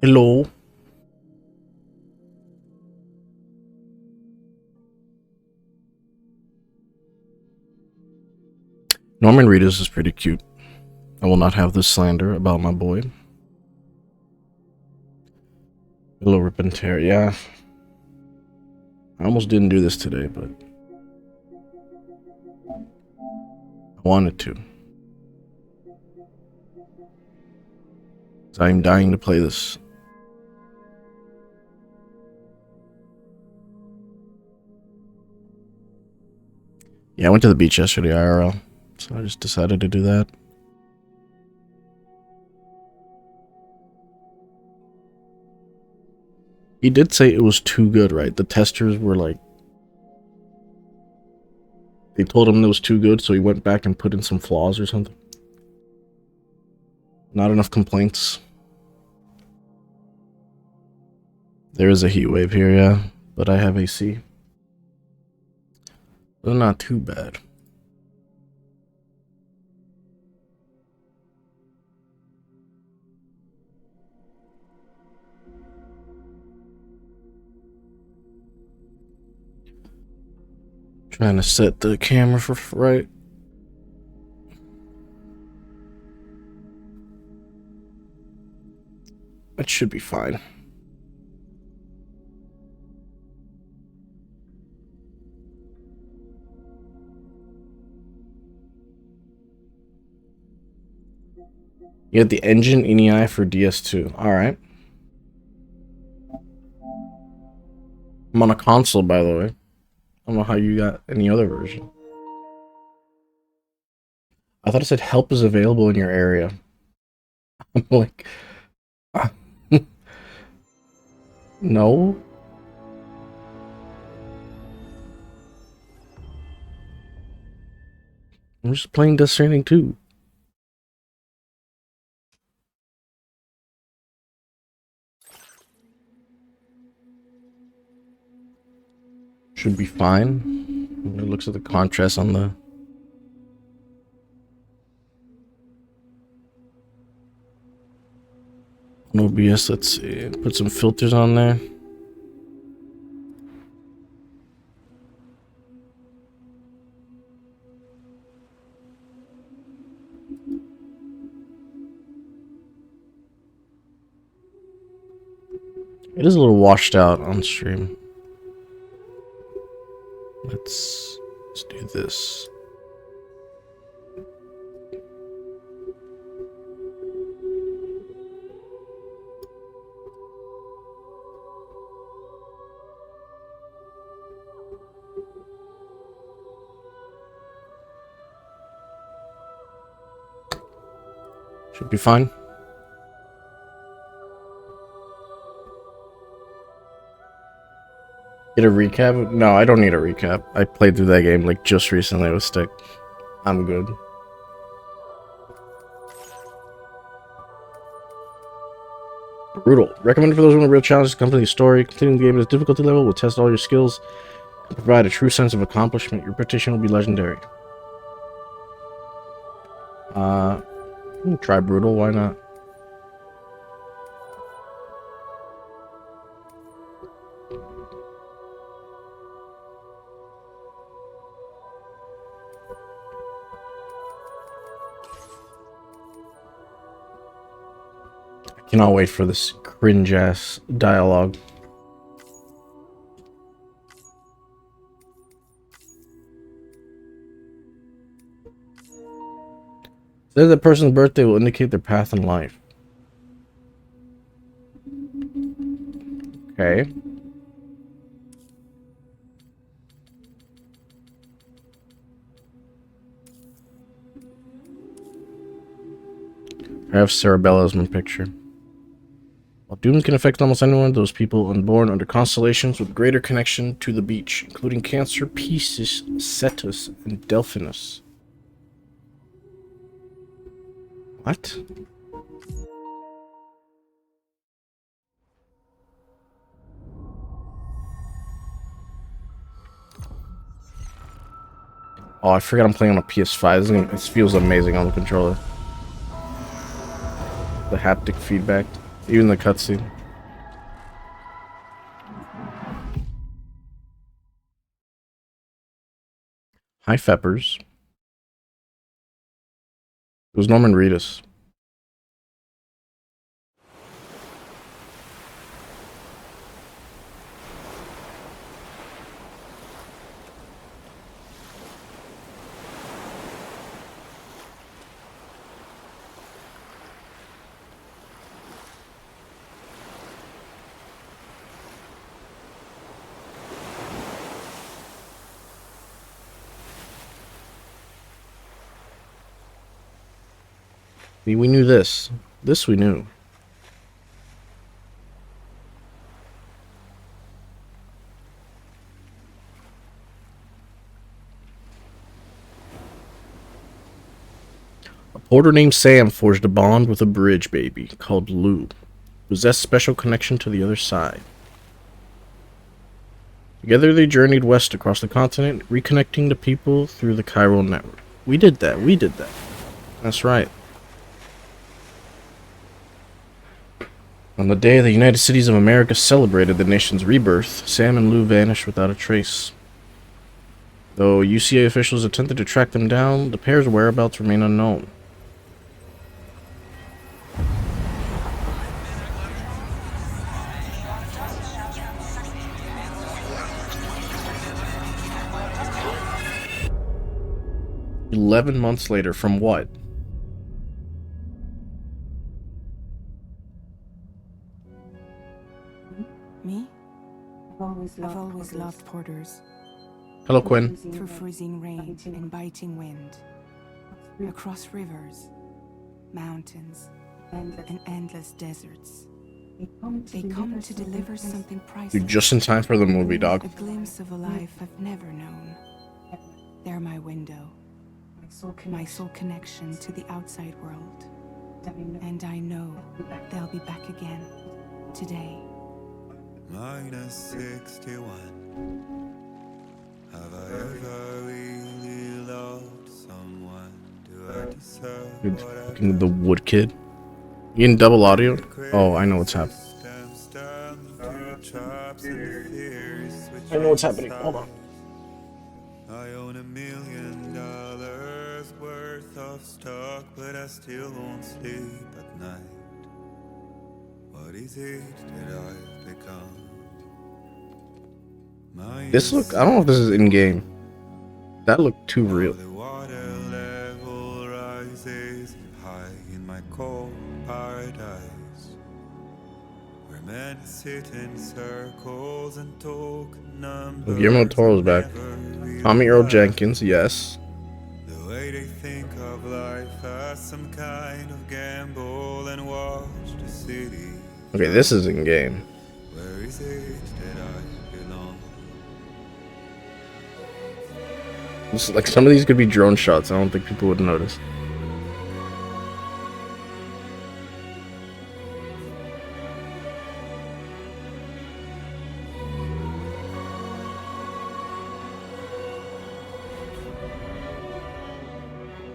Hello. Norman Reedus is pretty cute. I will not have this slander about my boy. Hello, Rip and Tear. Yeah. I almost didn't do this today, but I wanted to. I'm dying to play this. Yeah, I went to the beach yesterday, IRL. So I just decided to do that. He did say it was too good, right? The testers were like... They told him it was too good, so he went back and put in some flaws or something. Not enough complaints. There is a heat wave here, yeah. But I have AC. So not too bad. Trying to set the camera for right. It should be fine. You had the engine NEI for DS2. Alright. I'm on a console, by the way. I don't know how you got any other version. I thought it said help is available in your area. I'm like... No? I'm just playing Death Stranding 2. Should be fine. It looks at the contrast on the... No OBS, let's see. Put some filters on there. It is a little washed out on stream. Let's do this. Should be fine. Get a recap? No, I don't need a recap. I played through that game like just recently with Stick. I'm good. Brutal. Recommended for those who want a real challenge to complete the story. Completing the game at its difficulty level will test all your skills and provide a true sense of accomplishment. Your reputation will be legendary. Try brutal, why not? I cannot wait for this cringe-ass dialogue. Says that person's birthday will indicate their path in life. Okay. I have Cerebella as my picture. While dooms can affect almost anyone, those people unborn under constellations with greater connection to the beach, including Cancer, Pisces, Cetus, and Delphinus. What? Oh, I forgot I'm playing on a PS5. This feels amazing on the controller. The haptic feedback. Even the cutscene. Hi, Feppers. It was Norman Reedus. We knew this. This we knew. A porter named Sam forged a bond with a bridge baby called Lou. Possessed special connection to the other side. Together they journeyed west across the continent, reconnecting the people through the chiral network. We did that. We did that. That's right. On the day the United Cities of America celebrated the nation's rebirth, Sam and Lou vanished without a trace. Though UCA officials attempted to track them down, the pair's whereabouts remain unknown. "11 months later, from what?" Me? I've always loved porters. Hello, Quinn. Through freezing rain and biting wind. Across rivers, mountains, and endless deserts. They come to deliver something priceless. You're just in time for the movie, dog. A glimpse of a life I've never known. They're my window. My sole connection to the outside world. And I know they'll be back again. Today. -61. Have I ever really loved someone? Do I deserve Dude, what I fucking the wood kid. You in double audio? Oh, I know what's happening. I know what's happening. Hold on. I own $1 million worth of stock, but I still won't sleep at night. What is it that I've become? This look, I don't know if this is in game. That looked too real. The water level rises high in my cold paradise, where men sit in circles and talk numbers. Guillermo del Toro's back. Tommy Earl Jenkins, yes. The way they think of life as some kind of gamble and watch the city. Okay, this is in game. Where is it that I belong? This is, like, some of these could be drone shots. I don't think people would notice.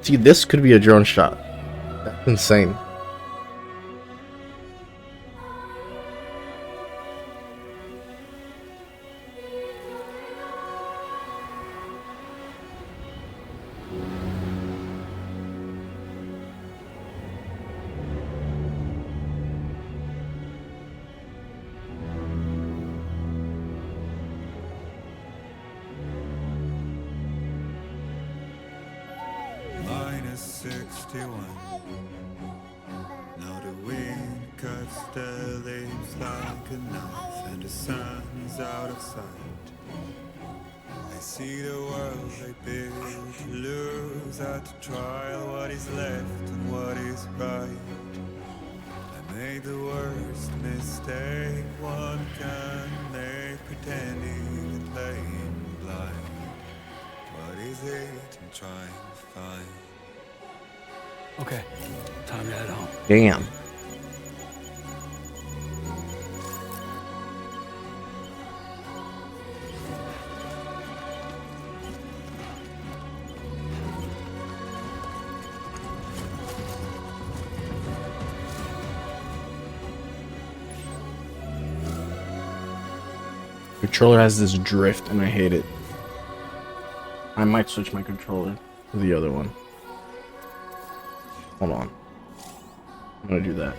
See, this could be a drone shot. That's insane. -61. Now the wind cuts the leaves like a knife, and the sun's out of sight. I see the world they build to lose at the trial. What is left and what is right? I made the worst mistake one can make, pretending and playing blind. What is it I'm trying to find? Okay, time to head home. Damn. Controller has this drift and I hate it. I might switch my controller to the other one. Hold on. I'm gonna do that.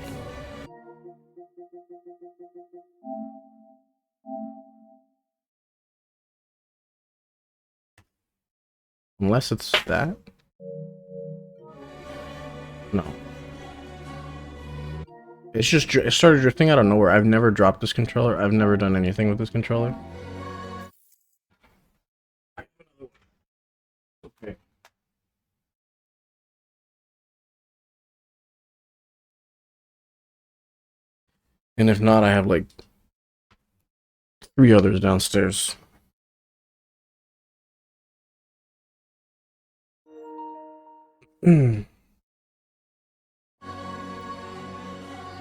Unless it's that? No. It's just, it started drifting out of nowhere. I've never dropped this controller. I've never done anything with this controller. Okay. And if not, I have like 3 others downstairs.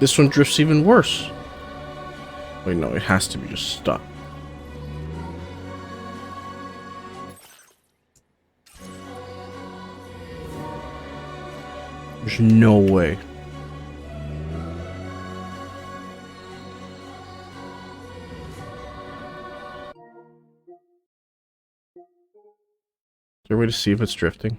This one drifts even worse. Wait, no, it has to be just stuck. There's no way. Is there a way to see if it's drifting?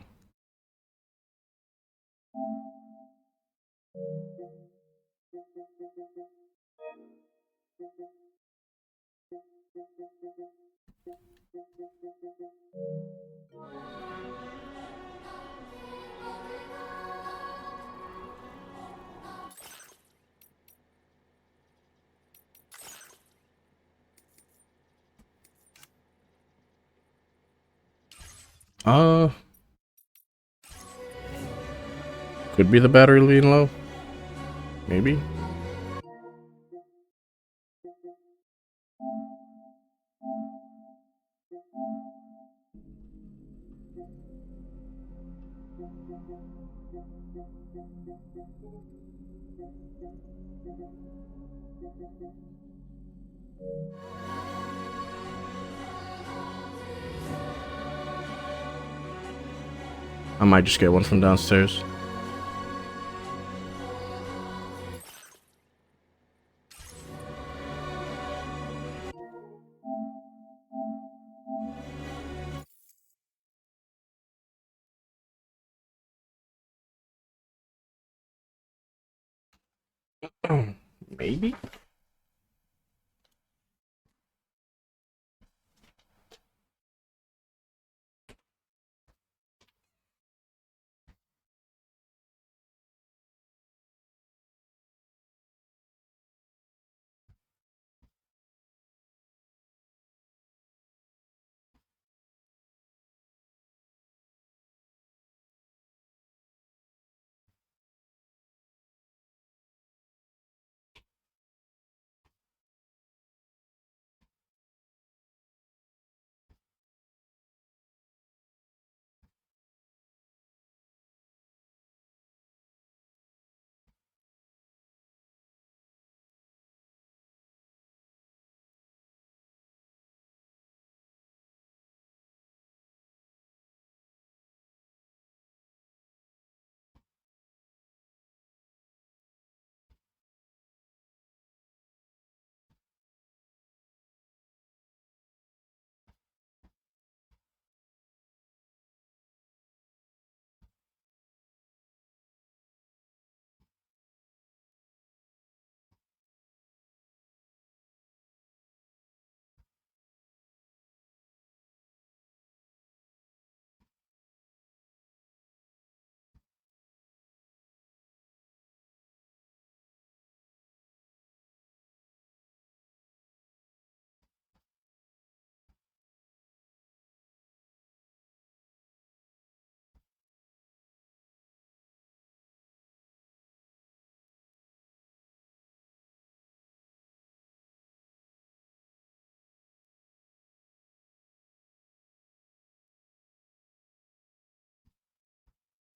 Could be the battery lean low. Maybe. I might just get one from downstairs. Maybe?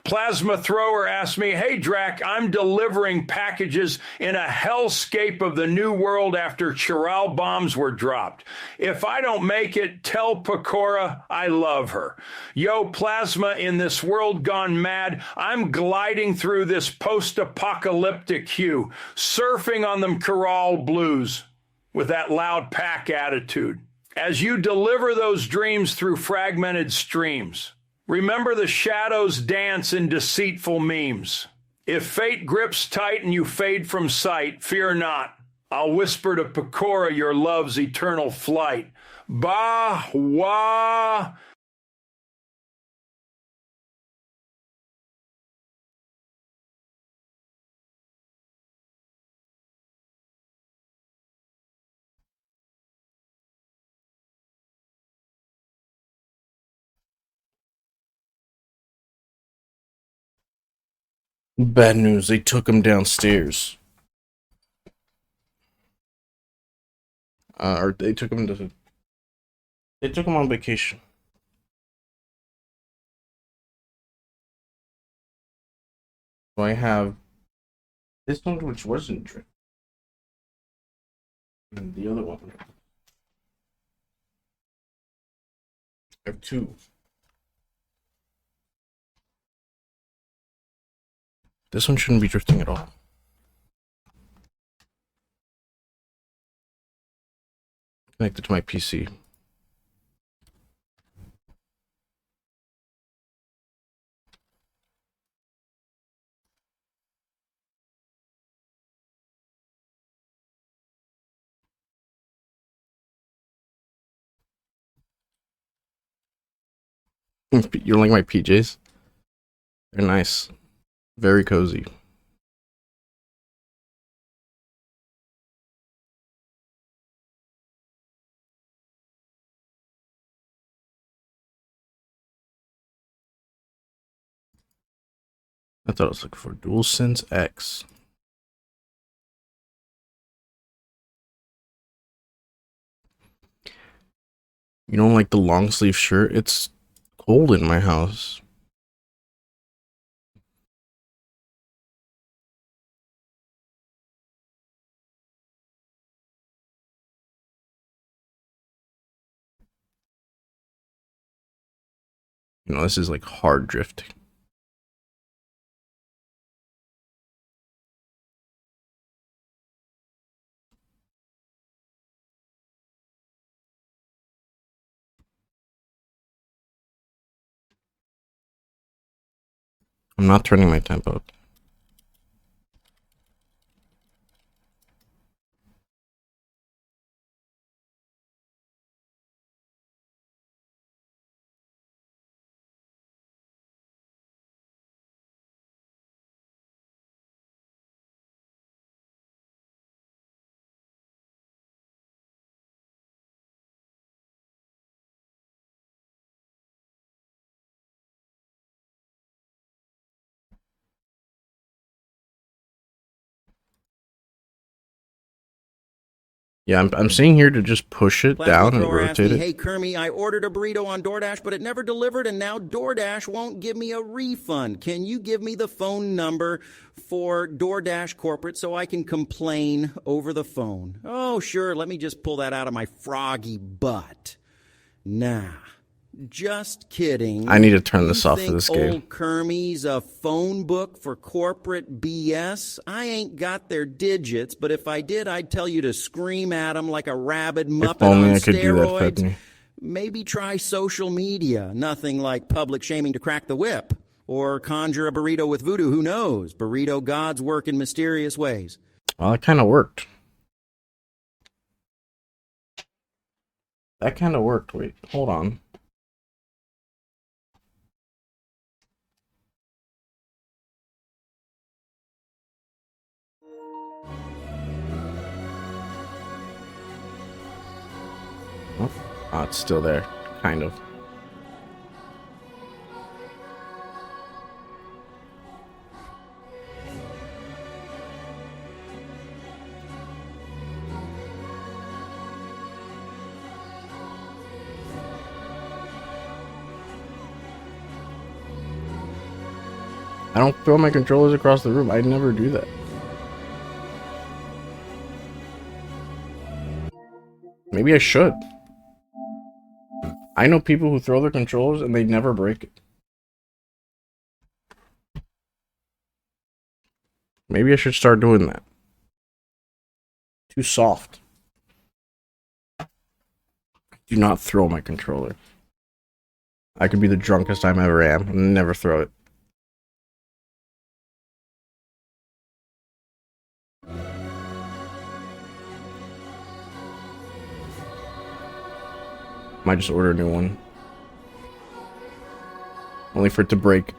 Plasma Thrower asked me, hey, Drac, I'm delivering packages in a hellscape of the new world after Chiral bombs were dropped. If I don't make it, tell Pecora I love her. Yo, Plasma, in this world gone mad, I'm gliding through this post-apocalyptic hue, surfing on them Chiral blues with that loud pack attitude. as you deliver those dreams through fragmented streams. Remember the shadows dance in deceitful memes. If fate grips tight and you fade from sight, fear not. I'll whisper to Pecora your love's eternal flight. Bah, wah. Bad news, they took him downstairs. Or they took him on vacation. So I have this one, which wasn't drift, and the other one. I have two. This one shouldn't be drifting at all. Connected to my PC. You don't like my PJs? They're nice. Very cozy. I thought I was looking for DualSense X. You don't like the long sleeve shirt? It's cold in my house. You know, this is like hard drifting. I'm not turning my tempo up. Yeah, I'm saying here to just push it down and rotate it. Hey, Kermie, I ordered a burrito on DoorDash, but it never delivered, and now DoorDash won't give me a refund. Can you give me the phone number for DoorDash corporate so I can complain over the phone? Oh, sure, let me just pull that out of my froggy butt. Nah. Just kidding. I need to turn this off for this game. Old Kermie's a phone book for corporate BS? I ain't got their digits, but if I did, I'd tell you to scream at them like a rabid muppet If only on I could do that, steroids. Fetney. Maybe try social media. Nothing like public shaming to crack the whip. Or conjure a burrito with voodoo. Who knows? Burrito gods work in mysterious ways. Well, that kind of worked. That kind of worked. Wait, hold on. Oh, it's still there, kind of. I don't throw my controllers across the room. I never do that. Maybe I should. I know people who throw their controllers and they never break it. Maybe I should start doing that. Too soft. Do not throw my controller. I could be the drunkest I ever am and never throw it. Might just order a new one. Only for it to break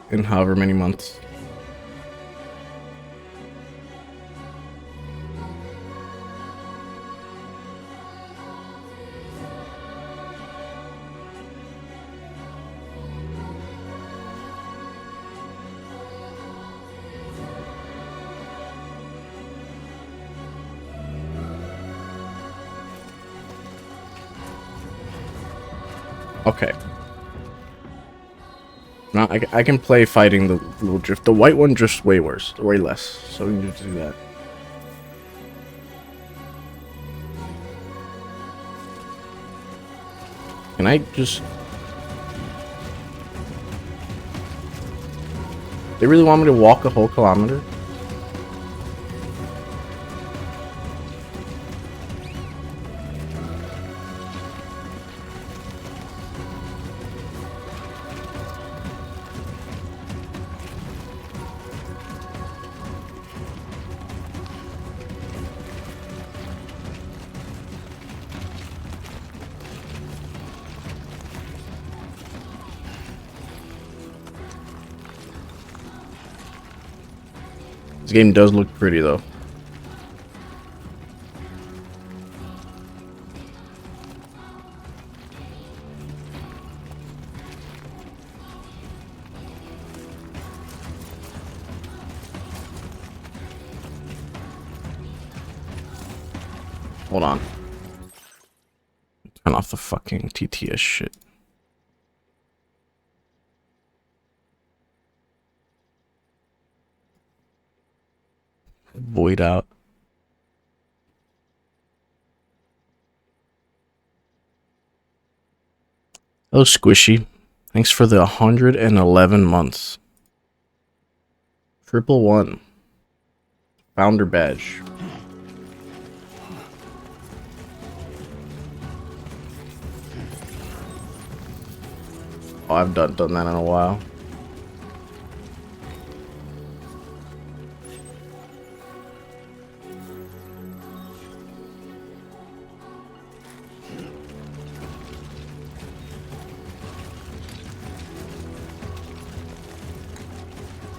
in however many months. Okay. Now I can play fighting the little drift. The white one drifts way worse, way less. So we need to do that. Can I just... They really want me to walk a whole kilometer? This game does look pretty though. Hold on. Turn off the fucking TTS shit. Void out. Oh, Squishy. Thanks for the 111 months. 111. Founder badge. Oh, I've done that in a while.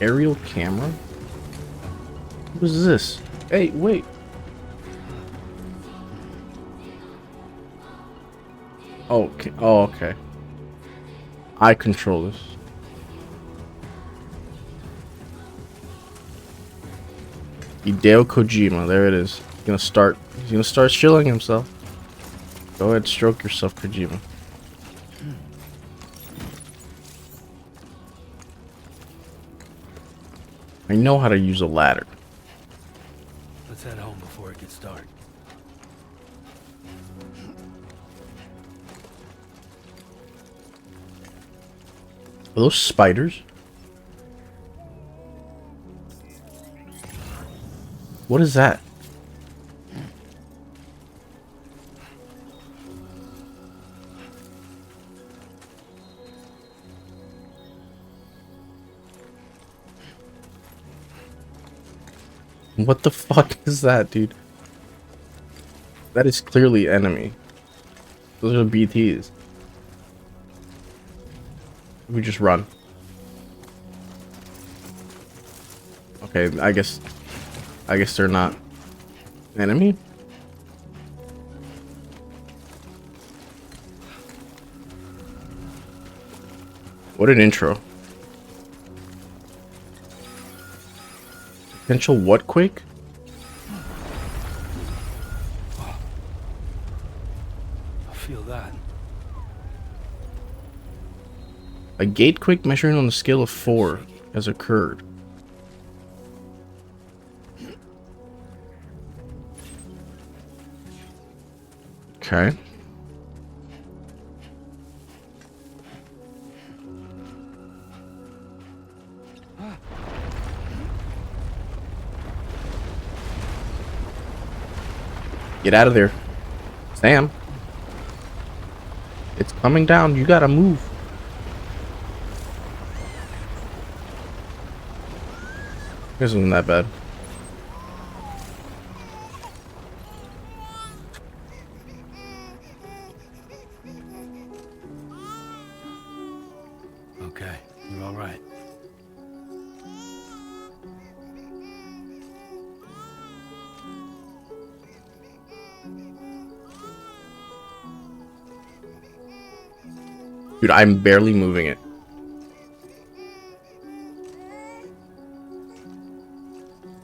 Aerial camera? What is this? Hey, wait. Okay. Oh, okay. I control this. Hideo Kojima, there it is. He's gonna start shilling himself. Go ahead, stroke yourself, Kojima. I know how to use a ladder. Let's head home before it gets dark. Are those spiders? What is that? What the fuck is that, dude? That is clearly enemy. Those are BTs. We just run. Okay, I guess they're not enemy. What an intro. Potential what quake? I feel that. A gate quake measuring on a scale of 4 has occurred. Okay. Get out of there, Sam. It's coming down. You gotta move. This isn't that bad. Okay, you're all right. Dude, I'm barely moving it.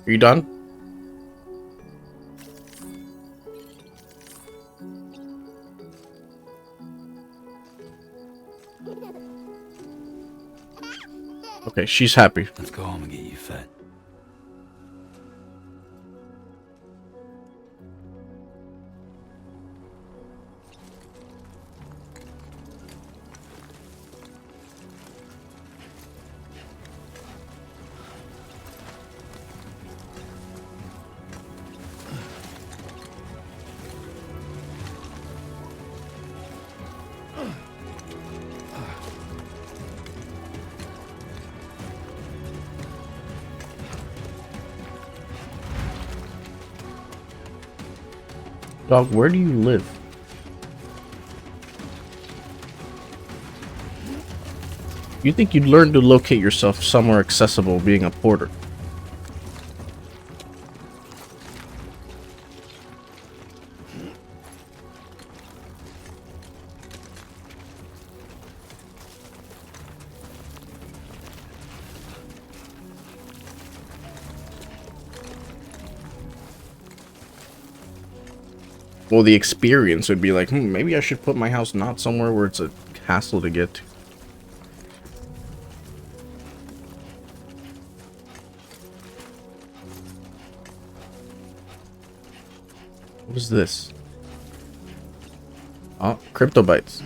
Are you done? Okay, she's happy. Let's go home and get you fed. Dog, where do you live? You think you'd learn to locate yourself somewhere accessible being a porter? Well, the experience would be like, maybe I should put my house not somewhere where it's a hassle to get to. What is this? Oh, crypto bytes.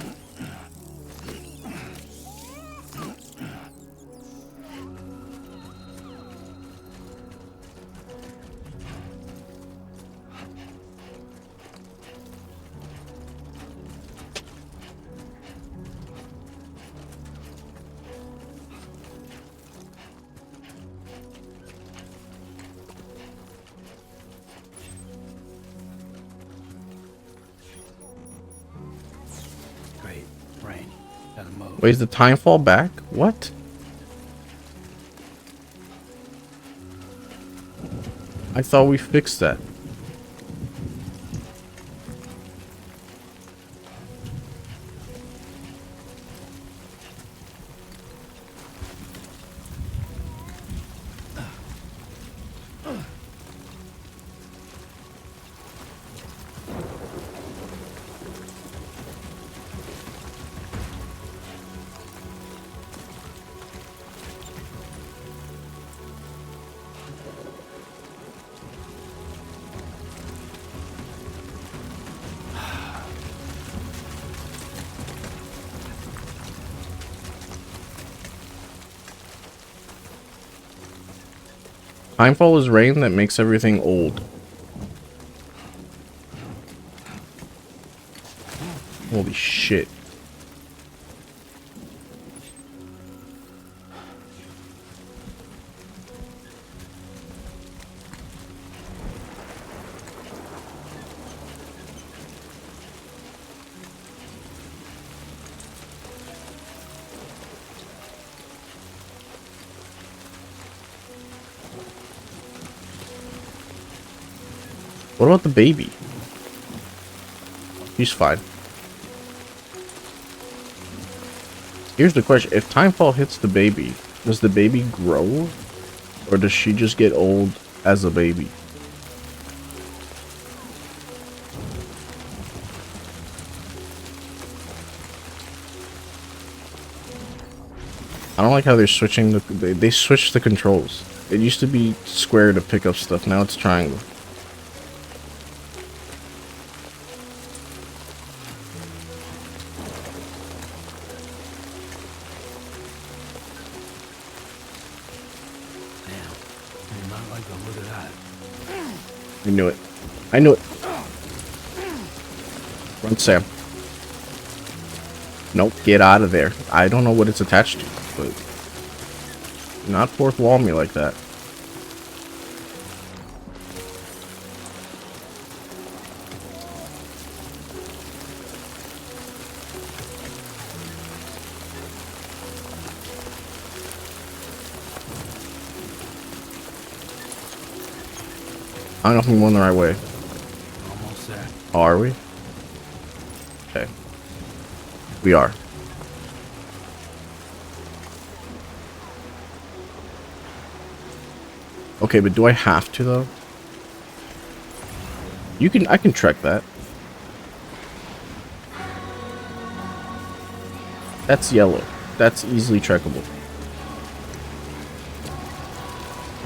Great. Rain. Gotta move. Wait, is the time fall back? What? I thought we fixed that. Timefall is rain that makes everything old. Holy shit. What about the baby? He's fine. Here's the question. If Timefall hits the baby, does the baby grow? Or does she just get old as a baby? I don't like how they're switching they switched the controls. It used to be square to pick up stuff, now it's triangle. I knew it. I knew it. Run, Sam. Nope, get out of there. I don't know what it's attached to, but not fourth wall me like that. I don't know if I'm going the right way. Almost there. Oh, are we? Okay. We are. Okay, but do I have to though? I can trek that. That's yellow. That's easily trekkable.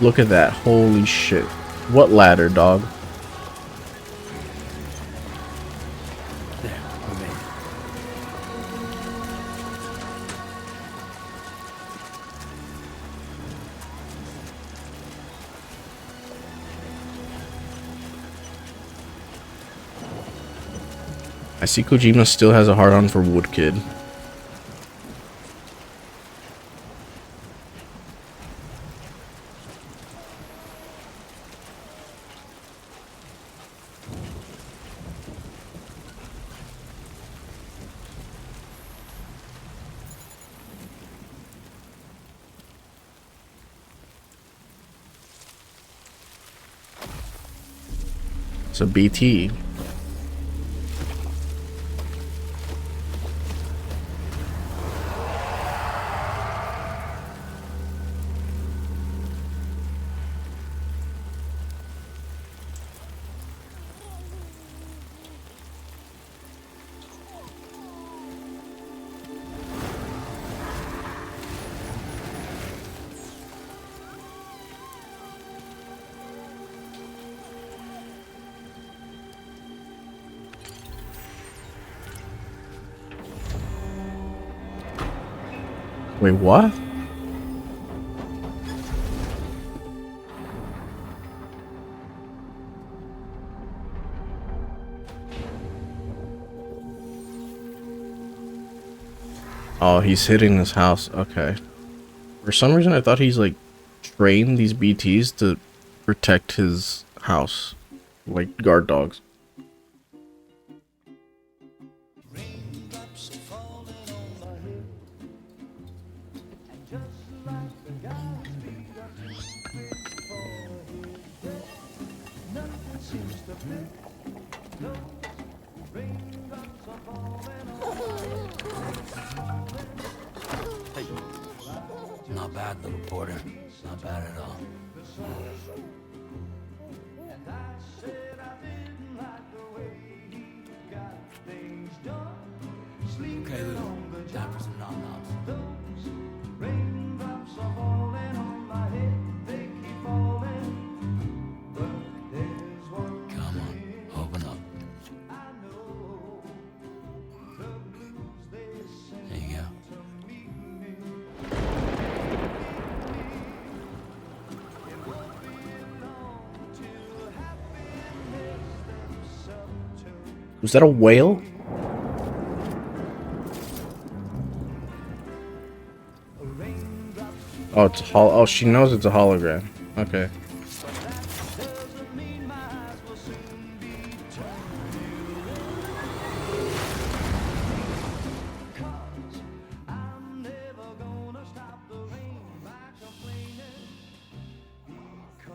Look at that. Holy shit. What ladder, dog? There, we made it. I see Kojima still has a hard-on for Wood Kid. It's a BT. Wait, what? Oh, he's hitting this house. Okay. For some reason, I thought he's like trained these BTs to protect his house, like guard dogs. Not bad, little porter. Not bad at all. Okay, Lou. Time for some nom-noms. Come on, open up. There you go. Was that a whale? Oh, it's oh, she knows it's a hologram. Okay.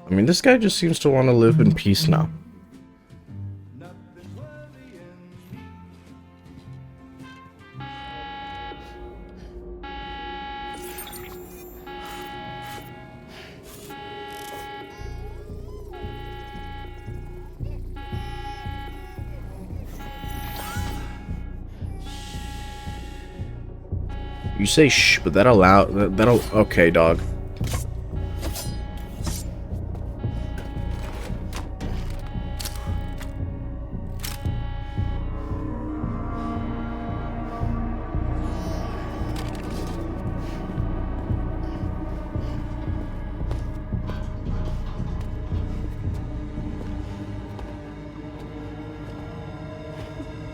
I mean, this guy just seems to want to live in peace now. You say shh, but that'll okay, dog.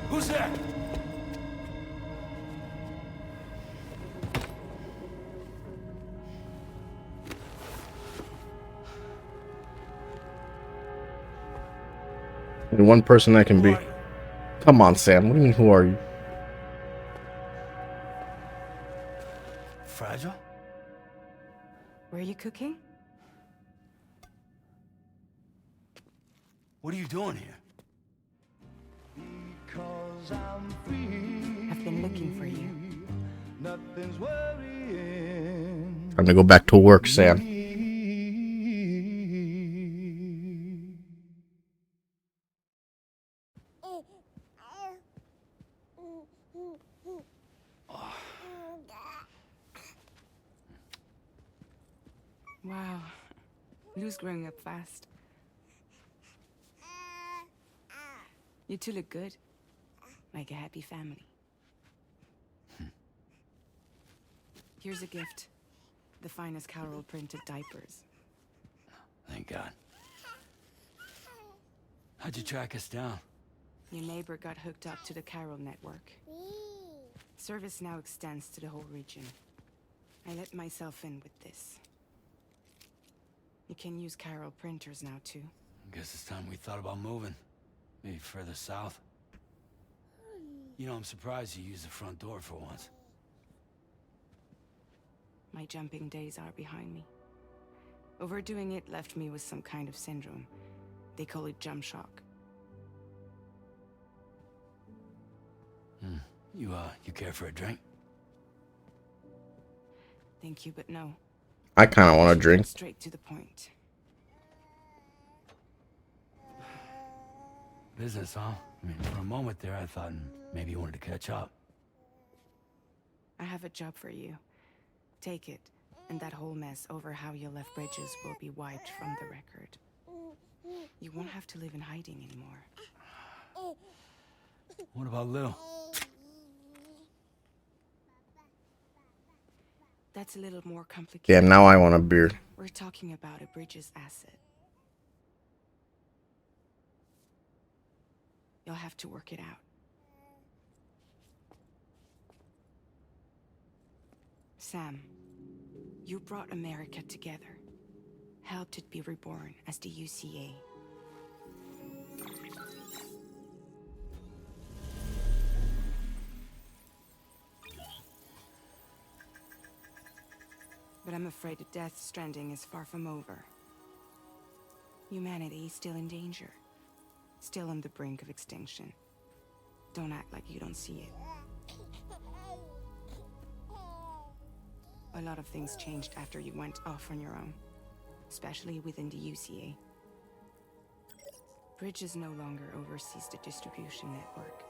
Who's there? Only one person I can be. Come on, Sam. What do you mean, who are you? Fragile? Were you cooking? What are you doing here? I've been looking for you. Time to go back to work, Sam. Wow. Lou's growing up fast. You two look good. Like a happy family. Here's a gift. The finest Carol printed diapers. Thank God. How'd you track us down? Your neighbor got hooked up to the Carol network. Service now extends to the whole region. I let myself in with this. You can use Carol printers now too. Guess it's time we thought about moving. Maybe further south. You know, I'm surprised you used the front door for once. My jumping days are behind me. Overdoing it left me with some kind of syndrome. They call it jump shock. You care for a drink? Thank you, but no. I kind of want to drink. Straight to the point. Business, huh? I mean, for a moment there, I thought maybe you wanted to catch up. I have a job for you. Take it, and that whole mess over how you left Bridges will be wiped from the record. You won't have to live in hiding anymore. What about Lou? That's a little more complicated. Damn, now I want a beer. We're talking about a Bridges asset. You'll have to work it out. Sam, you brought America together. Helped it be reborn as the UCA. But I'm afraid the Death Stranding is far from over. Humanity is still in danger. Still on the brink of extinction. Don't act like you don't see it. A lot of things changed after you went off on your own. Especially within the UCA. Bridges no longer oversees the distribution network.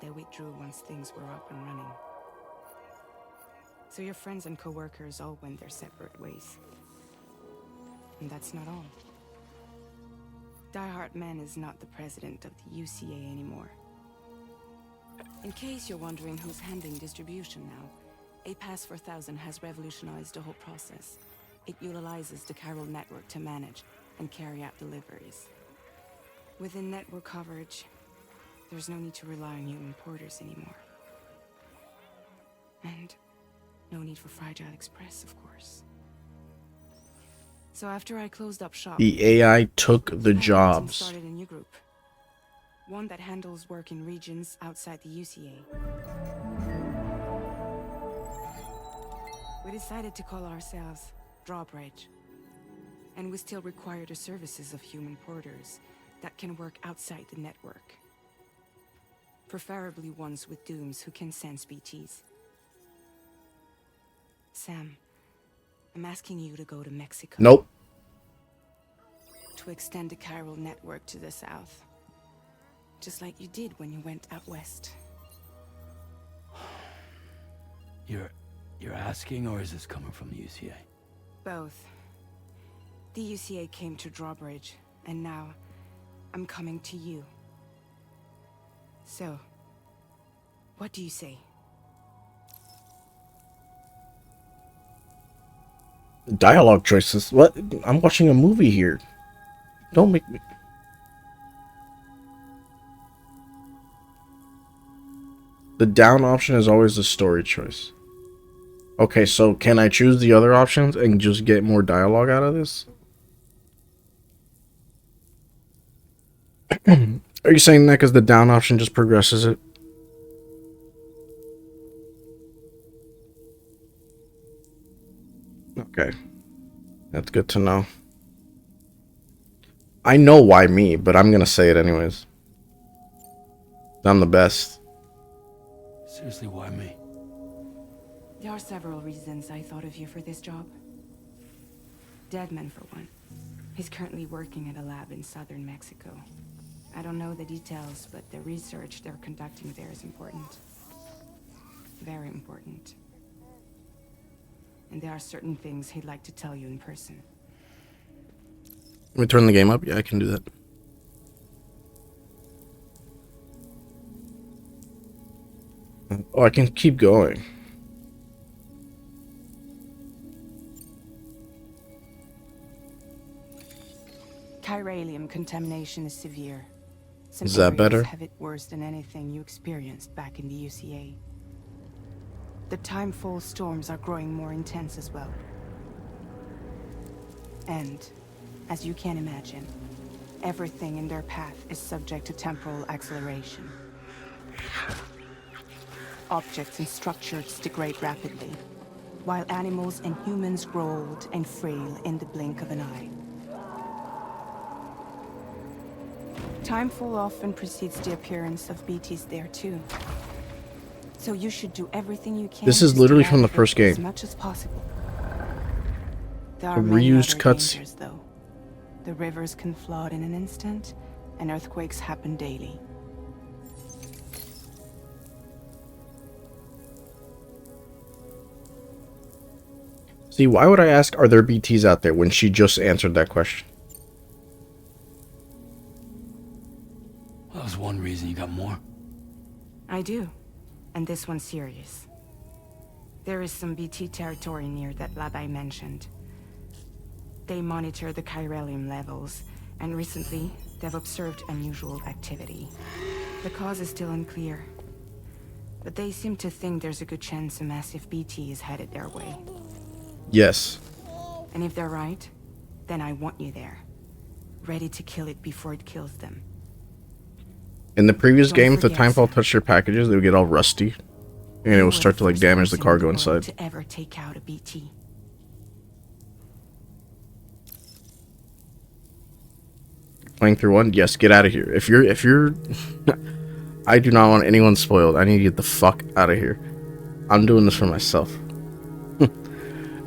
They withdrew once things were up and running. So your friends and co-workers all went their separate ways. And that's not all. Die Hard Man is not the president of the UCA anymore. In case you're wondering who's handling distribution now, A Pass for 1000 has revolutionized the whole process. It utilizes the Carol network to manage and carry out deliveries. Within network coverage, there's no need to rely on human porters anymore. And no need for Fragile Express, of course. So after I closed up shop, The AI took the jobs. started a new group. One that handles work in regions outside the UCA. We decided to call ourselves Drawbridge. And we still require the services of human porters that can work outside the network. Preferably ones with dooms who can sense BTs. Sam, I'm asking you to go to Mexico. Nope. To extend the Carol network to the south. Just like you did when you went out west. You're asking, or is this coming from the UCA? Both. The UCA came to Drawbridge, and now I'm coming to you. So, what do you say? Dialogue choices. What? I'm watching a movie here. Don't make me. The down option is always the story choice. Okay, so can I choose the other options and just get more dialogue out of this? Are you saying that because the down option just progresses it? Okay. That's good to know. I know why me, but I'm gonna say it anyways. I'm the best. Seriously, why me? There are several reasons I thought of you for this job. Deadman, for one. He's currently working at a lab in southern Mexico. I don't know the details, but the research they're conducting there is important. Very important. And there are certain things he'd like to tell you in person. Let me turn the game up. Yeah, I can do that. Oh, I can keep going. Chiralium contamination is severe. Some Is that areas better? have it worse than anything you experienced back in the UCA. The timefall storms are growing more intense as well. And, as you can imagine, everything in their path is subject to temporal acceleration. Objects and structures degrade rapidly, while animals and humans grow old and frail in the blink of an eye. Timefall often precedes the appearance of BTs there too. So you should do everything you can. This is to literally stay from out the of it first game. as much as possible. There A are many reused other cutscene. dangers, though. The rivers can flood in an instant, and earthquakes happen daily. See, why would I ask, are there BTs out there, when she just answered that question? Well, that was one reason. You got more? I do, and this one's serious. There is some BT territory near that lab I mentioned. They monitor the chiralium levels, and recently, they've observed unusual activity. The cause is still unclear, but they seem to think there's a good chance a massive BT is headed their way. Yes. And if they're right, then I want you there, ready to kill it before it kills them. In the previous Don't game, if the forget, timefall Sam. touched their packages, they would get all rusty. And it You would were start to, like, first damage the person in cargo world inside. to ever take out a BT. Playing through one? Yes, get out of here. If you're... I do not want anyone spoiled. I need to get the fuck out of here. I'm doing this for myself.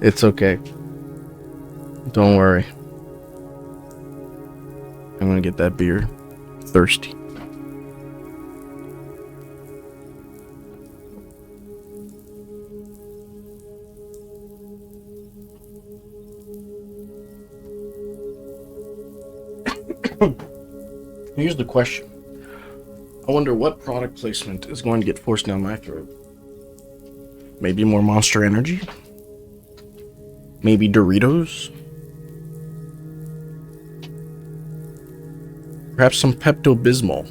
It's okay. Don't worry. I'm gonna get that beer. Thirsty. Here's the question. I wonder what product placement is going to get forced down my throat. Maybe more Monster Energy? Maybe Doritos? Perhaps some Pepto-Bismol?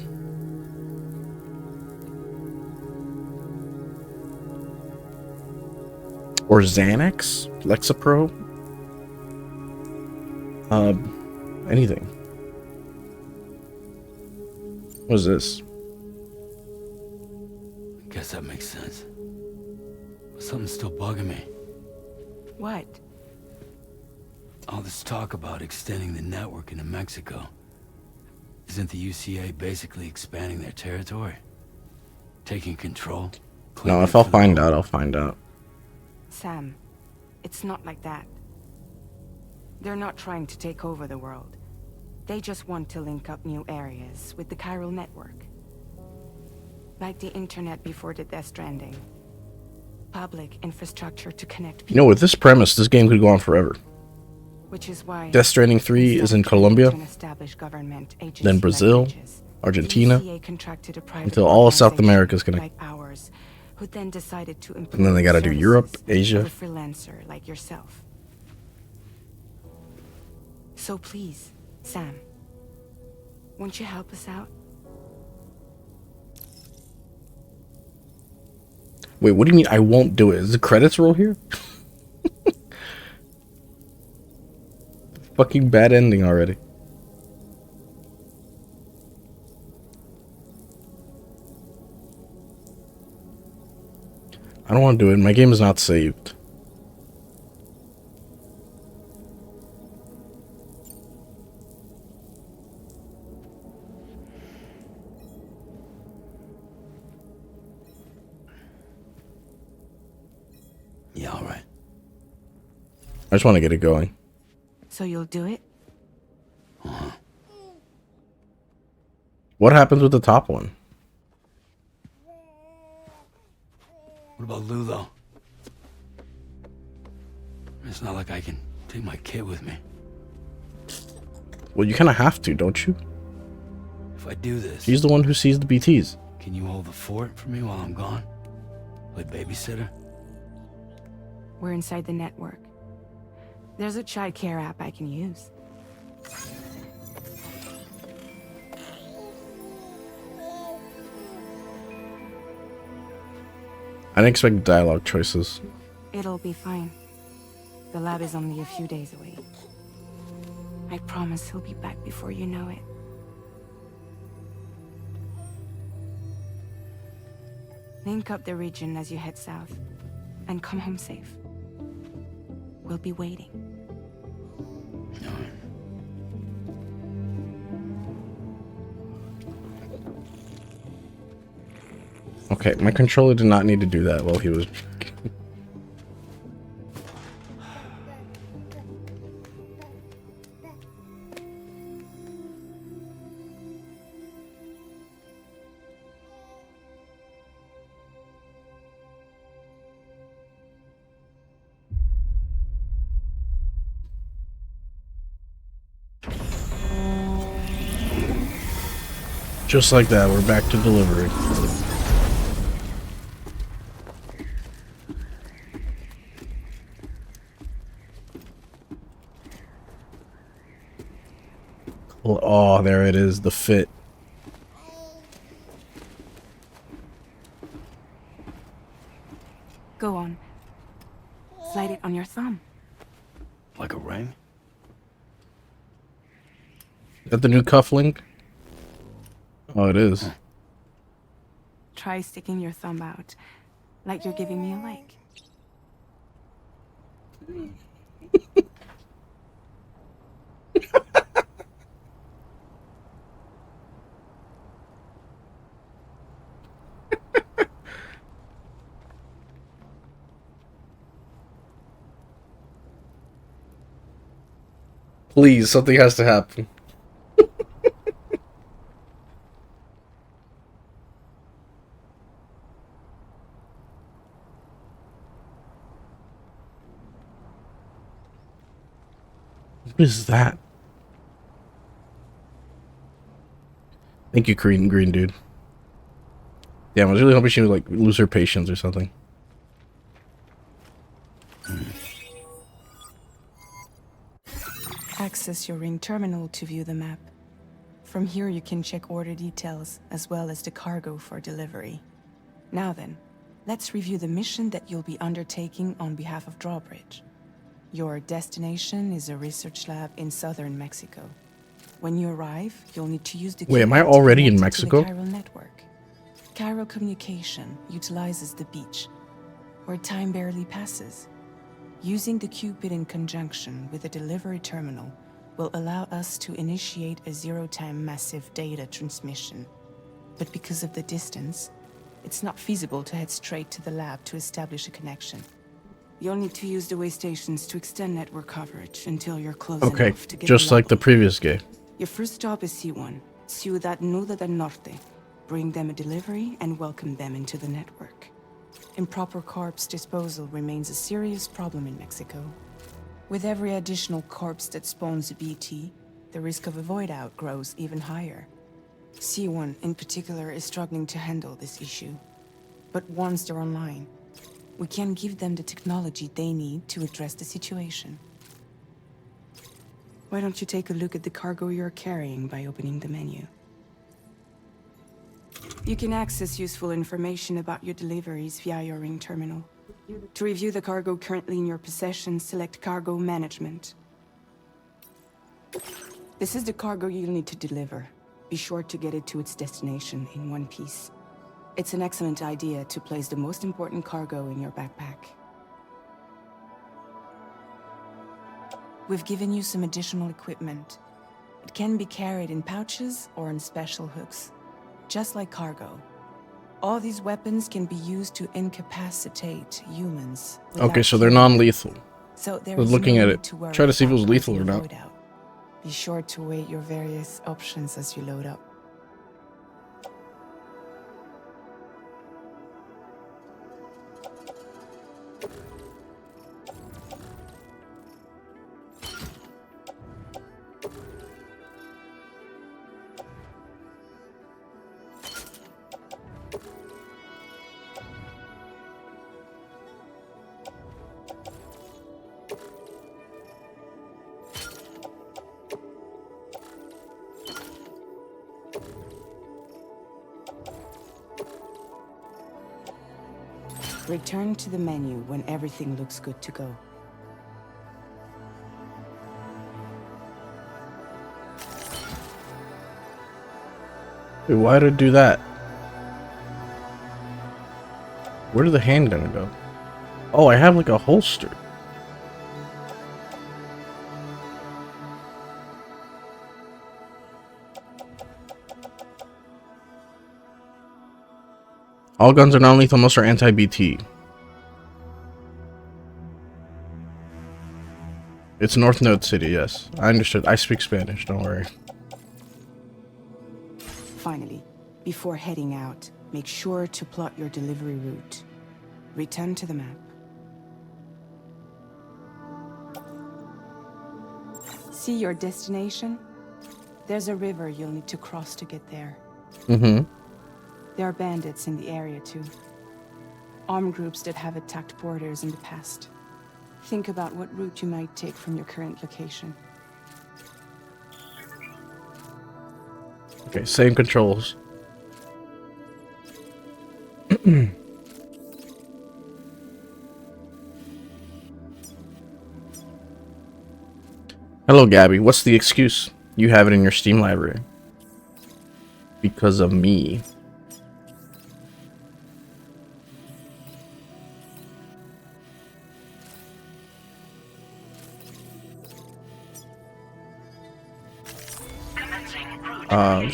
Or Xanax? Lexapro? Anything. What is this? Guess that makes sense. But something's still bugging me. What? All this talk about extending the network into Mexico. Isn't the UCA basically expanding their territory? Taking control? No, if I'll find out, I'll find out. Sam, it's not like that. They're not trying to take over the world. They just want to link up new areas with the chiral network. Like the internet before the Death Stranding. Public infrastructure to connect people. You know, with this premise, this game could go on forever. Which is why Death Stranding 3 is in Colombia, then Brazil, Argentina, until all of South America is connected. And then they gotta do Europe, Asia. Freelancer like yourself. So please, Sam, won't you help us out? Wait, what do you mean I won't do it? Is the credits roll here? Fucking bad ending already. I don't want to do it. My game is not saved. Yeah, all right. I just want to get it going. So you'll do it? What happens with the top one? What about Lou, though? It's not like I can take my kid with me. Well, you kind of have to, don't you? If I do this, She's the one who sees the BTs. can you hold the fort for me while I'm gone? Play babysitter? We're inside the network. There's a child care app I can use. I didn't expect dialogue choices. It'll be fine. The lab is only a few days away. I promise he'll be back before you know it. Link up the region as you head south, and come home safe. We'll be waiting. Okay, my controller did not need to do that while he was... Just like that, we're back to delivery. Oh, there it is, the fit. Go on. Slide it on your thumb. Like a ring? Is that the new cufflink? Oh, it is. Try sticking your thumb out, like you're giving me a like. Please, something has to happen. What is that? Thank you, green dude. Yeah, I was really hoping she would like lose her patience or something. Access your ring terminal to view the map. From here you can check order details as well as the cargo for delivery. Now then, let's review the mission that you'll be undertaking on behalf of Drawbridge. Your destination is a research lab in southern Mexico. When you arrive, you'll need to use the Wait, am I keypad to already in connect to Mexico? the chiral network. Chiral communication utilizes the beach, where time barely passes. Using the Cupid in conjunction with a delivery terminal will allow us to initiate a zero-time massive data transmission. But because of the distance, it's not feasible to head straight to the lab to establish a connection. You'll need to use the way stations to extend network coverage until you're close Okay, enough to get just like the login. previous game. Your first stop is C1, Ciudad Nuda del Norte. Bring them a delivery and welcome them into the network. Improper corpse disposal remains a serious problem in Mexico. With every additional corpse that spawns a BT, the risk of a void out grows even higher. C1 in particular is struggling to handle this issue. But once they're online, we can give them the technology they need to address the situation. Why don't you take a look at the cargo you're carrying by opening the menu? You can access useful information about your deliveries via your ring terminal. To review the cargo currently in your possession, select Cargo Management. This is the cargo you'll need to deliver. Be sure to get it to its destination in one piece. It's an excellent idea to place the most important cargo in your backpack. We've given you some additional equipment. It can be carried in pouches or in special hooks, just like cargo. All these weapons can be used to incapacitate humans. Okay, so they're non-lethal. So there We're is looking no at need it. to worry Try to see if it was about lethal causing or a not. void out. Be sure to weigh your various options as you load up. Return to the menu when everything looks good to go. Wait, why did it do that? Where did the handgun go? Oh, I have like a holster. All guns are non-lethal, most are anti-BT. It's North Node City, yes. I understood. I speak Spanish, don't worry. Finally, before heading out, make sure to plot your delivery route. Return to the map. See your destination? There's a river you'll need to cross to get there. Mm-hmm. There are bandits in the area too. Armed groups that have attacked borders in the past. Think about what route you might take from your current location. Okay, same controls. Hello, Gabby. What's the excuse? You have it in your Steam library. Because of me.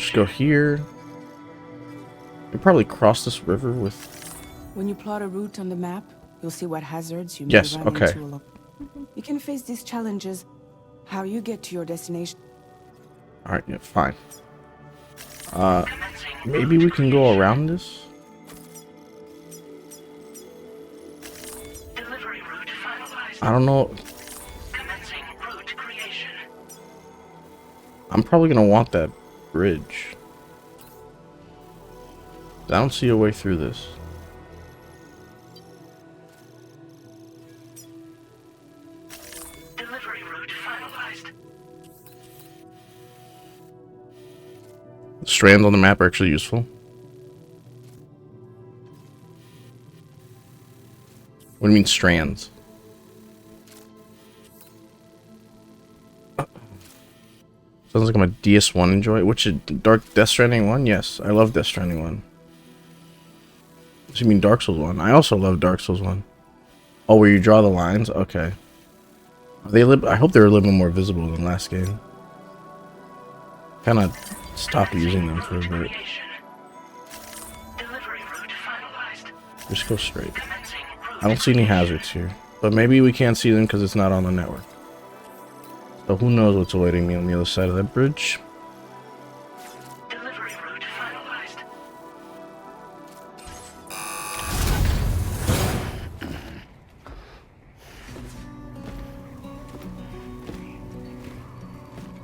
Just go here. You probably cross this river with... When you plot a route on the map, you'll see what hazards you may Yes, run okay. into along. You can face these challenges. How you get to your destination. Alright, yeah, fine. Maybe we can go around this? I don't know. I'm probably gonna want that bridge. I don't see a way through this. Delivery route finalized. Strands on the map are actually useful. What do you mean strands? Sounds like I'm a DS1 enjoy. Which is Death Stranding 1? Yes, I love Death Stranding 1. So you mean Dark Souls 1? I also love Dark Souls 1. Oh, where you draw the lines? Okay. Are they I hope they're a little bit more visible than last game. Kind of stopped using them for a bit. Delivery route finalized. Just go straight. I don't see any hazards here. But maybe we can't see them because it's not on the network. So who knows what's awaiting me on the other side of that bridge. Delivery route finalized.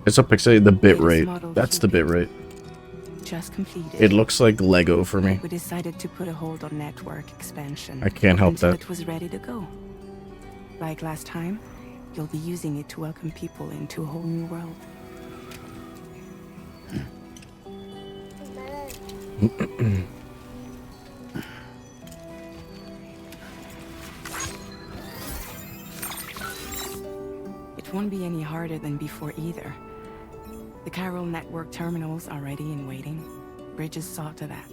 It's a pixel, the bit Latest rate. model That's the bit rate. Just completed. It looks like Lego for me. We decided to put a hold on network expansion. I can't help until that. it was ready to go. Like last time, you'll be using it to welcome people into a whole new world. It won't be any harder than before either. The chiral network terminals are ready and waiting. Bridges saw to that.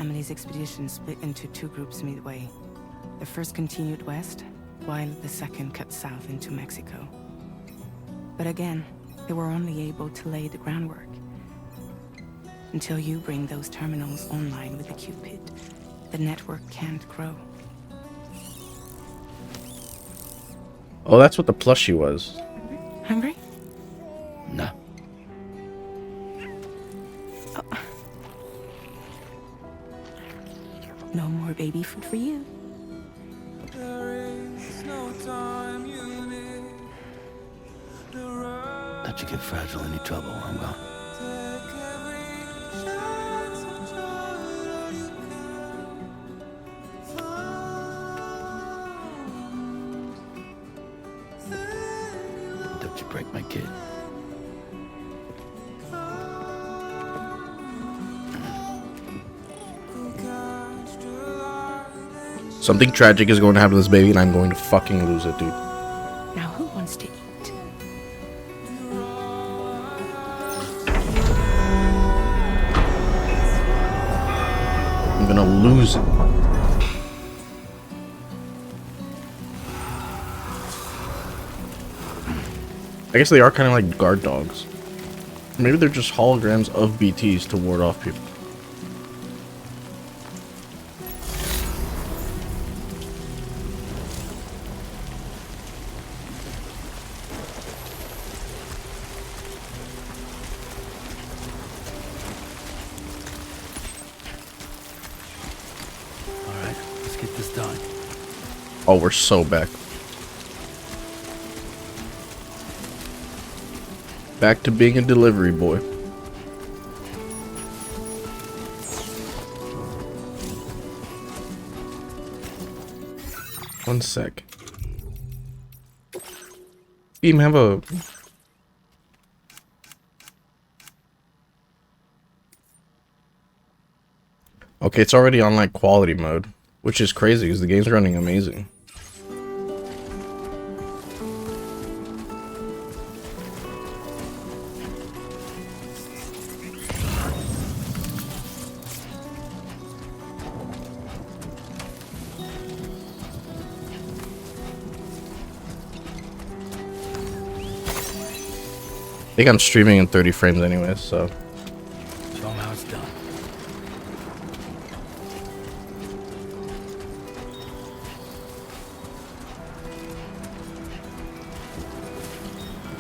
Emily's expedition split into two groups midway. The first continued west, while the second cut south into Mexico. But again, they were only able to lay the groundwork. Until you bring those terminals online with the Cupid, the network can't grow. Oh, that's what the plushie was. Hungry? No. No more baby food for you. Let you get fragile any trouble, I'm gone. Don't you break my kid. Something tragic is going to happen to this baby, and I'm going to fucking lose it, dude. Now who wants to eat? I'm gonna lose it. I guess they are kind of like guard dogs. Maybe they're just holograms of BTs to ward off people. Alright, let's get this done. Oh, we're so back. Back to being a delivery boy. One sec. Even have a... Okay, it's already on like quality mode, which is crazy because the game's running amazing. I think I'm streaming in 30 frames anyway, so... Show them how it's done.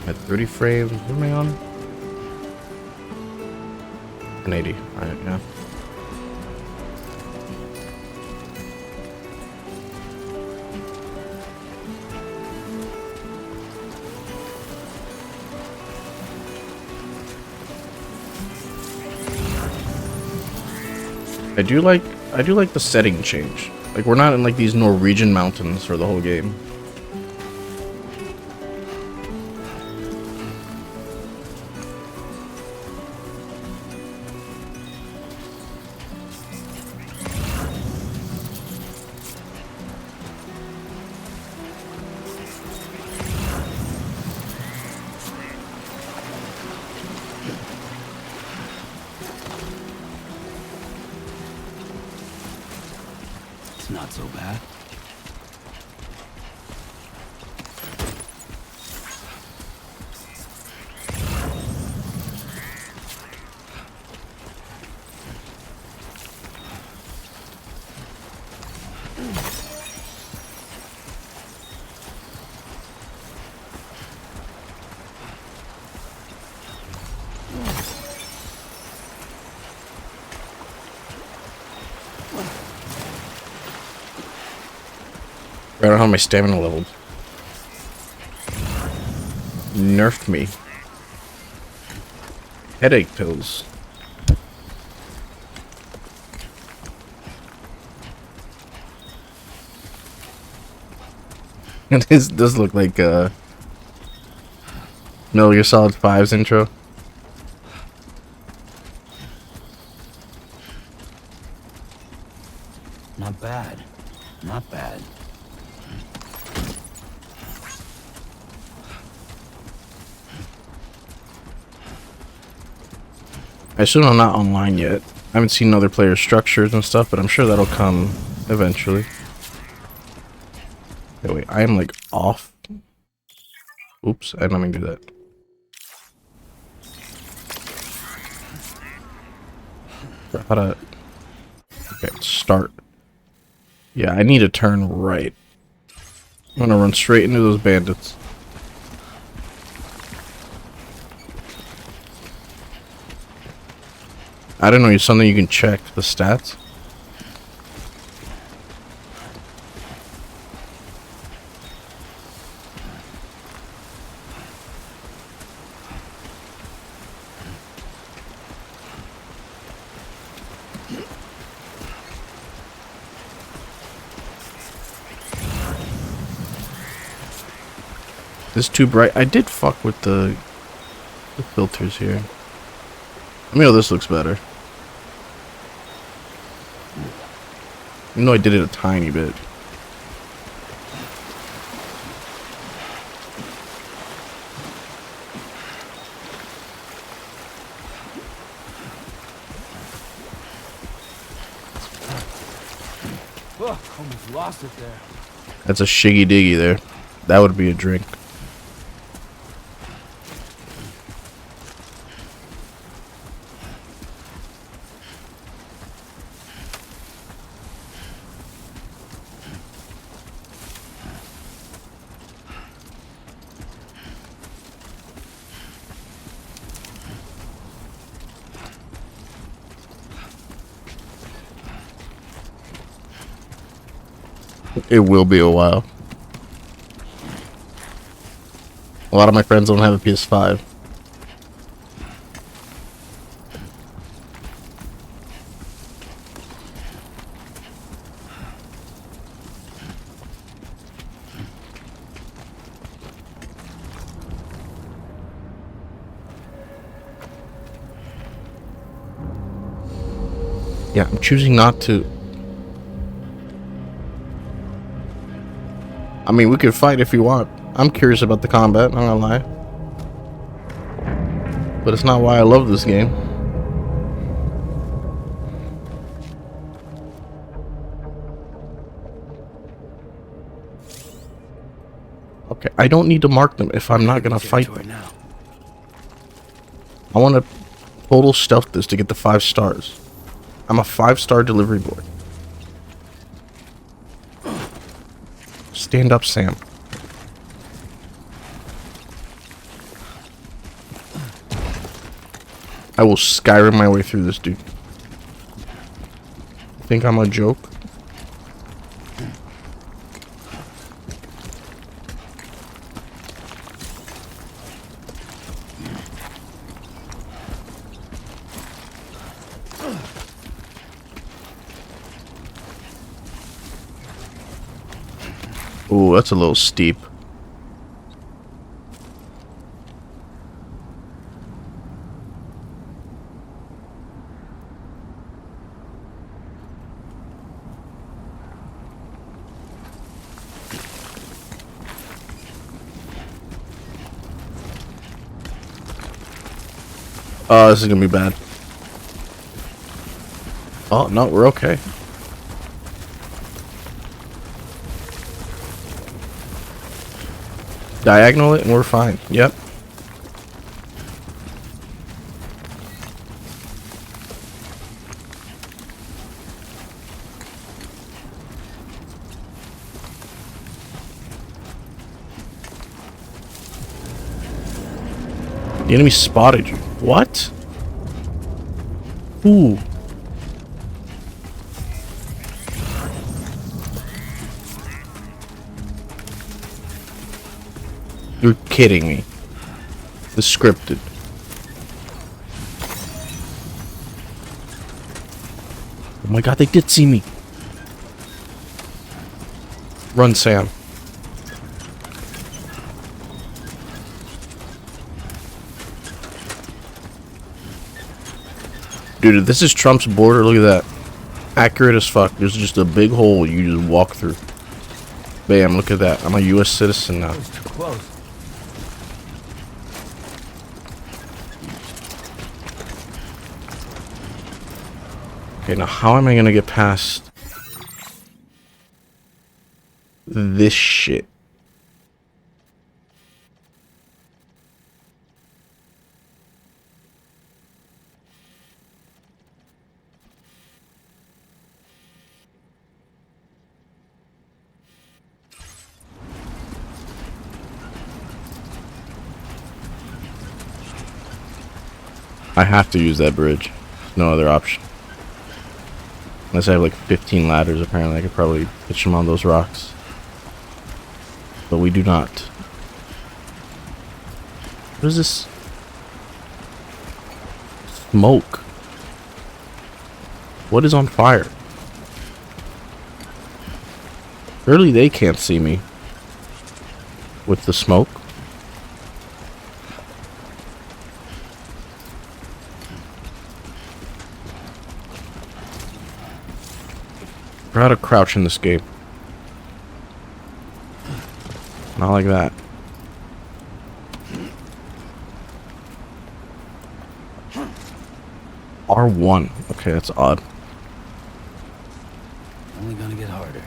At 30 frames, what am I on? 180, alright, yeah. I do like the setting change. Like, we're not in like these Norwegian mountains for the whole game. It's not so bad. I don't have my stamina leveled. Nerfed me. Headache pills. This does look like Metal Gear Solid 5's intro. Not bad. Not bad. I assume I'm not online yet. I haven't seen other players' structures and stuff, but I'm sure that'll come eventually. Okay, wait, I am like off. Oops, I didn't mean to do that. How to... Okay, start. Yeah, I need to turn right. I'm gonna run straight into those bandits. I don't know, it's something you can check the stats. This is too bright. I did fuck with the filters here. Let me know this looks better. Even though I did it a tiny bit. Oh, almost lost it there. That's a shiggy diggy there. That would be a drink. It will be a while. A lot of my friends don't have a PS5. Yeah, I'm choosing not to. I mean, we could fight if you want. I'm curious about the combat, I'm not gonna lie. But it's not why I love this game. Okay, I don't need to mark them if I'm not gonna fight them. Now. I want to total stealth this to get the 5 stars. I'm a 5-star delivery boy. Stand up, Sam. I will Skyrim my way through this, dude. Think I'm a joke? Ooh, that's a little steep. Oh, this is gonna be bad. Oh, no, we're okay. Diagonal it and we're fine. Yep. The enemy spotted you. What? Ooh. You're kidding me. It's scripted. Oh my god, they did see me. Run, Sam. Dude, if this is Trump's border, look at that. Accurate as fuck. There's just a big hole you just walk through. Bam, look at that. I'm a US citizen now. Too close. Okay, now how am I gonna get past this shit? I have to use that bridge. No other option. Unless I have like 15 ladders, apparently I could probably pitch them on those rocks. But we do not. What is this? Smoke. What is on fire? Surely they can't see me with the smoke. How to crouch in this game. Not like that. R1. Okay, that's odd. Only gonna get harder.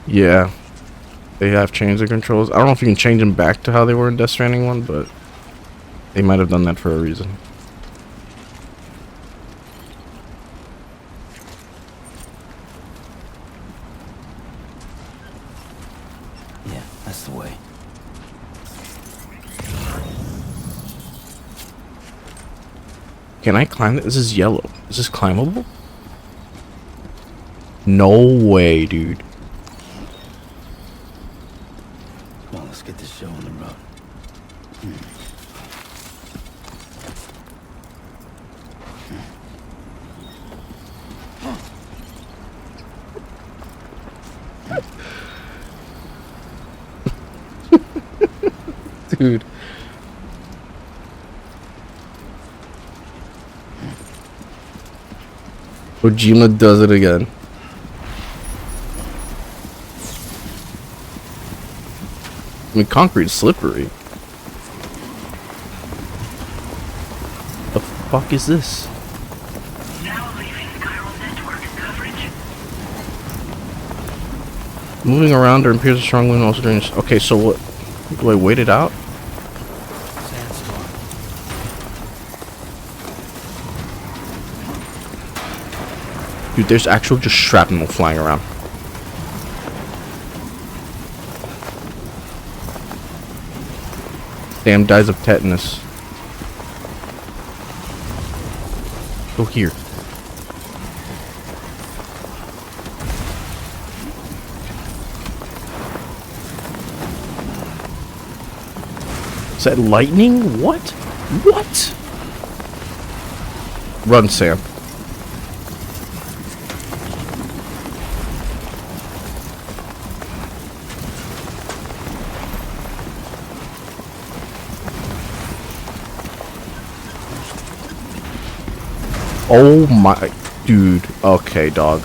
Yeah. They have changed the controls. I don't know if you can change them back to how they were in Death Stranding 1, but they might have done that for a reason. Yeah, that's the way. Can I climb it? This is yellow. Is this climbable? No way, dude. Come on, let's get this show on the road. Dude. Ojima does it again. I mean, concrete's slippery. The fuck is this? Now leaving chiral network coverage. Moving around or appears a strong wind also during this. Okay, so what? Do I wait it out? Sandstorm. Dude, there's actual just shrapnel flying around. Sam dies of tetanus. Go here. Is that lightning? What? What? Run, Sam. Oh my, dude. Okay, dog.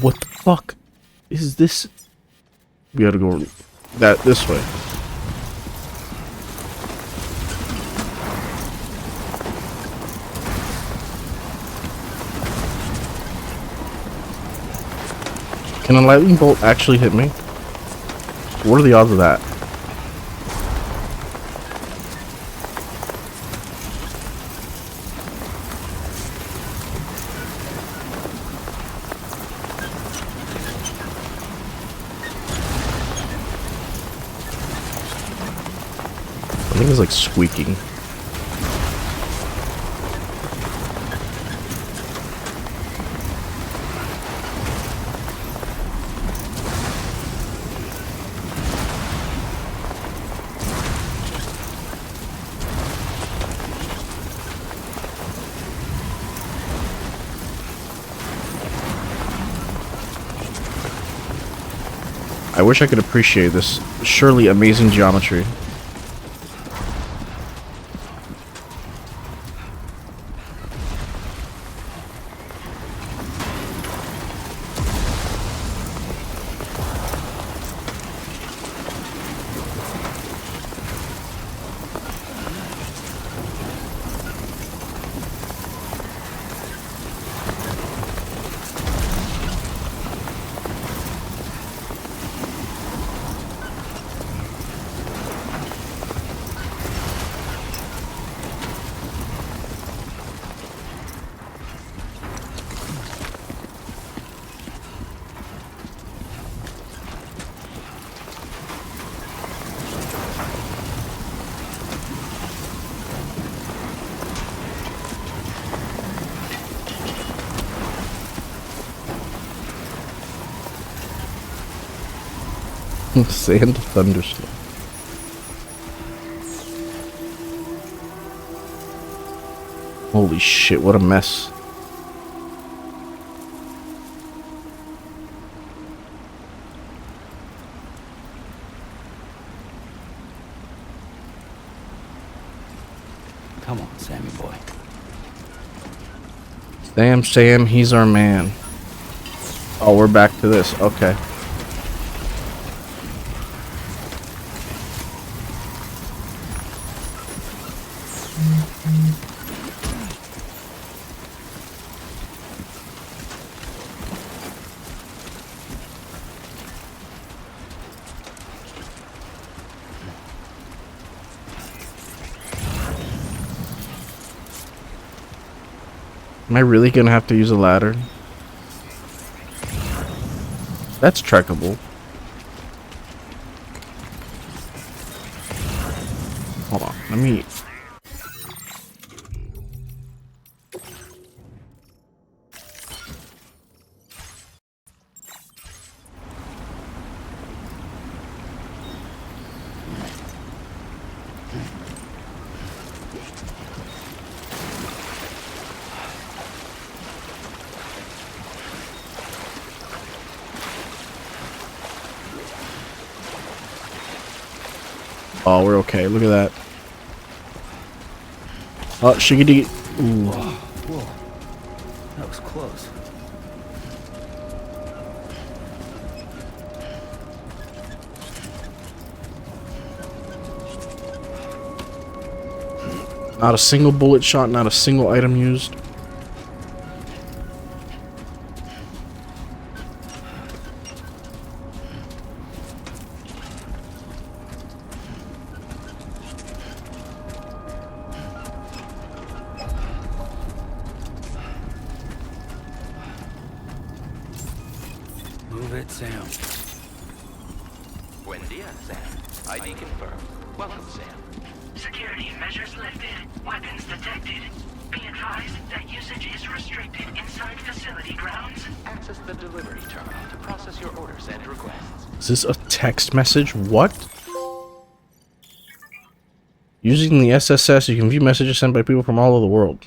What the fuck is this? We gotta go this way. Can a lightning bolt actually hit me? What are the odds of that? I think it's like squeaking. I wish I could appreciate this surely amazing geometry. Sand thunderstorm. Holy shit, what a mess. Come on, Sammy boy. Sam, he's our man. Oh, we're back to this. Okay. Am I really gonna have to use a ladder? That's trackable. Hold on, let me... Oh, we're okay. Look at that. Oh, shiggity. Ooh. Whoa. That was close. Not a single bullet shot, not a single item used. Move it, Sam. Buen dia, Sam. ID confirmed. Welcome, Sam. Security measures lifted. Weapons detected. Be advised that usage is restricted inside facility grounds. Access the delivery terminal to process your orders and requests. Is this a text message? What? Using the SSS, you can view messages sent by people from all over the world.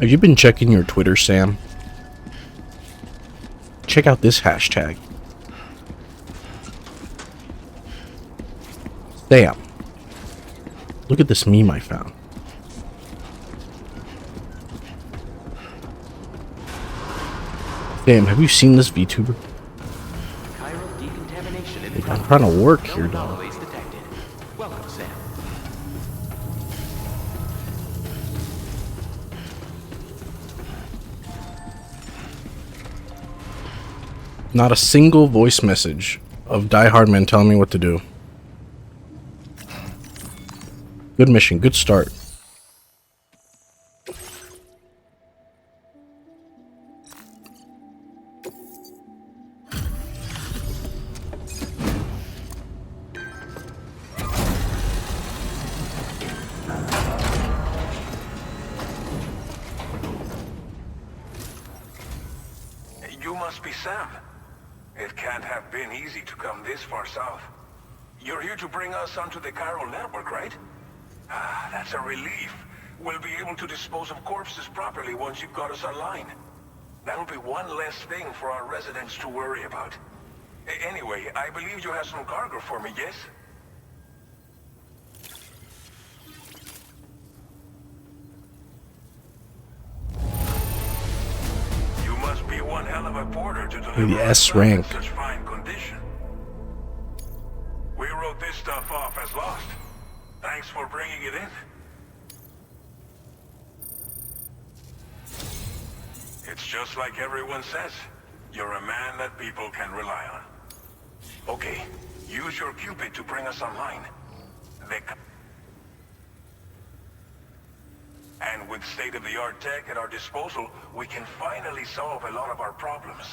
Have you been checking your Twitter, Sam? Check out this hashtag. Sam. Look at this meme I found. Sam, have you seen this VTuber? Chiral decontamination in the I'm trying to work here, No dog. anomalies detected. Welcome, Sam. Not a single voice message of diehard men telling me what to do. Good mission, good start. You must be Sam. It can't have been easy to come this far south. You're here to bring us onto the Chiral network, right? Ah, that's a relief. We'll be able to dispose of corpses properly once you've got us online. That'll be one less thing for our residents to worry about. Anyway, I believe you have some cargo for me, yes? You must be one hell of a porter to deliver The S stuff rank. in such fine condition. We wrote this stuff off as lost. Thanks for bringing it in. It's just like everyone says. You're a man that people can rely on. Okay, use your Cupid to bring us online. And with state-of-the-art tech at our disposal, we can finally solve a lot of our problems.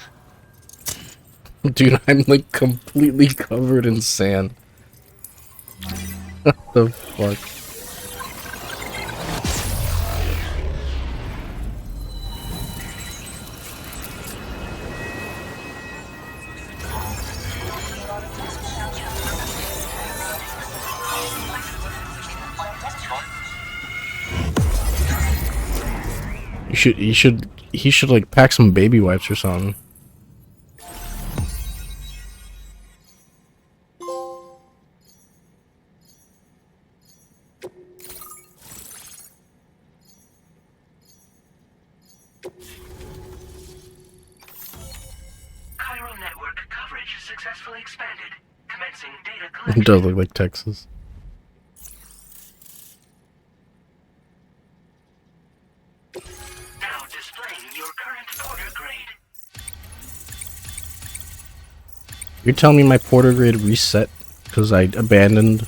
Dude, I'm like completely covered in sand. What the fuck? He should like pack some baby wipes or something. Chiral network coverage successfully expanded. Commencing data It collection. does look like Texas. Now displaying your current porter grade. You're telling me my porter grade reset because I abandoned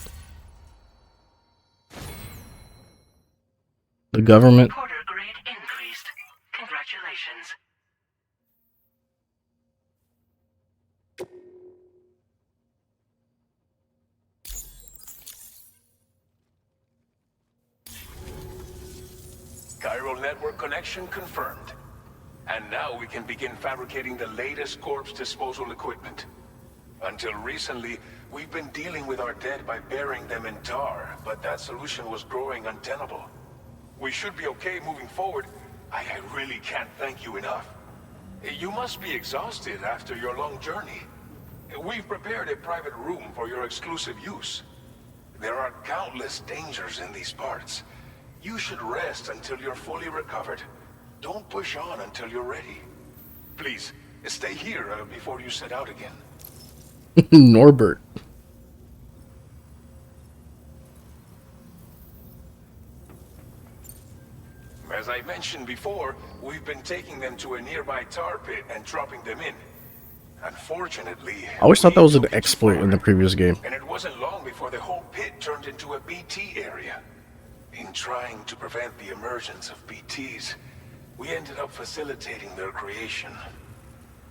the government? Porter grade increased. Congratulations. Chiral network connection confirmed. And now we can begin fabricating the latest corpse disposal equipment. Until recently, we've been dealing with our dead by burying them in tar, but that solution was growing untenable. We should be okay moving forward. I really can't thank you enough. You must be exhausted after your long journey. We've prepared a private room for your exclusive use. There are countless dangers in these parts. You should rest until you're fully recovered. Don't push on until you're ready. Please, stay here before you set out again. Norbert. As I mentioned before, we've been taking them to a nearby tar pit and dropping them in. Unfortunately, I always thought that was an exploit in the previous game. and it wasn't long before the whole pit turned into a BT area. In trying to prevent the emergence of BTs, we ended up facilitating their creation.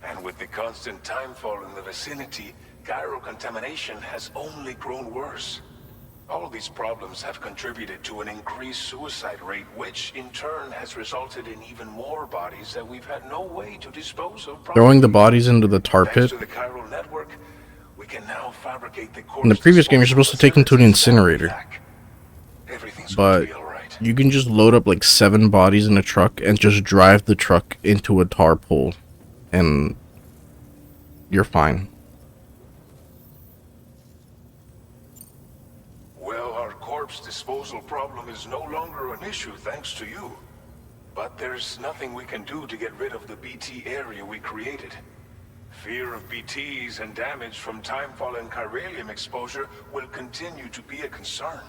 And with the constant timefall in the vicinity, chiral contamination has only grown worse. All these problems have contributed to an increased suicide rate, which in turn has resulted in even more bodies that we've had no way to dispose of properly. Throwing the bodies into the tar Thanks pit. to the chiral network, we can now fabricate the In the previous game, you're supposed to take them to an incinerator. Everything's But going to be all right. you can just load up like 7 bodies in a truck and just drive the truck into a tar pool. And you're fine. Well, our corpse disposal problem is no longer an issue thanks to you. But there's nothing we can do to get rid of the BT area we created. Fear of BTs and damage from timefall and chiralium exposure will continue to be a concern.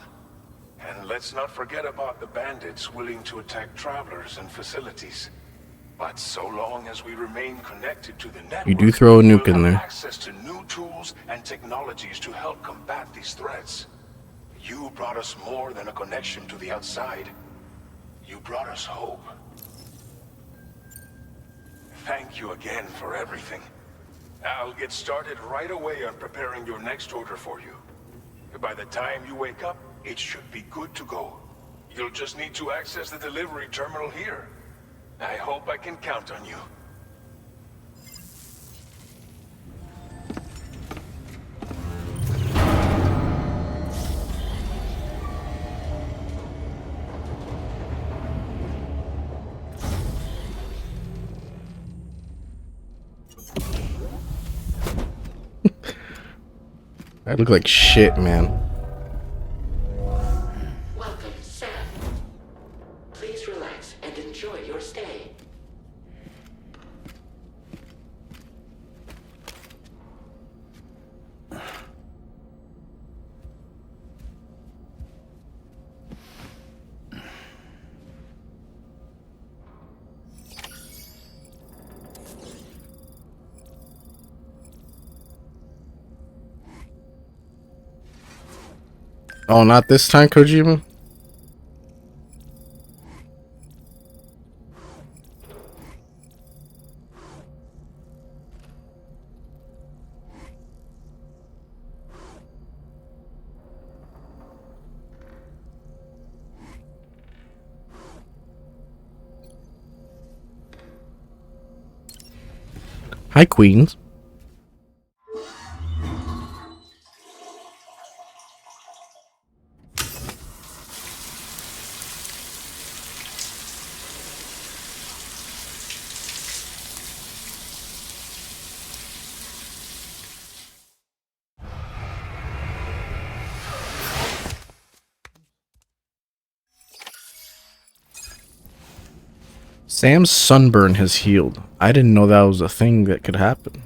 And let's not forget about the bandits willing to attack travelers and facilities. But so long as we remain connected to the network, You do throw a nuke we'll in have there. access to new tools and technologies to help combat these threats. You brought us more than a connection to the outside. You brought us hope. Thank you again for everything. I'll get started right away on preparing your next order for you. By the time you wake up, it should be good to go. You'll just need to access the delivery terminal here. I hope I can count on you. I look like shit, man. Welcome, Sam. Please relax and enjoy your stay. Oh, not this time, Kojima? Hi, Queens. Sam's sunburn has healed. I didn't know that was a thing that could happen.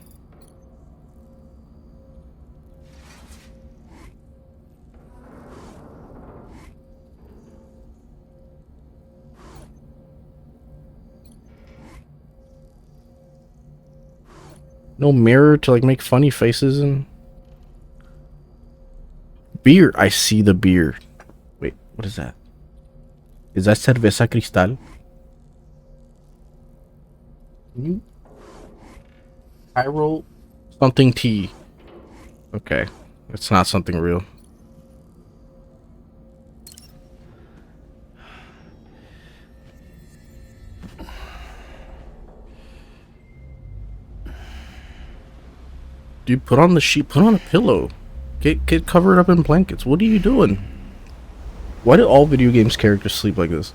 No mirror to like make funny faces and beer. I see the beer. Wait, what is that? Is that cerveza cristal? Pyro something tea. Okay, it's not something real. Dude, put on the sheet. Put on a pillow. Get covered up in blankets. What are you doing? Why do all video games characters sleep like this?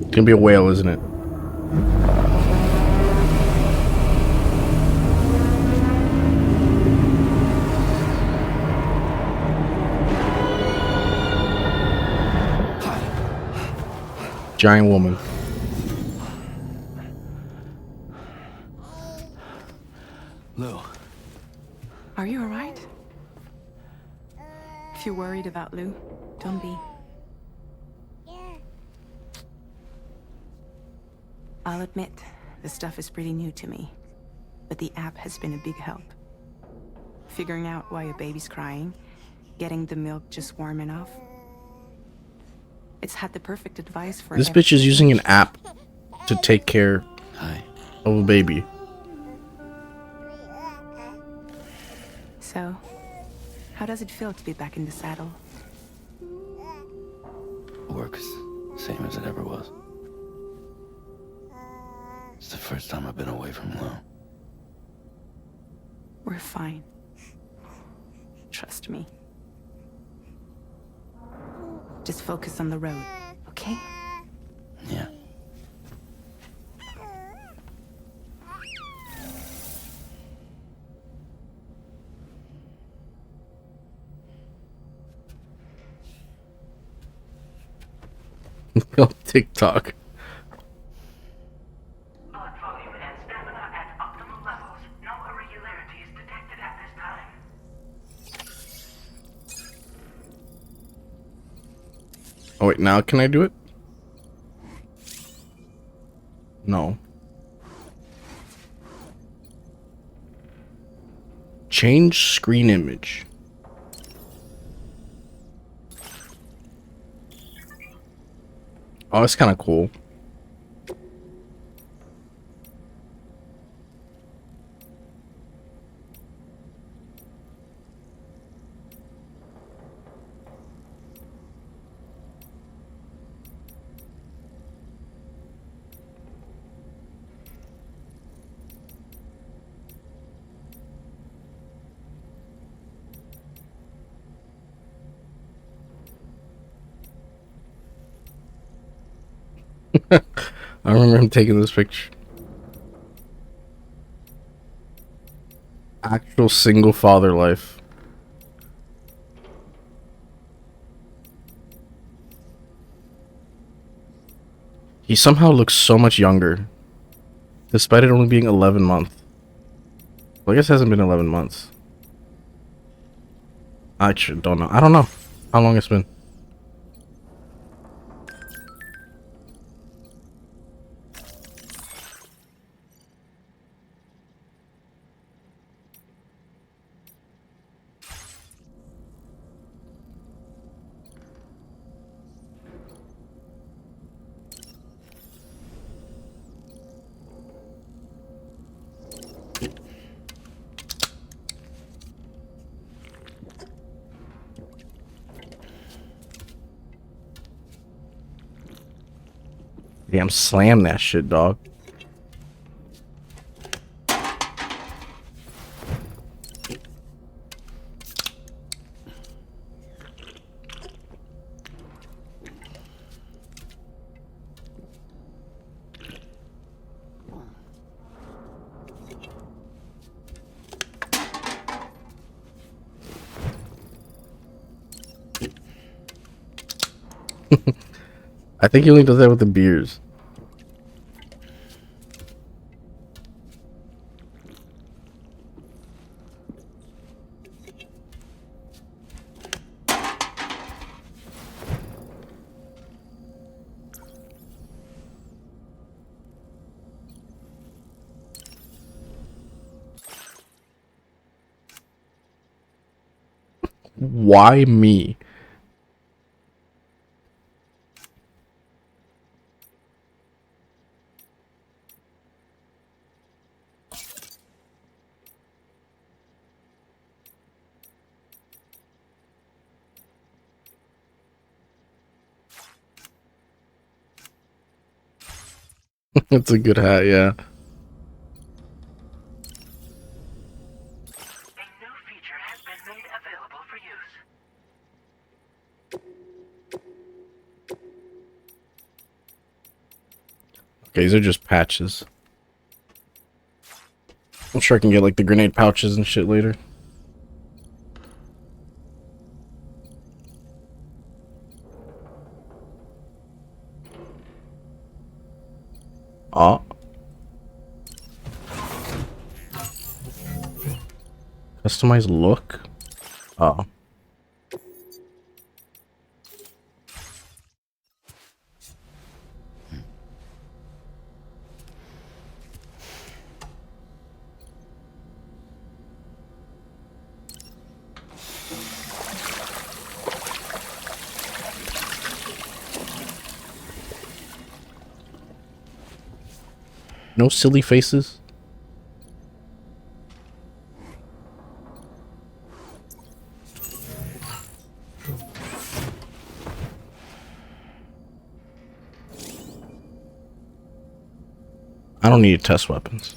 It's gonna be a whale, isn't it? Giant woman. Lou. Are you alright? If you're worried about Lou, don't be. I'll admit, this stuff is pretty new to me, but the app has been a big help. Figuring out why a baby's crying, getting the milk just warm enough. It's had the perfect advice for This bitch is using an app to take care Hi. of a baby. So, how does it feel to be back in the saddle? Works same as it ever was. It's the first time I've been away from Lou. We're fine. Trust me. Just focus on the road, okay? Yeah. Oh, TikTok. Blood volume and stamina at optimal levels. No irregularities detected at this time. Oh wait, now can I do it? No. Change screen image. Oh, that's kind of cool. I remember him taking this picture. Actual single father life. He somehow looks so much younger, despite it only being 11 months. Well, I guess it hasn't been 11 months. I actually don't know. I don't know how long it's been. Damn, slam that shit, dog. I think he only does that with the beers. Why me? It's a good hat, yeah. A new feature has been made available for use. Okay, these are just patches. I'm sure I can get like the grenade pouches and shit later. Oh. Customize look? Oh. No silly faces? I don't need to test weapons.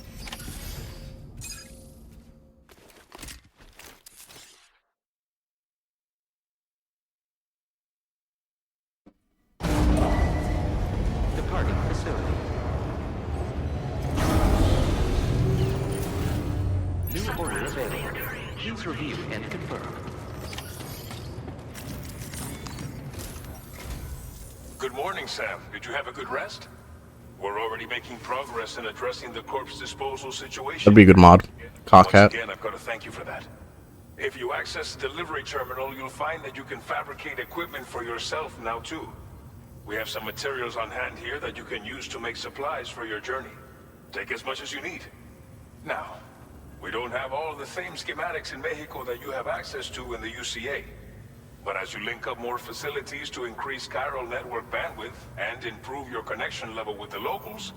Departing facility. New order available. Please review and confirm. Good morning, Sam. Did you have a good rest? We're already making progress in addressing the corpse disposal situation. That'd be a good mod. Cock hat. Once again, I've got to thank you for that. If you access the delivery terminal, you'll find that you can fabricate equipment for yourself now too. We have some materials on hand here that you can use to make supplies for your journey. Take as much as you need. Now, we don't have all the same schematics in Mexico that you have access to in the UCA. But as you link up more facilities to increase chiral network bandwidth and improve your connection level with the locals,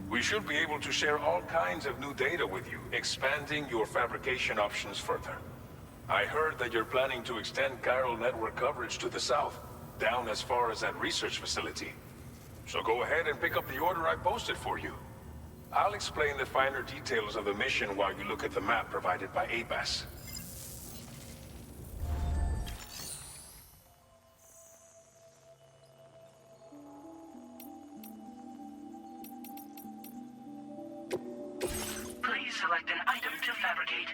we should be able to share all kinds of new data with you, expanding your fabrication options further. I heard that you're planning to extend chiral network coverage to the south, down as far as that research facility. So go ahead and pick up the order I posted for you. I'll explain the finer details of the mission while you look at the map provided by ABAS. an item to fabricate.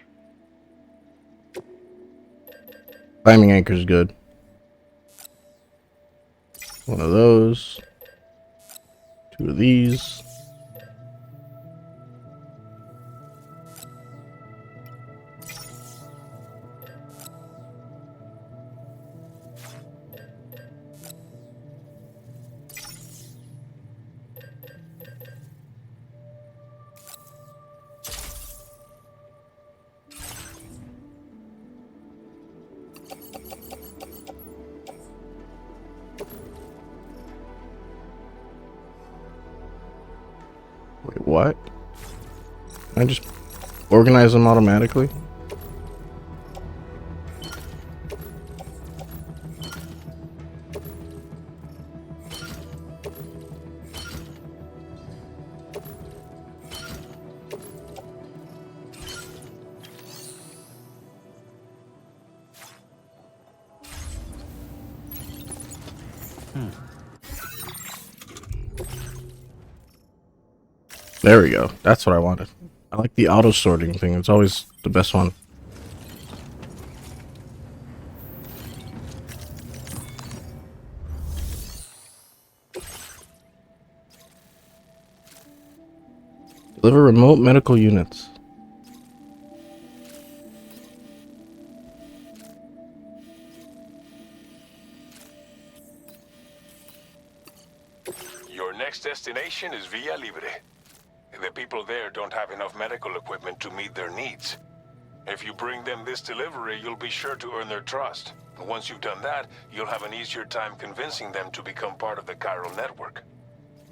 Climbing anchor is good. One of those. Two of these. Wait, what? Can I just organize them automatically? There we go. That's what I wanted. I like the auto sorting thing. It's always the best one. Deliver remote medical units. Your next destination is Villa Libre. The people there don't have enough medical equipment to meet their needs. If you bring them this delivery, you'll be sure to earn their trust. And once you've done that, you'll have an easier time convincing them to become part of the chiral network.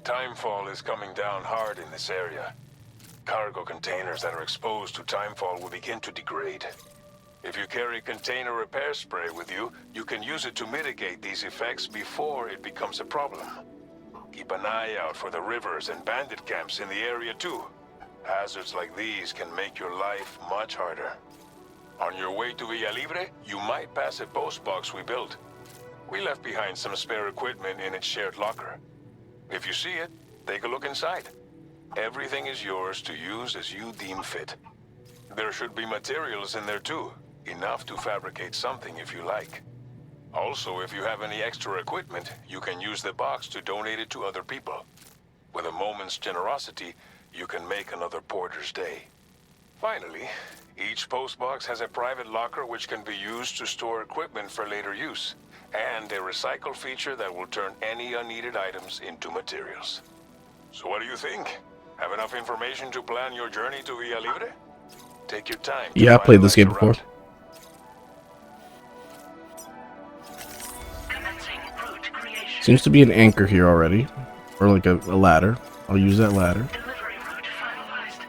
Timefall is coming down hard in this area. Cargo containers that are exposed to timefall will begin to degrade. If you carry container repair spray with you, you can use it to mitigate these effects before it becomes a problem. Keep an eye out for the rivers and bandit camps in the area too. Hazards like these can make your life much harder. On your way to Villa Libre, you might pass a post box we built. We left behind some spare equipment in its shared locker. If you see it, take a look inside. Everything is yours to use as you deem fit. There should be materials in there too, enough to fabricate something if you like. Also, if you have any extra equipment, you can use the box to donate it to other people. With a moment's generosity, you can make another porter's day. Finally, each postbox has a private locker which can be used to store equipment for later use, and a recycle feature that will turn any unneeded items into materials. So what do you think? Have enough information to plan your journey to Villa Libre? Take your time. Yeah, I played this game before. Seems to be an anchor here already, or like a ladder. I'll use that ladder. Delivery route finalized.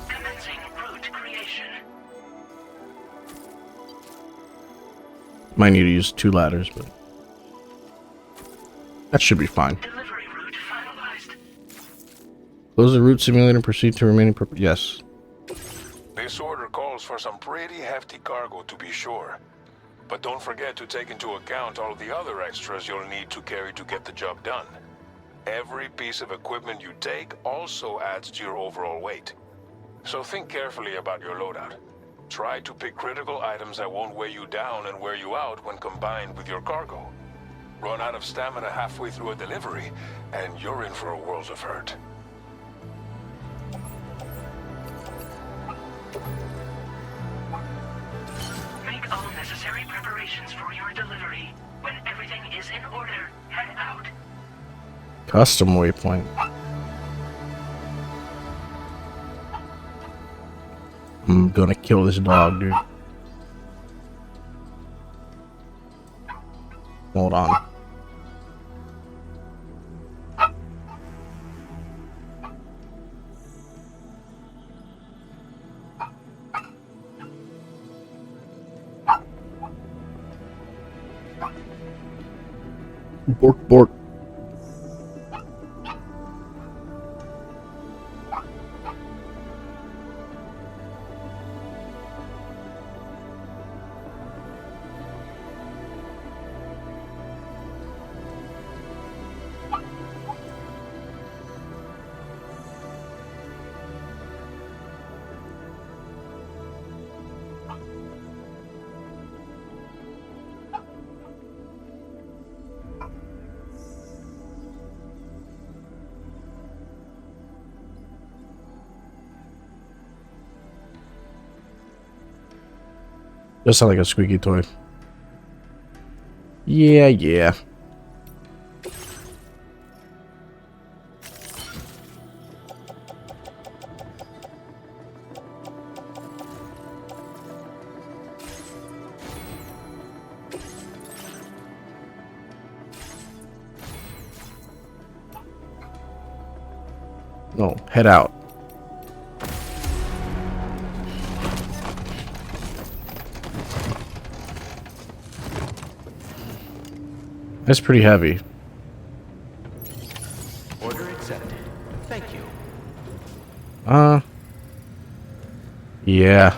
Commencing route creation. Might need to use 2 ladders, but that should be fine. Delivery route finalized. Close the route simulator and proceed to remaining purpose. Yes. This order calls for some pretty hefty cargo to be sure. But don't forget to take into account all the other extras you'll need to carry to get the job done. Every piece of equipment you take also adds to your overall weight. So think carefully about your loadout. Try to pick critical items that won't weigh you down and wear you out when combined with your cargo. Run out of stamina halfway through a delivery, and you're in for a world of hurt. Make all necessary preparations for your delivery. When everything is in order, head out. Custom waypoint. I'm gonna kill this dog, dude. Hold on. Bork, bork. Does sound like a squeaky toy. Yeah, yeah. No, head out. That's pretty heavy. Order accepted. Thank you. Yeah.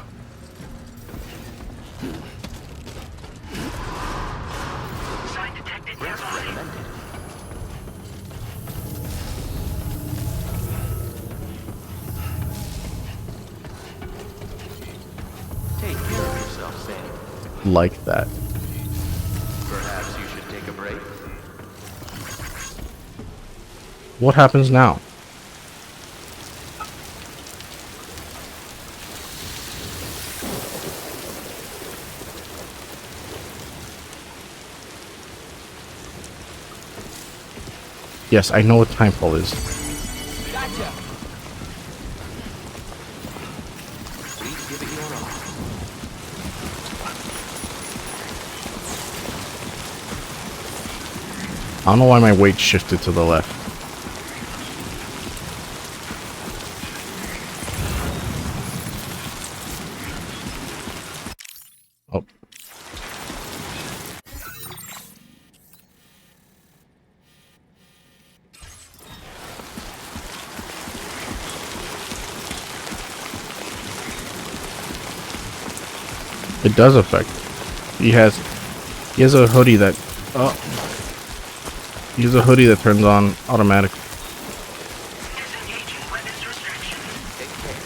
Sign detected nearby. Take care of yourself, Sam. Like that. Perhaps you should take a break. What happens now? Yes, I know what timefall is. Gotcha. Please give it your all. I don't know why my weight shifted to the left. Oh. It does affect. He has a hoodie that he has a hoodie that turns on automatically. Disengaging weapons restriction. Take care.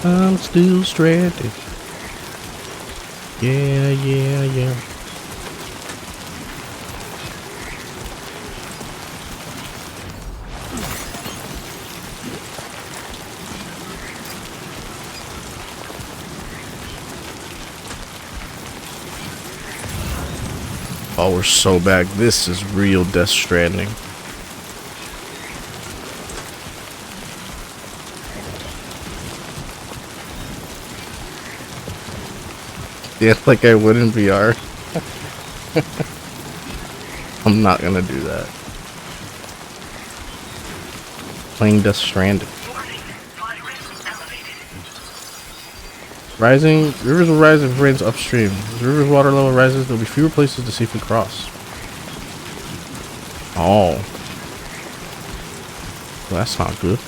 I'm still stranded. Yeah, yeah, yeah. Oh, we're so back. This is real Death Stranding. Yeah, like I would in VR. I'm not gonna do that. Playing Death Stranding. Warning. Flight risk elevated. Rising rivers will rise if it rains upstream. As the river's water level rises, there'll be fewer places to safely cross. Oh, well, that's not good.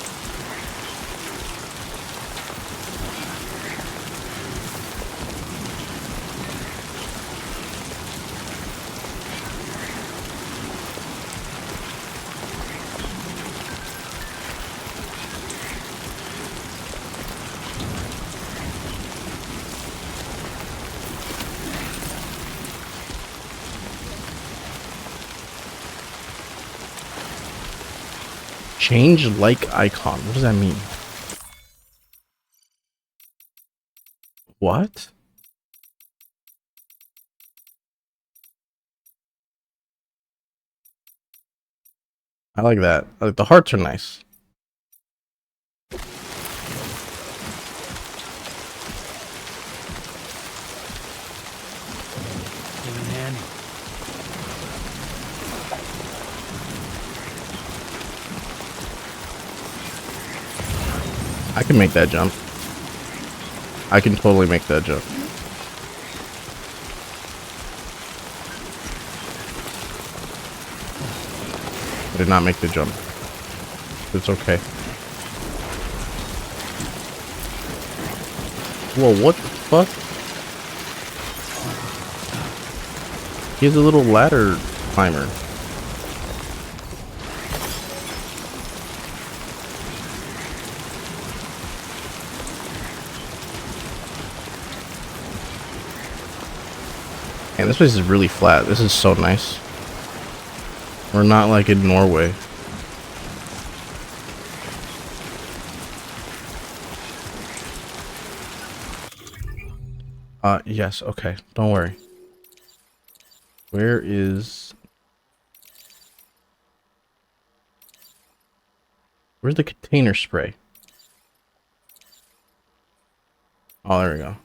Change like icon. What does that mean? What? I like that. I like the hearts are nice. Came in handy. I can make that jump. I can totally make that jump. I did not make the jump. It's okay. Whoa, what the fuck? He has a little ladder climber. Man, this place is really flat. This is so nice. We're not like in Norway. Yes, okay. Don't worry. Where's the container spray? Oh, there we go.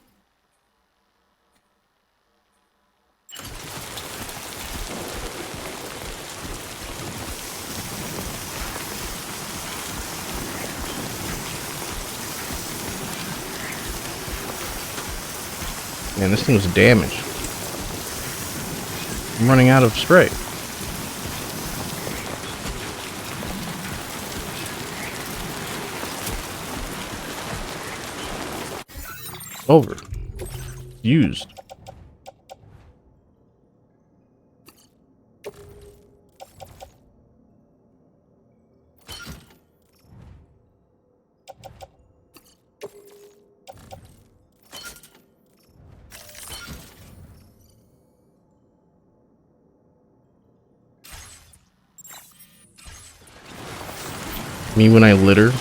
Man, this thing was damaged. I'm running out of spray. Over. Used. Me when I litter.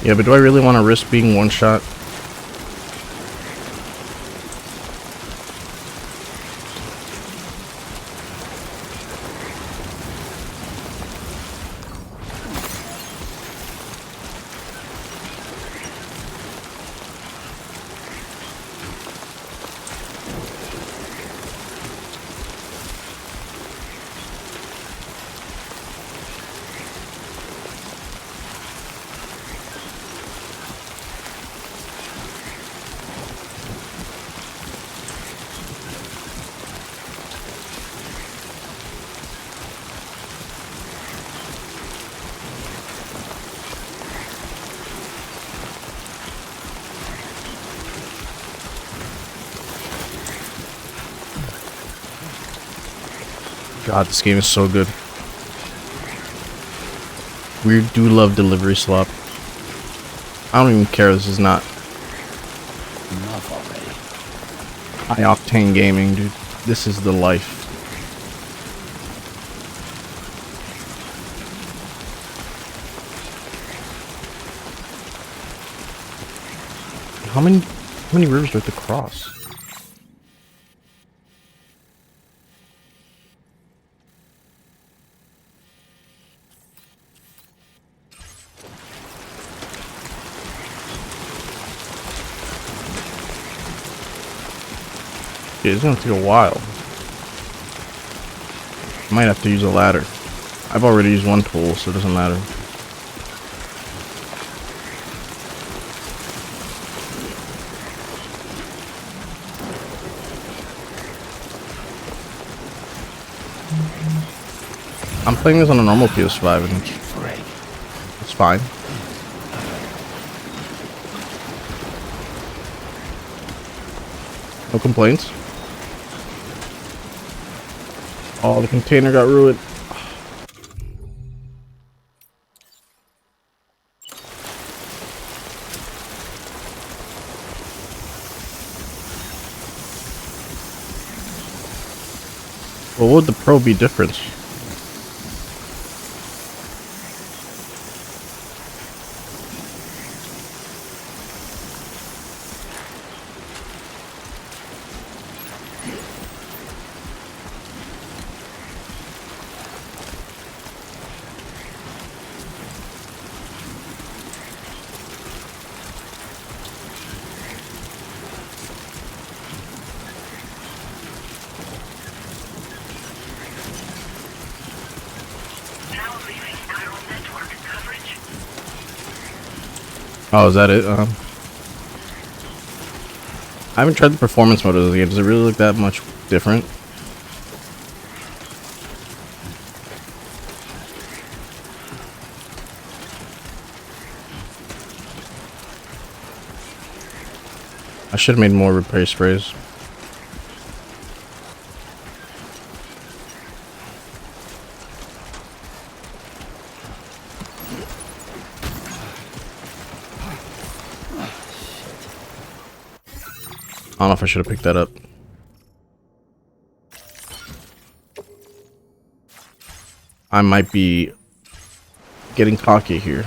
Yeah, but do I really want to risk being one shot? God, this game is so good. We do love delivery slop. I don't even care. This is not Enough already. high octane gaming, dude. This is the life. How many rivers do we have to cross? Yeah, it's gonna take a while. Might have to use a ladder. I've already used one tool, so it doesn't matter. I'm playing this on a normal PS5 and it's fine. No complaints. Oh, the container got ruined. Well, what would the Pro be different? Oh, is that it? I haven't tried the performance mode of the game. Does it really look that much different? I should have made more repair sprays. I don't know if I should have picked that up. I might be getting cocky here.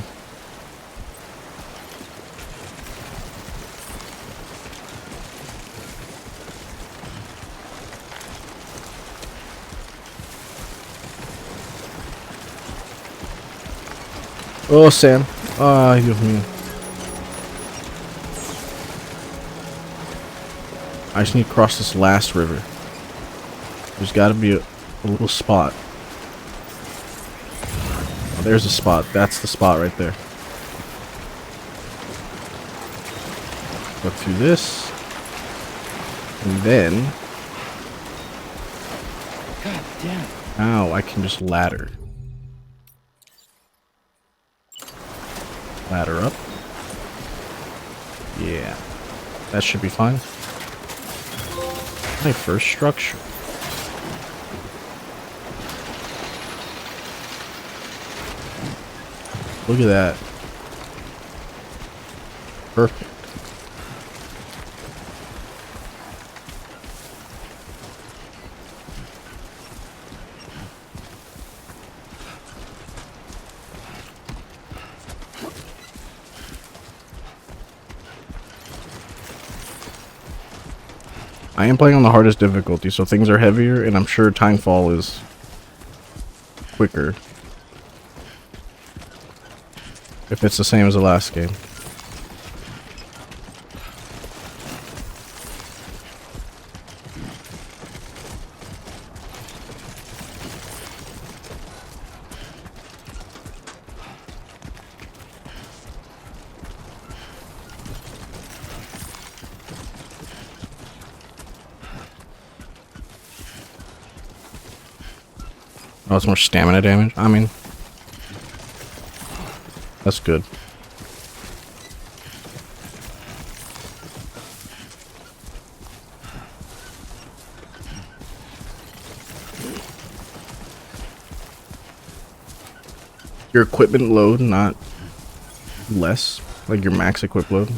Oh, Sam. Ah, Dios mío. I just need to cross this last river. There's got to be a little spot. Oh, there's a spot. That's the spot right there. Go through this. And then... God damn. Now I can just ladder. Ladder up. Yeah. That should be fine. My first structure. Look at that. Perfect. I am playing on the hardest difficulty, so things are heavier, and I'm sure timefall is quicker. If it's the same as the last game. Oh, it's more stamina damage. I mean, that's good. Your equipment load, not less. Like your max equip load.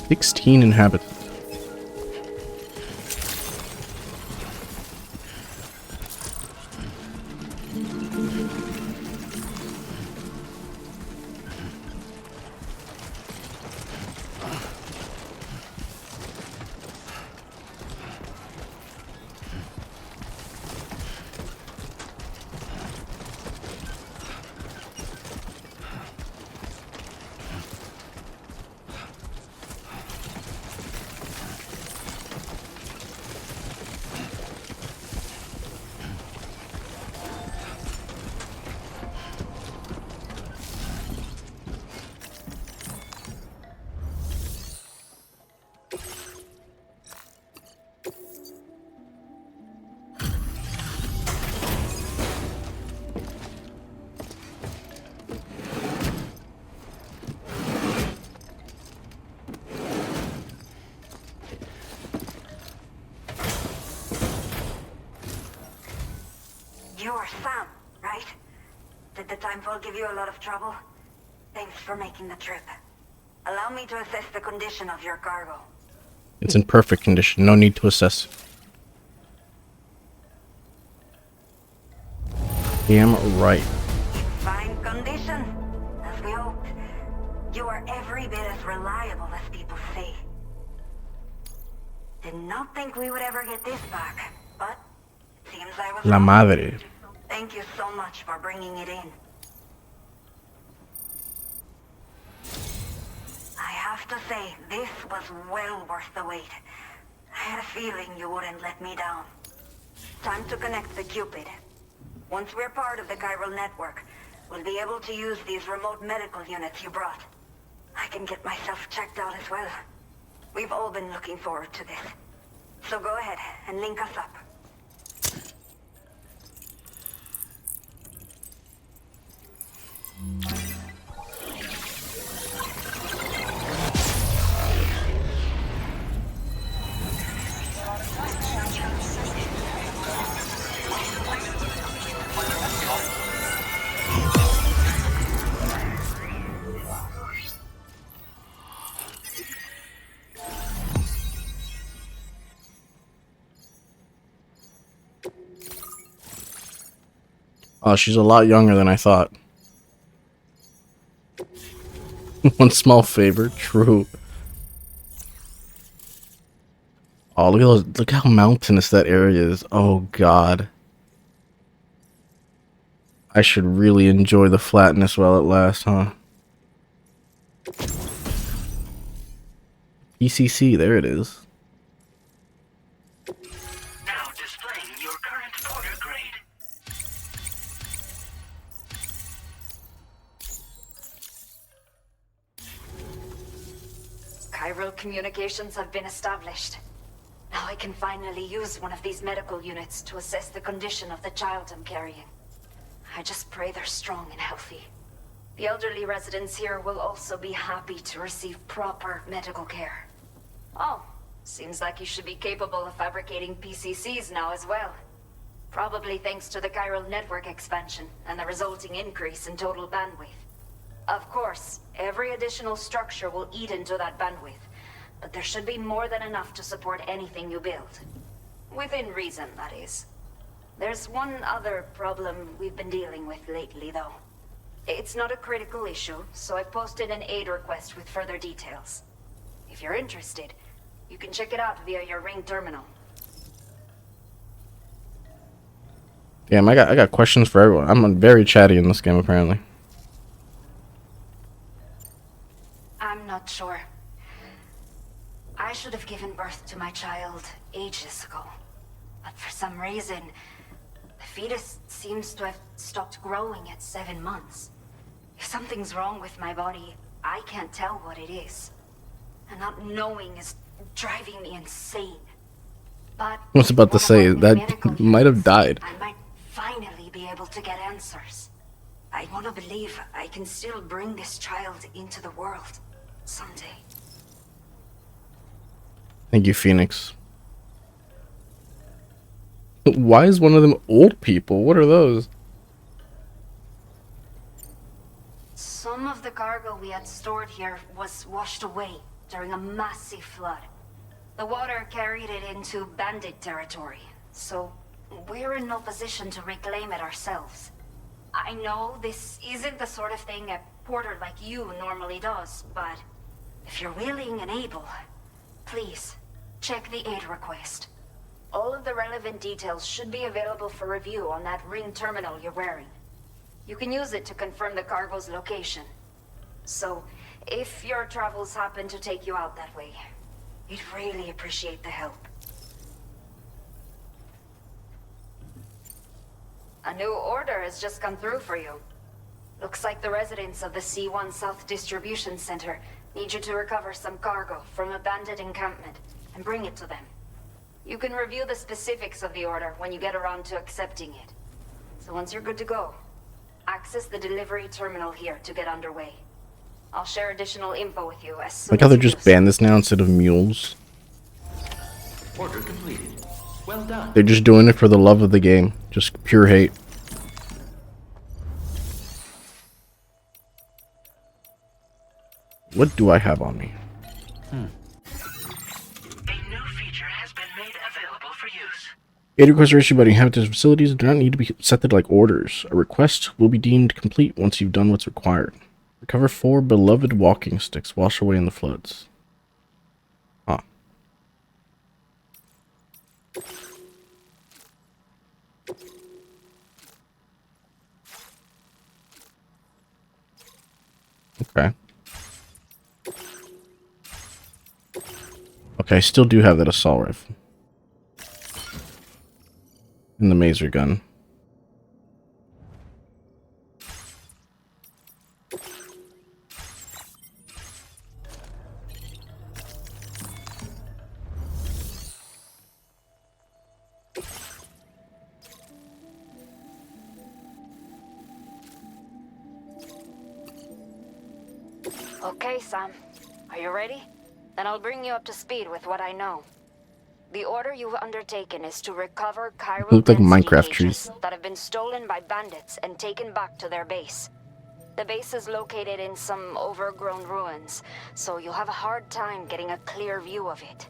16 inhabitants. You're Sam, right? Did the timefall give you a lot of trouble? Thanks for making the trip. Allow me to assess the condition of your cargo. It's in perfect condition. No need to assess. Damn right. Fine condition, as we hoped. You are every bit as reliable as people say. Did not think we would ever get this back, but seems I was La wrong. madre. Thank you so much for bringing it in. I have to say, this was well worth the wait. I had a feeling you wouldn't let me down. Time to connect the Cupid. Once we're part of the chiral network, we'll be able to use these remote medical units you brought. I can get myself checked out as well. We've all been looking forward to this. So go ahead and link us up. Oh, she's a lot younger than I thought. One small favor, true. Oh, look at those! Look how mountainous that area is. Oh God, I should really enjoy the flatness while it lasts, huh? PCC, there it is. Now displaying your current order grade. Chiral communications have been established. Now I can finally use one of these medical units to assess the condition of the child I'm carrying. I just pray they're strong and healthy. The elderly residents here will also be happy to receive proper medical care. Oh, seems like you should be capable of fabricating PCCs now as well. Probably thanks to the chiral network expansion and the resulting increase in total bandwidth. Of course, every additional structure will eat into that bandwidth, but there should be more than enough to support anything you build. Within reason, that is. There's one other problem we've been dealing with lately, though. It's not a critical issue, so I posted an aid request with further details. If you're interested, you can check it out via your ring terminal. Damn, I got questions for everyone. I'm very chatty in this game, apparently. I'm not sure. I should have given birth to my child ages ago. But for some reason, the fetus seems to have stopped growing at 7 months. If something's wrong with my body, I can't tell what it is. And not knowing is driving me insane. But I was about to say, that might have died. I might finally be able to get answers. I want to believe I can still bring this child into the world someday. Thank you, Phoenix. Why is one of them old people? What are those? Some of the cargo we had stored here was washed away during a massive flood. The water carried it into bandit territory, so we're in no position to reclaim it ourselves. I know this isn't the sort of thing a porter like you normally does, but if you're willing and able, please check the aid request. All of the relevant details should be available for review on that ring terminal you're wearing. You can use it to confirm the cargo's location. So, if your travels happen to take you out that way, we'd really appreciate the help. A new order has just come through for you. Looks like the residents of the C1 South Distribution Center need you to recover some cargo from a bandit encampment and bring it to them. You can review the specifics of the order when you get around to accepting it. So once you're good to go, access the delivery terminal here to get underway. I'll share additional info with you as soon Like how as they you just banned this now instead of mules. Order completed. Well done. They're just doing it for the love of the game. Just pure hate. What do I have on me? A new feature has been made available for use. Aid requests are issued by the inhabitants of facilities and do not need to be accepted like orders. A request will be deemed complete once you've done what's required. Recover 4 beloved walking sticks washed away in the floods. Huh. Okay. Okay, I still do have that assault rifle. And the maser gun. Okay, Sam. Are you ready? Then I'll bring you up to speed with what I know. The order you've undertaken is to recover They chiral look like density Minecraft cages trees. that have been stolen by bandits and taken back to their base. The base is located in some overgrown ruins, so you'll have a hard time getting a clear view of it.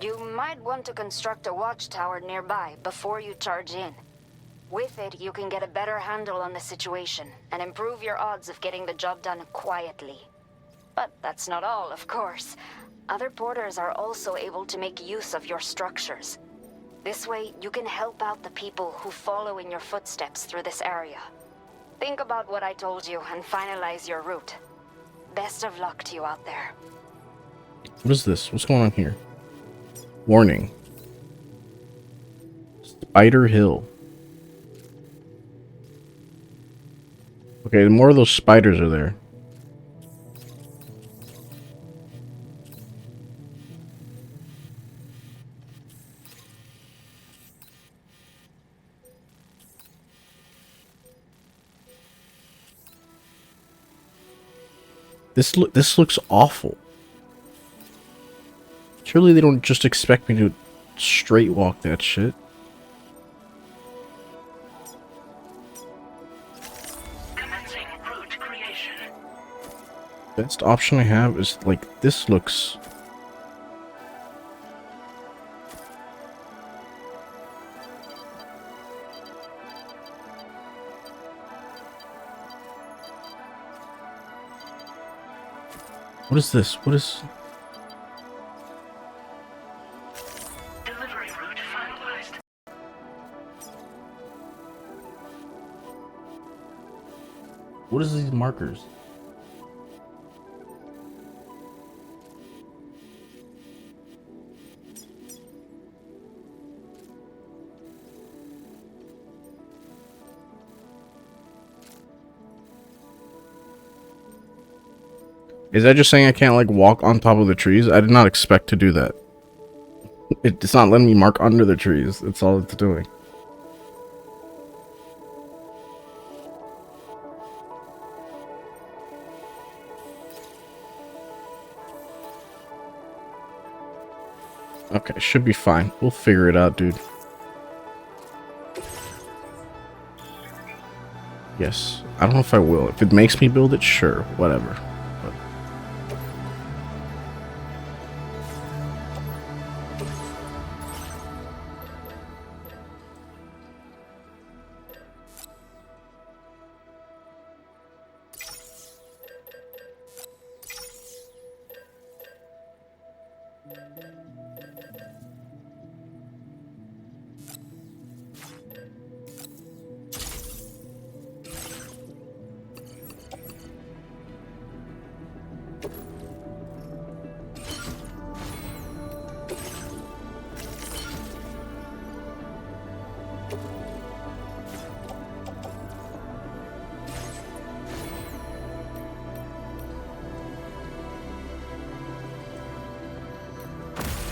You might want to construct a watchtower nearby before you charge in. With it, you can get a better handle on the situation and improve your odds of getting the job done quietly. But that's not all, of course. Other porters are also able to make use of your structures. This way, you can help out the people who follow in your footsteps through this area. Think about what I told you and finalize your route. Best of luck to you out there. What is this? What's going on here? Warning. Spider Hill. Okay, more of those spiders are there. This looks awful. Surely they don't just expect me to straight walk that shit. Commencing route creation. Best option I have is like this looks. What is this? What is? Delivery route finalized. What is these markers? Is that just saying I can't like walk on top of the trees? I did not expect to do that. It's not letting me mark under the trees. That's all it's doing. Okay, should be fine. We'll figure it out, dude. Yes. I don't know if I will. If it makes me build it, sure. Whatever. But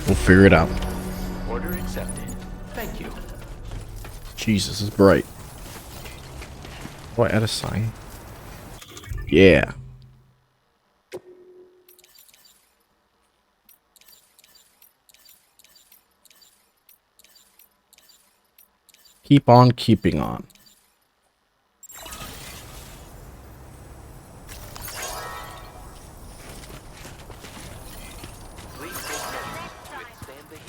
we'll figure it out. Order accepted. Thank you. Jesus, it's bright. Oh, I add a sign. Yeah. Keep on keeping on. Please take measures to withstand the heat.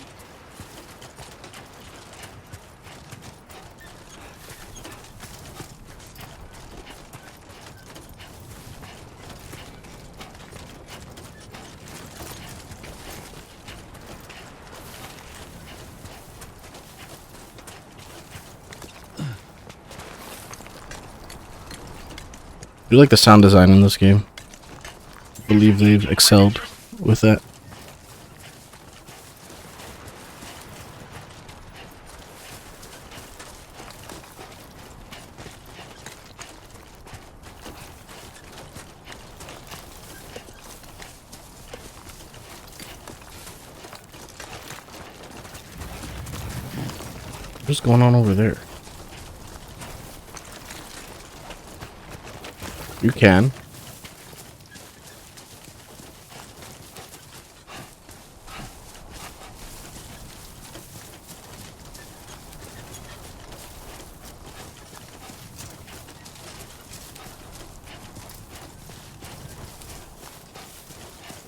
Do you like the sound design in this game? I believe they've excelled with that. What's going on over there? You can.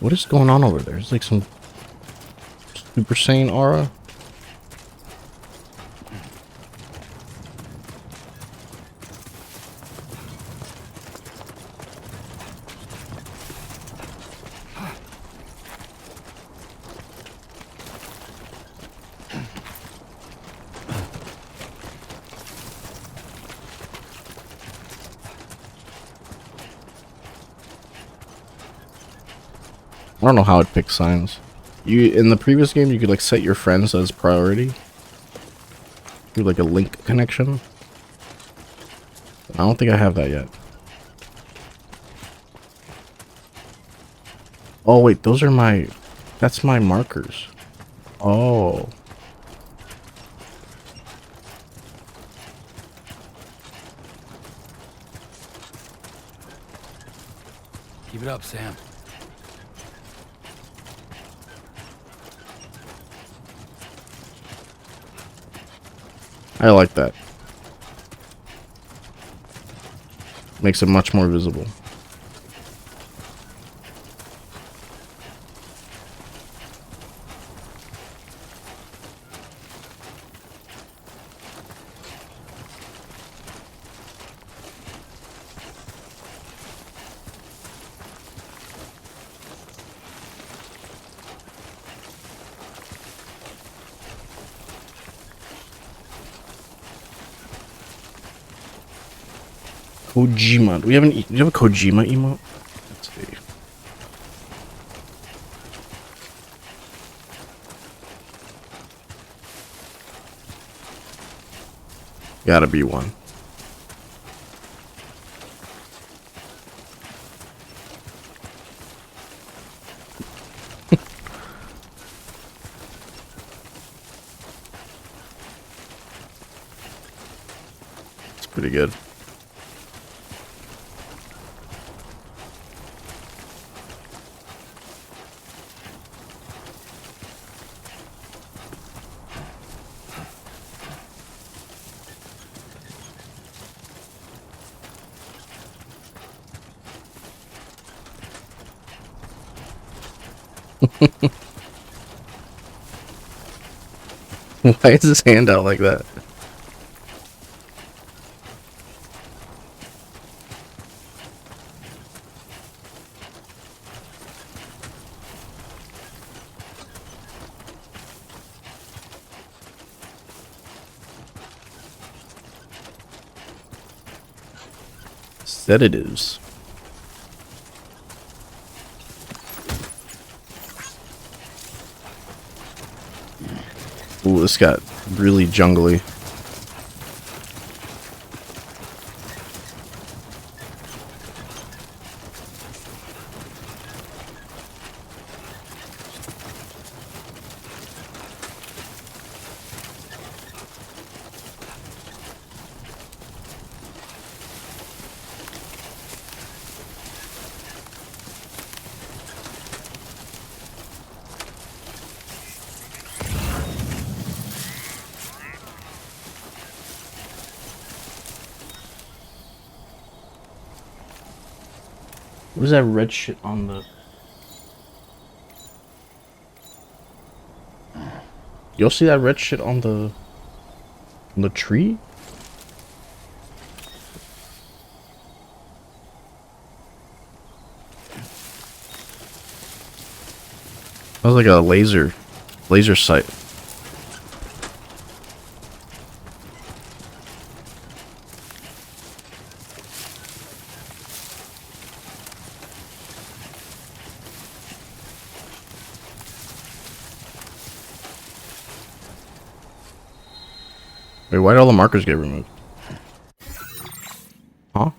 What is going on over there? It's like some Super Saiyan aura. I don't know how it picks signs. In the previous game, you could like set your friends as priority. Do like a link connection. I don't think I have that yet. Oh wait, those are my... That's my markers. Oh. Keep it up, Sam. I like that. Makes it much more visible. Kojima. Do you have a Kojima emote? Let's see. Gotta be one. It's pretty good. Why is his hand out like that? Sedatives. Ooh, this got really jungly. What is that red shit on the... You'll see that red shit on the tree? That was like a laser sight. Wait, why did all the markers get removed? Huh?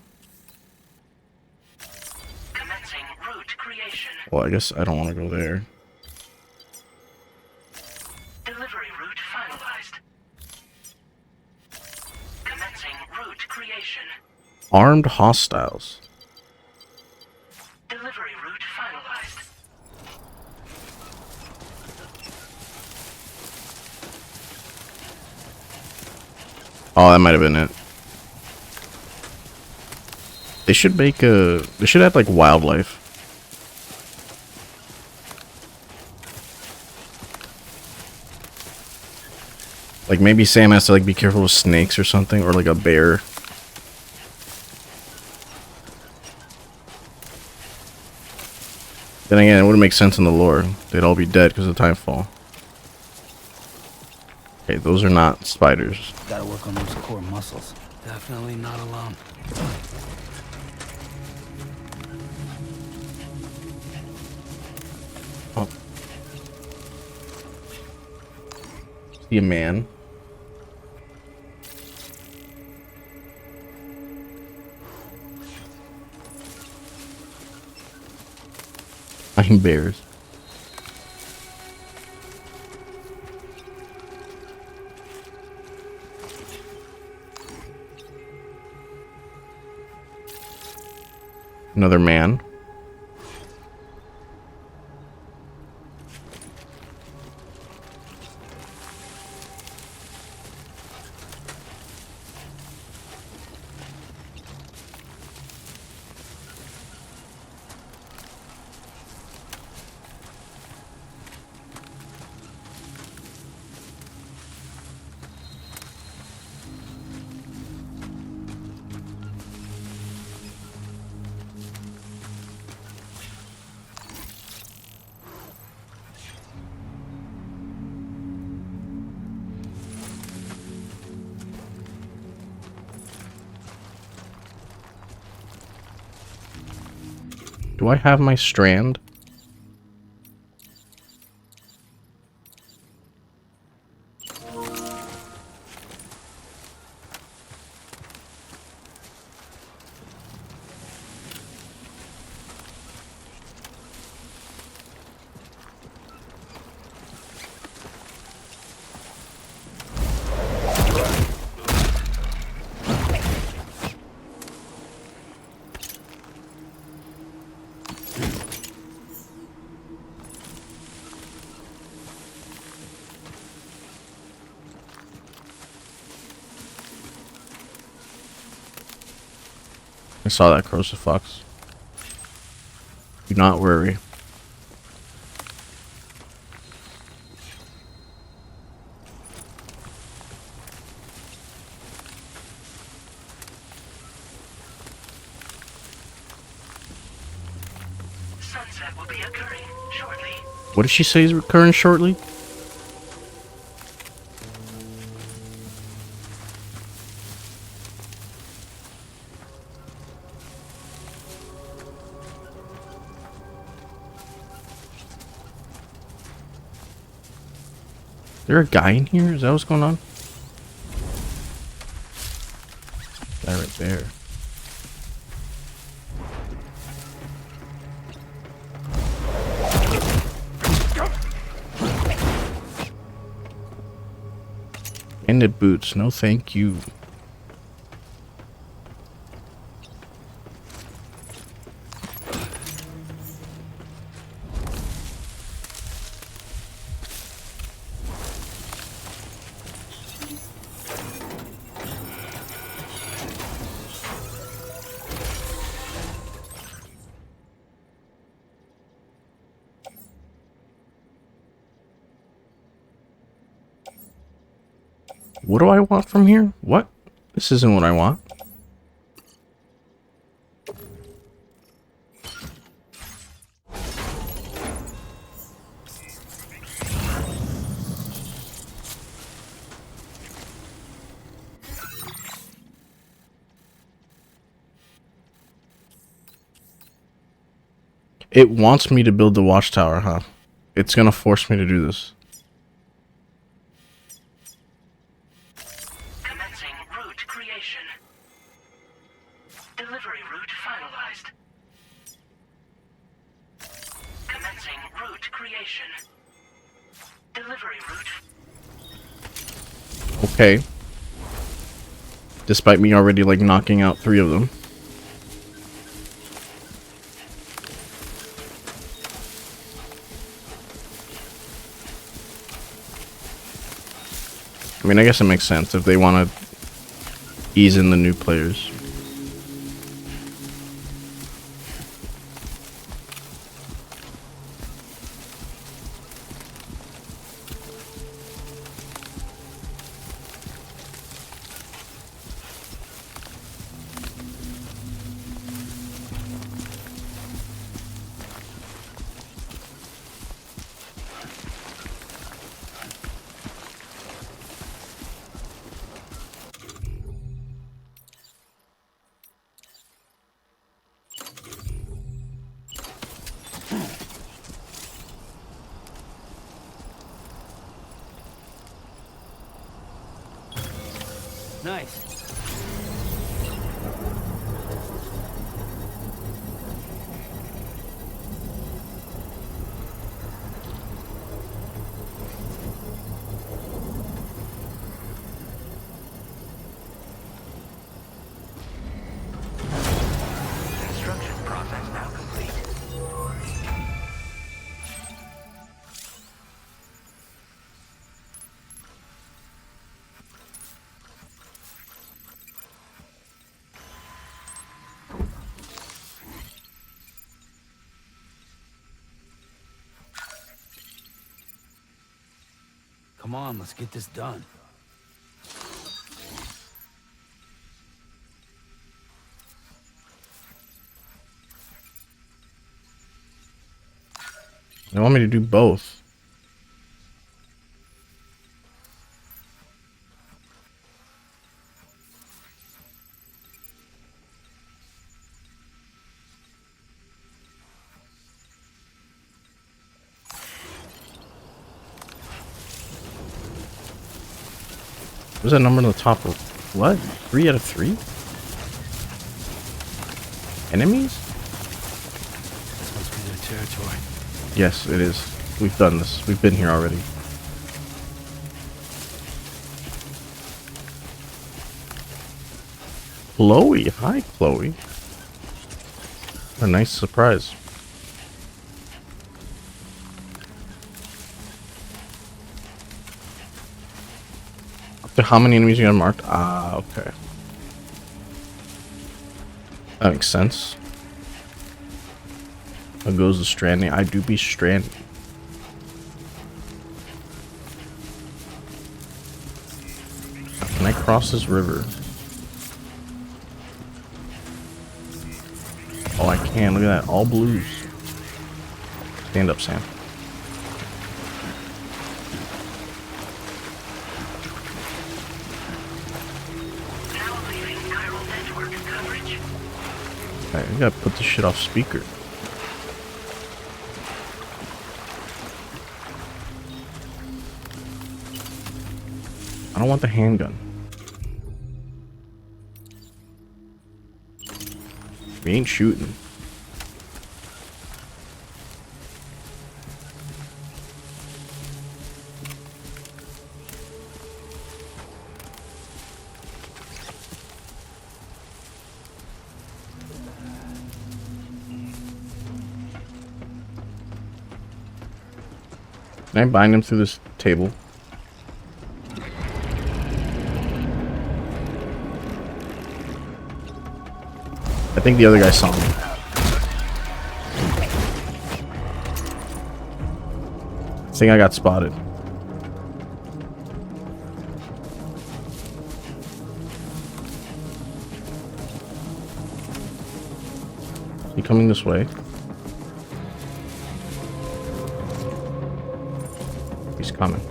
Commencing route creation. Well, I guess I don't want to go there. Delivery route finalized. Commencing route creation. Armed hostiles. Delivery route finalized. Oh, that might have been it. They should make a... They should add, like, wildlife. Like maybe Sam has to like be careful with snakes or something, or like a bear. Then again, it wouldn't make sense in the lore. They'd all be dead because of timefall. Okay, those are not spiders. Gotta work on those core muscles. Definitely not alone. Oh. See a man. Flying bears. Another man. Do I have my strand? I saw that crucifix. Do not worry. Sunset will be occurring shortly. What did she say is recurring shortly? Is there a guy in here? Is that what's going on? Guy right there. Ended boots. No thank you. What do I want from here? What? This isn't what I want. It wants me to build the watchtower, huh? It's gonna force me to do this. Commencing route creation. Delivery route finalized. Commencing route creation. Delivery route. Okay. Despite me already, like, knocking out 3 of them. I mean, I guess it makes sense if they want to ease in the new players. Nice. Construction process now complete. Come on, let's get this done. They want me to do both. What's that number on the top of what? 3 out of 3? Enemies? This must be their territory. Yes, it is. We've done this. We've been here already. Chloe. Hi, Chloe. A nice surprise. Up to how many enemies you got marked? Ah, okay. That makes sense. How goes the Stranding? I do be stranded. Can I cross this river? Oh, I can. Look at that. All blues. Stand up, Sam. Now leaving chiral network coverage. Alright, we gotta put this shit off speaker. I don't want the handgun. We ain't shooting. Can I bind him through this table? I think the other guy saw me. I think I got spotted. He coming this way? He's coming.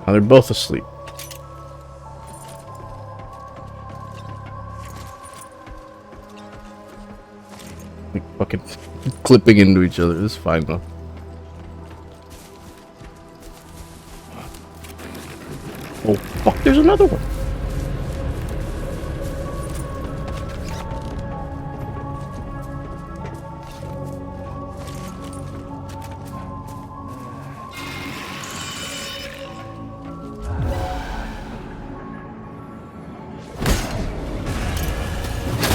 Now they're both asleep. Like fucking clipping into each other. It's fine though. Oh fuck, there's another one.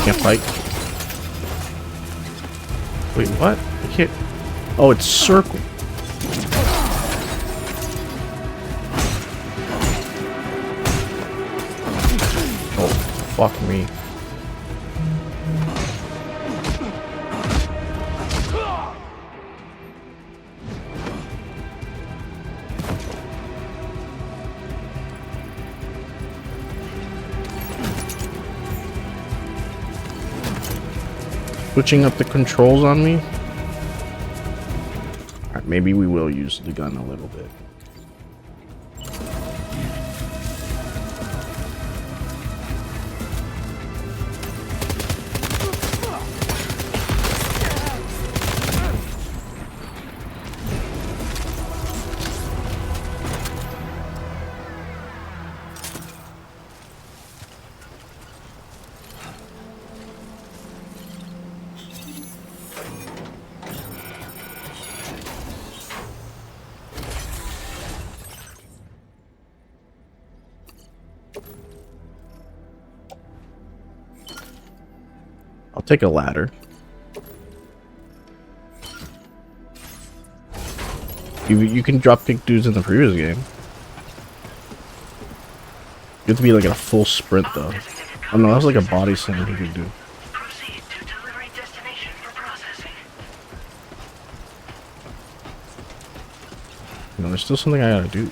Can't fight. Wait, what? I can't. Oh, it's circle. Oh, fuck me. Switching up the controls on me. Alright, maybe we will use the gun a little bit. I'll take a ladder. You can drop kick dudes in the previous game. You have to be like a full sprint though. Oh no, that was like a body slam you could do. Proceed to delivery destination for processing. No, there's still something I gotta do.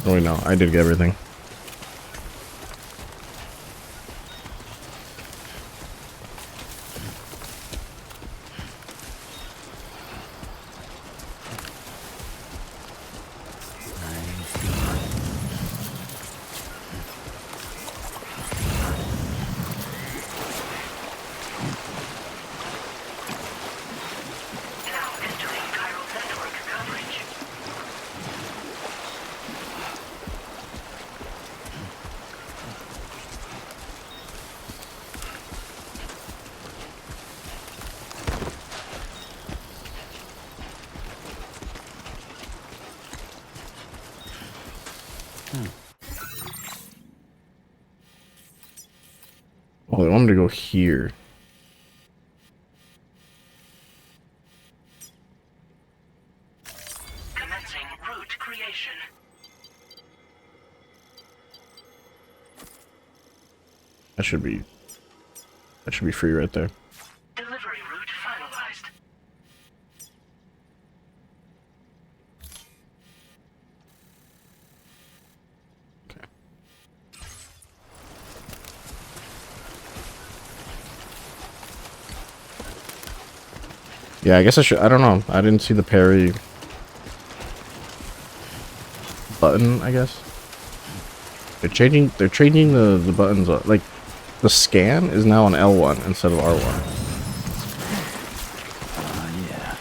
Oh wait, no, I did get everything. Now entering chiral network coverage. Oh, I wanted to go here. Commencing route creation. That should be free right there. Delivery route finalized. Yeah, I guess I should. I don't know. I didn't see the parry button, I guess. They're changing the buttons up. Like the scan is now on L1 instead of R1. Yeah.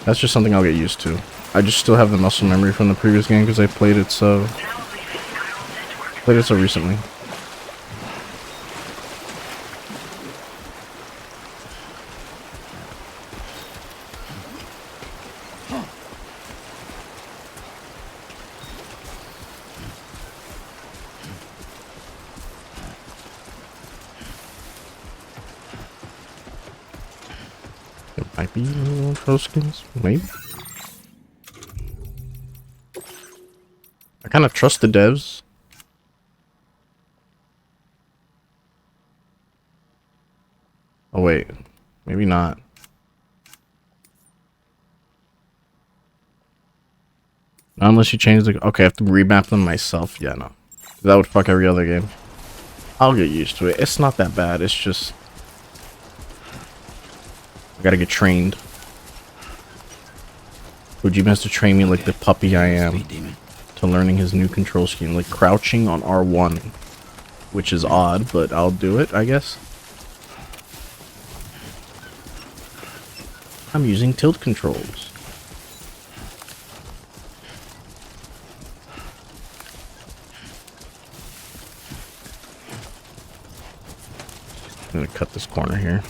That's just something I'll get used to. I just still have the muscle memory from the previous game because I played it so recently. It might be pro skins, maybe. I kind of trust the devs. Oh wait, maybe not. Not unless you change the... Okay, I have to remap them myself. Yeah, no. That would fuck every other game. I'll get used to it. It's not that bad. It's just... I gotta get trained. Kojima has to train me like the puppy I am to learning his new control scheme. Like crouching on R1. Which is odd, but I'll do it, I guess. I'm using tilt controls. I'm gonna cut this corner here.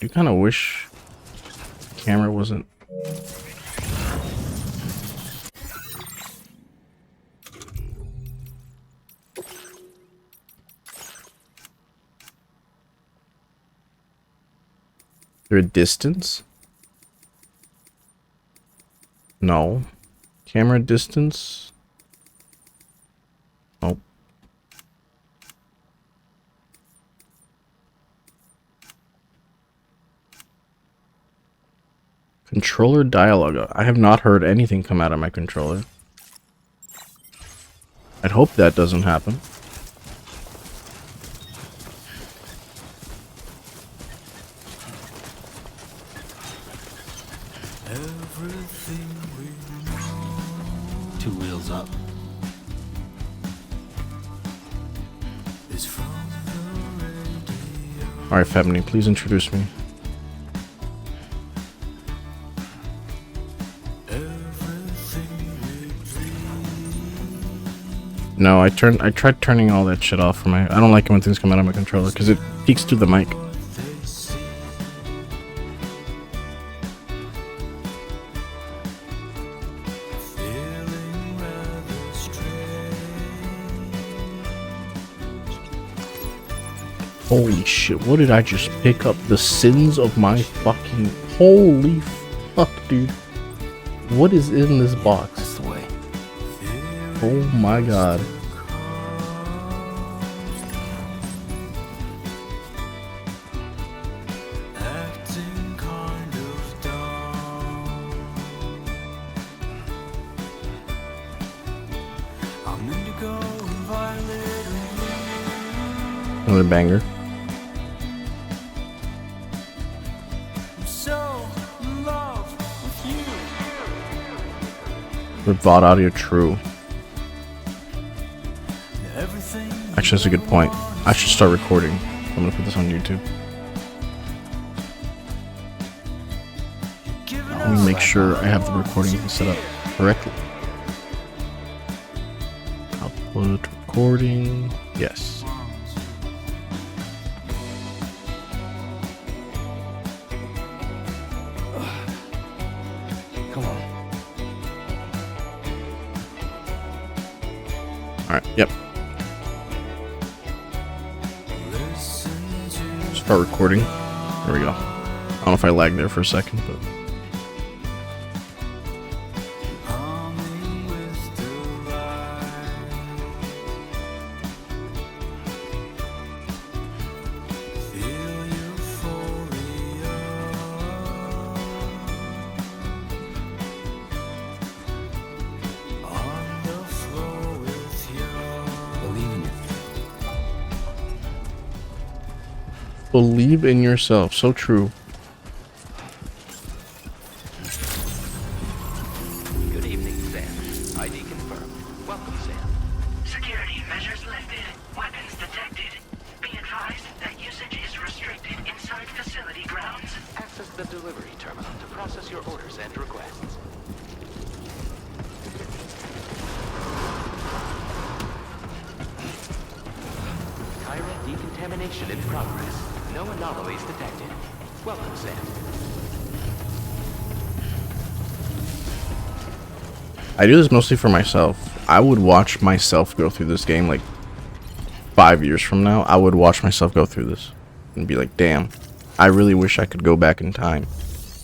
I kind of wish the camera wasn't... There a distance? No. Camera distance. Nope. Controller dialogue. I have not heard anything come out of my controller. I'd hope that doesn't happen. Two wheels up. Alright, Femini, please introduce me. No, I tried turning all that shit off for my. I don't like it when things come out of my controller because it peeks through the mic. Holy shit, what did I just pick up? The sins of my fucking... Holy fuck, dude. What is in this box? That's the way. Oh my god. Another banger. Revod audio true. Actually, that's a good point. I should start recording. I'm gonna put this on YouTube. Let me make sure I have the recording set up correctly. Upload recording. Yes. Come on. Alright, yep. Start recording. There we go. I don't know if I lagged there for a second, but... Believe in yourself. So true. Good evening, Sam. ID confirmed. Welcome, Sam. Security measures lifted. Weapons detected. Be advised that usage is restricted inside facility grounds. Access the delivery terminal to process your orders and requests. Kyra decontamination in progress. No anomalies detected. Welcome, Sam. I do this mostly for myself. I would watch myself go through this game like 5 years from now. I would watch myself go through this and be like, damn, I really wish I could go back in time.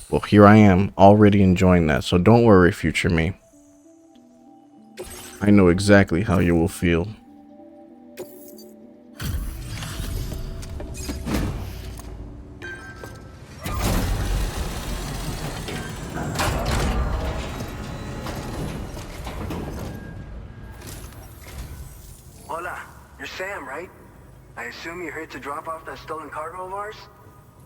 Well, here I am already enjoying that. So don't worry, future me. I know exactly how you will feel. Hola, you're Sam, right? I assume you're here to drop off that stolen cargo of ours?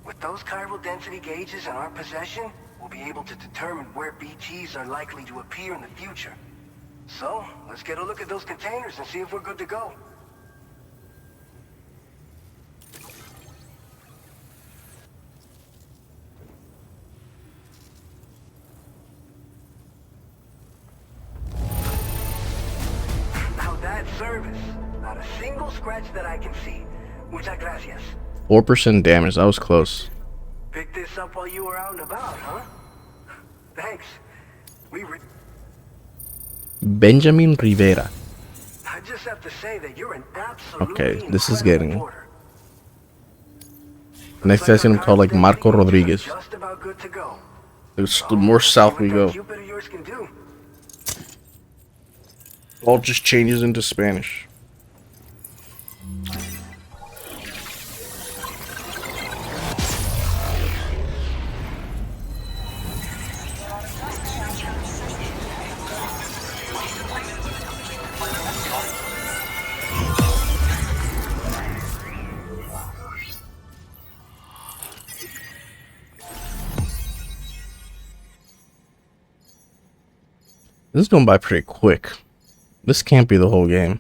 With those chiral density gauges in our possession, we'll be able to determine where BGs are likely to appear in the future. So, let's get a look at those containers and see if we're good to go. Now that's service. Not a single scratch that I can see. Muchas gracias. 4% damage. That was close. Picked this up while you were out and about, huh? Thanks. Benjamin Rivera. I just have to say that you're an absolutely Okay, this is incredible getting... porter. Next guy's gonna be called like Marco Rodriguez. Just about good to go. The more south See we what go, that Cupid of yours can do. all just changes into Spanish. This is going by pretty quick. This can't be the whole game.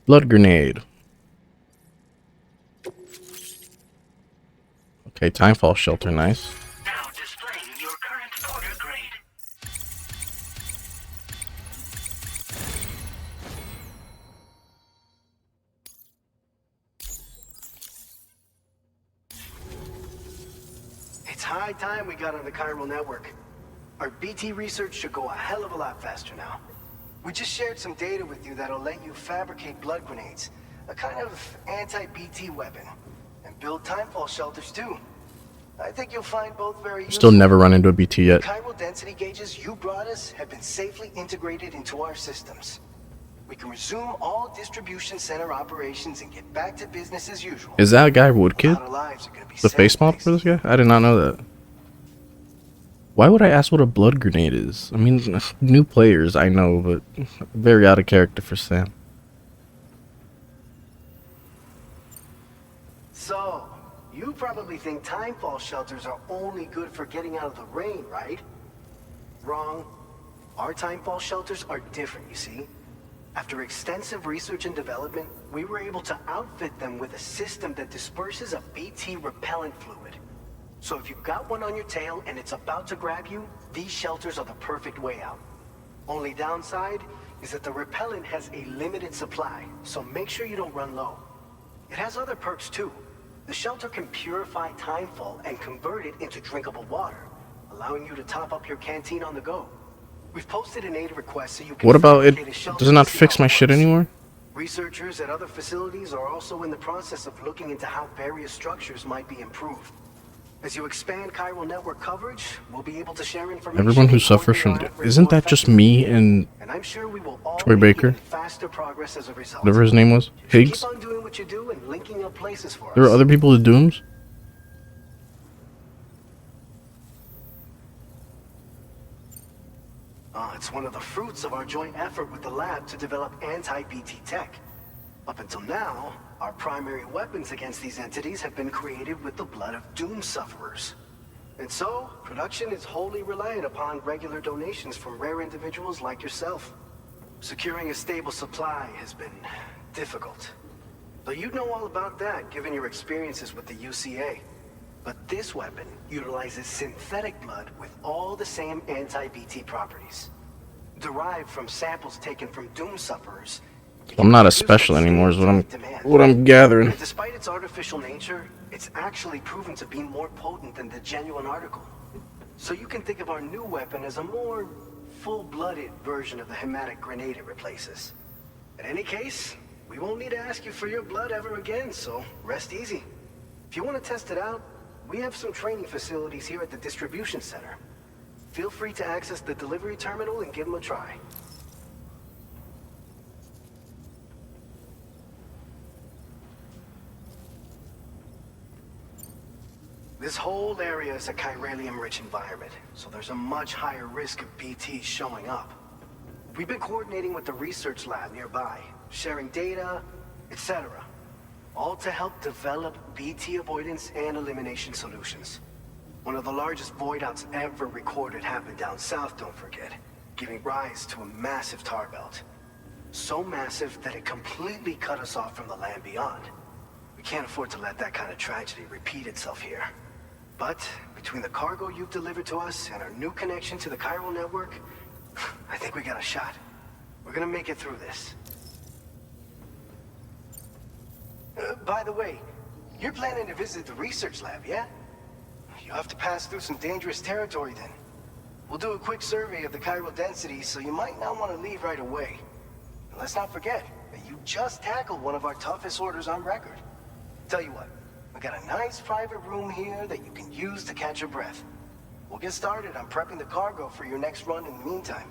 Blood grenade. Okay, timefall shelter, nice. Now displaying your current order grade. It's high time we got on the chiral network. Our BT research should go a hell of a lot faster now. We just shared some data with you that'll let you fabricate blood grenades, a kind of anti-BT weapon, and build timefall shelters too. I think you'll find both very useful. Still never run into a BT yet. The chiral density gauges you brought us have been safely integrated into our systems. We can resume all distribution center operations and get back to business as usual. Is that a guy Woodkid? A lot of lives are gonna be The saved face model for this guy? I did not know that. Why would I ask what a blood grenade is? I mean, new players, I know, but very out of character for Sam. So, you probably think timefall shelters are only good for getting out of the rain, right? Wrong. Our timefall shelters are different, you see. After extensive research and development, we were able to outfit them with a system that disperses a BT repellent fluid. So if you've got one on your tail and it's about to grab you, these shelters are the perfect way out. Only downside is that the repellent has a limited supply, so make sure you don't run low. It has other perks too. The shelter can purify timefall and convert it into drinkable water, allowing you to top up your canteen on the go. We've posted an aid request so you can... What about it? Does it not fix my shit anymore? Researchers at other facilities are also in the process of looking into how various structures might be improved. As you expand chiral network coverage, we'll be able to share information. Everyone who suffers from... Isn't that just me and I'm sure we will all Troy Baker? Faster progress as a result. Whatever his name was? Higgs? Keep on doing what you do and linking up places for us. There are other people with Dooms? It's one of the fruits of our joint effort with the lab to develop anti-BT tech. Up until now, our primary weapons against these entities have been created with the blood of Doom sufferers. And so, production is wholly reliant upon regular donations from rare individuals like yourself. Securing a stable supply has been difficult. But you'd know all about that, given your experiences with the UCA. But this weapon utilizes synthetic blood with all the same anti-BT properties. Derived from samples taken from Doom sufferers. I'm not a special anymore is what I'm gathering. And despite its artificial nature, it's actually proven to be more potent than the genuine article. So you can think of our new weapon as a more full-blooded version of the hematic grenade it replaces. In any case, we won't need to ask you for your blood ever again, so rest easy. If you want to test it out, we have some training facilities here at the distribution center. Feel free to access the delivery terminal and give them a try. This whole area is a chiralium-rich environment, so there's a much higher risk of BTs showing up. We've been coordinating with the research lab nearby, sharing data, etc. All to help develop BT avoidance and elimination solutions. One of the largest void outs ever recorded happened down south, don't forget, giving rise to a massive tar belt. So massive that it completely cut us off from the land beyond. We can't afford to let that kind of tragedy repeat itself here. But between the cargo you've delivered to us and our new connection to the chiral network, I think we got a shot. We're gonna make it through this. By the way, You're planning to visit the research lab, yeah? You'll have to pass through some dangerous territory then. We'll do a quick survey of the chiral density, so you might not want to leave right away. And let's not forget that you just tackled one of our toughest orders on record. Tell you what, we got a nice private room here that you can use to catch your breath. We'll get started on prepping the cargo for your next run in the meantime.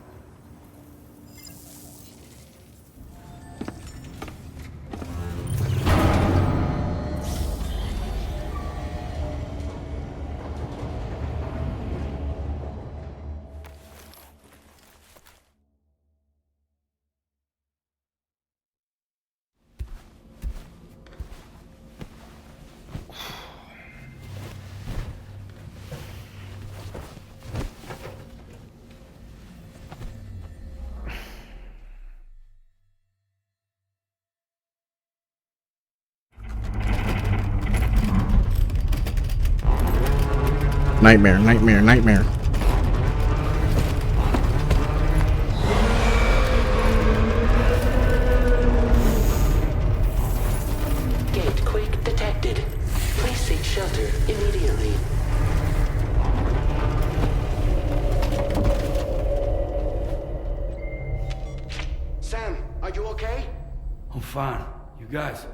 Nightmare, nightmare, nightmare. Gate quake detected. Please seek shelter immediately. Sam, are you okay? I'm fine. You guys?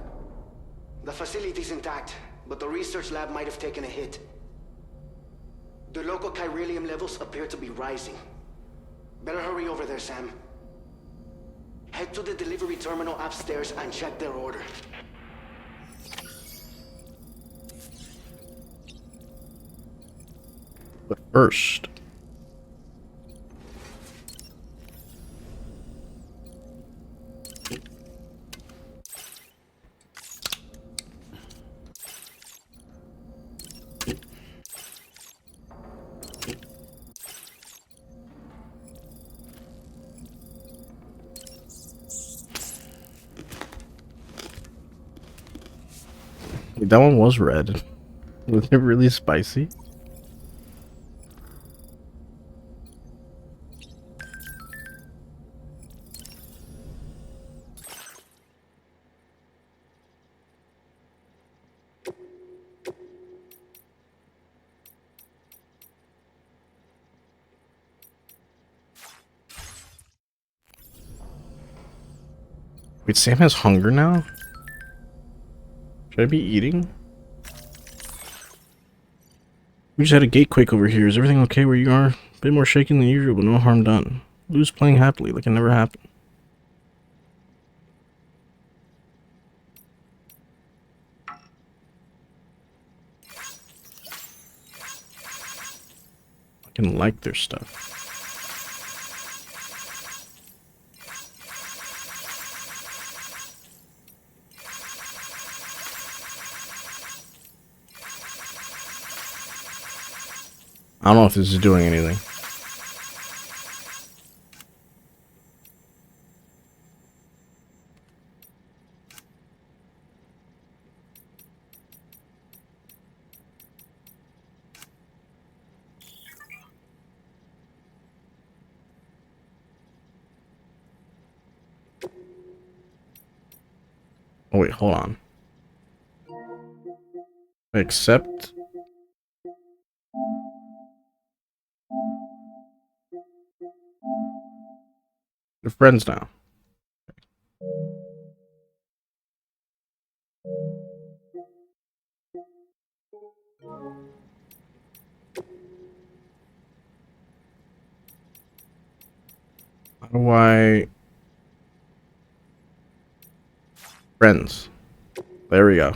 The facility's intact, but the research lab might have taken a hit. The local chiralium levels appear to be rising. Better hurry over there, Sam. Head to the delivery terminal upstairs and check their order. But first, that one was red. Was it really spicy? Wait, Sam has hunger now? Should I be eating? We just had a gate quake over here. Is everything okay where you are? A bit more shaking than usual, but no harm done. Lou's playing happily, like it never happened. I can like their stuff. I don't know if this is doing anything. Oh wait, hold on. Accept. They're friends now. How do I... Friends. There we go.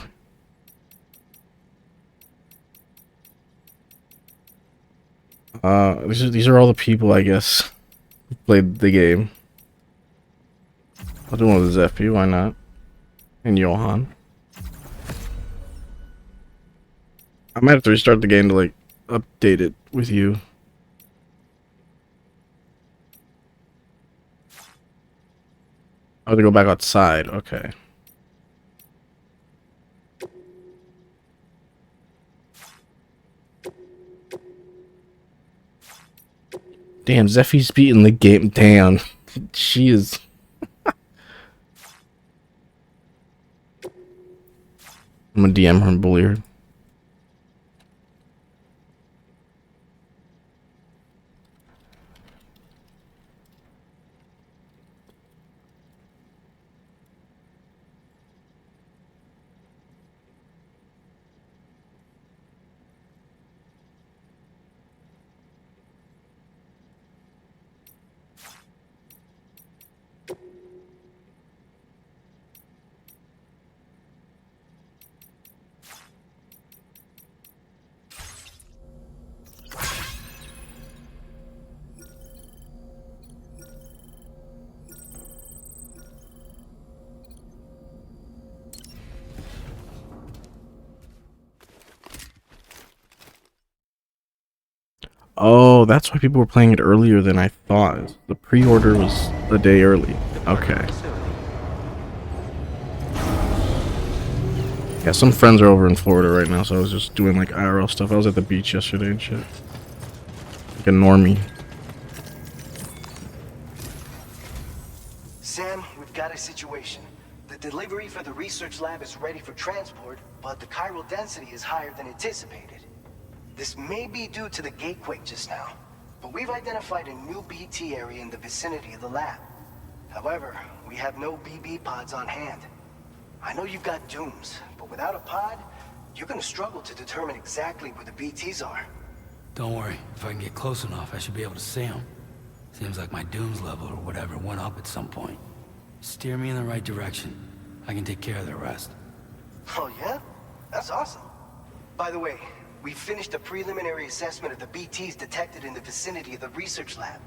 These are all the people, I guess, who played the game. I'll do one with Zeffy, why not? And Johan. I might have to restart the game to, like, update it with you. I have to go back outside, okay. Damn, Zeffy's beating the game down. She is... I'm gonna DM her and bully her. Oh, that's why people were playing it earlier than I thought. The pre-order was a day early. Okay. Yeah, some friends are over in Florida right now, so I was just doing like IRL stuff. I was at the beach yesterday and shit. Like a normie. Sam, we've got a situation. The delivery for the research lab is ready for transport, but the chiral density is higher than anticipated. This may be due to the gatequake just now, but we've identified a new BT area in the vicinity of the lab. However, we have no BB pods on hand. I know you've got dooms, but without a pod, you're gonna struggle to determine exactly where the BTs are. Don't worry. If I can get close enough, I should be able to see them. Seems like my dooms level or whatever went up at some point. Steer me in the right direction. I can take care of the rest. Oh yeah? That's awesome. By the way, we finished a preliminary assessment of the BTs detected in the vicinity of the research lab.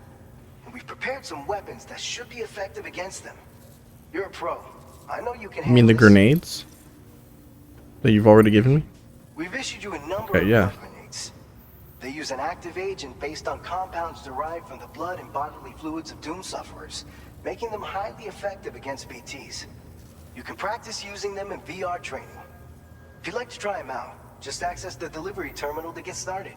And we've prepared some weapons that should be effective against them. You're a pro. I know you can handle You mean the this. grenades? That you've already given me? We've issued you a number Okay, of yeah. blood grenades. They use an active agent based on compounds derived from the blood and bodily fluids of doom sufferers, making them highly effective against BTs. You can practice using them in VR training. If you'd like to try them out, just access the delivery terminal to get started.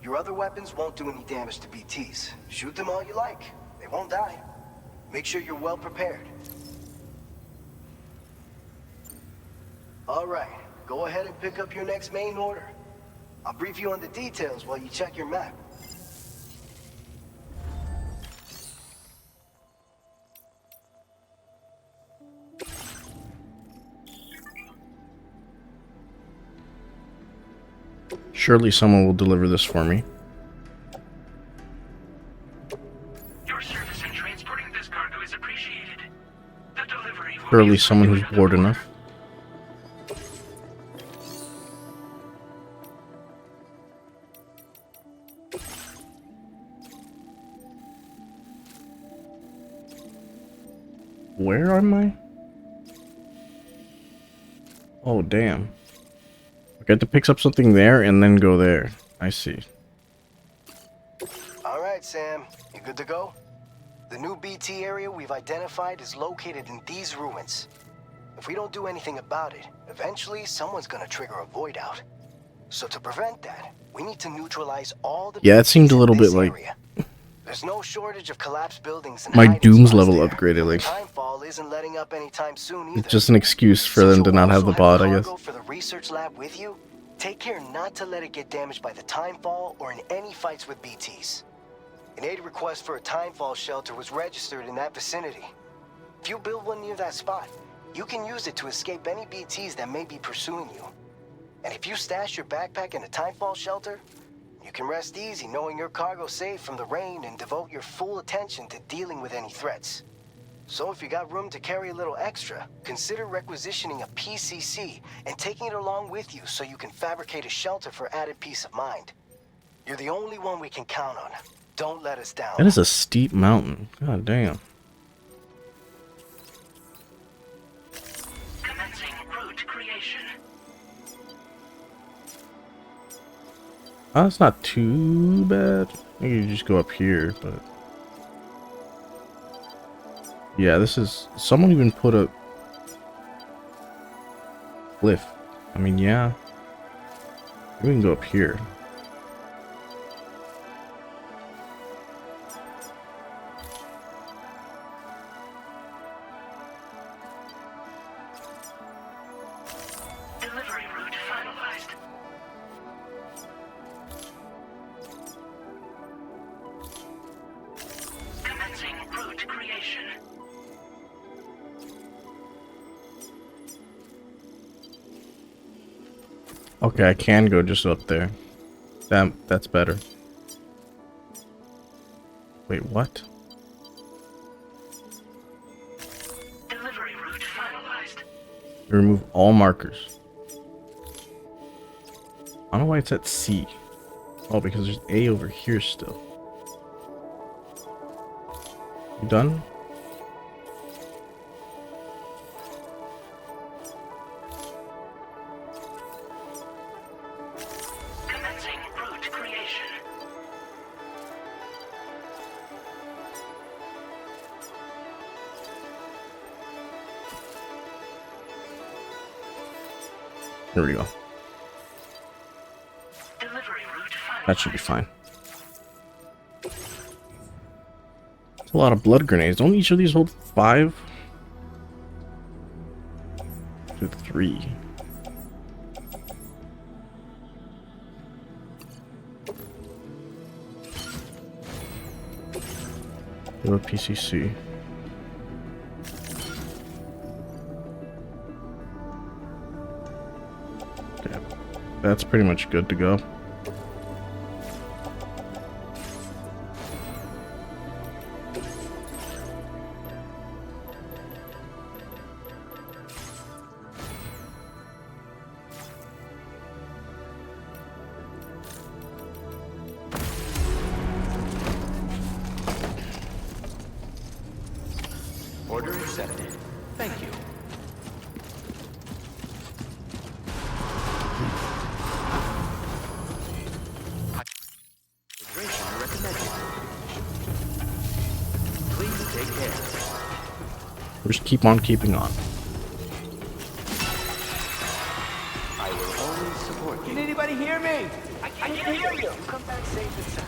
Your other weapons won't do any damage to BTs. Shoot them all you like. They won't die. Make sure you're well prepared. All right, go ahead and pick up your next main order. I'll brief you on the details while you check your map. Surely someone will deliver this for me. Your service in transporting this cargo is appreciated. The delivery will Surely be someone who's bored enough. Where am I? Oh, damn. I got to pick up something there and then go there. I see. All right, Sam. You good to go? The new BT area we've identified is located in these ruins. If we don't do anything about it, eventually someone's gonna trigger a void out. So to prevent that, we need to neutralize all the Yeah, it seemed a BTs in little bit this like area. There's no shortage of collapsed buildings and my hiding Doom's spots level there. upgraded. Like, Timefall isn't letting up anytime soon either. it's just an excuse for them to not have the pod, I guess. Cargo for the research lab with you, take care not to let it get damaged by the timefall or in any fights with BTs. An aid request for a timefall shelter was registered in that vicinity. If you build one near that spot, you can use it to escape any BTs that may be pursuing you. And if you stash your backpack in a timefall shelter, you can rest easy knowing your cargo's safe from the rain and devote your full attention to dealing with any threats. So if you got room to carry a little extra, consider requisitioning a PCC and taking it along with you so you can fabricate a shelter for added peace of mind. You're the only one we can count on. Don't let us down. That is a steep mountain. God damn. commencing route creation. Oh, that's not too bad. I think you just go up here, but yeah, this is. Someone even put a cliff. I mean, yeah, we can go up here. Delivering Okay, I can go just up there. That's better. Wait, what? Delivery route finalized. Remove all markers. I don't know why it's at C. Oh, because there's A over here still. You done? Commencing route creation. There we go. Delivery route finalized. That should be fine. That's a lot of blood grenades. Don't each of these hold 5? 2, 3. What about PCC? Okay. That's pretty much good to go. Order accepted. Thank you. Hydration recommended. Please take care. We'll just keep on keeping on. I will always support you. Can anybody hear me? I can hear you. Come back safe and sound.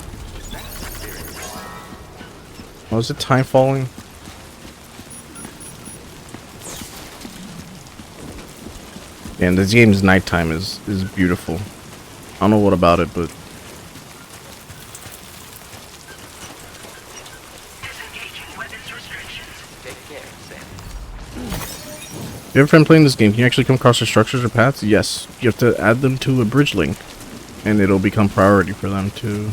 That's the spirit. Oh, is it time falling? And this game's nighttime is beautiful. I don't know what about it, but Disengaging weapons restrictions. Take care, Sam. if you ever been playing this game, can you actually come across the structures or paths? Yes. You have to add them to a bridge link, and it'll become priority for them to...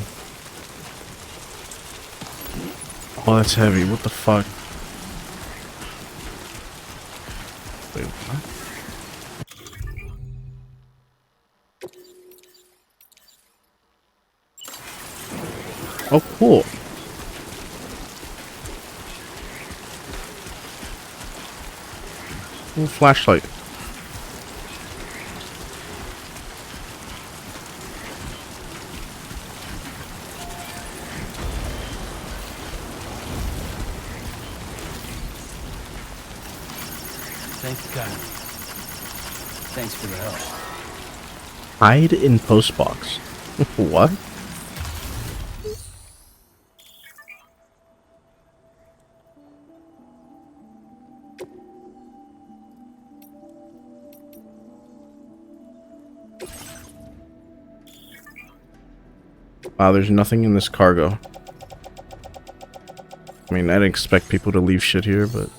Oh, that's heavy. What the fuck? Wait, what? Oh, cool. Ooh, flashlight. Thanks, God. Thanks for the help. Hide in postbox. What? Wow, there's nothing in this cargo. I mean, I didn't expect people to leave shit here, but...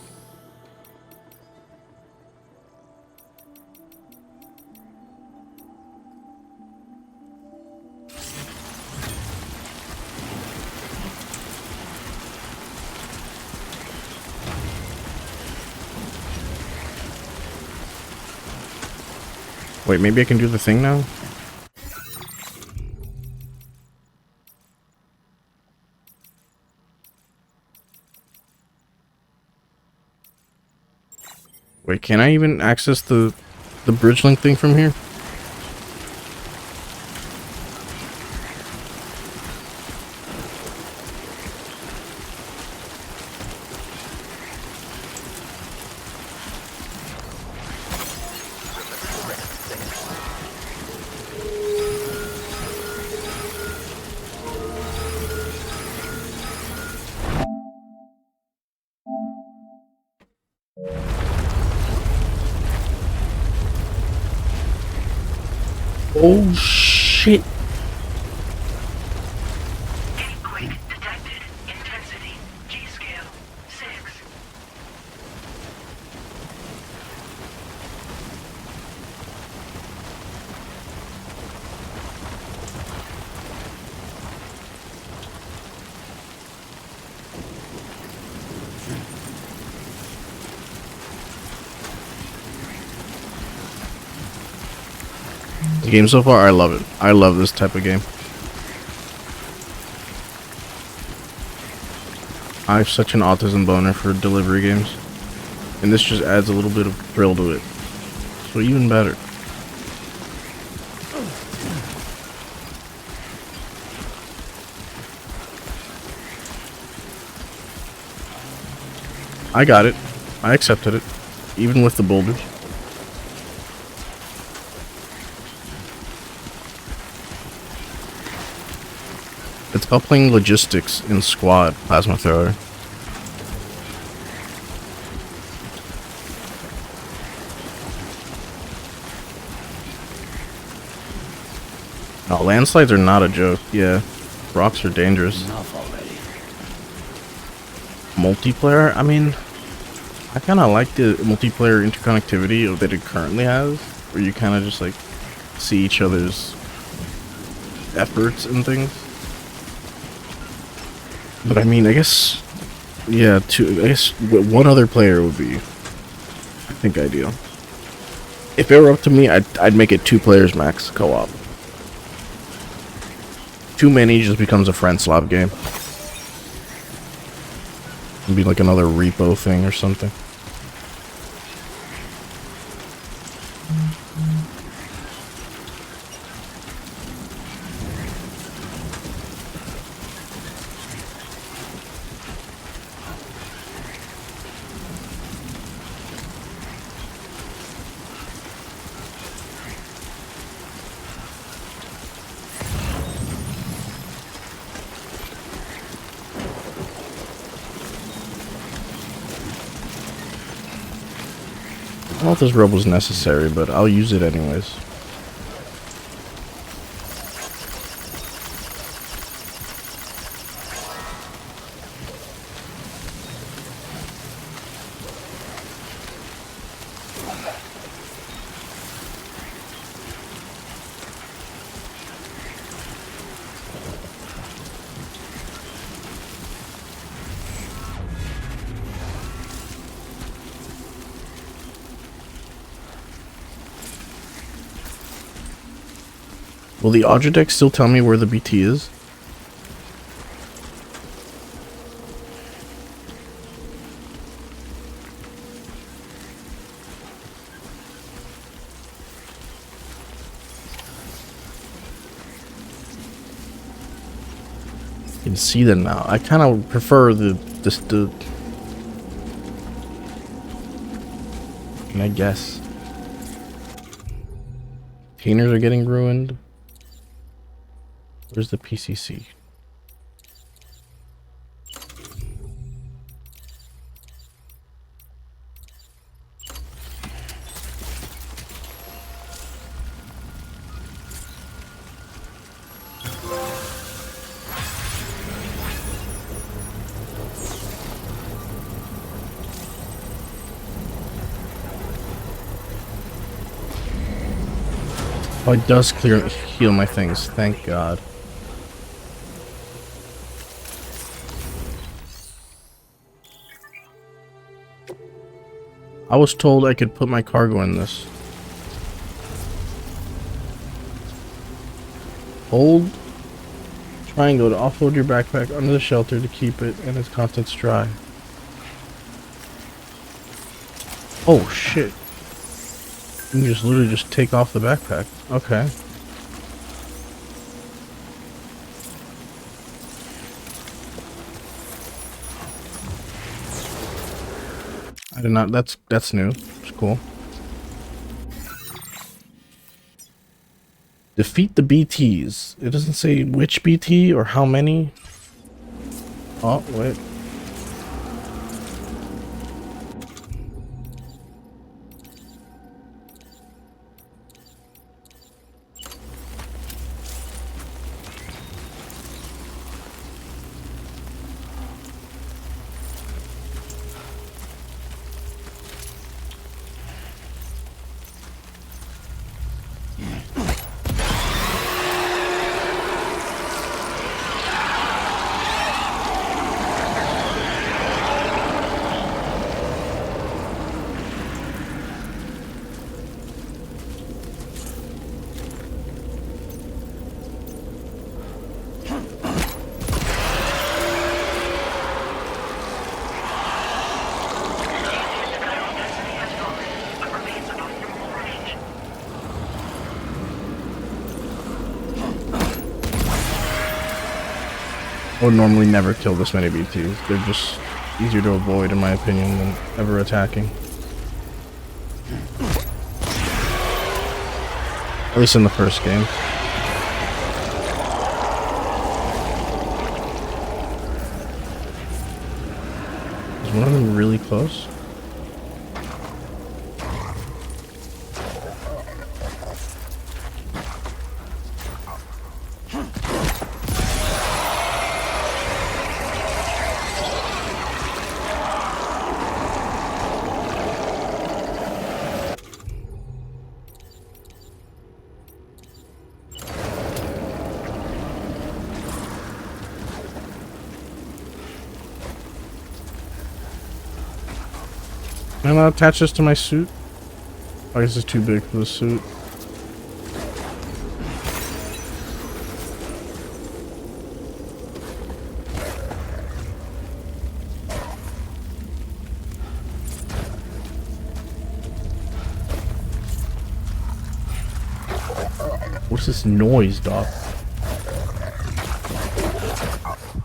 Wait, maybe I can do the thing now? Wait, can I even access the bridge link thing from here? Oh shit! Quake detected. Intensity. G-scale. 6. The game so far, I love it. I love this type of game. I have such an autism boner for delivery games. And this just adds a little bit of thrill to it. So even better. I got it. I accepted it. Even with the boulders. It's about playing logistics in squad, plasma thrower. No, landslides are not a joke. Yeah, rocks are dangerous. Multiplayer? I mean, I kind of like the multiplayer interconnectivity that it currently has, where you kind of just like see each other's efforts and things. But I mean, I guess, yeah, I guess one other player would be, I think, ideal. If it were up to me, I'd make it 2 players max co-op. Too many just becomes a friend slot game. It'd be like another repo thing or something. I don't know if this robe was necessary, but I'll use it anyways. Will the Audiodeck still tell me where the BT is? You can see them now. I kind of prefer the I guess. Containers are getting ruined. Where's the PCC? Oh, it does heal my things. Thank God. I was told I could put my cargo in this. Hold triangle to offload your backpack under the shelter to keep it and its contents dry. Oh shit. You can just literally just take off the backpack. Okay. I did not. That's new. It's cool. Defeat the BTs. It doesn't say which BT or how many. Oh wait. I would normally never kill this many BTs. They're just easier to avoid, in my opinion, than ever attacking. At least in the first game. Is one of them really close? Can I not attach this to my suit? I guess it's too big for the suit. What's this noise, Doc?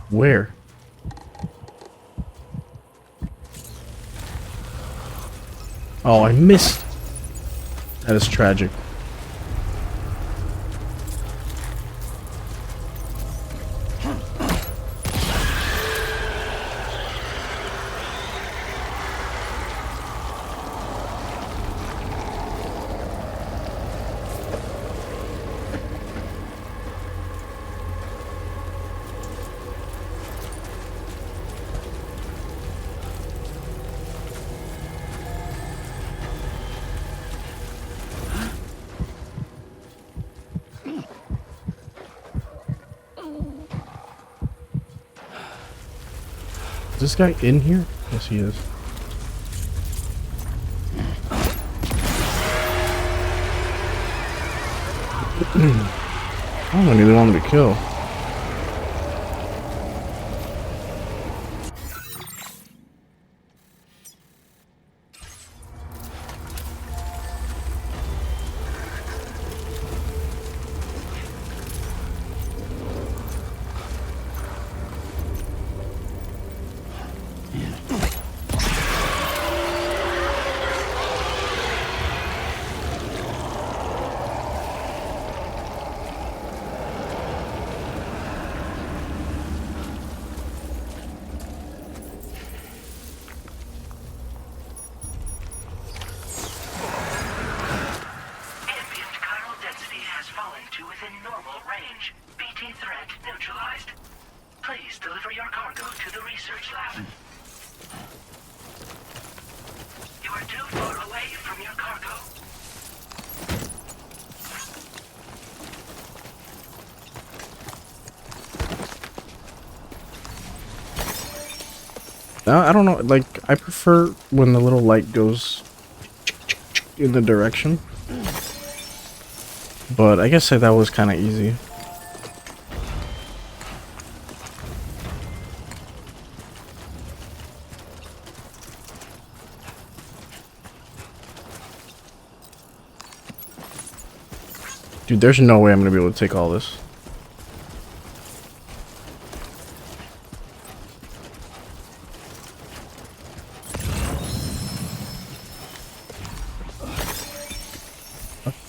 Where? Oh, I missed. That is tragic. Is this guy in here? Yes, he is. I don't even want him to kill. I don't know, like, I prefer when the little light goes in the direction. But I guess that was kind of easy. Dude, there's no way I'm gonna be able to take all this.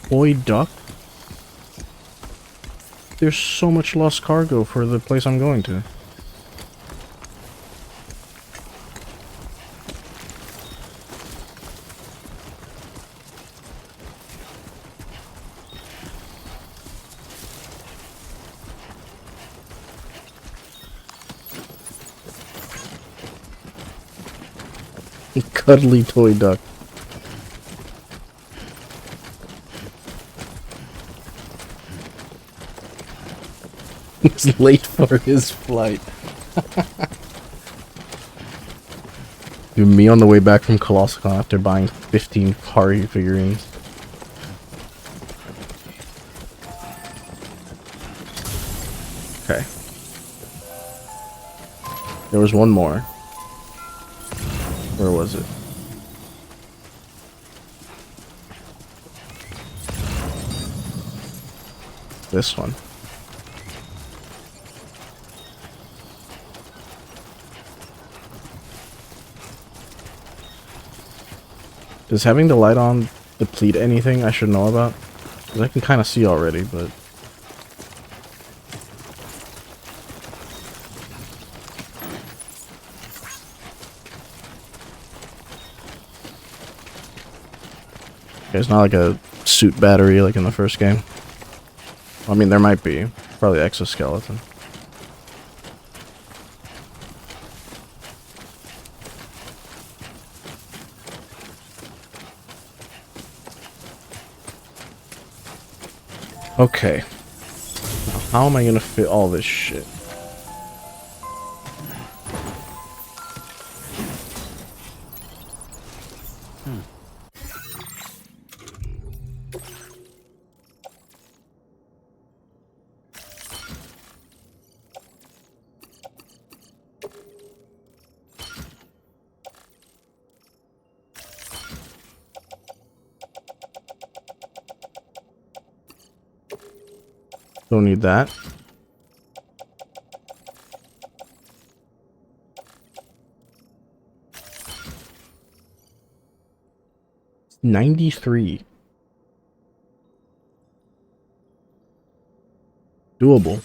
Boy duck. There's so much lost cargo for the place I'm going to. Cuddly toy duck. He's late for his flight. Dude, me on the way back from Colossicon after buying 15 Kari figurines. Okay. There was one more. Where was it? This one. Does having the light on deplete anything I should know about? Because I can kind of see already, but... Okay, it's not like a suit battery like in the first game. I mean, there might be. Probably exoskeleton. Okay. Now, how am I gonna fit all this shit? Don't need that. $93. Doable.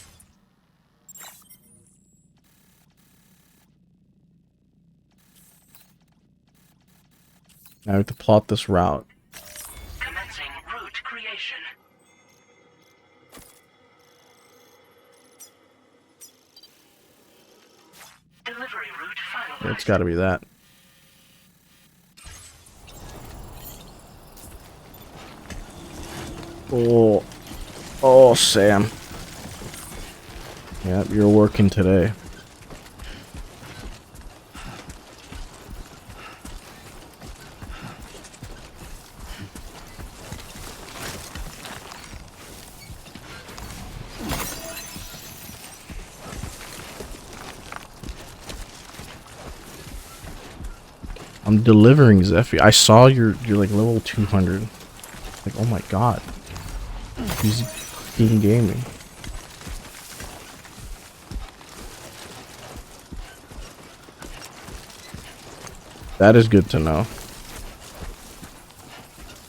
Now I have to plot this route. Commencing route creation. Delivery route finalized. It's got to be that. Oh, oh, Sam. Yep, you're working today. I'm delivering Zephy. I saw you're like level 200. Like, oh my god. He's fucking gaming. That is good to know.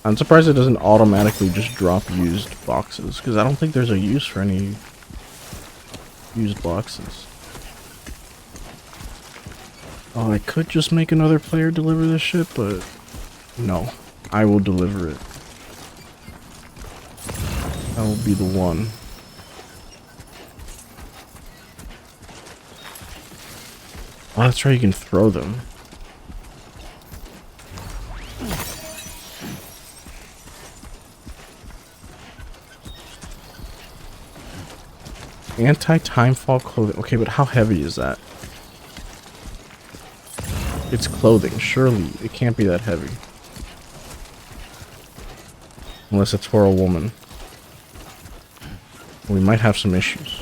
I'm surprised it doesn't automatically just drop used boxes, because I don't think there's a use for any used boxes. Oh, I could just make another player deliver this shit, but no. I will deliver it. I will be the one. Oh, that's right, you can throw them. Anti-timefall clothing. Okay, but how heavy is that? It's clothing. Surely it can't be that heavy. Unless it's for a woman. We might have some issues.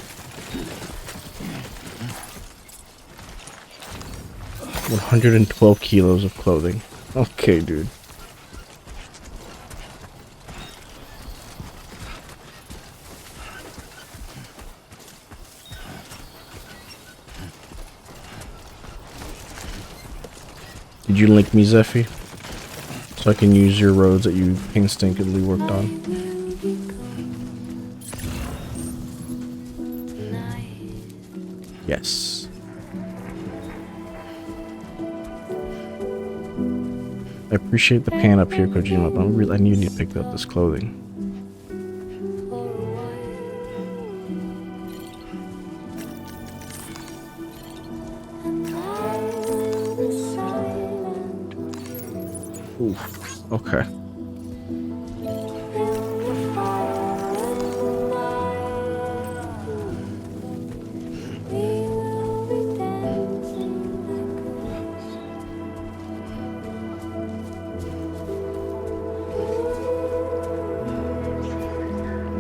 112 kilos of clothing. Okay, dude. Did you link me, Zephy? So I can use your roads that you painstakingly worked on. Yes. I appreciate the pan up here, Kojima, but I need to pick up this clothing. Oof. Okay.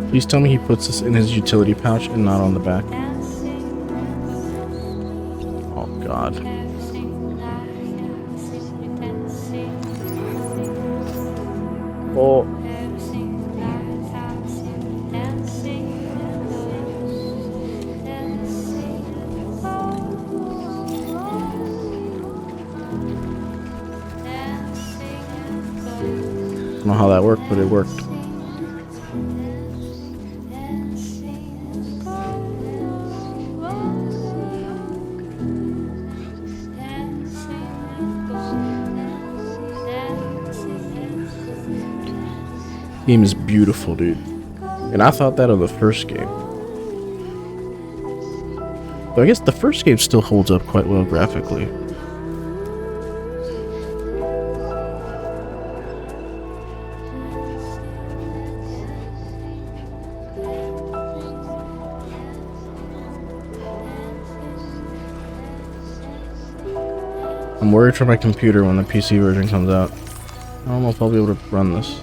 Please tell me he puts this in his utility pouch and not on the back. God. Oh. I don't know how that worked, but it worked. Game is beautiful, dude. And I thought that of the first game. But I guess the first game still holds up quite well graphically. I'm worried for my computer when the PC version comes out. I don't know if I'll be able to run this.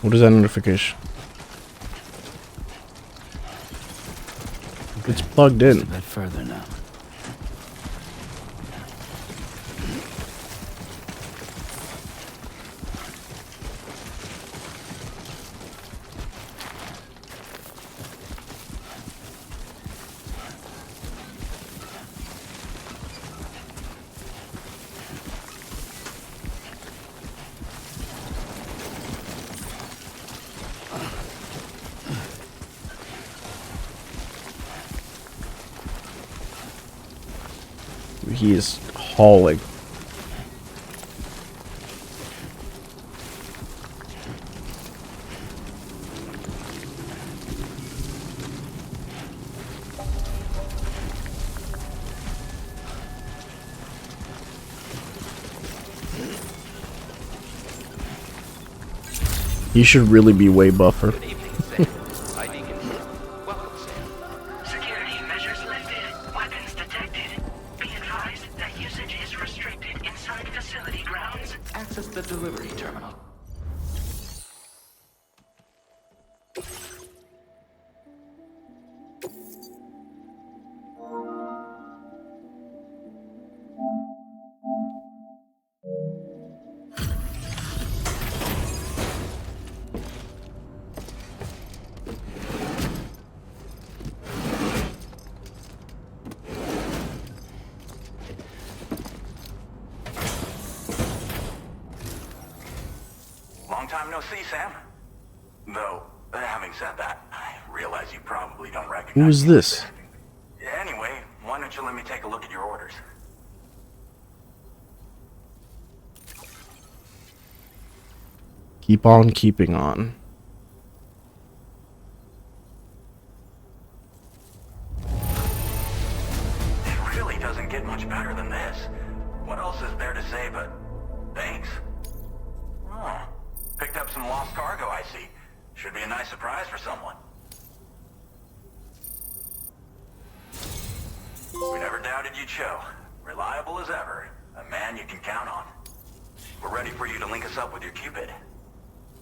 What is that notification? It's plugged in. A bit further now. He is hauling. He should really be way buffer. Security measures lifted. Weapons detected. Be advised that usage is restricted inside facility grounds. Access the delivery terminal. Long time no see, Sam. Though, having said that, I realize you probably don't recognize Who is me. this? Anyway, why don't you let me take a look at your orders? Keep on keeping on. It really doesn't get much better than this. What else is there to say but thanks? Oh, picked up some lost cargo, I see. Should be a nice surprise for someone. We never doubted you'd show. Reliable as ever. A man you can count on. We're ready for you to link us up with your Cupid.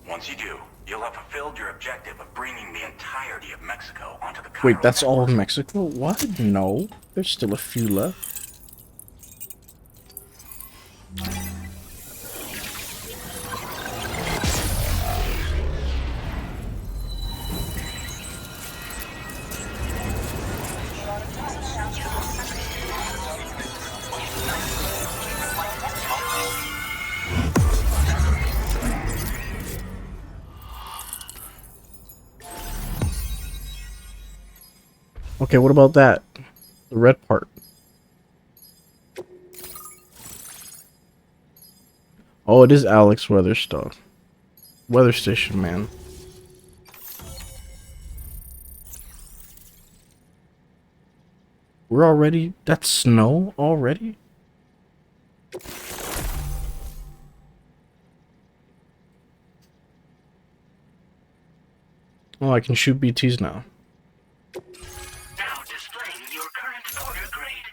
Once you do, you'll have fulfilled your objective of bringing the entirety of Mexico onto the Cairo Wait, that's all of network. Mexico? What? No. There's still a few left. Okay, what about that? The red part. Oh, it is Alex Weatherstone. Weather station, man. We're already... That's snow already? Oh, I can shoot BTs now. Now displaying your current order grade.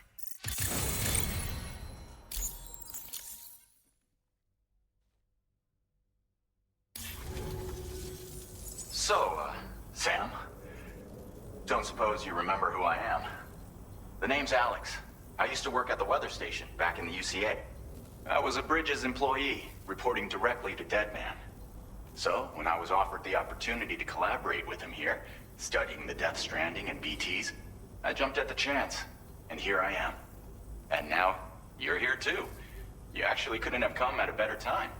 So, Sam, don't suppose you remember who I am? The name's Alex. I used to work at the weather station back in the UCA. I was a Bridges employee, reporting directly to Deadman. So, when I was offered the opportunity to collaborate with him here, studying the Death Stranding and BTs, I jumped at the chance, and here I am. And now, you're here too. You actually couldn't have come at a better time.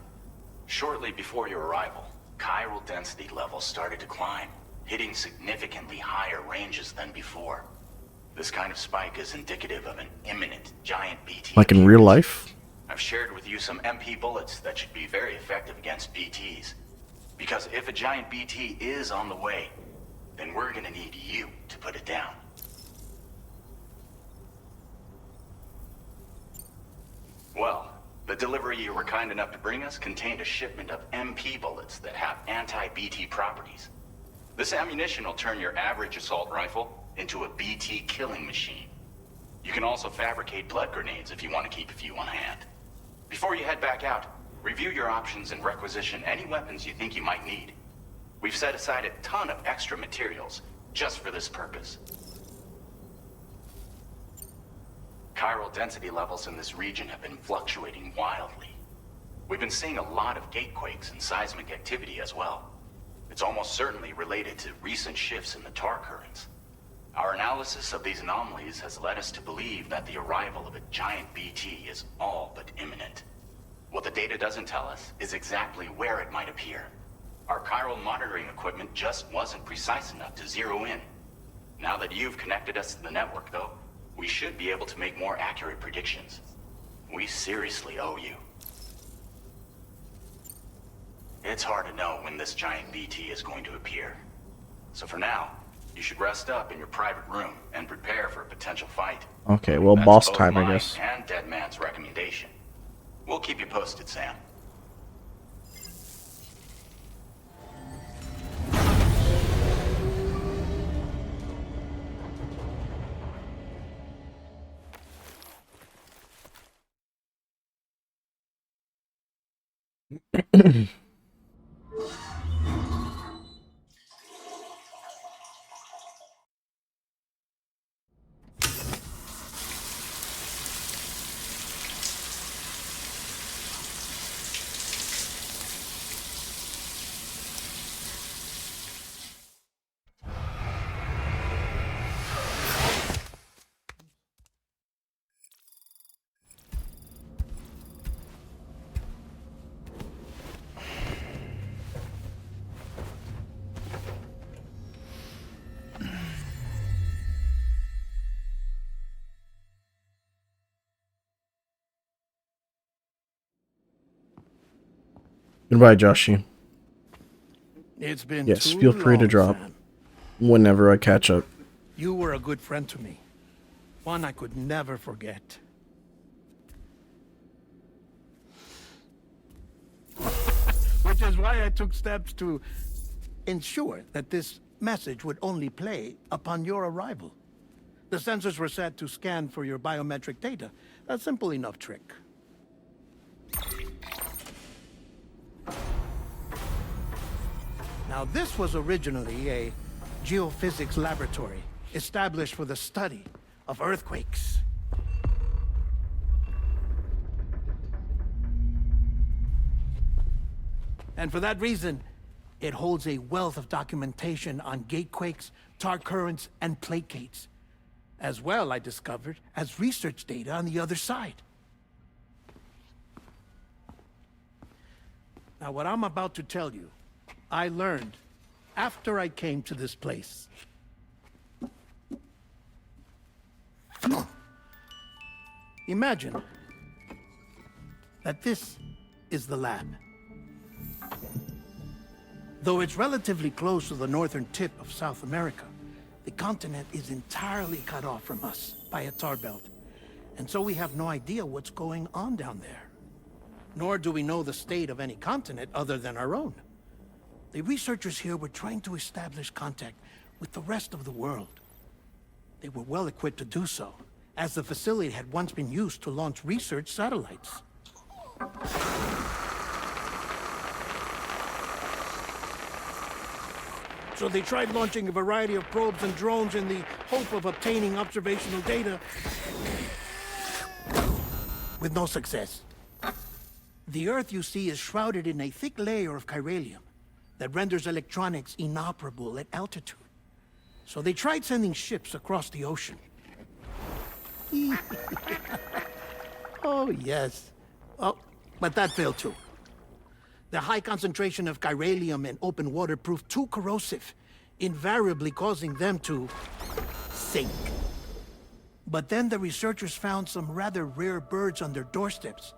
Shortly before your arrival, chiral density levels started to climb, hitting significantly higher ranges than before. This kind of spike is indicative of an imminent giant BT. Like in real life? I've shared with you some MP bullets that should be very effective against BTs. Because if a giant BT is on the way, then we're gonna need you to put it down. Well, the delivery you were kind enough to bring us contained a shipment of MP bullets that have anti-BT properties. This ammunition will turn your average assault rifle into a BT killing machine. You can also fabricate blood grenades if you want to keep a few on hand. Before you head back out, review your options and requisition any weapons you think you might need. We've set aside a ton of extra materials just for this purpose. Chiral density levels in this region have been fluctuating wildly. We've been seeing a lot of gatequakes and seismic activity as well. It's almost certainly related to recent shifts in the tar currents. Our analysis of these anomalies has led us to believe that the arrival of a giant BT is all but imminent. What the data doesn't tell us is exactly where it might appear. Our chiral monitoring equipment just wasn't precise enough to zero in. Now that you've connected us to the network, though, we should be able to make more accurate predictions. We seriously owe you. It's hard to know when this giant BT is going to appear. So for now, you should rest up in your private room and prepare for a potential fight. Okay, well, That's boss both time, I mine guess. and Deadman's recommendation. We'll keep you posted, Sam. Goodbye, Joshy. It's been Yes, too feel free to long, drop Sam. whenever I catch up. You were a good friend to me. One I could never forget. Which is why I took steps to ensure that this message would only play upon your arrival. The sensors were set to scan for your biometric data. A simple enough trick. Now, this was originally a geophysics laboratory established for the study of earthquakes. And for that reason, it holds a wealth of documentation on gatequakes, tar currents, and placates. As well, I discovered, as research data on the other side. Now, what I'm about to tell you, I learned after I came to this place. Imagine that this is the lab. Though it's relatively close to the northern tip of South America, the continent is entirely cut off from us by a tar belt. And so we have no idea what's going on down there. Nor do we know the state of any continent other than our own. The researchers here were trying to establish contact with the rest of the world. They were well equipped to do so, as the facility had once been used to launch research satellites. So they tried launching a variety of probes and drones in the hope of obtaining observational data, with no success. The Earth, you see, is shrouded in a thick layer of chiralium that renders electronics inoperable at altitude. So they tried sending ships across the ocean. Oh, yes. Oh, but that failed too. The high concentration of chiralium in open water proved too corrosive, invariably causing them to sink. But then the researchers found some rather rare birds on their doorsteps.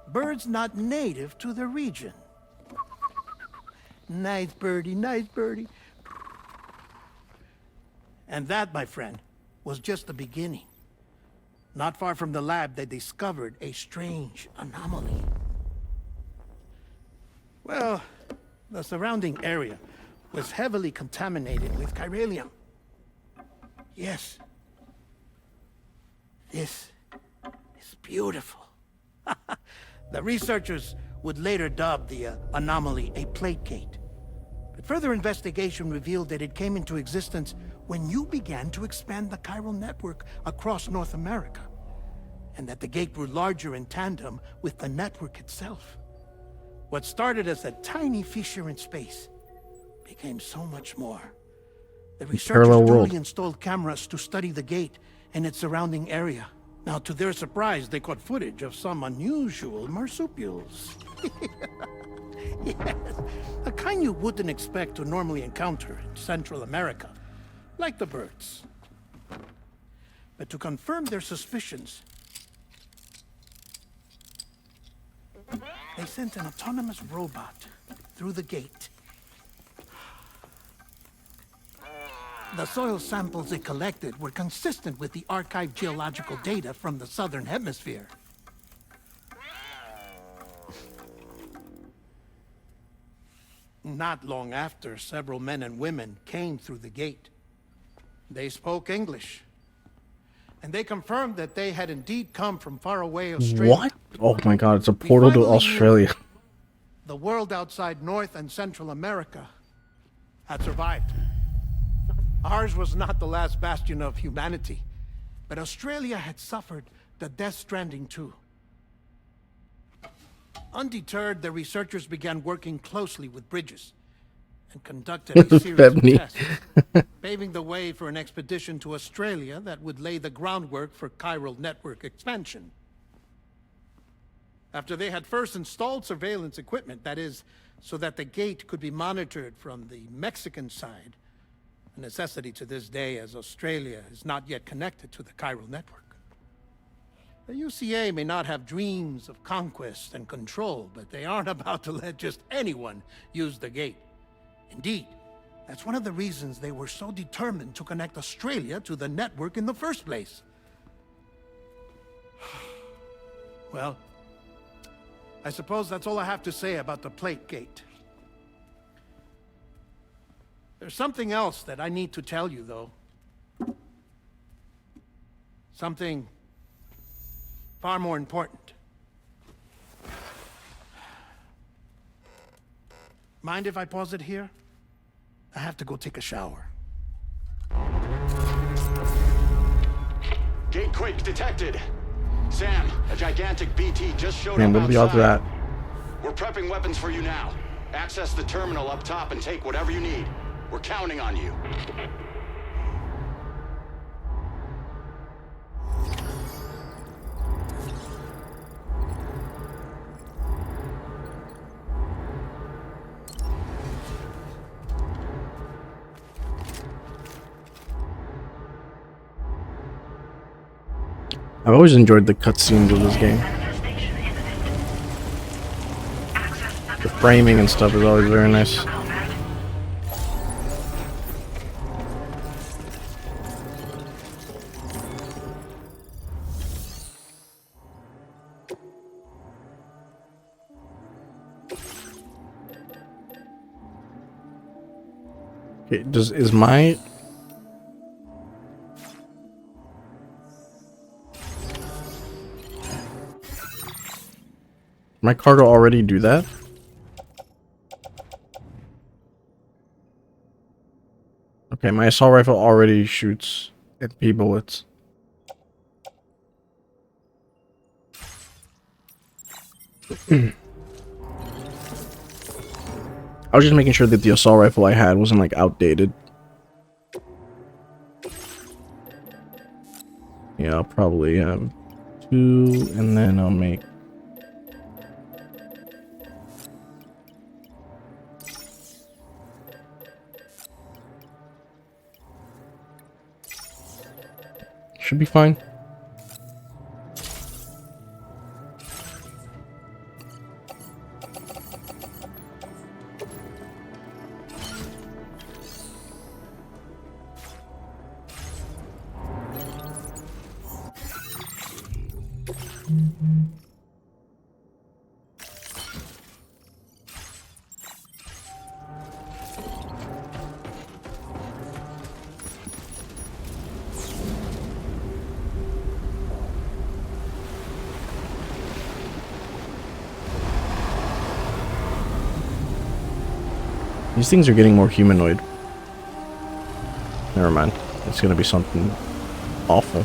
Birds not native to the region. Nice birdie, nice birdie. And that, my friend, was just the beginning. Not far from the lab, they discovered a strange anomaly. Well, the surrounding area was heavily contaminated with chiralium. Yes. This is beautiful. The researchers would later dub the anomaly a plate gate. But further investigation revealed that it came into existence when you began to expand the chiral network across North America, and that the gate grew larger in tandem with the network itself. What started as a tiny fissure in space became so much more. The researchers duly installed cameras to study the gate and its surrounding area. Now, to their surprise, they caught footage of some unusual marsupials. Yes, a kind you wouldn't expect to normally encounter in Central America, like the birds. But to confirm their suspicions, they sent an autonomous robot through the gate. The soil samples it collected were consistent with the archived geological data from the southern hemisphere. Not long after, several men and women came through the gate. They spoke English. And they confirmed that they had indeed come from far away Australia. What? Oh my god, it's a portal to Australia. The world outside North and Central America had survived. Ours was not the last bastion of humanity, but Australia had suffered the death stranding too. Undeterred, the researchers began working closely with Bridges and conducted a series of tests, paving the way for an expedition to Australia that would lay the groundwork for chiral network expansion. After they had first installed surveillance equipment, that is, so that the gate could be monitored from the Mexican side, a necessity to this day as Australia is not yet connected to the chiral network. The UCA may not have dreams of conquest and control, but they aren't about to let just anyone use the gate. Indeed, that's one of the reasons they were so determined to connect Australia to the network in the first place. Well, I suppose that's all I have to say about the plate gate. There's something else that I need to tell you, though. Something far more important. Mind if I pause it here? I have to go take a shower. Gate quake detected. Sam, a gigantic BT just showed Man, up what are the odds of that? We're prepping weapons for you now. Access the terminal up top and take whatever you need. We're counting on you. I've always enjoyed the cutscenes of this game. The framing and stuff is always very nice. Okay, is my cargo already do that? Okay, my assault rifle already shoots MP bullets. I was just making sure that the assault rifle I had wasn't like outdated. Yeah, I'll probably have 2 and then I'll make should be fine. These things are getting more humanoid. Never mind. It's gonna be something awful.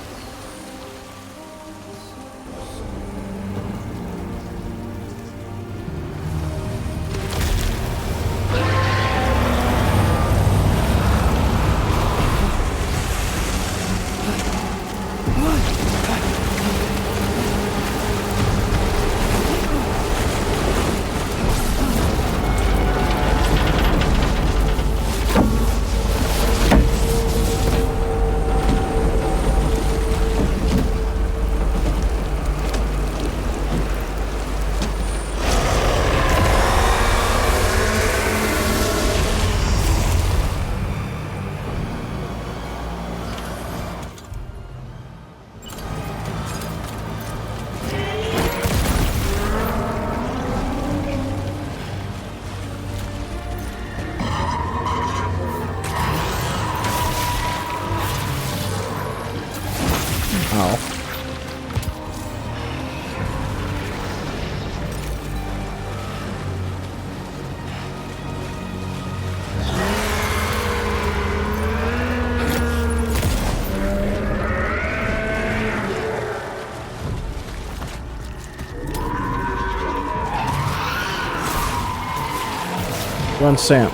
Run, Sam.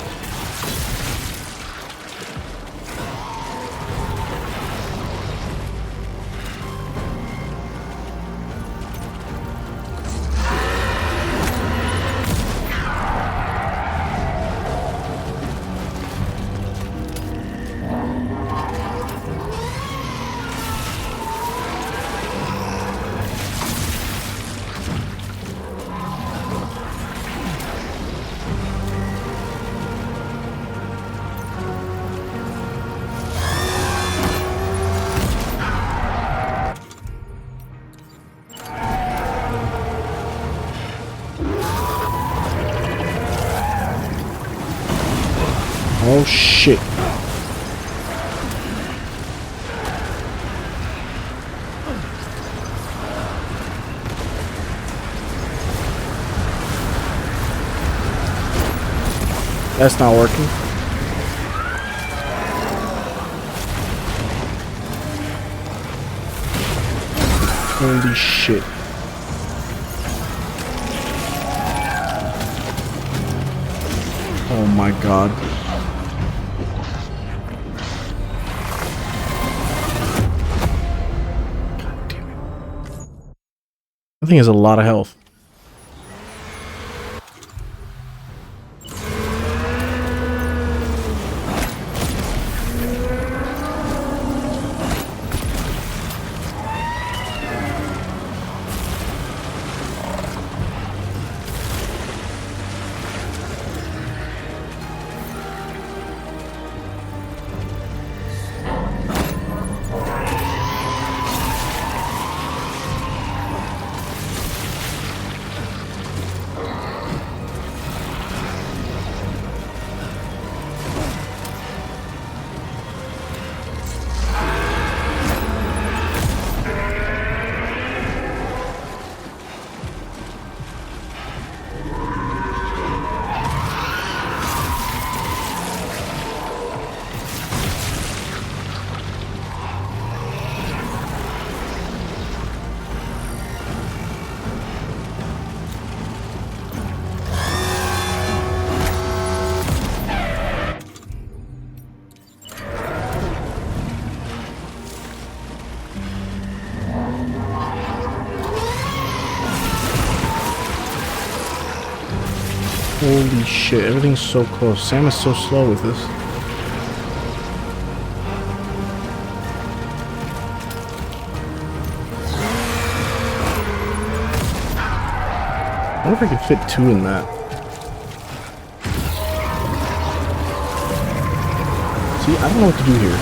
Oh shit. That's not working. Holy shit. Oh my god. That thing has a lot of health. Holy shit, everything's so close. Sam is so slow with this. I wonder if I can fit 2 in that. See, I don't know what to do here.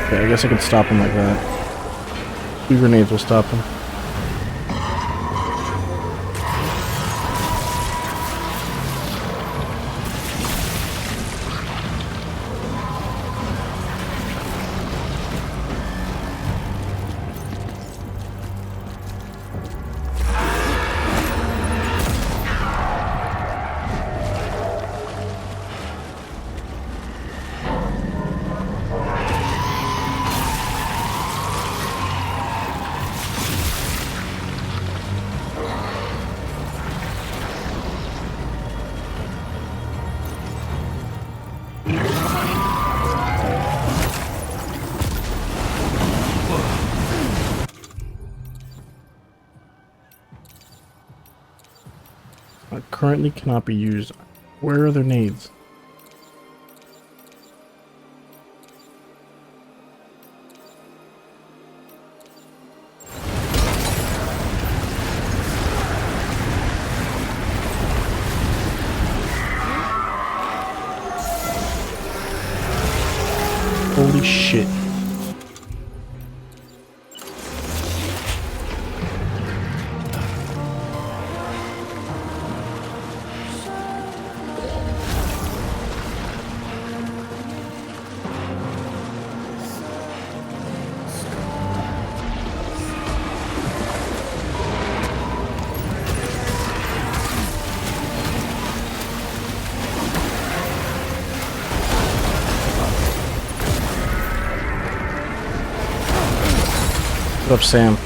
Okay, I guess I can stop him like that. 2 grenades will stop him. Currently cannot be used. Where are their nades? Holy shit. What up, Sam?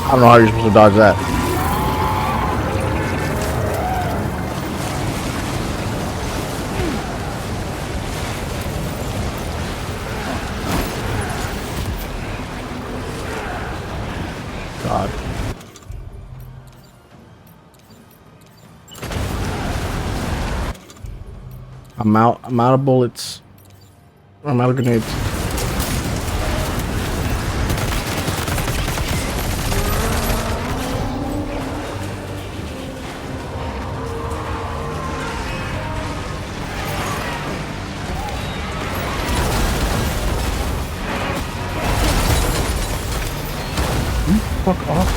I don't know how you're supposed to dodge that. God. I'm out of bullets. I'm out of grenades. Fuck off.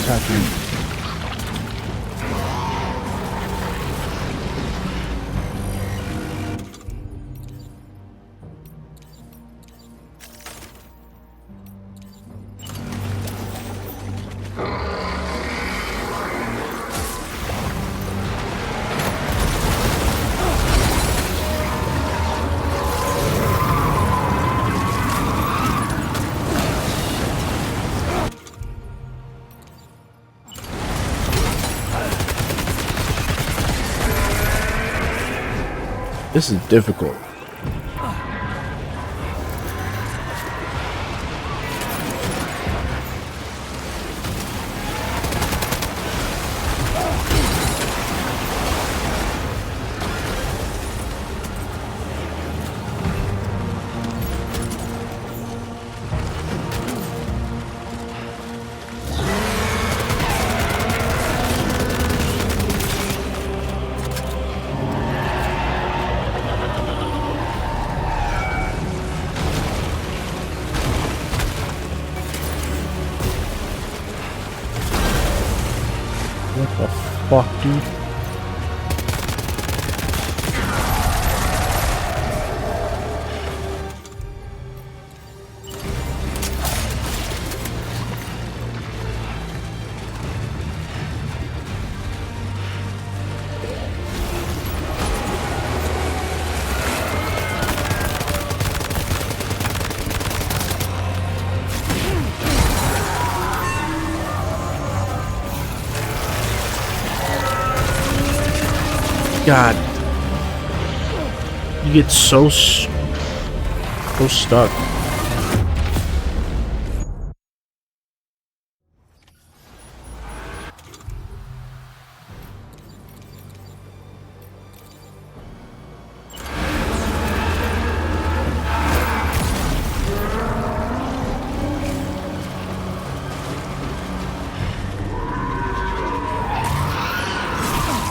Attack you. This is difficult. What the fuck, dude? God, you get so stuck.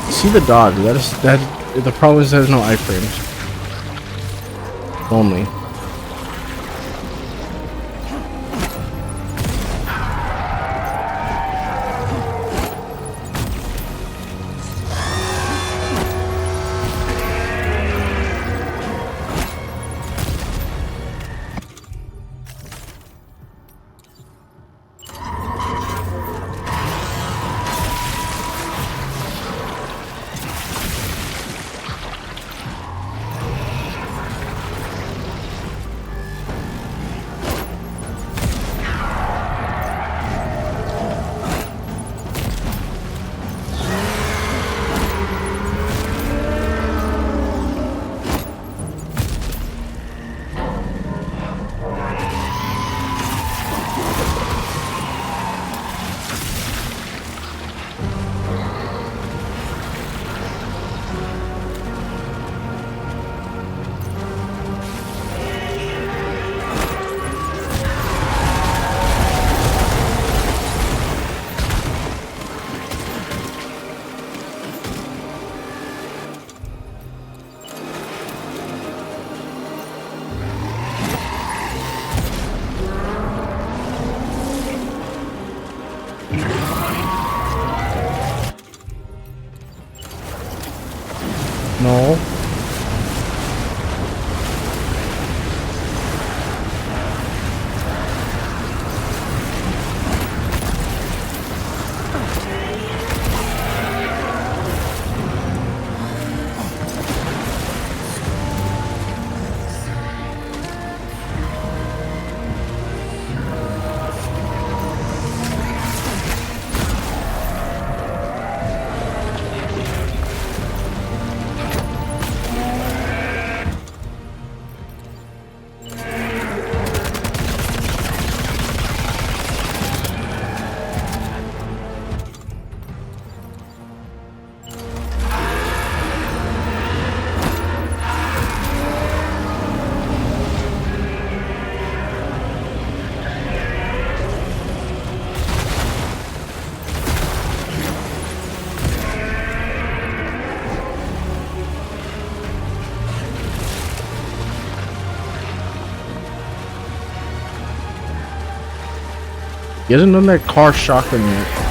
See the dog? That. The problem is there's no iframes. Only. No. He hasn't done that car shotgun yet.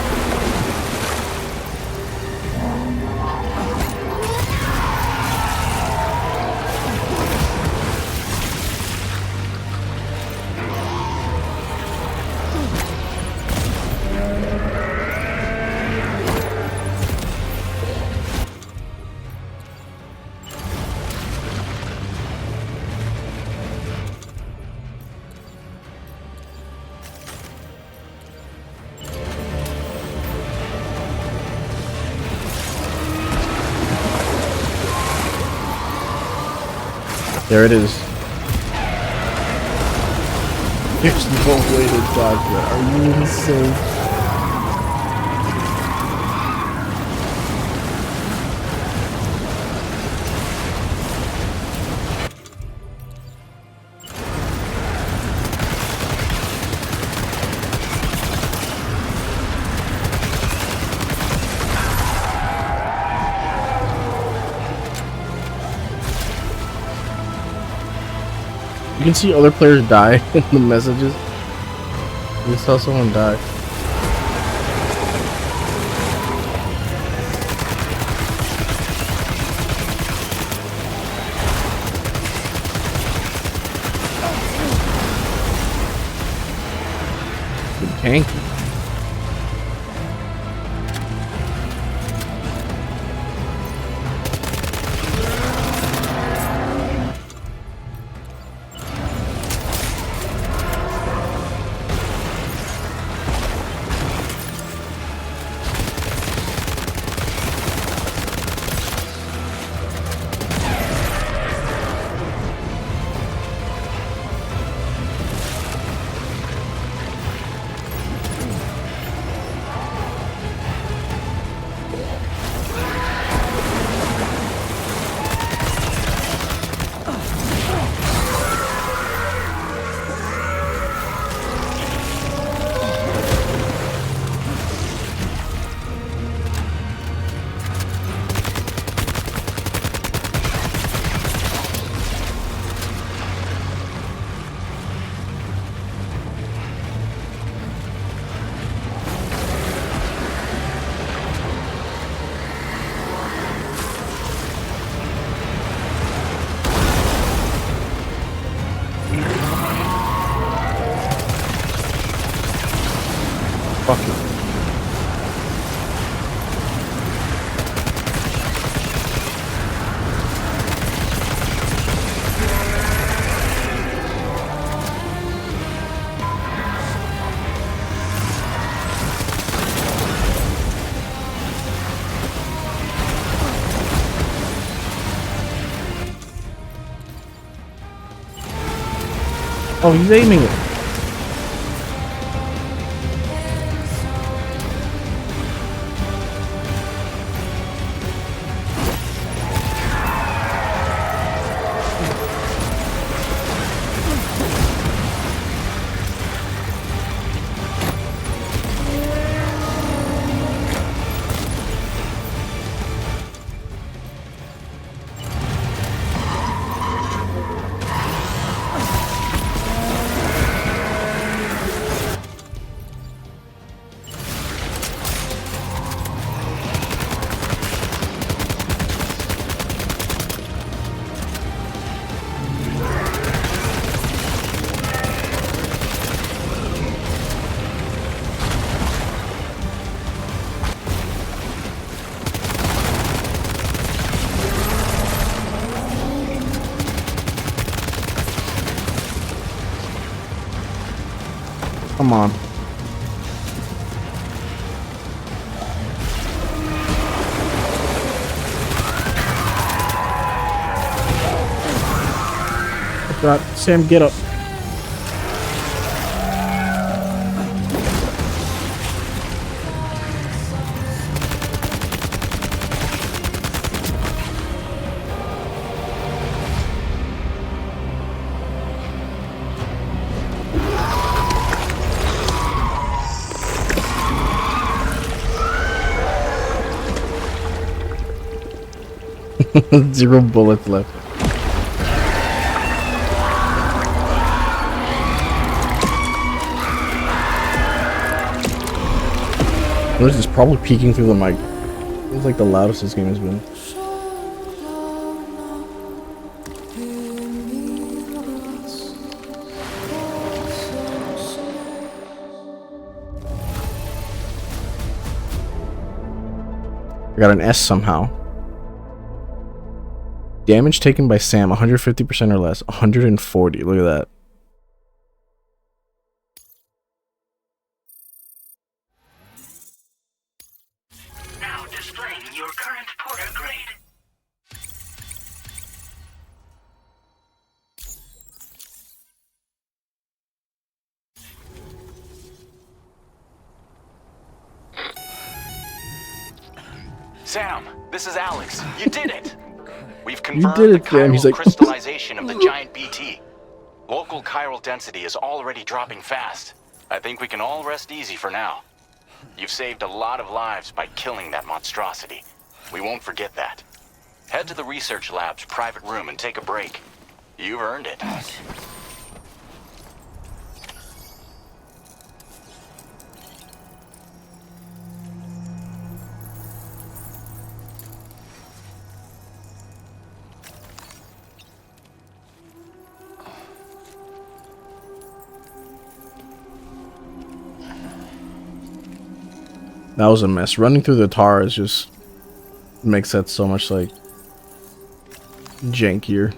There it is. There's no way to dodge that. Are you insane? You can see other players die in the messages. You saw someone die. Hanky. Fuck it. Oh, he's aiming it. Come on. God, Sam, get up. Zero bullets left. This is probably peeking through the mic. It's like the loudest this game has been. I got an S somehow. Damage taken by Sam, 150% or less. 140. Look at that. Now displaying your current porter grade. Sam, this is Alex. You did it! We've You confirmed did the it, Sam. chiral He's like, crystallization of the giant BT. Local chiral density is already dropping fast. I think we can all rest easy for now. You've saved a lot of lives by killing that monstrosity. We won't forget that. Head to the research lab's private room and take a break. You've earned it. That was a mess. Running through the tar is just makes that so much like jankier.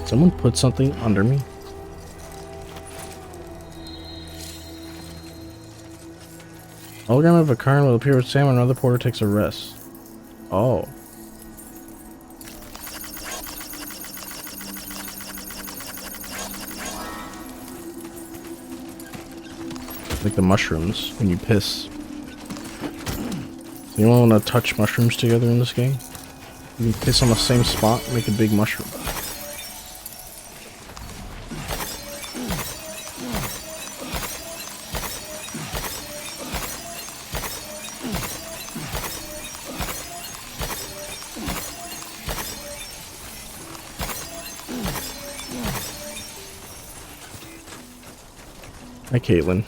Someone put something under me. Hologram of a car will appear with Sam and another porter takes a rest. Oh. Like the mushrooms when you piss. You don't want to touch mushrooms together in this game? You can piss on the same spot, make a big mushroom. Hi, Caitlin.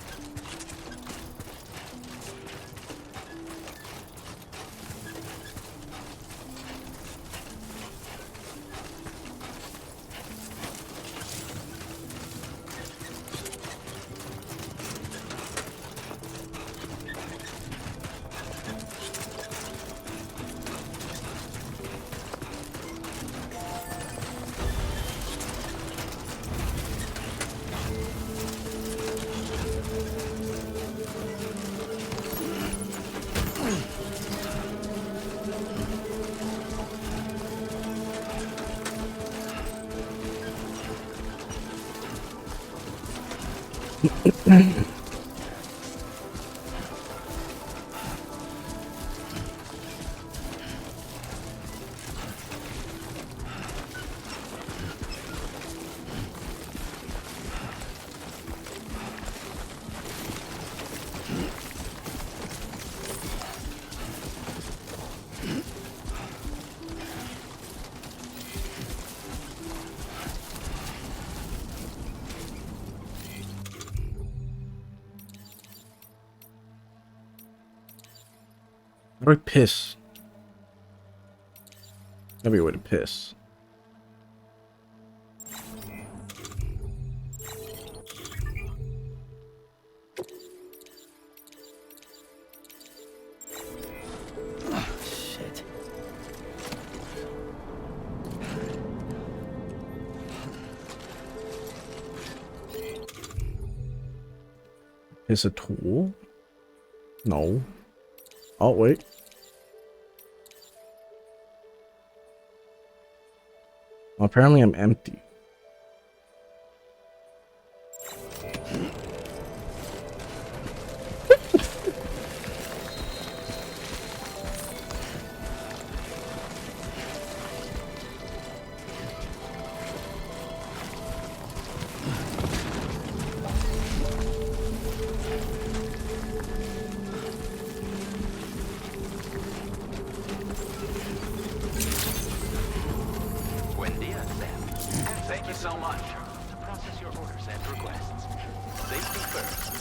How do I piss? That'd be a way to piss. Shit. Is a tool? No. Oh, wait. Well, apparently I'm empty. Thank you so much. To process your orders and requests. Safety first.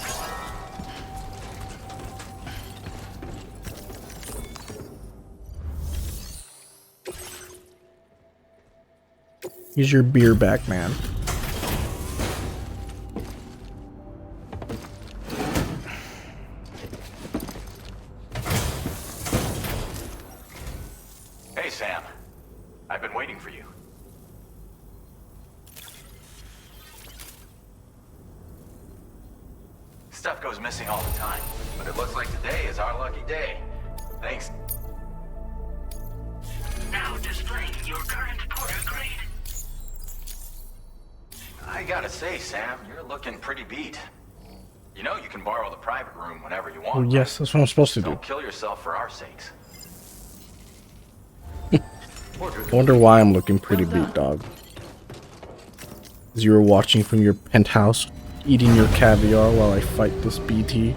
Here's your beer back, man. Hey, Sam. I've been waiting for you. Stuff goes missing all the time, but it looks like today is our lucky day. Thanks. Now displaying your current porter grade. I gotta say, Sam, you're looking pretty beat. You know you can borrow the private room whenever you want. Oh, yes, that's what I'm supposed to do. Don't kill yourself for our sakes. I wonder why I'm looking pretty beat, dog. As you were watching from your penthouse eating your caviar while I fight this BT.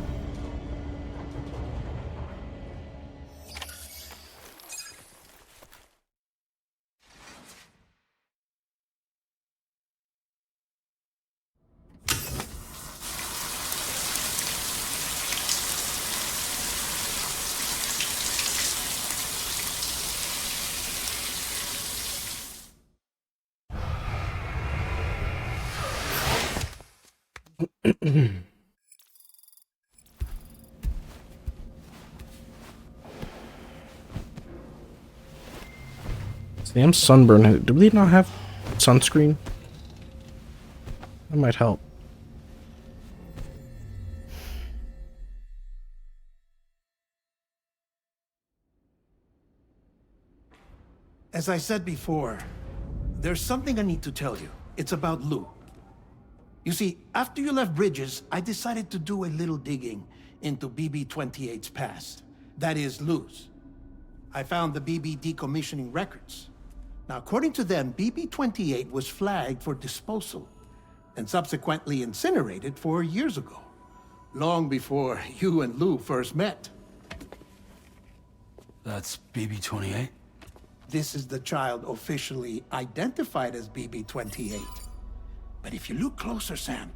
Damn sunburn. Do we not have sunscreen? That might help. As I said before, there's something I need to tell you. It's about Lou. You see, after you left Bridges, I decided to do a little digging into BB-28's past. That is, Lou's. I found the BB decommissioning records. Now, according to them, BB-28 was flagged for disposal and subsequently incinerated 4 years ago, long before you and Lou first met. That's BB-28? This is the child officially identified as BB-28. But if you look closer, Sam,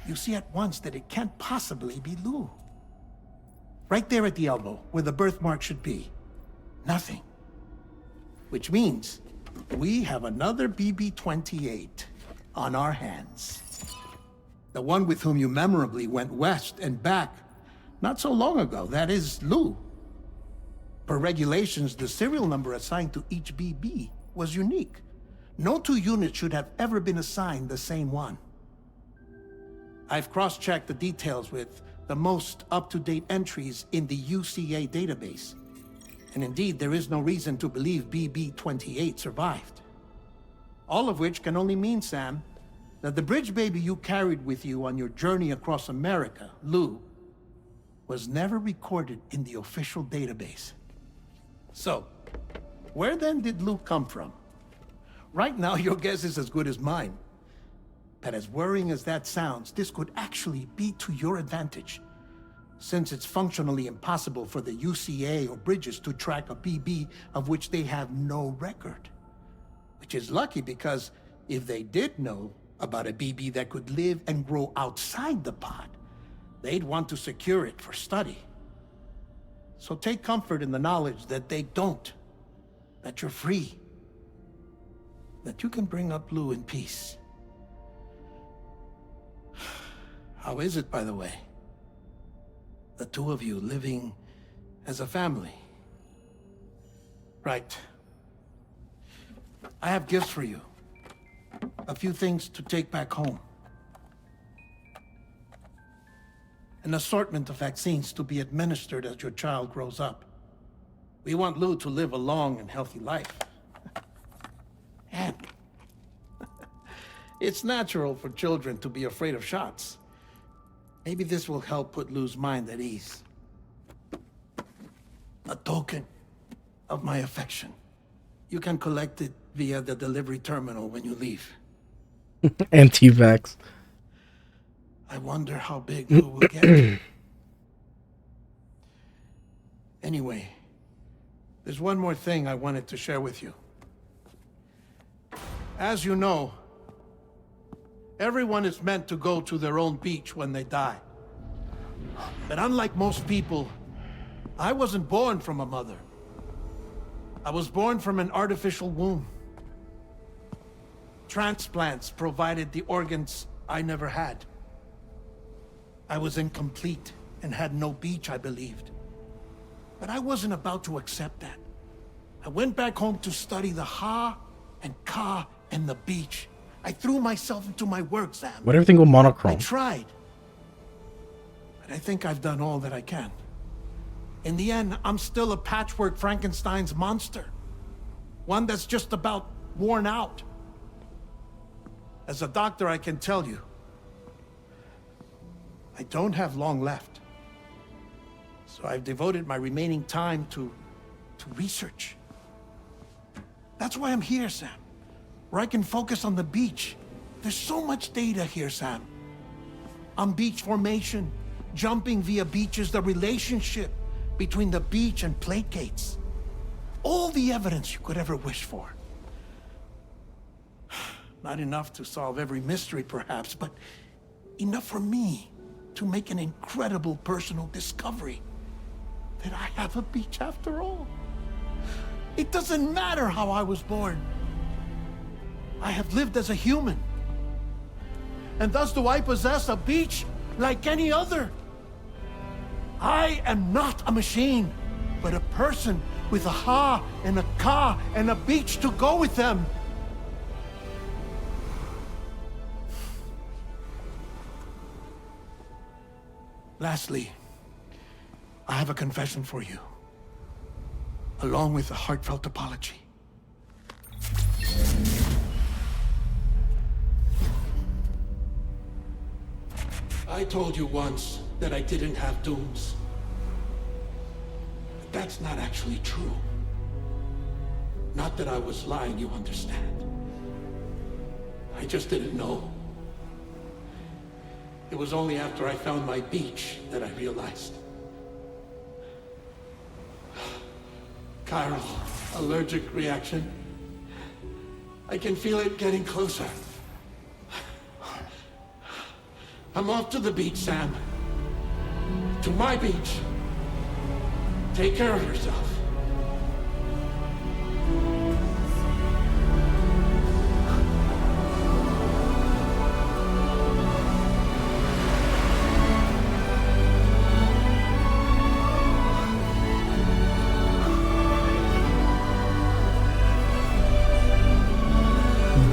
you see at once that it can't possibly be Lou. Right there at the elbow, where the birthmark should be. Nothing. Which means we have another BB-28 on our hands. The one with whom you memorably went west and back not so long ago. That is Lou. Per regulations, the serial number assigned to each BB was unique. No two units should have ever been assigned the same one. I've cross-checked the details with the most up-to-date entries in the UCA database. And indeed, there is no reason to believe BB-28 survived. All of which can only mean, Sam, that the bridge baby you carried with you on your journey across America, Lou, was never recorded in the official database. So, where then did Lou come from? Right now, your guess is as good as mine. But as worrying as that sounds, this could actually be to your advantage, since it's functionally impossible for the UCA or Bridges to track a BB of which they have no record. Which is lucky, because if they did know about a BB that could live and grow outside the pod, they'd want to secure it for study. So take comfort in the knowledge that they don't, that you're free, that you can bring up Lou in peace. How is it, by the way? The two of you living as a family? Right. I have gifts for you. A few things to take back home. An assortment of vaccines to be administered as your child grows up. We want Lou to live a long and healthy life. And it's natural for children to be afraid of shots. Maybe this will help put Lou's mind at ease. A token of my affection. You can collect it via the delivery terminal when you leave. Anti-vax. I wonder how big Lou will get. Anyway, there's one more thing I wanted to share with you. As you know, everyone is meant to go to their own beach when they die. But unlike most people, I wasn't born from a mother. I was born from an artificial womb. Transplants provided the organs I never had. I was incomplete and had no beach, I believed. But I wasn't about to accept that. I went back home to study the Ha and Ka and the beach. I threw myself into my work, Sam. Why everything go monochrome? I tried. But I think I've done all that I can. In the end, I'm still a patchwork Frankenstein's monster. One that's just about worn out. As a doctor, I can tell you, I don't have long left. So I've devoted my remaining time to research. That's why I'm here, Sam. Where I can focus on the beach. There's so much data here, Sam. on beach formation, jumping via beaches, the relationship between the beach and plate gates. All the evidence you could ever wish for. Not enough to solve every mystery, perhaps, but enough for me to make an incredible personal discovery. That I have a beach after all. It doesn't matter how I was born. I have lived as a human. And thus do I possess a beach like any other. I am not a machine, but a person with a ha and a ka and a beach to go with them. Lastly, I have a confession for you, along with a heartfelt apology. I told you once that I didn't have dooms. But that's not actually true. Not that I was lying, you understand. I just didn't know. It was only after I found my beach that I realized. Chiral, allergic reaction. I can feel it getting closer. I'm off to the beach, Sam. To my beach. Take care of yourself.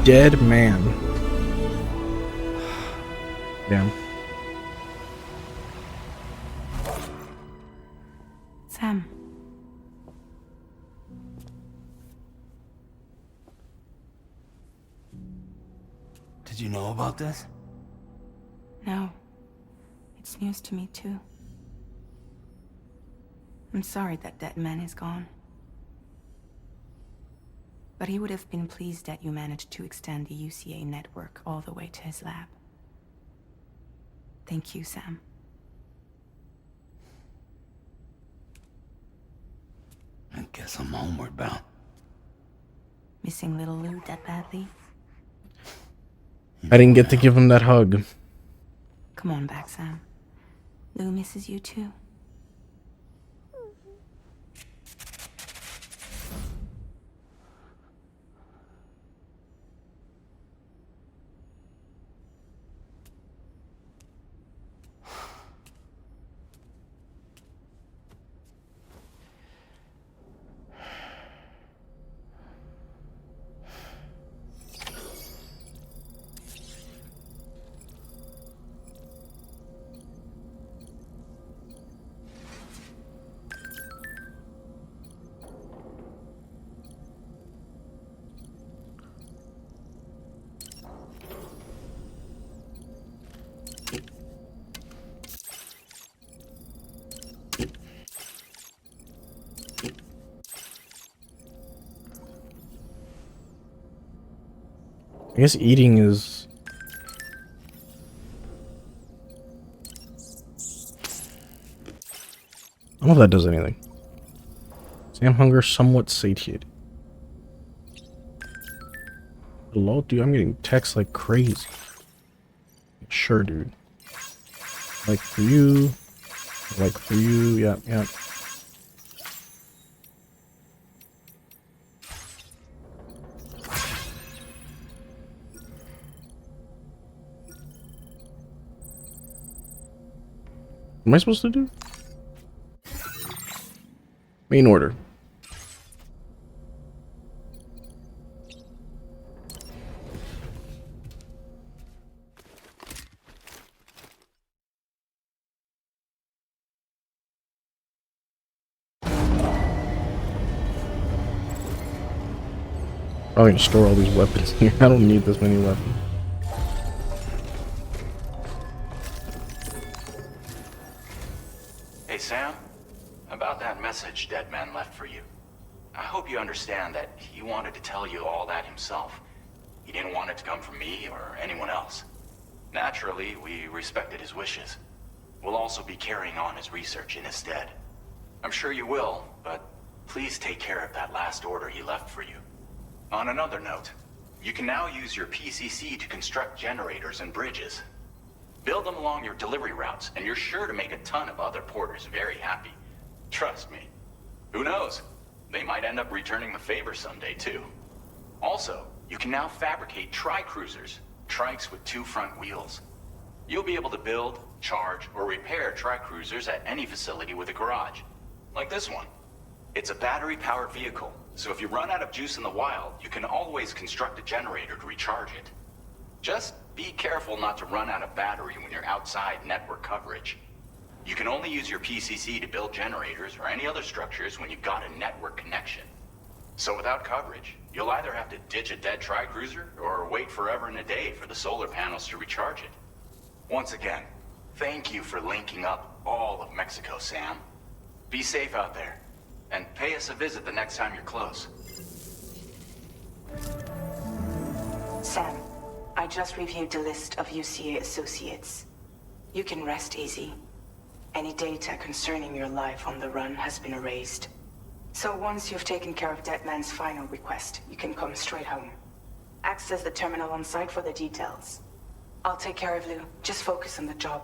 Dead man. Damn. Sam. Did you know about this? No. It's news to me too. I'm sorry that that man is gone. But he would have been pleased that you managed to extend the UCA network all the way to his lab. Thank you, Sam. I guess I'm homeward bound. Missing little Lou that badly? I didn't get to give him that hug. Come on back, Sam. Lou misses you too. I guess eating is... I don't know if that does anything. Sam hunger somewhat satiated. Hello, dude, I'm getting texts like crazy. Sure, dude. Like for you. Like for you. Yeah, yeah. What am I supposed to do? Main order. Probably gonna store all these weapons here. I don't need this many weapons. Hey, Sam. About that message Deadman left for you. I hope you understand that he wanted to tell you all that himself. He didn't want it to come from me or anyone else. Naturally, we respected his wishes. We'll also be carrying on his research in his stead. I'm sure you will, but please take care of that last order he left for you. On another note, you can now use your PCC to construct generators and bridges. Build them along your delivery routes, and you're sure to make a ton of other porters very happy. Trust me. Who knows? They might end up returning the favor someday, too. Also, you can now fabricate tri-cruisers, trikes with 2 front wheels. You'll be able to build, charge, or repair tri-cruisers at any facility with a garage. Like this one. It's a battery-powered vehicle, so if you run out of juice in the wild, you can always construct a generator to recharge it. Just be careful not to run out of battery when you're outside network coverage. You can only use your PCC to build generators or any other structures when you've got a network connection. So without coverage, you'll either have to ditch a dead tri-cruiser or wait forever and a day for the solar panels to recharge it. Once again, thank you for linking up all of Mexico, Sam. Be safe out there, and pay us a visit the next time you're close. Sam, I just reviewed the list of UCA associates. You can rest easy. Any data concerning your life on the run has been erased. So once you've taken care of Deadman's final request, you can come straight home. Access the terminal on site for the details. I'll take care of Lou. Just focus on the job.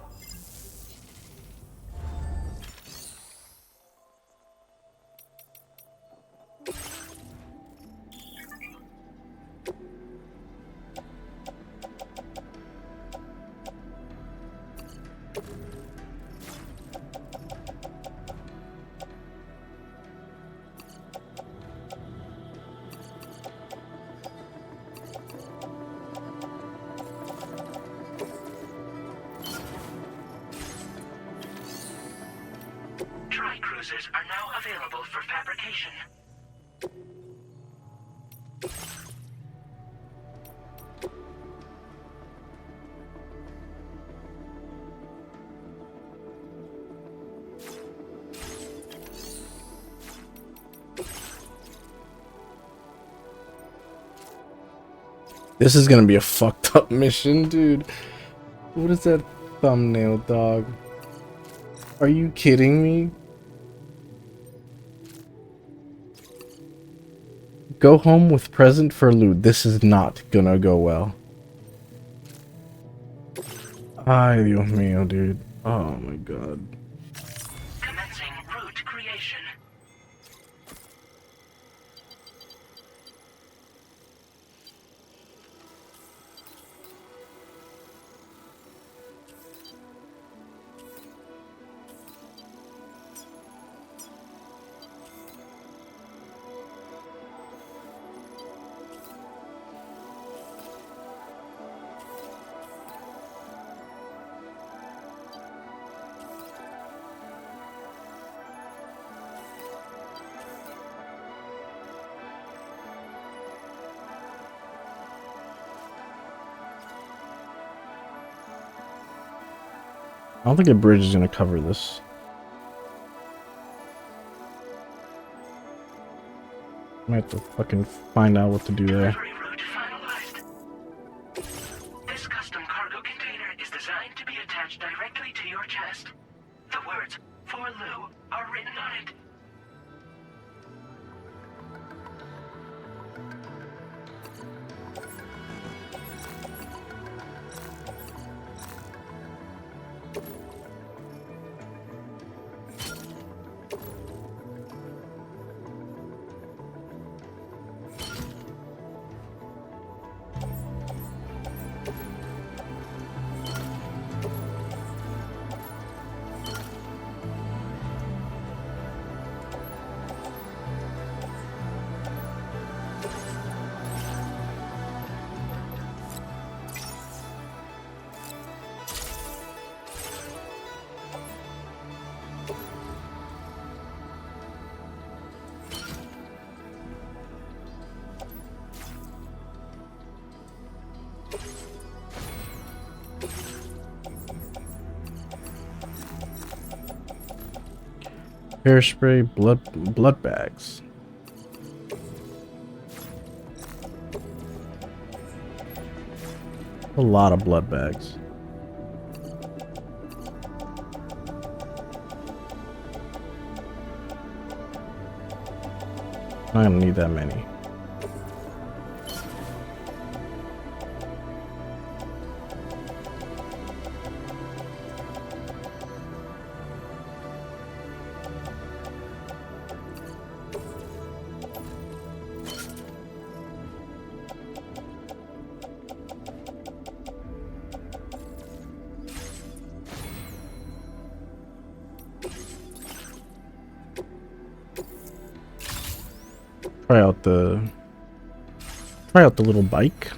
Tri-cruisers are now available for fabrication. This is gonna be a fucked up mission, dude. What is that thumbnail, dog? Are you kidding me? Go home with present for Lou. This is not gonna go well. Ay, Dios mío, dude. Oh my god. Commencing route creation. I don't think a bridge is gonna cover this. I might have to fucking find out what to do there. Delivery route finalized. This custom cargo container is designed to be attached directly to your chest. The words, "For Lou," are written on it. Hairspray, blood bags. A lot of blood bags. I don't need that many. Try out the little bike.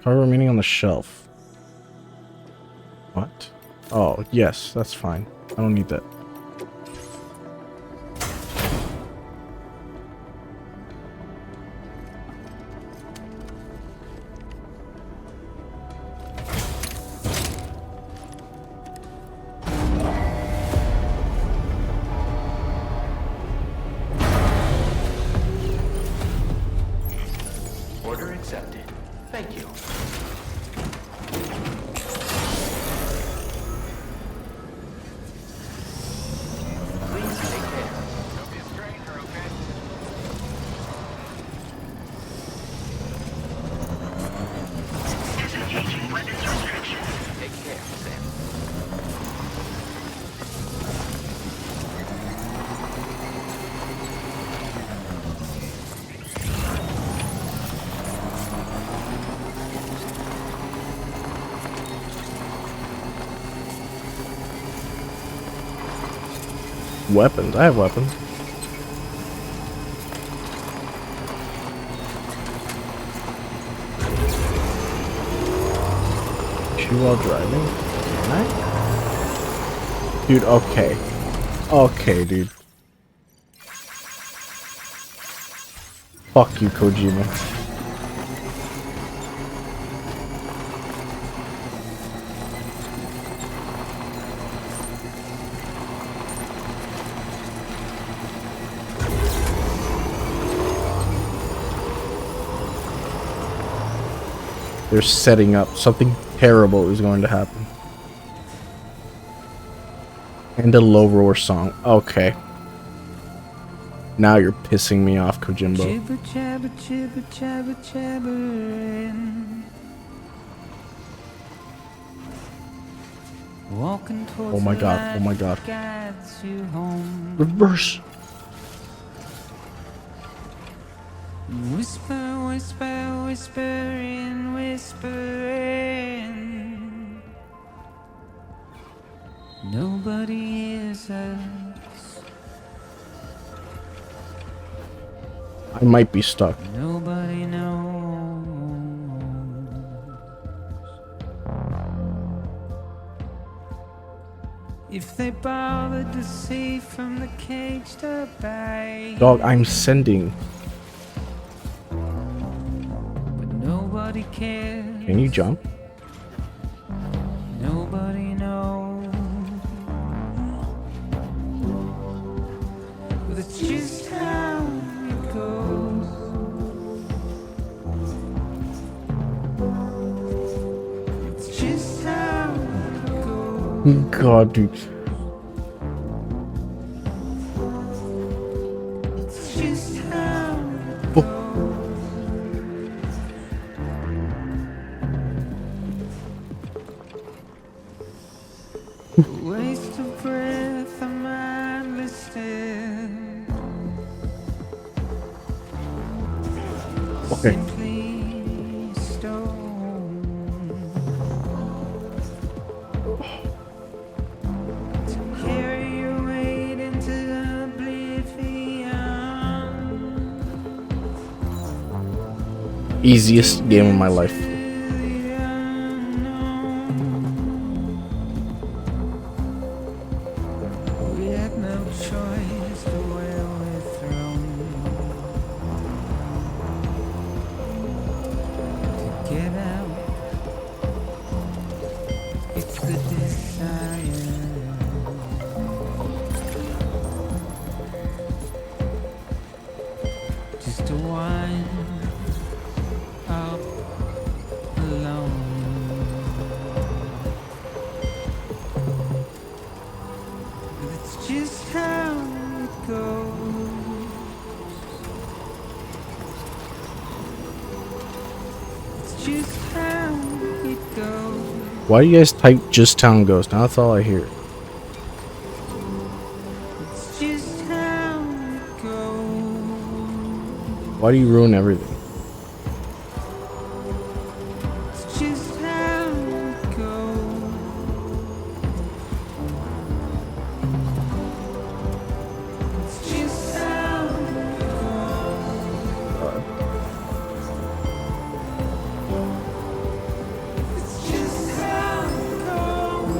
Car remaining on the shelf. What? Oh, yes, that's fine. I don't need that. Order accepted. Thank you. Please take care. Don't be a stranger, okay? Disengaging weapons restrictions. Take care, Sam. Weapons. I have weapons. Shoot while driving? Can I? Dude, okay. Okay, dude. Fuck you, Kojima. They're setting up something terrible is going to happen. And a low roar song. Okay. Now you're pissing me off, Kojimbo. Chibber, jabber, chibber, jabber, jabbering. Walking towards Oh my the god, light oh my god. that guides you home. Reverse. Whisper, whisper, whispering, whispering. Nobody hears us. I might be stuck. Nobody knows. If they bothered to see from the cage to bay. Dog, I'm sending. Nobody cares. Can you jump? Nobody knows. But it's just how it goes. It's just how it goes. God, dude. It's just how it goes. Waste of breath, I'm unlisted. Okay. Simply stone. To carry your weight into oblivion. Easiest game of my life. We had no choice the way we're thrown. To get out, it's the desire. Just to wind up alone. It's just how Why do you guys type just town ghost? Now that's all I hear. It's just how it goes. Why do you ruin everything? It's just how it goes. It's just how it goes. It's just how it goes.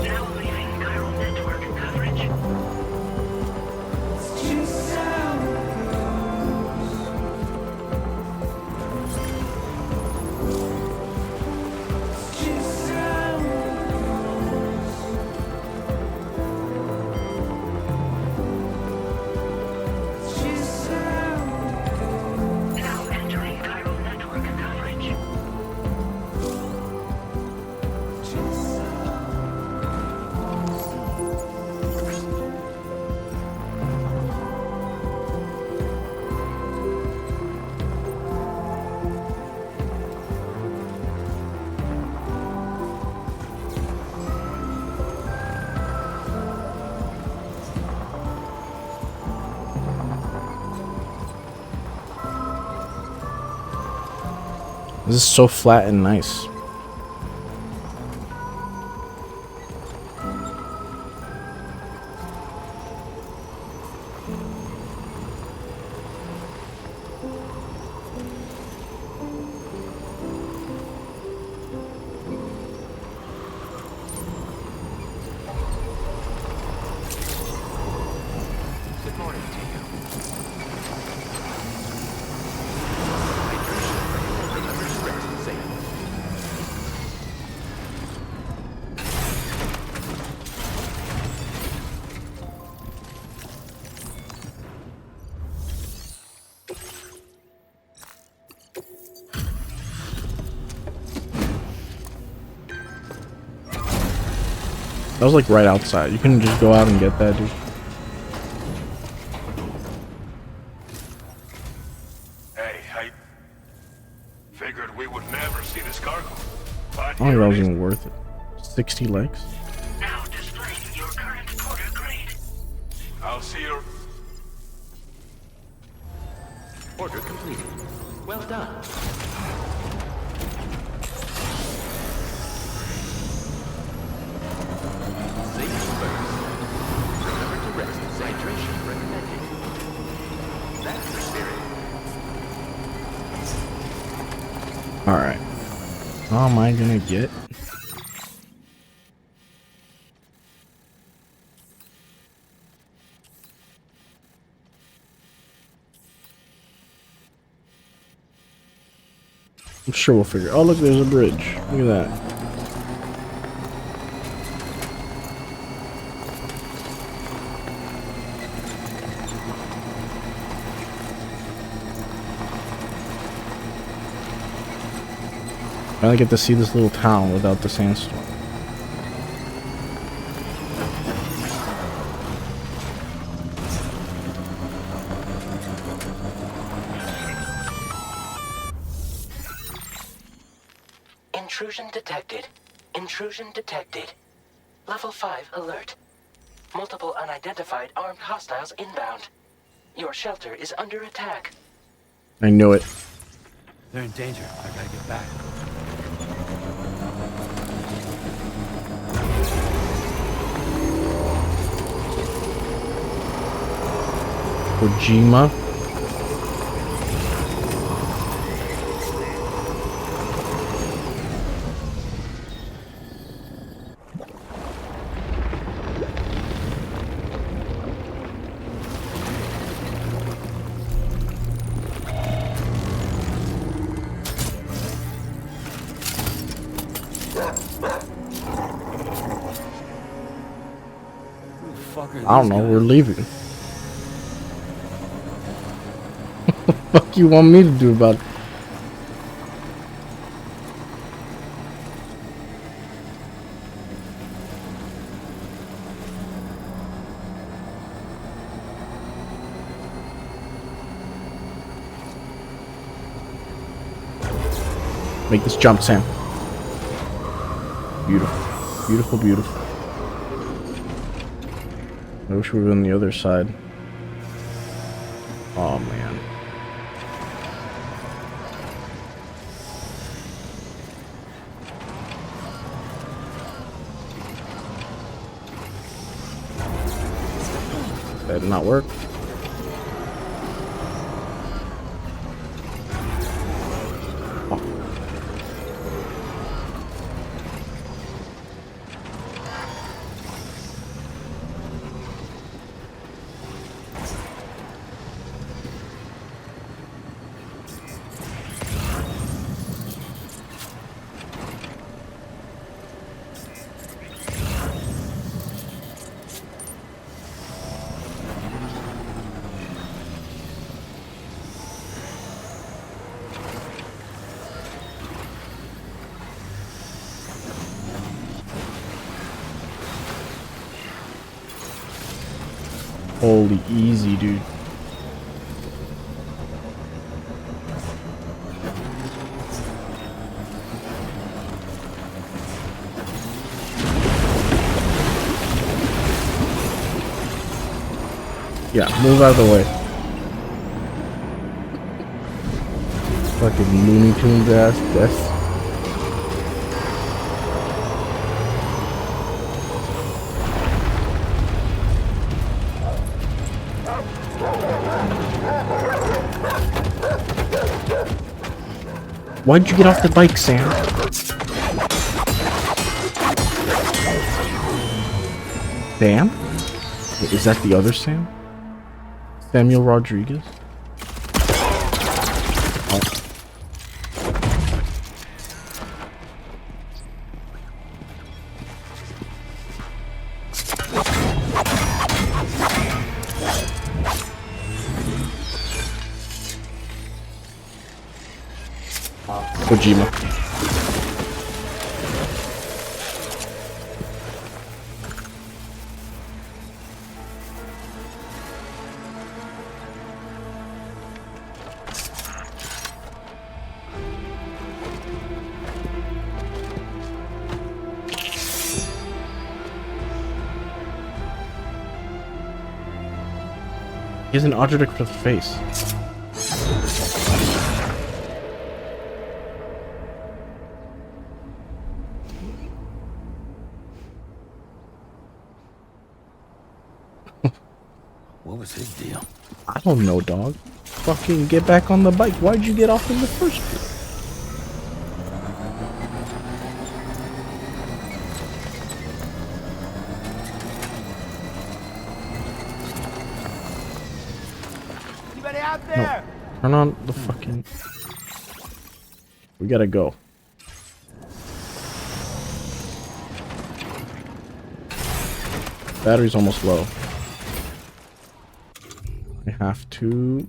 Now leaving chiral network coverage. It's just how it goes. It's just how it goes. It's just how it goes. Now entering chiral network coverage. This is so flat and nice. Good morning to you. Rest safe. That was like right outside. You couldn't just go out and get that, dude. Hey, I figured we would never see this cargo. But I don't think that was even worth it. 60 legs? Now displaying your current quarter grade. I'll see you. Order completed. Well done. Safety first. Remember to rest. Hydration recommended. That's the spirit. Alright. How am I gonna get? I'm sure we'll figure. Oh, look, there's a bridge. Look at that. I get to see this little town without the sandstorm. Intrusion detected. Intrusion detected. Level 5 alert. Multiple unidentified armed hostiles inbound. Your shelter is under attack. I knew it. They're in danger. I gotta get back. Kojima. I don't know, we're leaving. What the fuck you want me to do about it? Make this jump, Sam. Beautiful, beautiful. I wish we were on the other side. Oh man. That did not work. Oh. Holy easy, dude. Yeah, move out of the way. Fucking Looney Tunes ass death. Why'd you get off the bike, Sam? Sam? Wait, is that the other Sam? Samuel Rodriguez? Oh. Kojima. He has an object for the face. What was his deal? I don't know, dog. Fucking get back on the bike. Why'd you get off in the first place? Anybody out there? No. Turn on the fucking... We gotta go. Battery's almost low. I have to...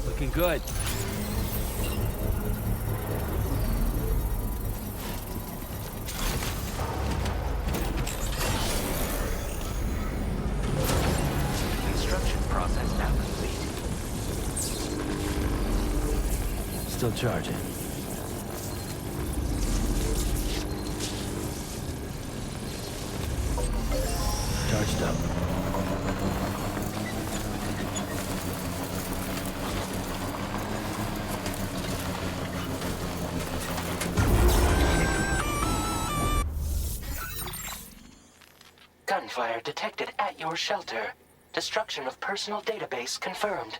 Looking good. Construction process now complete. Still charging. Charged up. Gunfire detected at your shelter. Destruction of personal database confirmed.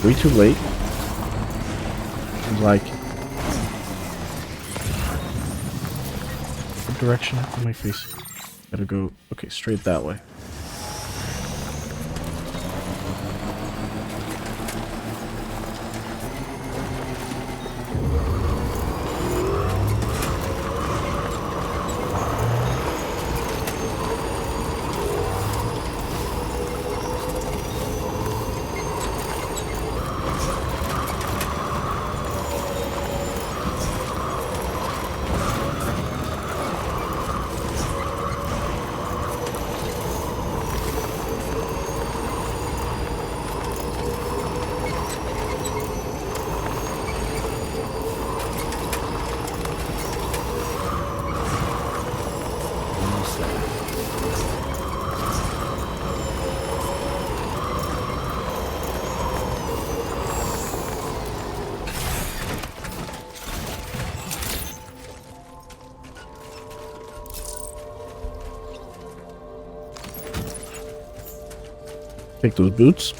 Way too late. Like... What direction am I facing? Gotta go... Okay, straight that way. Take those boots.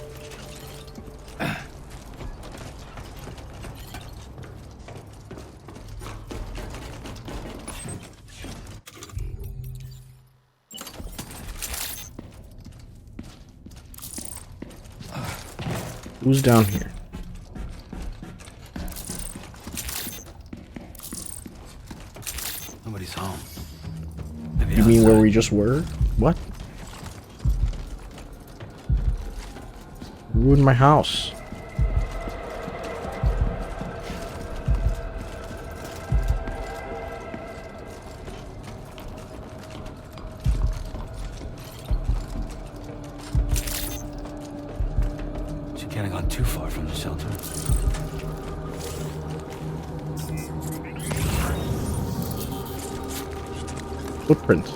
Who's down here? Nobody's home. You mean where we just were? What? Ruined my house. She can't have gone too far from the shelter. Footprints.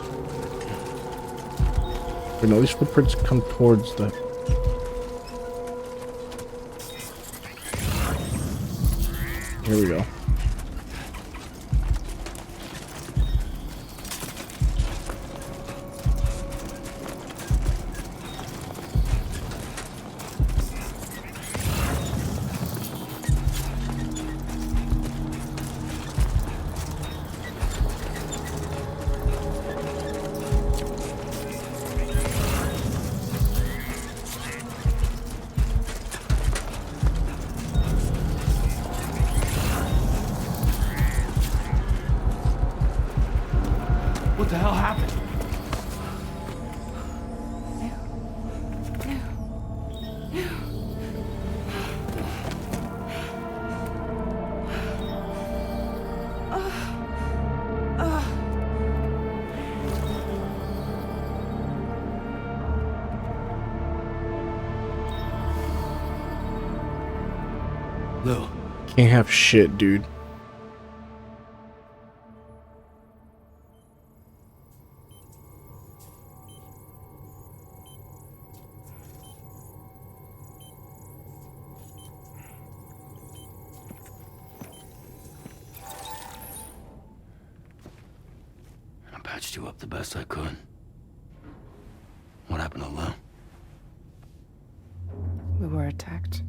Wait, no, these footprints come towards the... Here we go. What the hell happened? Lou. Can't have shit, dude. I patched you up the best I could. What happened to Lou? We were attacked.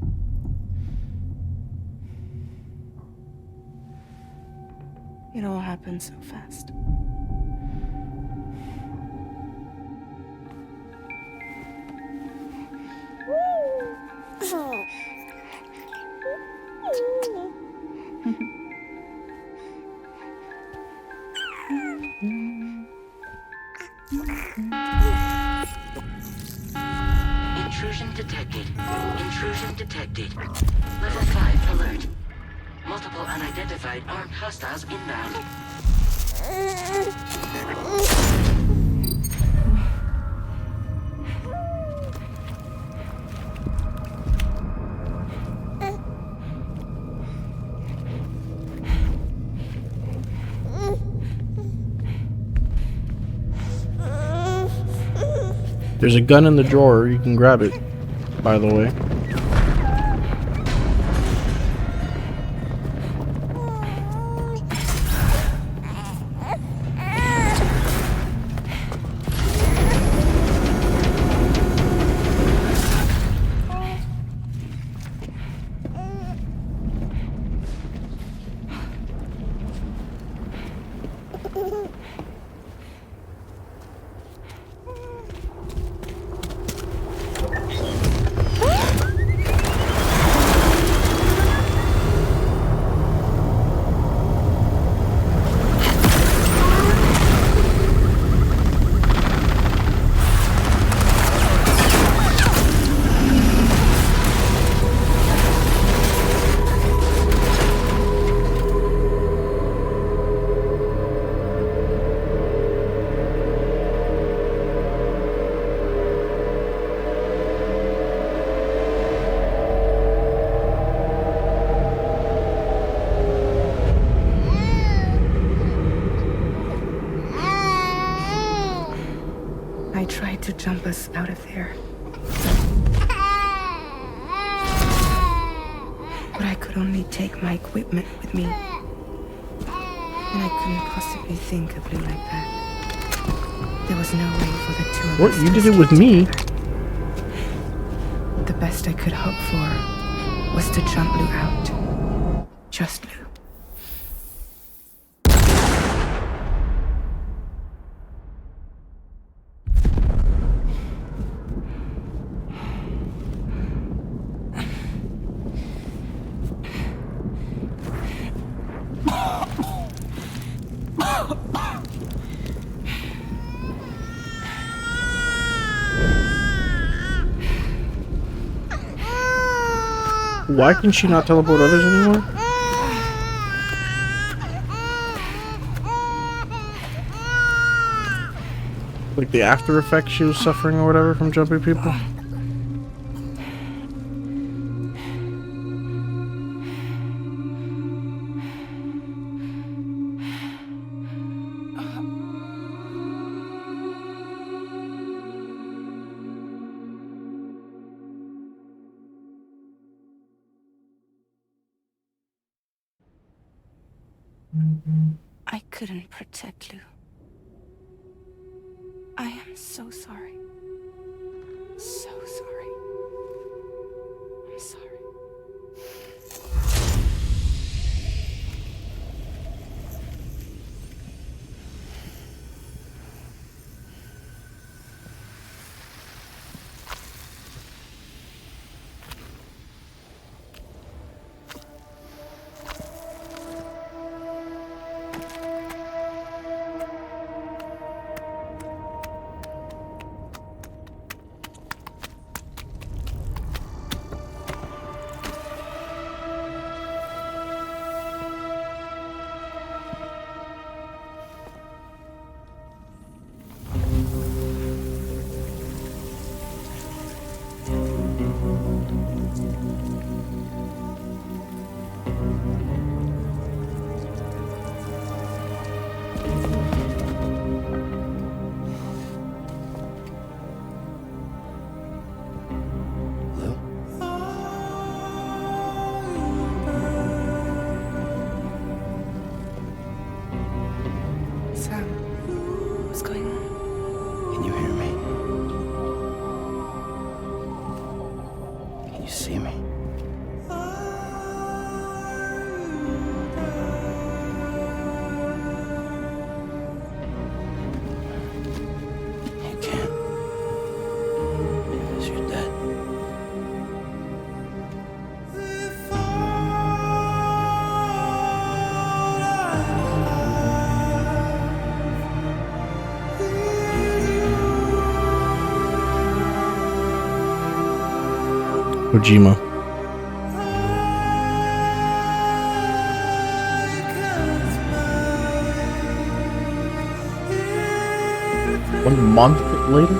It all happened so fast. Intrusion detected. Intrusion detected. Level 5 alert. Multiple unidentified armed hostiles inbound. There's a gun in the drawer. You can grab it, by the way. I tried to jump us out of there. But I could only take my equipment with me. And I couldn't possibly think of Lou like that. There was no way for the two of us. What? You did it with me? best I could hope for was to jump Lou out. Just Lou. Why can she not teleport others anymore? Like the after effects she was suffering or whatever from jumping people? I couldn't protect Lou. I am so sorry. So sorry. I'm sorry. Sam, what's going on? Can you hear me? Can you see me? You can't. Because you're dead. Kojima. One month later?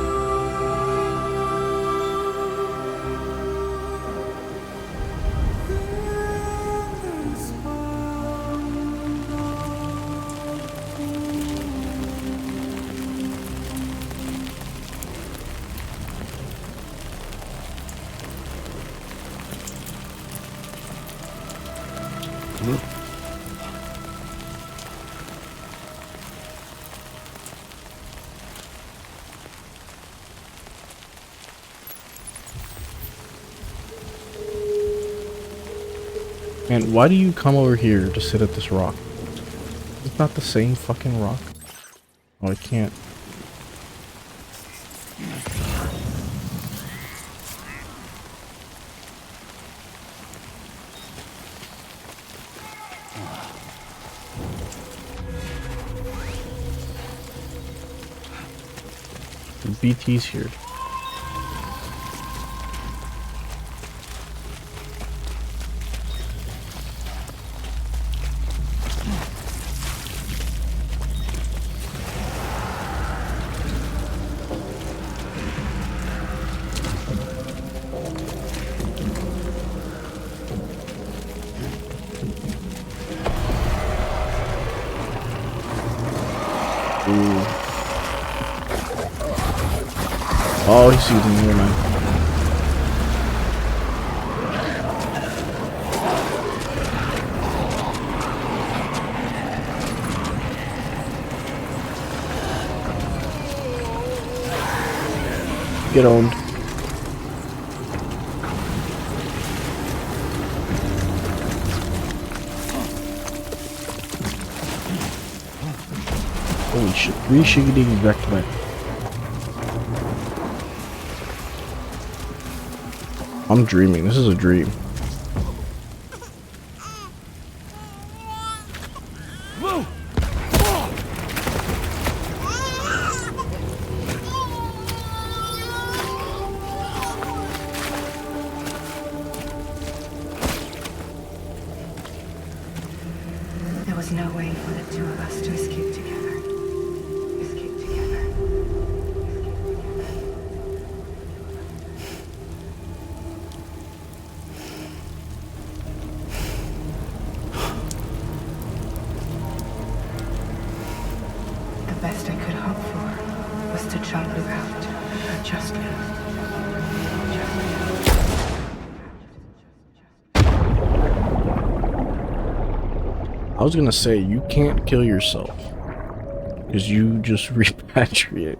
Man, why do you come over here to sit at this rock? It's not the same fucking rock. Oh, I can't. The BT's here. Ooh. Oh, he sees me here, man. Get owned. Three shiggity back to back. I'm dreaming. This is a dream. There was no way for the two of us to escape together. Escape together. The best I could hope for was to jump you out, just now. I was gonna say, you can't kill yourself. Because you just repatriate.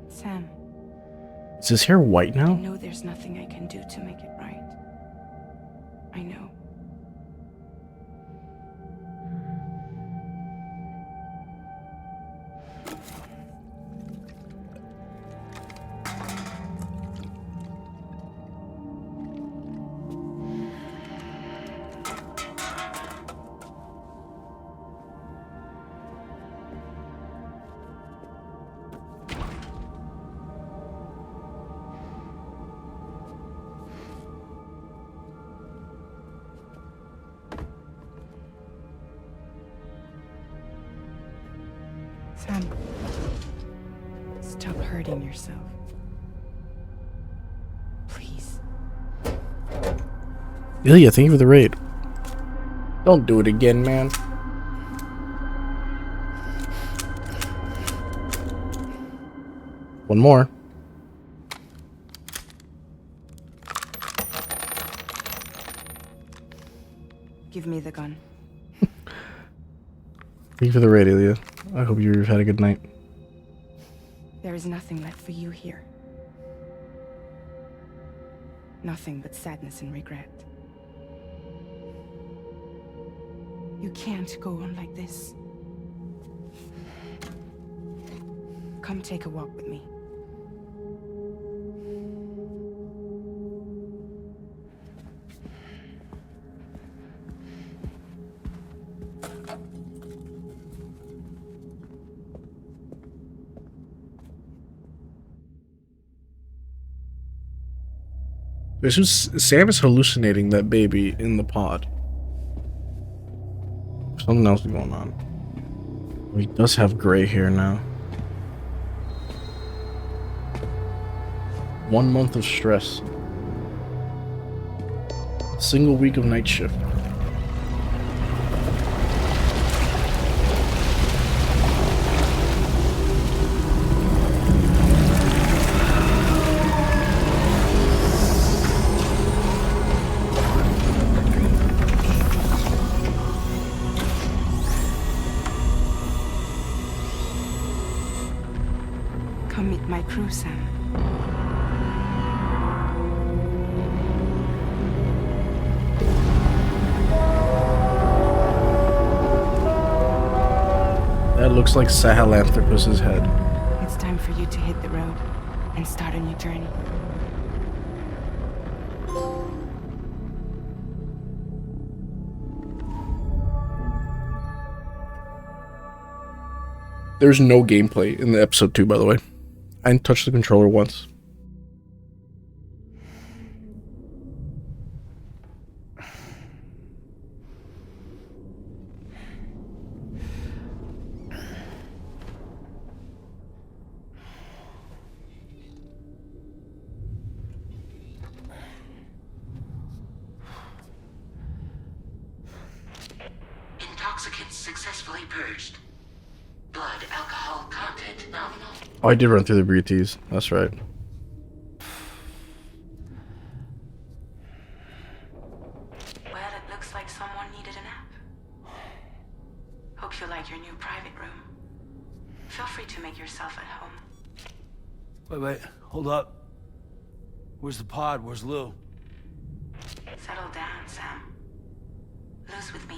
Sam, Is his hair white I now? know there's nothing I can do to make it right. I know. Sam, stop hurting yourself. Please. Ilya, thank you for the raid. Don't do it again, man. One more. Give me the gun. Thank you for the raid, Ilya. I hope you've had a good night. There is nothing left for you here. Nothing but sadness and regret. You can't go on like this. Come take a walk with me. Sam is hallucinating that baby in the pod. Something else is going on. He does have gray hair now. 1 month of stress. Single week of night shift. Come meet my crew, Sam. That looks like Sahelanthropus's head. It's time for you to hit the road and start a new journey. There's no gameplay in the episode 2, by the way. I didn't touch the controller once. Intoxicants successfully purged. Blood alcohol content nominal. Oh, I did run through the BTs. That's right. Well, it looks like someone needed a nap. Hope you like your new private room. Feel free to make yourself at home. Wait, hold up. Where's the pod? Where's Lou? Settle down, Sam. Lou's with me.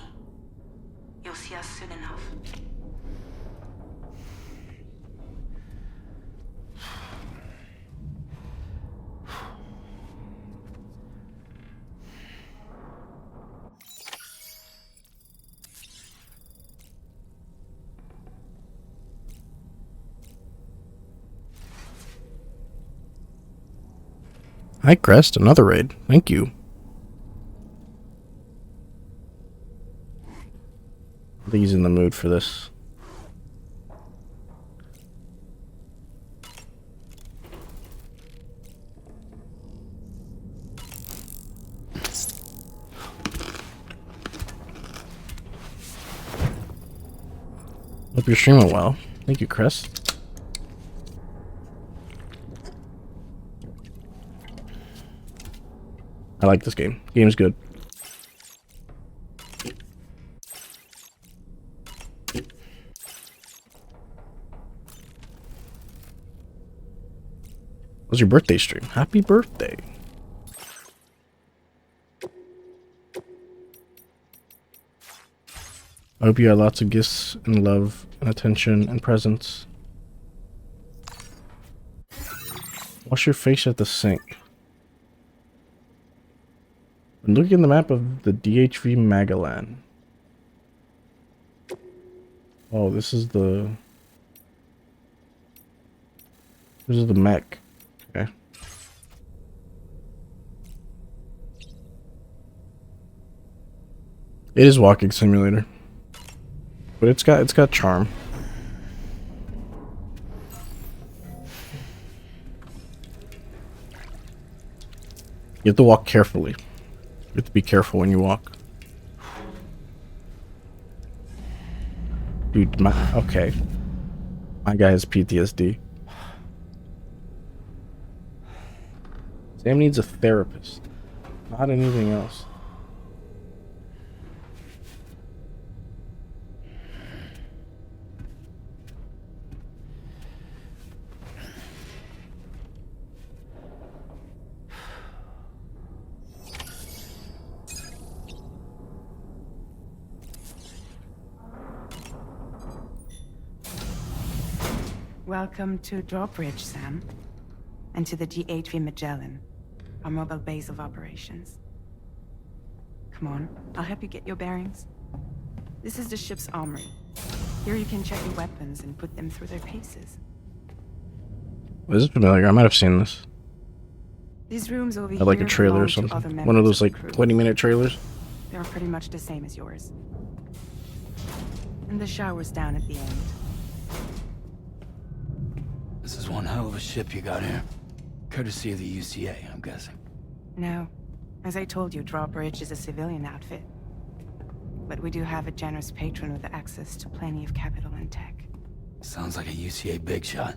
You'll see us soon enough. Hi, Crest. Another raid. Thank you. I think he's in the mood for this. Hope you're streaming well. Thank you, Crest. I like this game. Game's good. Was your birthday stream? Happy birthday. I hope you got lots of gifts and love and attention and presents. Wash your face at the sink. I'm looking at the map of the DHV Magalan. Oh, this is the mech. Okay. It is walking simulator. But it's got charm. You have to walk carefully. You have to be careful when you walk. Dude, okay. My guy has PTSD. Sam needs a therapist, not anything else. Welcome to Drawbridge, Sam. And to the DHV Magellan, our mobile base of operations. Come on, I'll help you get your bearings. This is the ship's armory. Here you can check your weapons and put them through their paces. This is familiar. I might have seen this. These rooms over I like a here trailer or belong to something. other One of members those like the crew. 20-minute trailers. They're pretty much the same as yours. And the shower's down at the end. This is one hell of a ship you got here. Courtesy of the UCA, I'm guessing. No. As I told you, Drawbridge is a civilian outfit. But we do have a generous patron with access to plenty of capital and tech. Sounds like a UCA big shot.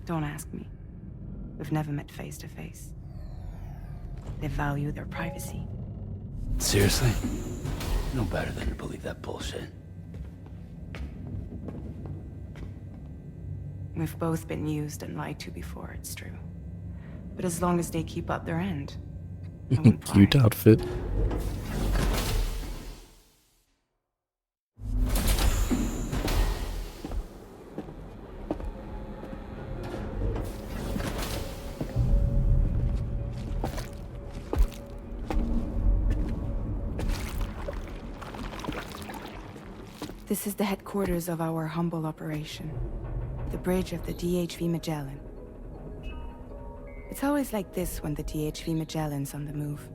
Don't ask me. We've never met face to face. They value their privacy. Seriously? No better than to believe that bullshit. We've both been used and lied to before, it's true. But as long as they keep up their end, I won't pry. Cute outfit. This is the headquarters of our humble operation. The bridge of the DHV Magellan. It's always like this when the DHV Magellan's on the move.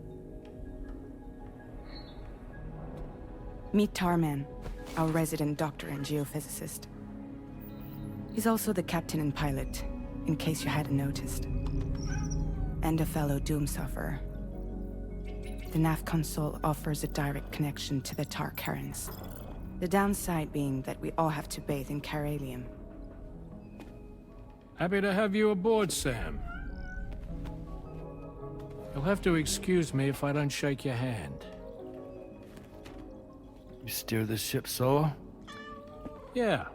Meet Tarman, our resident doctor and geophysicist. He's also the captain and pilot, in case you hadn't noticed. And a fellow Doom sufferer. The nav console offers a direct connection to the Tar currents. The downside being that we all have to bathe in Caralium. Happy to have you aboard, Sam. You'll have to excuse me if I don't shake your hand. You steer this ship solo? Yeah,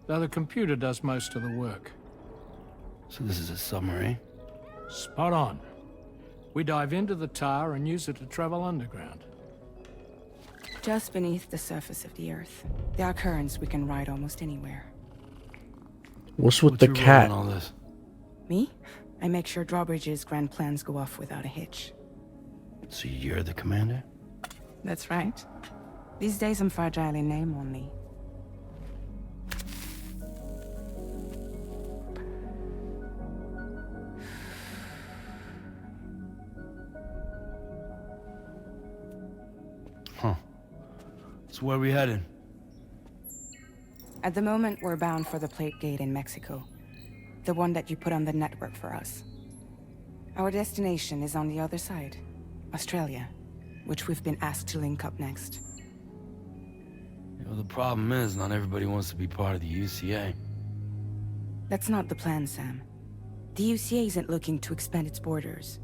though the computer does most of the work. So this is a submarine? Spot on. We dive into the tar and use it to travel underground. Just beneath the surface of the Earth, there are currents we can ride almost anywhere. What's with the cat? All this? Me? I make sure Drawbridge's grand plans go off without a hitch. So you're the commander? That's right. These days I'm fragile in name only. Huh. So where are we headed? At the moment, we're bound for the Plate Gate in Mexico. The one that you put on the network for us. Our destination is on the other side, Australia, which we've been asked to link up next. Well, the problem is, not everybody wants to be part of the UCA. That's not the plan, Sam. The UCA isn't looking to expand its borders.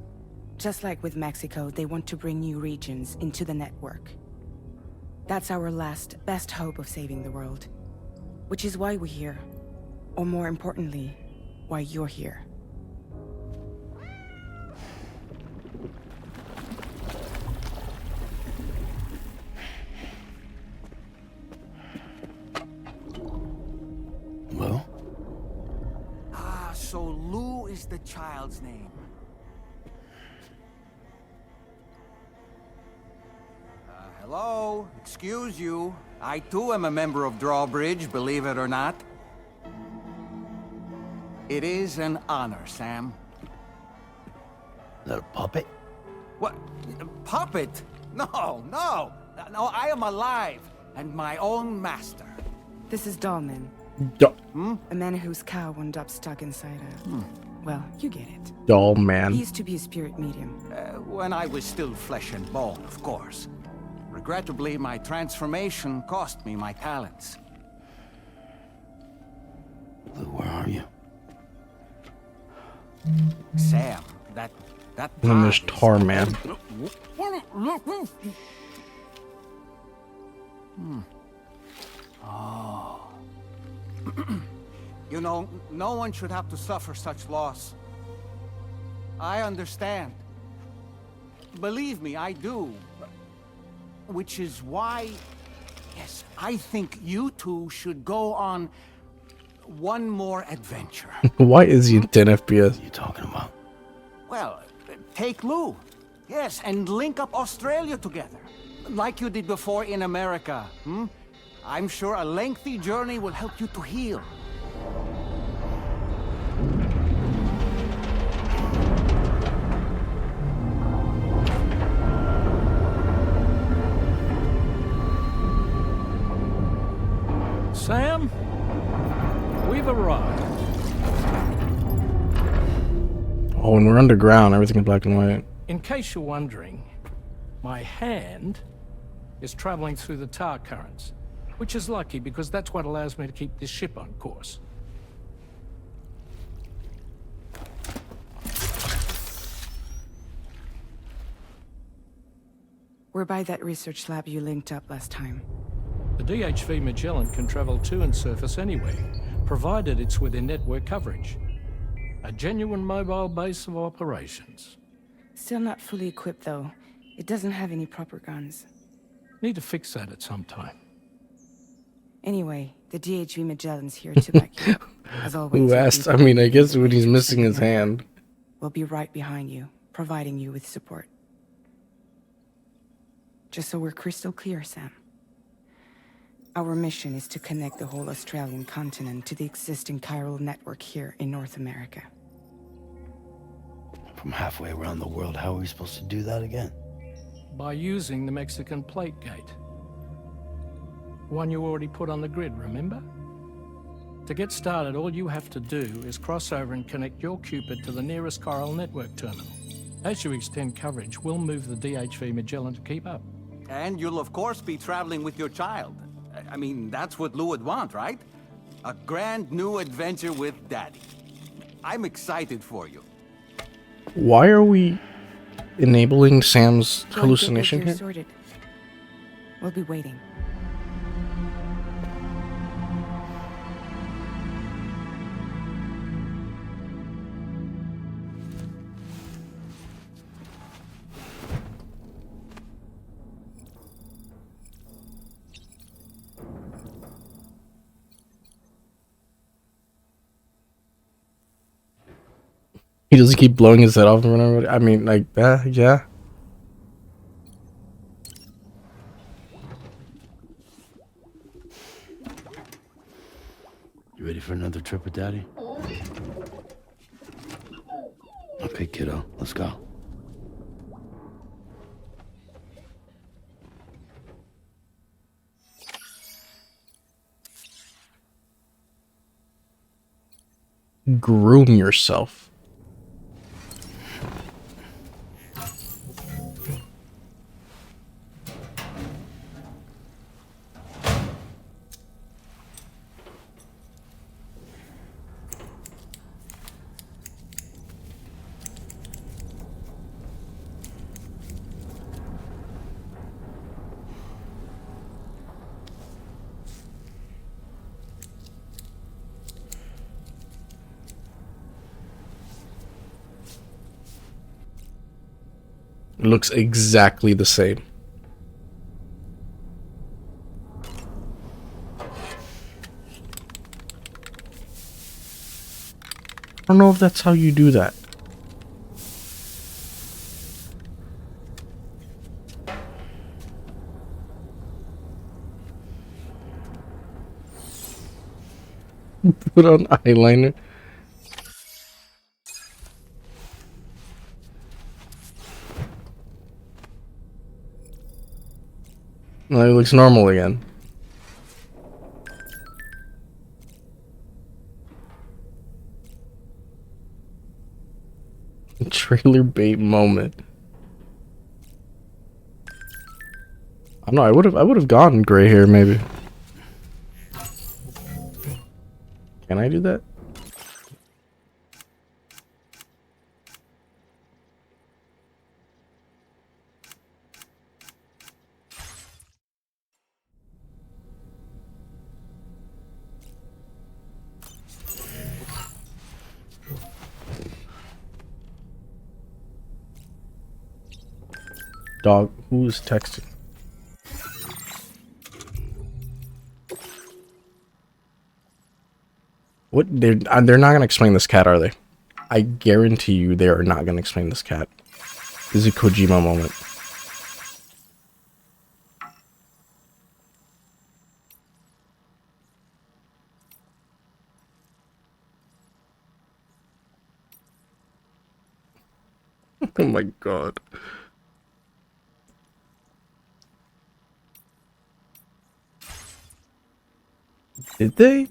Just like with Mexico, they want to bring new regions into the network. That's our last, best hope of saving the world. Which is why we're here. Or more importantly, why you're here. Lou? Ah, so Lou is the child's name. Hello? Excuse you. I too am a member of Drawbridge, believe it or not. It is an honor, Sam. Is that a puppet? What? A puppet? No, no! No, I am alive, and my own master. This is Dollman. A man whose cow wound up stuck inside a... Well, you get it. Doll man. He used to be a spirit medium. When I was still flesh and bone, of course. Regrettably, my transformation cost me my talents. Lou, where are you? Sam, that And there's Tar Man. Oh. You know, no one should have to suffer such loss. I understand. Believe me, I do. Which is why, yes, I think you two should go on one more adventure. Why is he in 10 FPS? What are you talking about? Well, take Lou. Yes, and link up Australia together. Like you did before in America. I'm sure a lengthy journey will help you to heal. Sam, we've arrived. Oh, when we're underground, everything is black and white. In case you're wondering, my hand is traveling through the tar currents, which is lucky because that's what allows me to keep this ship on course. We're by that research lab you linked up last time. The DHV Magellan can travel to and surface anywhere, provided it's within network coverage. A genuine mobile base of operations. Still not fully equipped, though. It doesn't have any proper guns. Need to fix that at some time. Anyway, the DHV Magellan's here to back you. As always. Who asked? I mean, I guess when he's missing his hand. We'll be right behind you, providing you with support. Just so we're crystal clear, Sam. Our mission is to connect the whole Australian continent to the existing chiral network here in North America. From halfway around the world, how are we supposed to do that again? By using the Mexican plate gate. One you already put on the grid, remember? To get started, all you have to do is cross over and connect your Cupid to the nearest chiral network terminal. As you extend coverage, we'll move the DHV Magellan to keep up. And you'll of course be traveling with your child. I mean, that's what Lou would want, right? A grand new adventure with Daddy. I'm excited for you. Why are we enabling Sam's hallucination You're here? sorted. We'll be waiting. He doesn't keep blowing his head off in front of everybody. I mean, like, yeah. You ready for another trip with Daddy? Okay, kiddo, let's go. Groom yourself. It looks exactly the same. I don't know if that's how you do that. Put on eyeliner. No, he looks normal again. Trailer bait moment. I don't know. I would have gone gray hair maybe. Can I do that? Dog, who's texting? What? They're not gonna explain this cat, are they? I guarantee you they are not gonna explain this cat. This is a Kojima moment. Oh my god. Did they?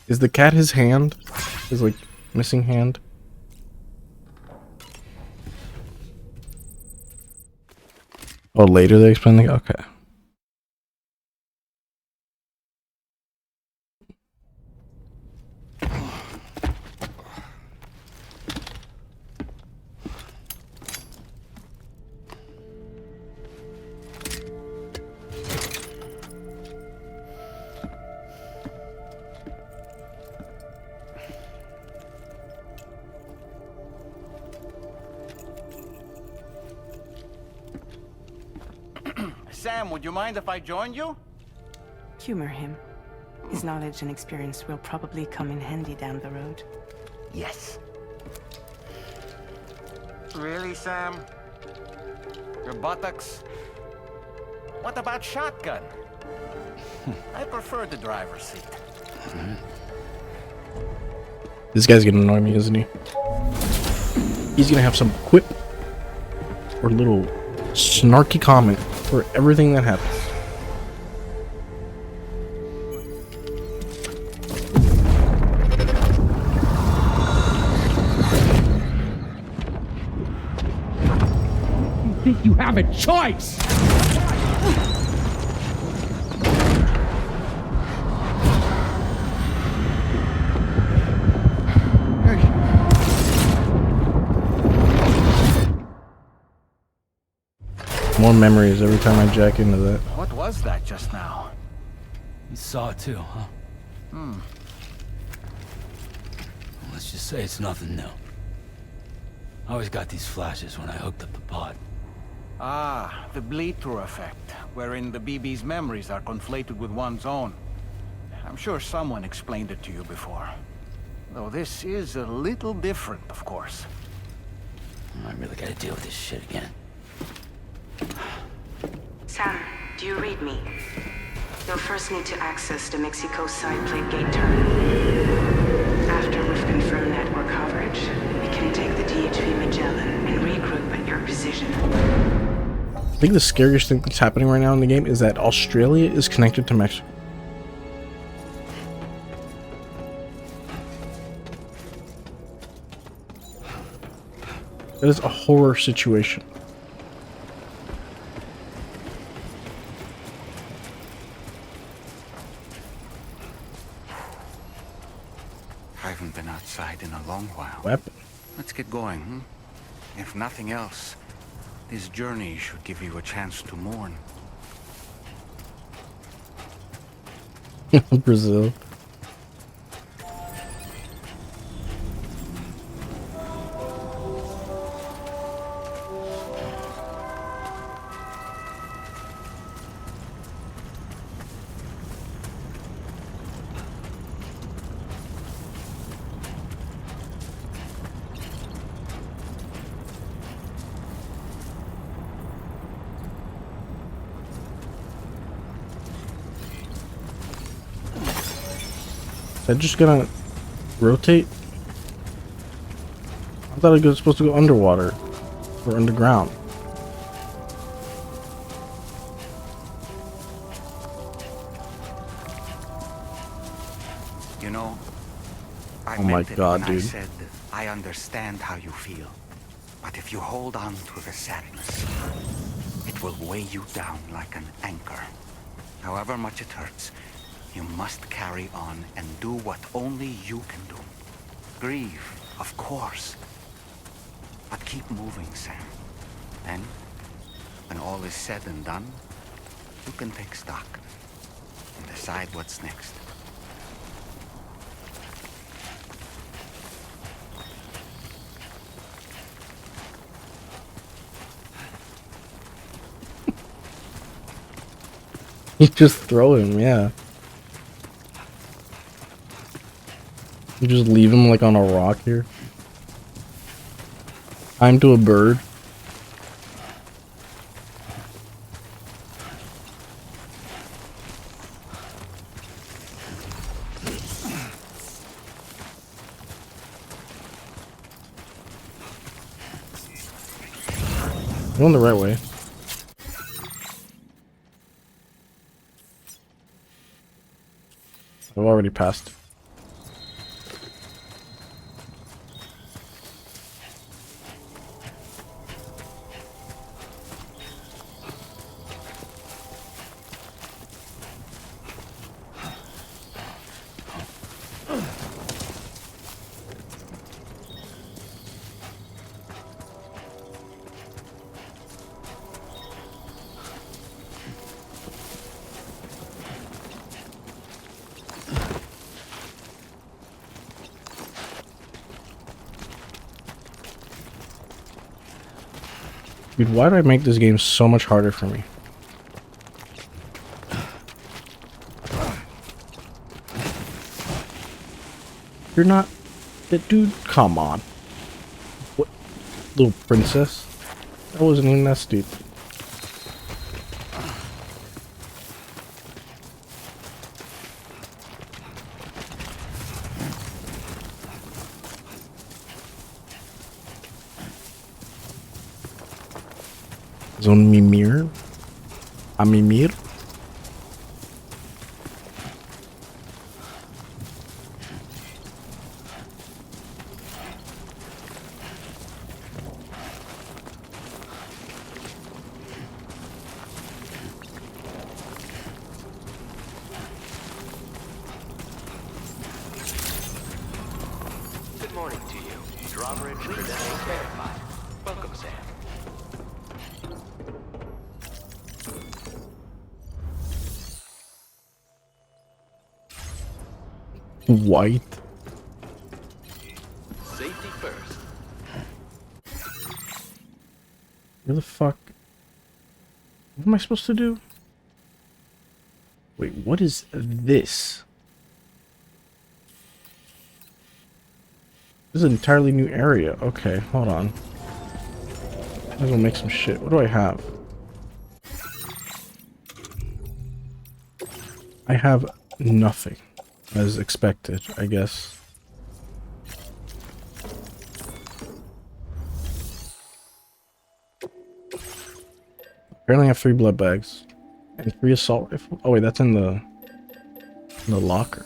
Is the cat his hand? His, like, missing hand? Oh, later they explain the... Okay. Sam, would you mind if I joined you? Humor him. His knowledge and experience will probably come in handy down the road. Yes. Really, Sam? Your buttocks? What about shotgun? I prefer the driver's seat. This guy's gonna annoy me, isn't he? He's gonna have some quip or little snarky comment for everything that happens. You think you have a choice? More memories every time I jack into that. What was that just now? You saw it too, huh? Let's just say it's nothing new. I always got these flashes when I hooked up the pod. Ah, the bleed-through effect, wherein the BB's memories are conflated with one's own. I'm sure someone explained it to you before. Though this is a little different, of course. I really gotta deal with this shit again. Sam, do you read me? You'll first need to access the Mexico side plate gate terminal. After we've confirmed network coverage, we can take the DHV Magellan and regroup at your position. I think the scariest thing that's happening right now in the game is that Australia is connected to Mexico. That is a horror situation. I haven't been outside in a long while. Weapon. Let's get going, hmm? If nothing else, this journey should give you a chance to mourn. Brazil. Is that just gonna rotate? I thought it was supposed to go underwater or underground. You know, I Oh my meant it God, when I dude. said I understand how you feel. But if you hold on to the sadness, it will weigh you down like an anchor. However much it hurts, you must carry on and do what only you can do. Grieve, of course. But keep moving, Sam. Then, when all is said and done, you can take stock and decide what's next. You just throw him, yeah. You just leave him like on a rock here. Time to a bird. Going the right way. I've already passed. Dude, why do I make this game so much harder for me? You're not... Dude, come on. What? Little princess? That wasn't even that stupid. Zone Mimir. A Mimir. Good morning to you. Drawbridge credentials verified. Welcome, Sam. White. Safety first. Where the fuck? What am I supposed to do? Wait, what is this? This is an entirely new area. Okay, hold on. I'm gonna make some shit. What do I have? I have nothing, as expected, I guess. Apparently I have 3 blood bags. And 3 assault rifles. Oh wait, that's in the locker.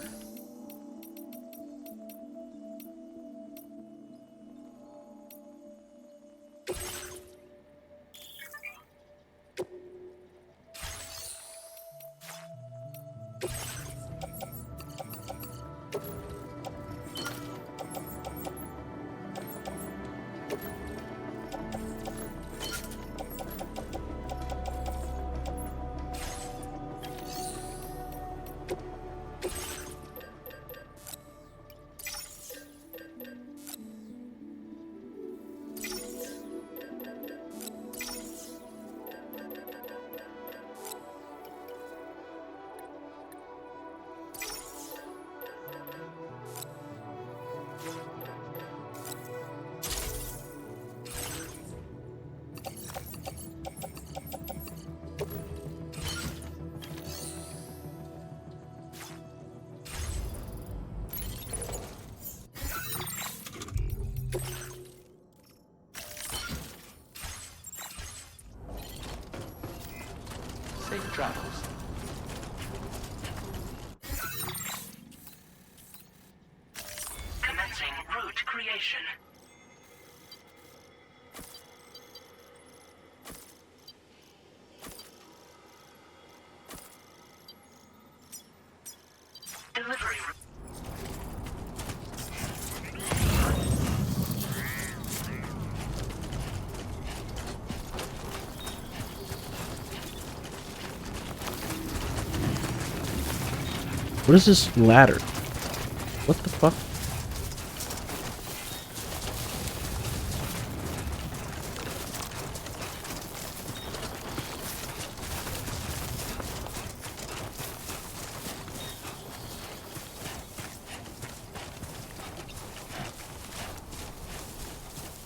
Safe travels. Commencing route creation. Delivery. What is this ladder? What the fuck?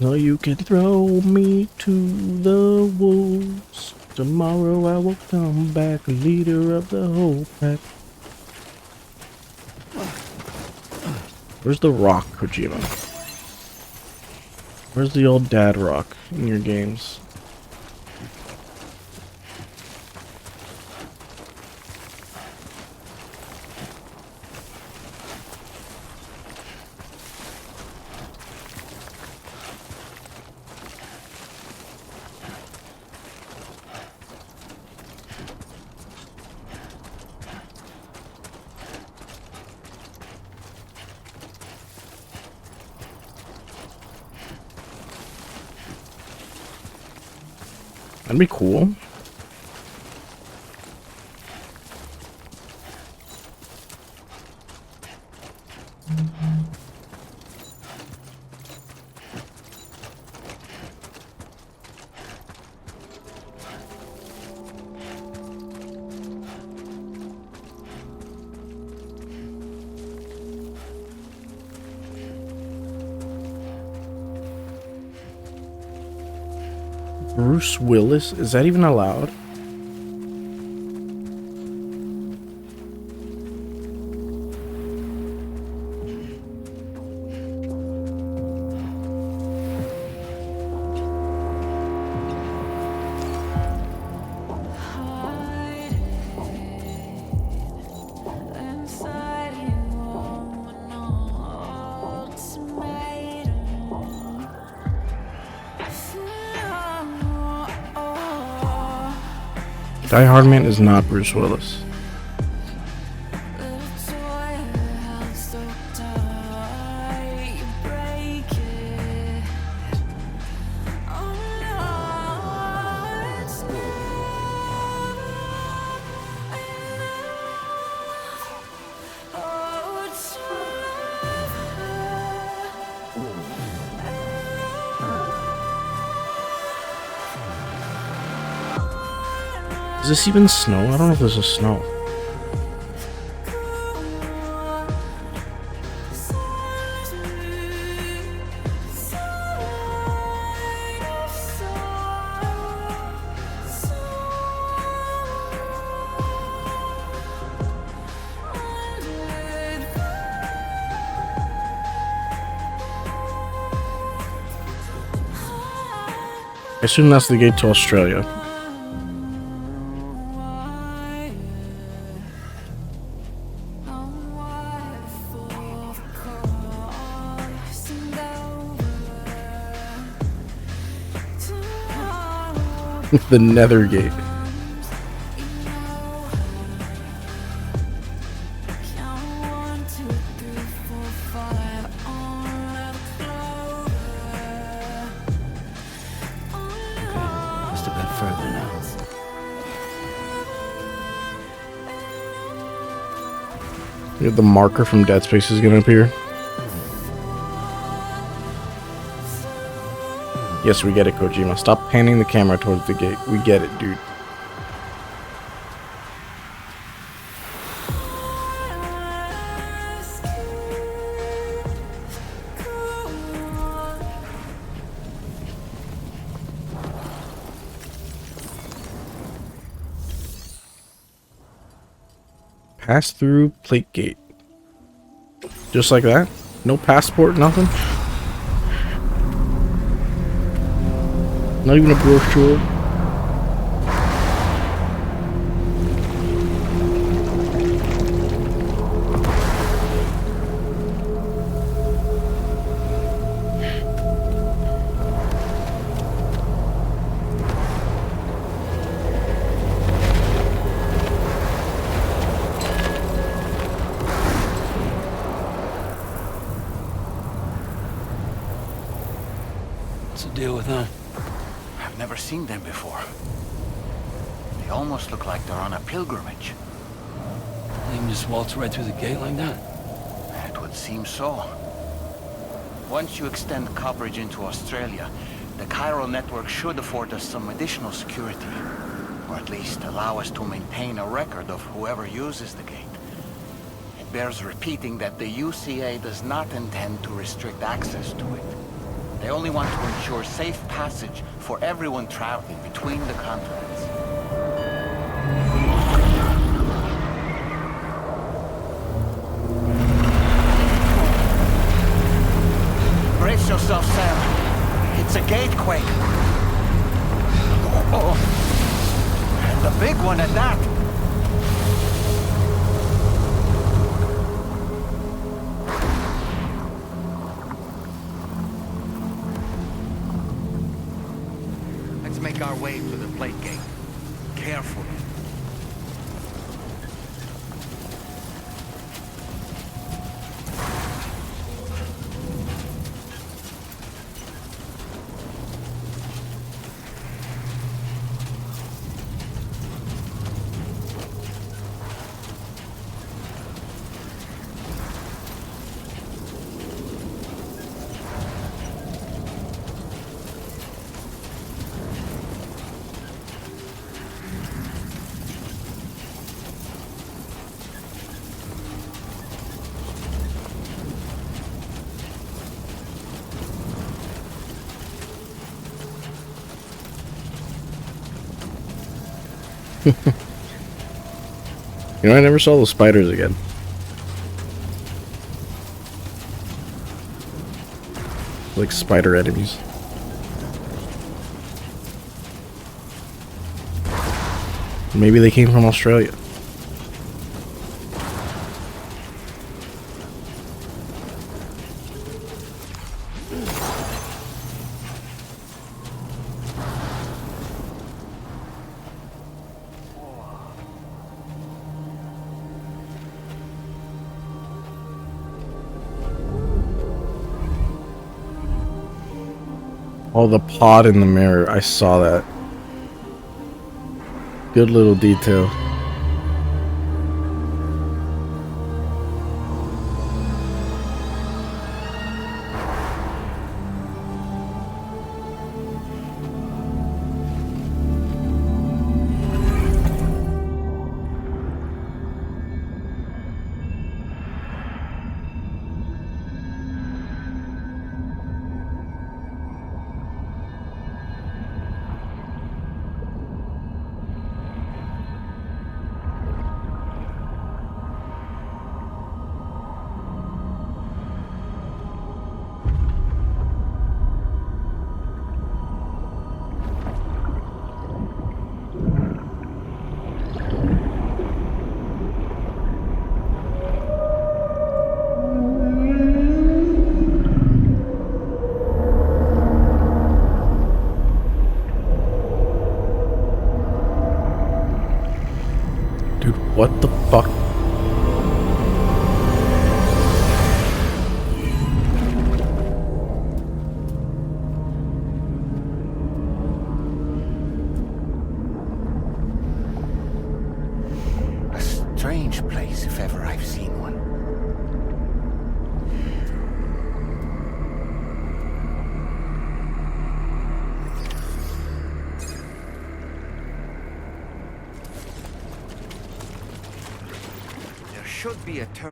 No, you can throw me to the wolves. Tomorrow I will come back, leader of the whole pack. Where's the rock, Kojima? Where's the old dad rock in your games? That'd be cool. Bruce Willis? Is that even allowed? Die Hard Man is not Bruce Willis. Does this even snow? I don't know if this is snow. I assume that's the gate to Australia. The Nether Gate. Just a bit further now. You have the marker from Dead Space is gonna appear. Yes, we get it, Kojima. Stop panning the camera towards the gate. We get it, dude. Pass through plate gate. Just like that? No passport, nothing? Not even a brochure. What's the deal with them? I've never seen them before. They almost look like they're on a pilgrimage. They can just waltz right through the gate like that? It would seem so. Once you extend coverage into Australia, the chiral network should afford us some additional security. Or at least allow us to maintain a record of whoever uses the gate. It bears repeating that the UCA does not intend to restrict access to it. They only want to ensure safe passage for everyone traveling between the continents. Brace yourself, Sam. It's a gatequake. Oh, and a big one at that. Let's make our way to the plate gate. Carefully. You know, I never saw those spiders again. Like spider enemies. Maybe they came from Australia. Oh, the pod in the mirror. I saw that. Good little detail. Dude, what the fuck? A strange place, if ever I've seen one. There should be a term.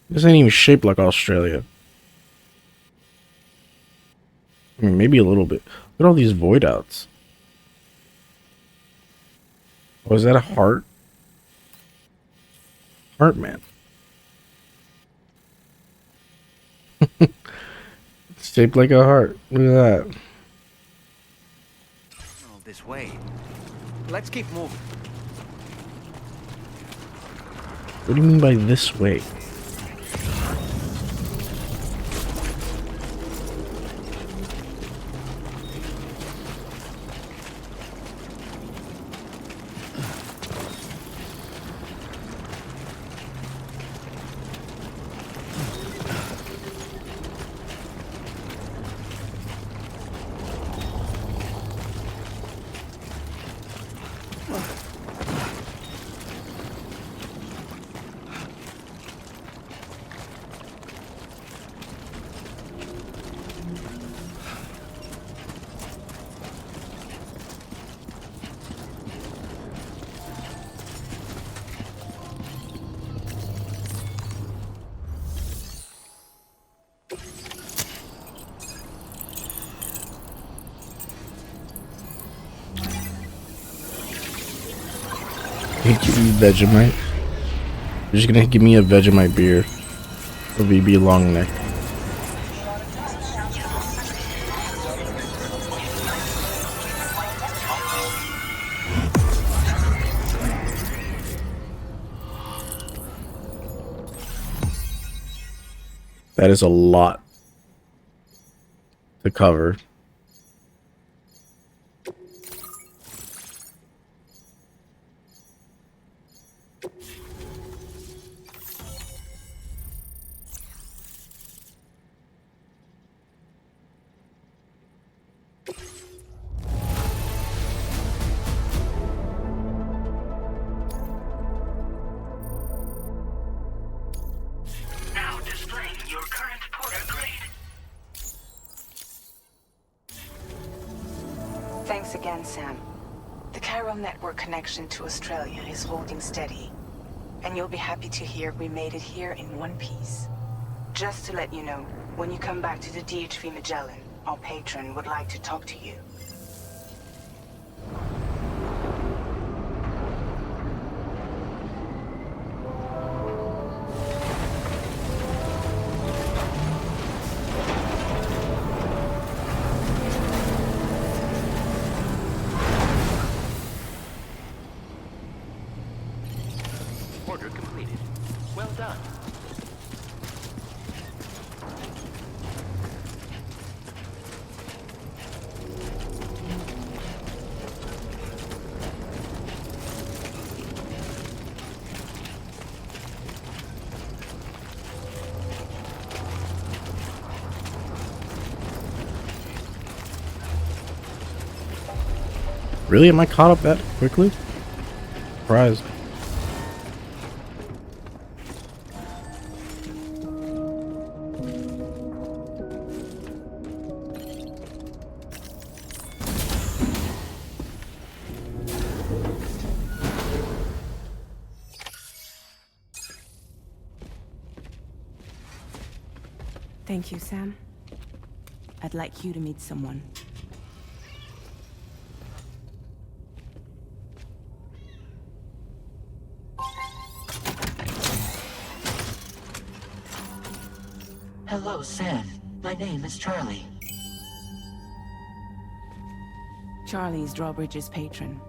This ain't even shaped like Australia. I mean, maybe a little bit. Look at all these void outs. Oh, is that a heart? Heart man. It's shaped like a heart. Look at that. Oh, this way. Let's keep moving. What do you mean by this way? Give me Vegemite. You're just gonna give me a Vegemite beer. A VB long neck. That is a lot to cover. Now displaying your current porter grade. Thanks again, Sam. The chiral network connection to Australia is holding steady. And you'll be happy to hear we made it here in one piece. Just to let you know, when you come back to the DHV Magellan, our patron would like to talk to you. Order completed. Well done. Really? Am I caught up that quickly? Surprised. Thank you, Sam. I'd like you to meet someone. Hello, Sam. My name is Charlie. Charlie's Drawbridge's patron.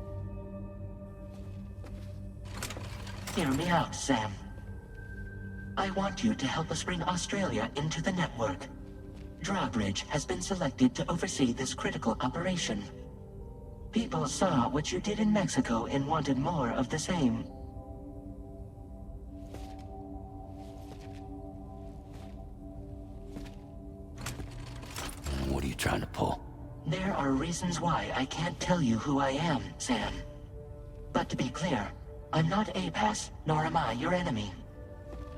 Hear me out, Sam. I want you to help us bring Australia into the network. Drawbridge has been selected to oversee this critical operation. People saw what you did in Mexico and wanted more of the same. What are you trying to pull? There are reasons why I can't tell you who I am, Sam. But to be clear, I'm not APAS, nor am I your enemy.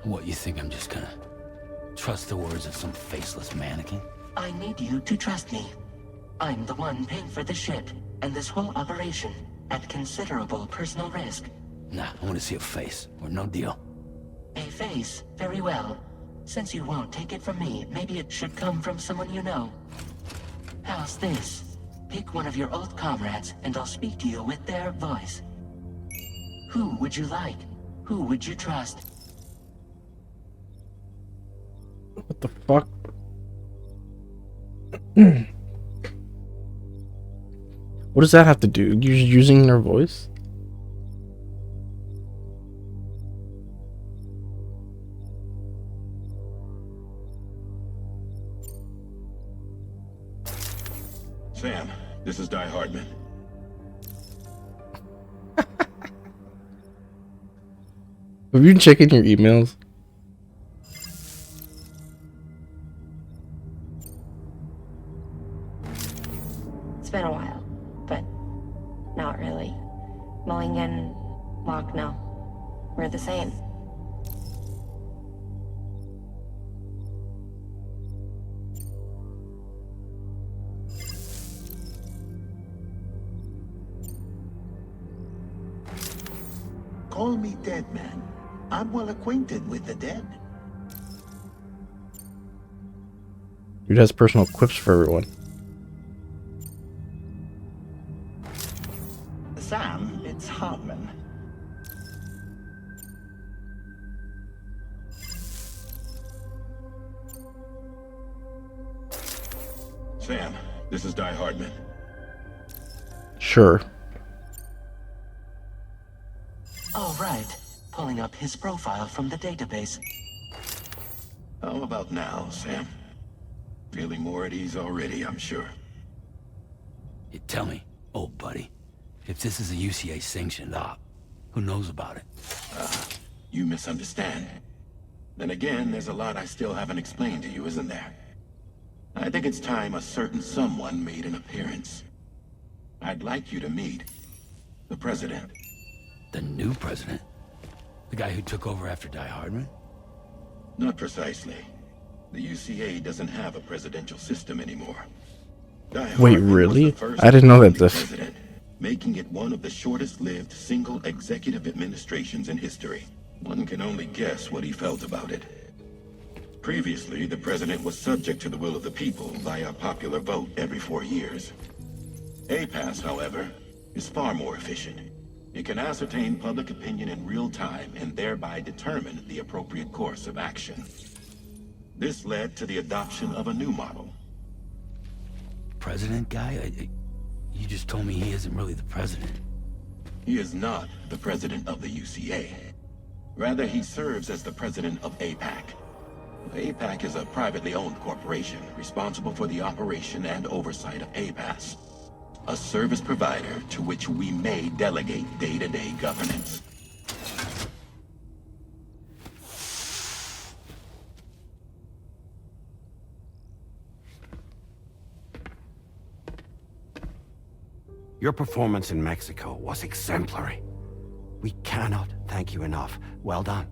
What, you think I'm just gonna trust the words of some faceless mannequin? I need you to trust me. I'm the one paying for the ship and this whole operation at considerable personal risk. Nah, I want to see a face, or no deal. A face, very well. Since you won't take it from me, maybe it should come from someone you know. How's this? Pick one of your old comrades, and I'll speak to you with their voice. Who would you like? Who would you trust? What the fuck? What does that have to do? You're using their voice? Sam, this is Di Hardman. Have you been checking your emails? It's been a while, but not really. Mulligan, Locke, no. We're the same. Call me dead, man. I'm well acquainted with the dead. Dude has personal quips for everyone. Sam, it's Hardman. Sam, this is Di Hardman. Sure. All right. Pulling up his profile from the database. How about now, Sam? Feeling more at ease already, I'm sure. You tell me, old buddy, if this is a UCA sanctioned op, who knows about it? You misunderstand. Then again, there's a lot I still haven't explained to you, isn't there? I think it's time a certain someone made an appearance. I'd like you to meet the president. The new president? The guy who took over after Die Hardman? Not precisely. The UCA doesn't have a presidential system anymore. Wait, really? I didn't know that this... President, making it one of the shortest-lived single executive administrations in history. One can only guess what he felt about it. Previously, the president was subject to the will of the people via popular vote every 4 years. APAS, however, is far more efficient. It can ascertain public opinion in real time and thereby determine the appropriate course of action. This led to the adoption of a new model. President guy? You just told me he isn't really the president. He is not the president of the UCA. Rather, he serves as the president of APAC. APAC is a privately owned corporation responsible for the operation and oversight of APAS, a service provider to which we may delegate day-to-day governance. Your performance in Mexico was exemplary. We cannot thank you enough. Well done.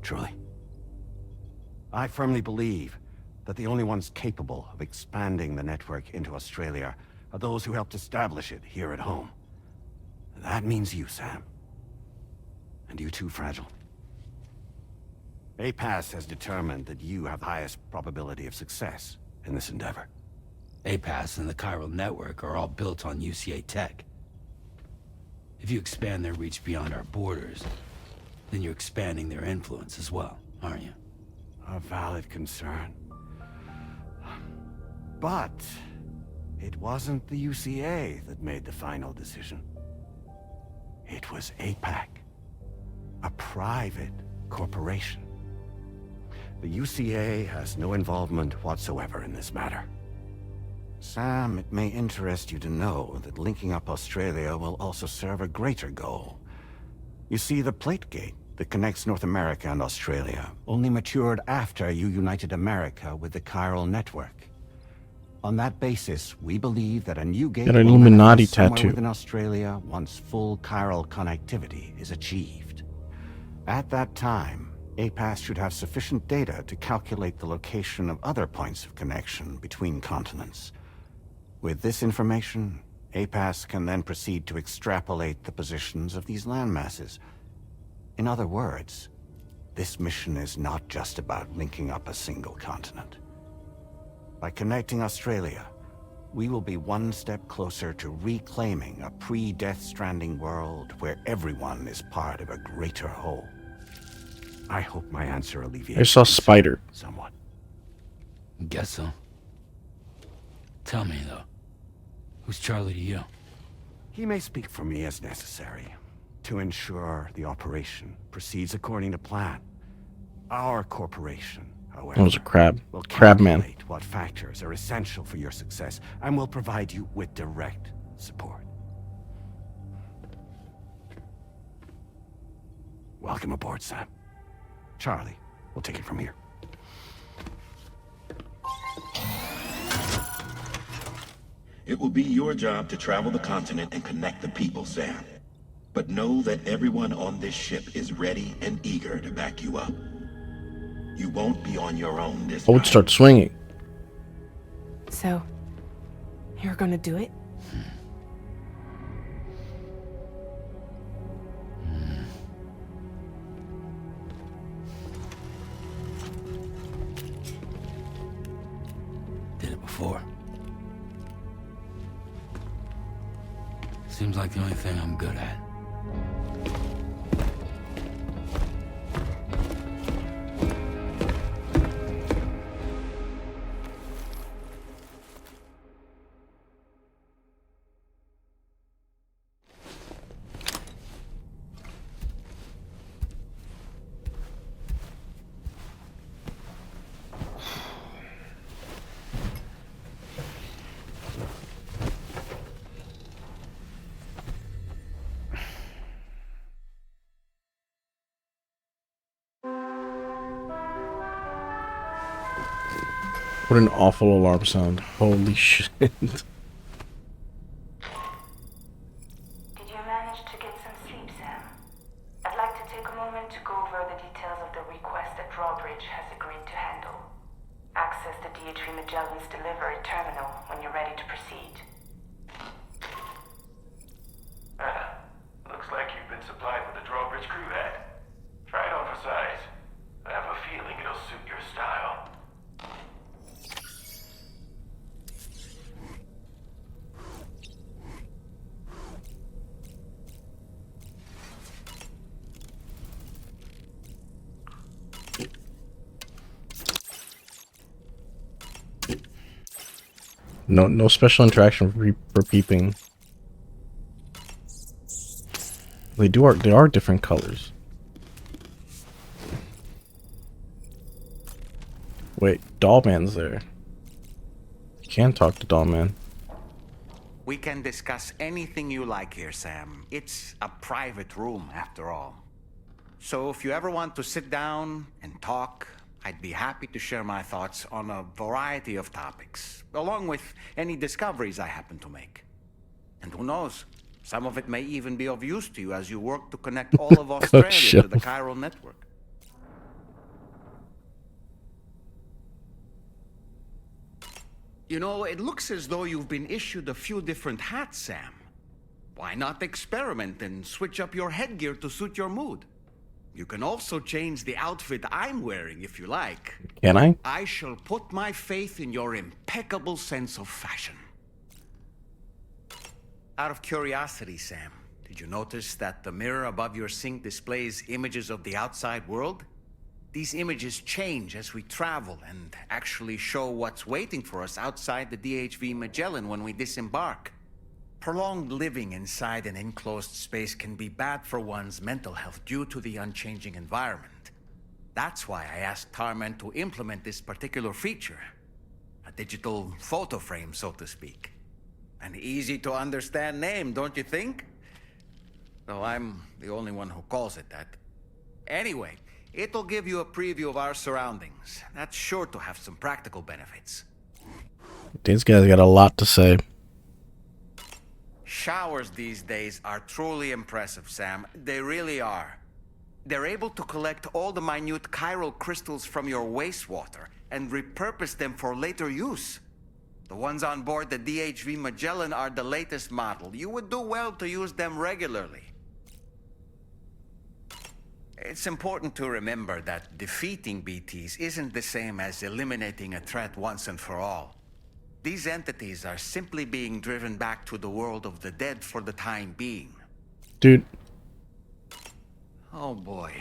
Truly. I firmly believe that the only ones capable of expanding the network into Australia are those who helped establish it here at home. That means you, Sam. And you too, Fragile. APAS has determined that you have the highest probability of success in this endeavor. APAS and the chiral network are all built on UCA tech. If you expand their reach beyond our borders, then you're expanding their influence as well, aren't you? A valid concern. But it wasn't the UCA that made the final decision. It was APAC, a private corporation. The UCA has no involvement whatsoever in this matter. Sam, it may interest you to know that linking up Australia will also serve a greater goal. You see, the plate gate that connects North America and Australia only matured after you united America with the chiral network. On that basis, we believe that a new gate Got an will Illuminati manifest somewhere tattoo. within Australia once full chiral connectivity is achieved. At that time, APAS should have sufficient data to calculate the location of other points of connection between continents. With this information, APAS can then proceed to extrapolate the positions of these landmasses. In other words, this mission is not just about linking up a single continent. By connecting Australia, we will be one step closer to reclaiming a pre-Death Stranding world where everyone is part of a greater whole. I hope my answer alleviates I saw Spider. somewhat. Guess so. Tell me, though. Who's Charlie to you? He may speak for me as necessary to ensure the operation proceeds according to plan. Our corporation, however, That was a crab. will Crabman. calculate what factors are essential for your success and will provide you with direct support. Welcome aboard, Sam. Charlie, we'll take it from here. It will be your job to travel the continent and connect the people, Sam. But know that everyone on this ship is ready and eager to back you up. You won't be on your own this I would time. start swinging. So, you're gonna do it? Did it before. Seems like the only thing I'm good at. What an awful alarm sound. Holy shit. Did you manage to get some sleep, Sam? I'd like to take a moment to go over the details of the request that Drawbridge has agreed to handle. Access the DHV Magellan's delivery terminal when you're ready to proceed. Looks like you've been supplied with a Drawbridge crew hat. Try it on for size. I have a feeling it'll suit your style. No special interaction for peeping. They are different colors. Wait, Dollman's there. You can talk to Dollman. We can discuss anything you like here, Sam. It's a private room, after all. So if you ever want to sit down and talk, I'd be happy to share my thoughts on a variety of topics, along with any discoveries I happen to make. And who knows? Some of it may even be of use to you as you work to connect all of Australia to the chiral network. You know, it looks as though you've been issued a few different hats, Sam. Why not experiment and switch up your headgear to suit your mood? You can also change the outfit I'm wearing if you like. Can I? I shall put my faith in your impeccable sense of fashion. Out of curiosity, Sam, did you notice that the mirror above your sink displays images of the outside world? These images change as we travel and actually show what's waiting for us outside the DHV Magellan when we disembark. Prolonged living inside an enclosed space can be bad for one's mental health due to the unchanging environment. That's why I asked Tarman to implement this particular feature. A digital photo frame, so to speak. An easy-to-understand name, don't you think? Though I'm the only one who calls it that. Anyway, it'll give you a preview of our surroundings. That's sure to have some practical benefits. These guys got a lot to say. Showers these days are truly impressive, Sam. They really are. They're able to collect all the minute chiral crystals from your wastewater and repurpose them for later use. The ones on board the DHV Magellan are the latest model. You would do well to use them regularly. It's important to remember that defeating BTs isn't the same as eliminating a threat once and for all. These entities are simply being driven back to the world of the dead for the time being. Dude. Oh boy.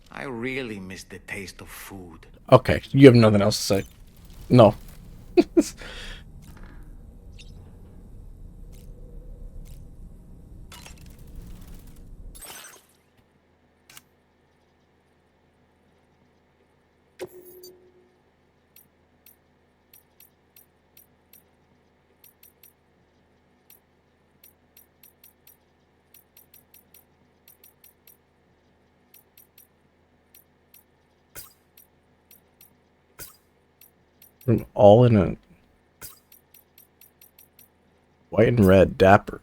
I really miss the taste of food. Okay, you have nothing else to say. No. I'm all in a white and red dapper.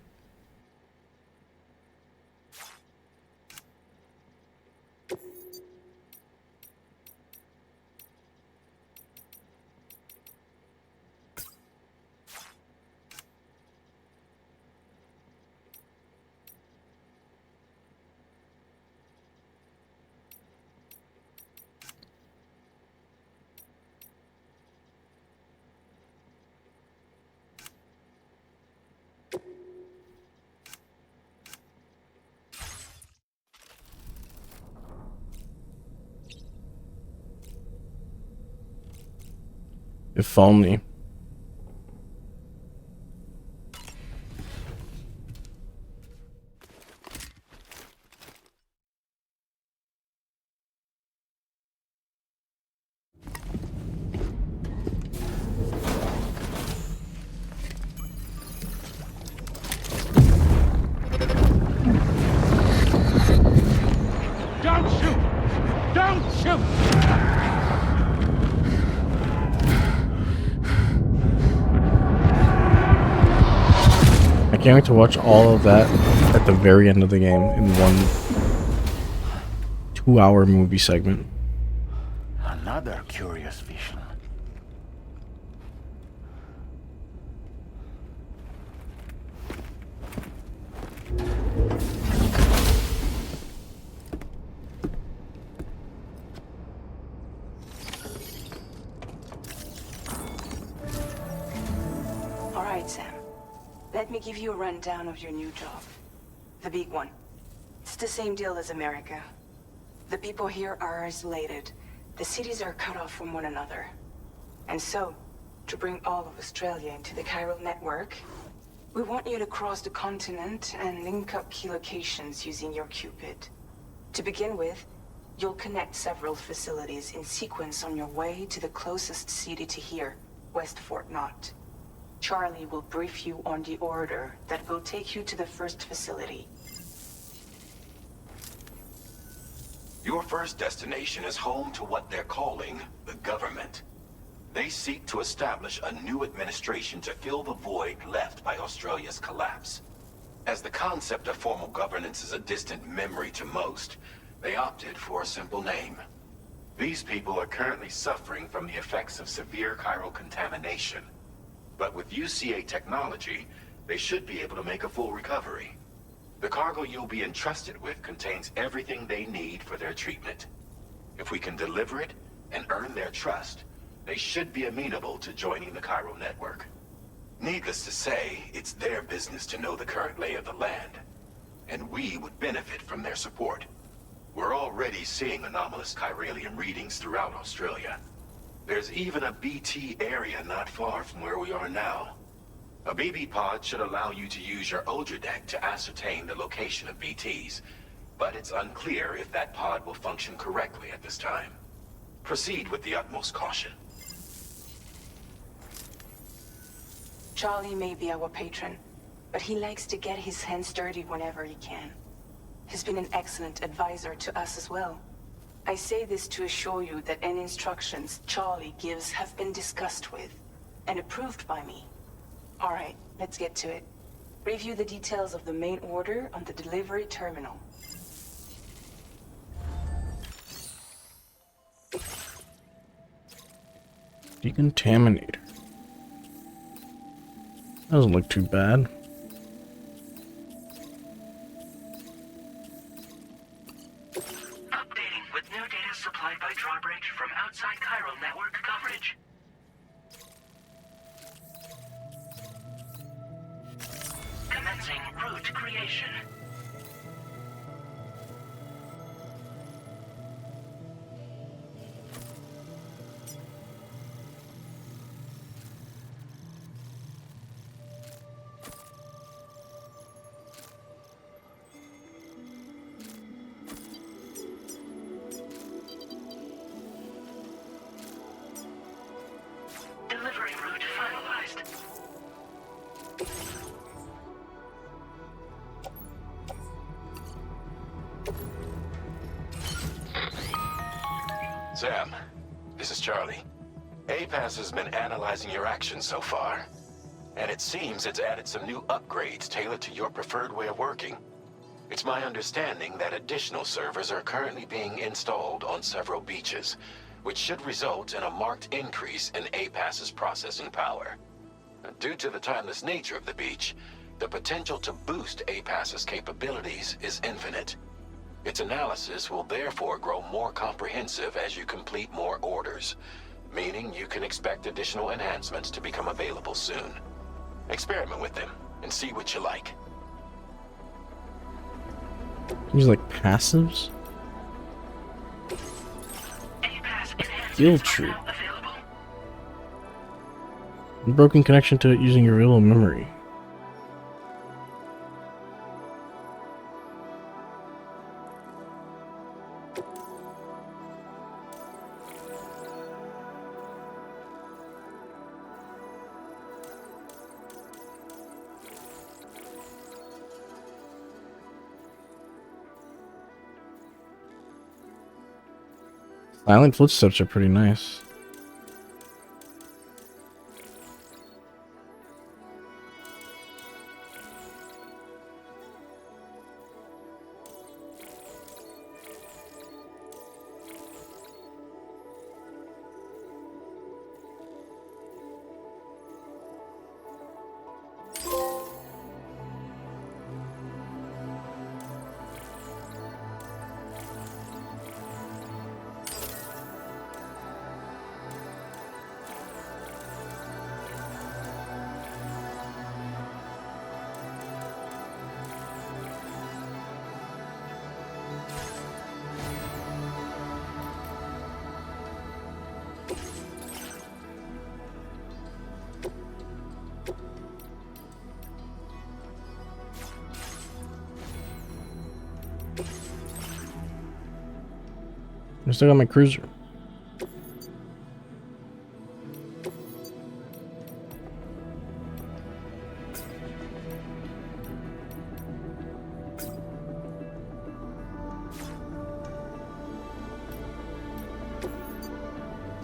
If only. Don't shoot! Don't shoot! I can't wait to watch all of that at the very end of the game in one 2-hour movie segment. Another curious vision. All right, Sam. Let me give you a rundown of your new job. The big one. It's the same deal as America. The people here are isolated. The cities are cut off from one another. And so, to bring all of Australia into the chiral network, we want you to cross the continent and link up key locations using your Cupid. To begin with, you'll connect several facilities in sequence on your way to the closest city to here, West Fort Knott. Charlie will brief you on the order that will take you to the first facility. Your first destination is home to what they're calling the government. They seek to establish a new administration to fill the void left by Australia's collapse. As the concept of formal governance is a distant memory to most, they opted for a simple name. These people are currently suffering from the effects of severe chiral contamination. But with UCA technology, they should be able to make a full recovery. The cargo you'll be entrusted with contains everything they need for their treatment. If we can deliver it and earn their trust, they should be amenable to joining the chiral network. Needless to say, it's their business to know the current lay of the land, and we would benefit from their support. We're already seeing anomalous chiralium readings throughout Australia. There's even a BT area not far from where we are now. A BB pod should allow you to use your Ultra deck to ascertain the location of BTs, but it's unclear if that pod will function correctly at this time. Proceed with the utmost caution. Charlie may be our patron, but he likes to get his hands dirty whenever he can. He's been an excellent advisor to us as well. I say this to assure you that any instructions Charlie gives have been discussed with and approved by me. All right, let's get to it. Review the details of the main order on the delivery terminal. Decontaminator. Doesn't look too bad. Updating with new data supplied by Drawbridge from outside chiral network coverage. Commencing route creation. Delivery route finalized. Sam, this is Charlie. APAS has been analyzing your actions so far, and it seems it's added some new upgrades tailored to your preferred way of working. It's my understanding that additional servers are currently being installed on several beaches, which should result in a marked increase in APAS's processing power. Due to the timeless nature of the beach, the potential to boost APAS's capabilities is infinite. Its analysis will therefore grow more comprehensive as you complete more orders, meaning you can expect additional enhancements to become available soon. Experiment with them and see what you like. These like passives? Field trip. Broken connection to it using your real memory. Silent footsteps are pretty nice. I still got my cruiser.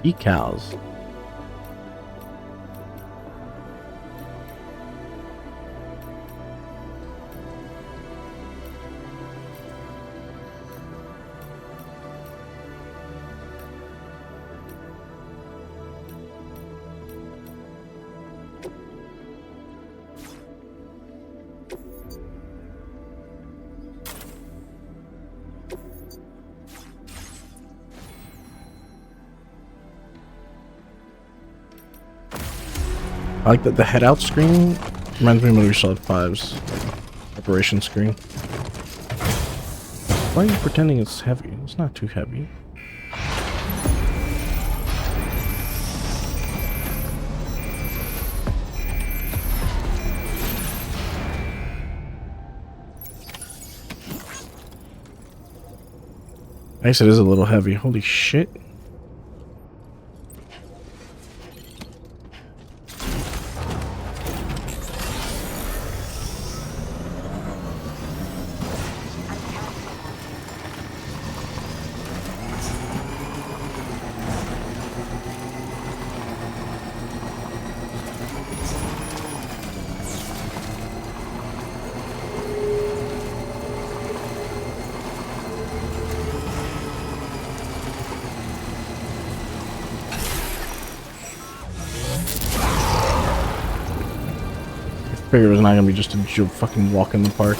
Decals. I like that the head out screen reminds me of Metal Gear Solid 5's operation screen. Why are you pretending it's heavy? It's not too heavy. I guess it is a little heavy. Holy shit. I figured it was not gonna be just a fucking walk in the park.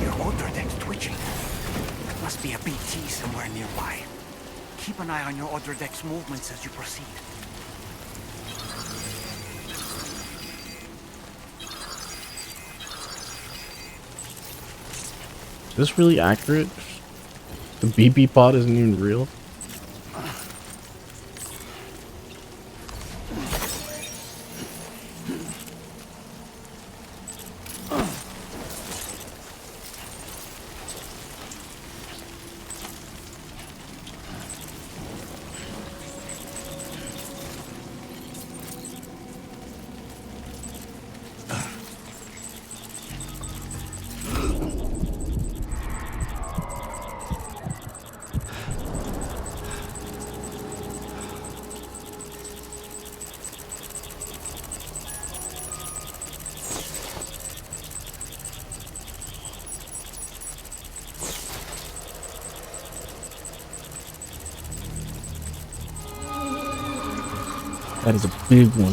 Your order deck's twitching. There must be a BT somewhere nearby. Keep an eye on your order deck's movements as you proceed. Is this really accurate? The BB pod isn't even real? That is a big one.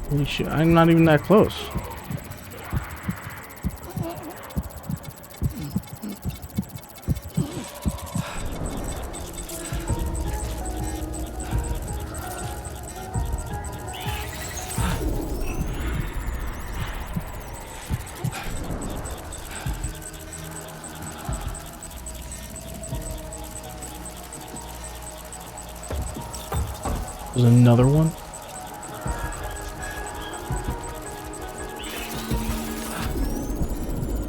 Holy shit, I'm not even that close. There's another one.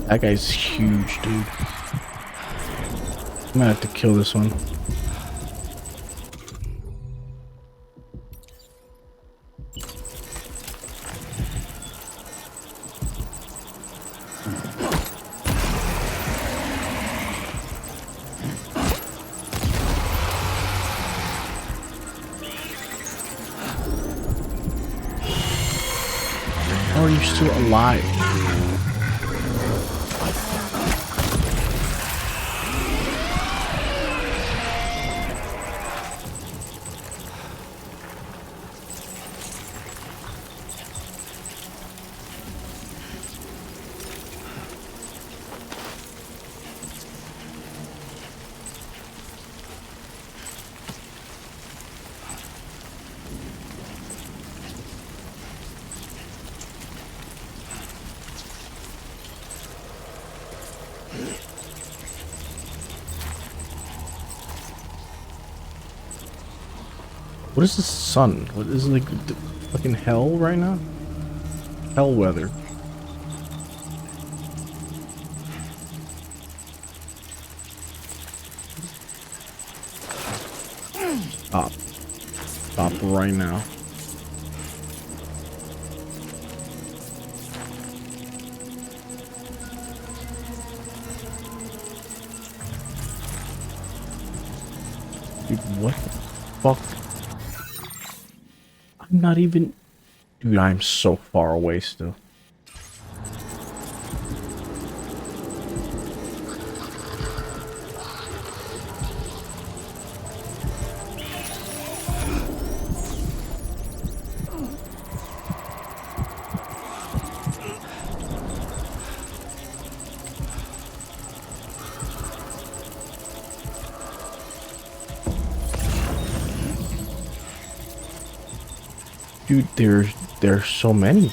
That guy's huge, dude. I'm gonna have to kill this one. How are you still alive? What is the sun? What is it, like fucking hell right now? Hell weather. Stop. Stop right now. Dude, what the fuck? I'm not even... Dude, I'm so far away still. Dude, there's so many.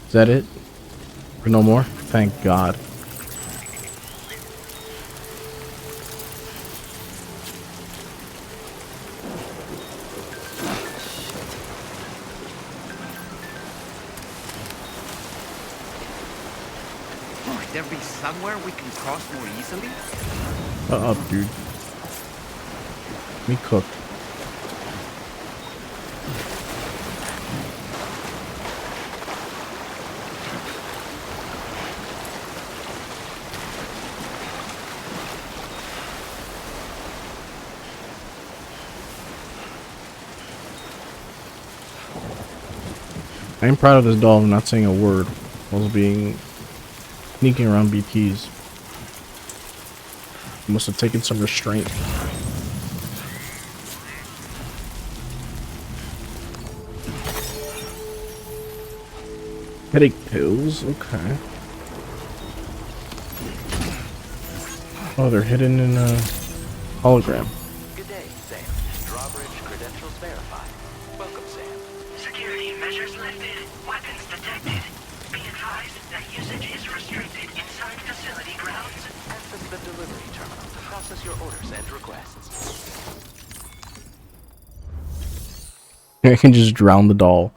Is that it? Or no more? Thank God. Might there be somewhere we can cross more easily? Up, dude. Me cooked. I am proud of this doll of not saying a word while being sneaking around BTs. Must have taken some restraint. Headache pills, okay. Oh, they're hidden in a hologram. Good day, Sam. Drawbridge credentials verified. Welcome, Sam. Security measures lifted. Weapons detected. Be advised that usage is restricted inside facility grounds. Access the delivery terminal to process your orders and requests. I can just drown the doll.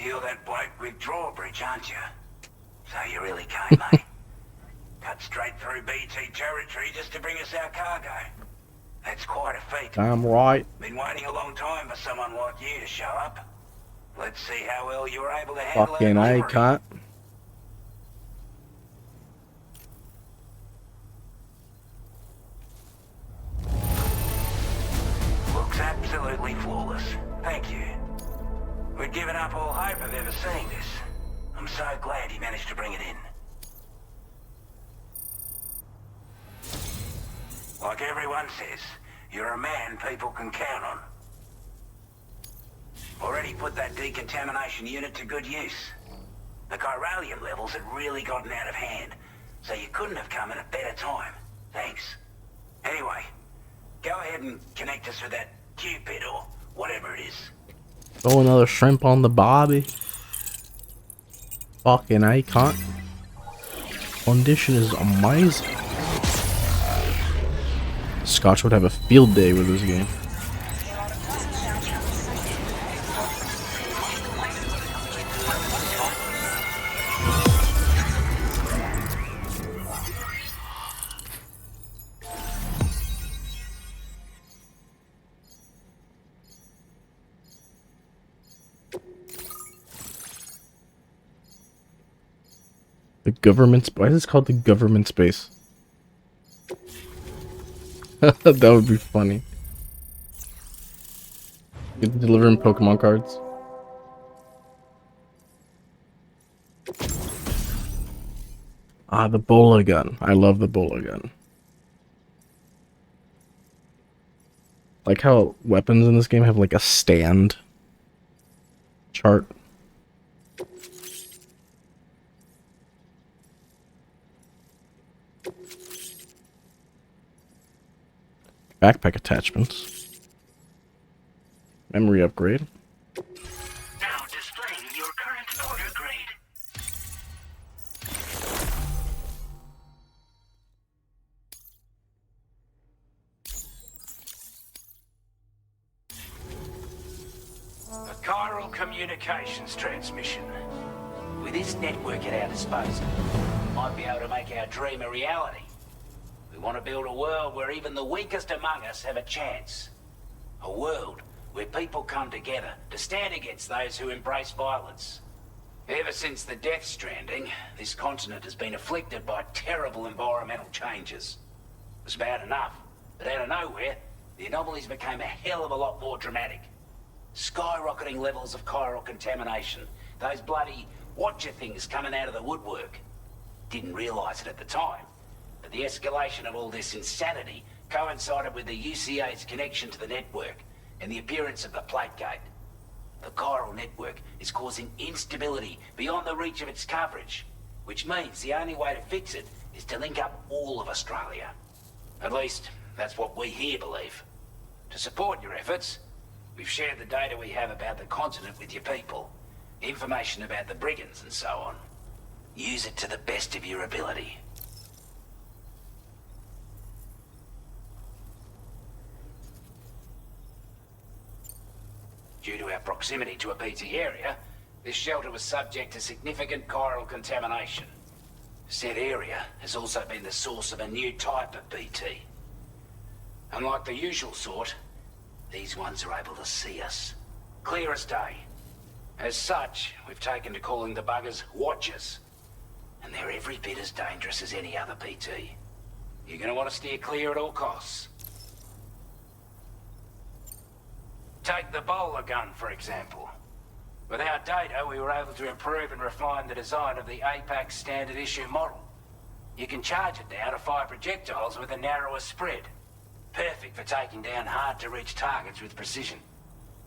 You're that bloke with drawbridge, aren't you? So you really came, eh? Cut straight through BT territory just to bring us our cargo. That's quite a feat. I'm right. Been waiting a long time for someone like you to show up. Let's see how well you were able to handle that Fucking I delivery. can't. Looks absolutely flawless. Thank you. We'd given up all hope of ever seeing this. I'm so glad you managed to bring it in. Like everyone says, you're a man people can count on. Already put that decontamination unit to good use. The chiralium levels had really gotten out of hand, so you couldn't have come at a better time. Thanks. Anyway, go ahead and connect us with that Cupid or whatever it is. Throw another shrimp on the barbie. Fucking I can't. Condition is amazing. Scotch would have a field day with this game. The government. Why is this called the government space? That would be funny. You can deliver him Pokemon cards. Ah, the bola gun. I love the bola gun. Like how weapons in this game have like a stand chart. Backpack attachments. Memory upgrade. Now displaying your current order grade. A chiral communications transmission. With this network at our disposal, we might be able to make our dream a reality. We want to build a world where even the weakest among us have a chance. A world where people come together to stand against those who embrace violence. Ever since the Death Stranding, this continent has been afflicted by terrible environmental changes. It was bad enough, but out of nowhere, the anomalies became a hell of a lot more dramatic. Skyrocketing levels of chiral contamination. Those bloody watcher things coming out of the woodwork. Didn't realize it at the time. But the escalation of all this insanity coincided with the UCA's connection to the network and the appearance of the plate gate. The chiral network is causing instability beyond the reach of its coverage, which means the only way to fix it is to link up all of Australia. At least, that's what we here believe. To support your efforts, we've shared the data we have about the continent with your people, information about the brigands and so on. Use it to the best of your ability. Due to our proximity to a PT area, this shelter was subject to significant chiral contamination. Said area has also been the source of a new type of BT. Unlike the usual sort, these ones are able to see us. Clear as day. As such, we've taken to calling the buggers Watchers. And they're every bit as dangerous as any other PT. You're gonna want to steer clear at all costs. Take the bowler gun, for example. With our data, we were able to improve and refine the design of the APAC standard issue model. You can charge it now to fire projectiles with a narrower spread. Perfect for taking down hard-to-reach targets with precision.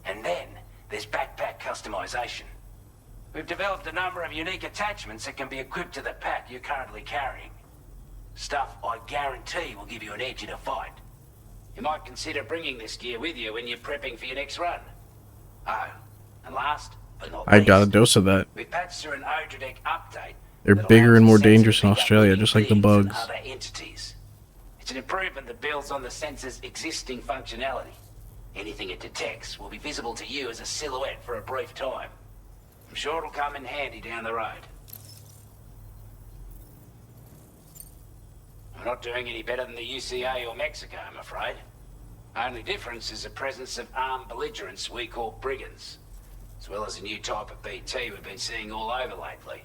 And then, there's backpack customization. We've developed a number of unique attachments that can be equipped to the pack you're currently carrying. Stuff I guarantee will give you an edge in a fight. You might consider bringing this gear with you when you're prepping for your next run. Oh, and last but not I least, got a dose of that. we patched through an Odradec update. They're bigger and more dangerous in Australia, just like the bugs. Other entities. It's an improvement that builds on the sensor's existing functionality. Anything it detects will be visible to you as a silhouette for a brief time. I'm sure it'll come in handy down the road. We're not doing any better than the UCA or Mexico, I'm afraid. Only difference is the presence of armed belligerents we call brigands, as well as a new type of BT we've been seeing all over lately.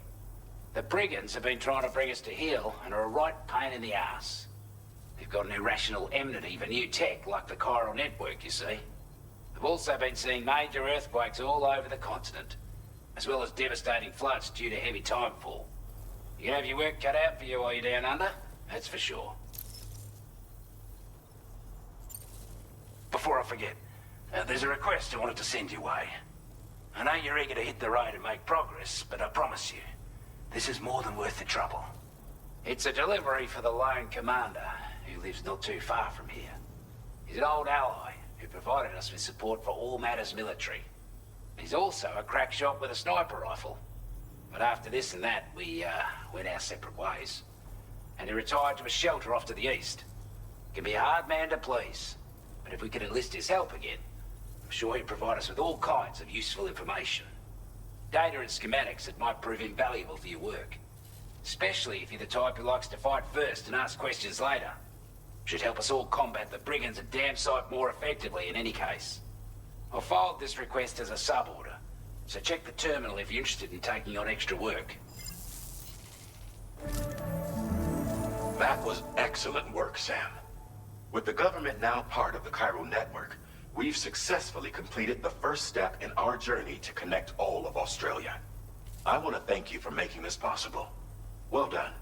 The brigands have been trying to bring us to heel and are a right pain in the ass. They've got an irrational enmity for new tech like the chiral network, you see. We've also been seeing major earthquakes all over the continent, as well as devastating floods due to heavy timefall. You can have your work cut out for you while you're down under, that's for sure. Before I forget, there's a request I wanted to send your way. I know you're eager to hit the road and make progress, but I promise you, this is more than worth the trouble. It's a delivery for the lone commander, who lives not too far from here. He's an old ally who provided us with support for all matters military. He's also a crack shot with a sniper rifle. But after this and that, we went our separate ways. And he retired to a shelter off to the east. Can be a hard man to please, but if we can enlist his help again, I'm sure he'll provide us with all kinds of useful information. Data and schematics that might prove invaluable for your work. Especially if you're the type who likes to fight first and ask questions later. Should help us all combat the brigands a damn sight more effectively in any case. I'll filed this request as a sub-order, so check the terminal if you're interested in taking on extra work. That was excellent work, Sam. With the government now part of the Cairo network, we've successfully completed the first step in our journey to connect all of Australia. I want to thank you for making this possible. Well done.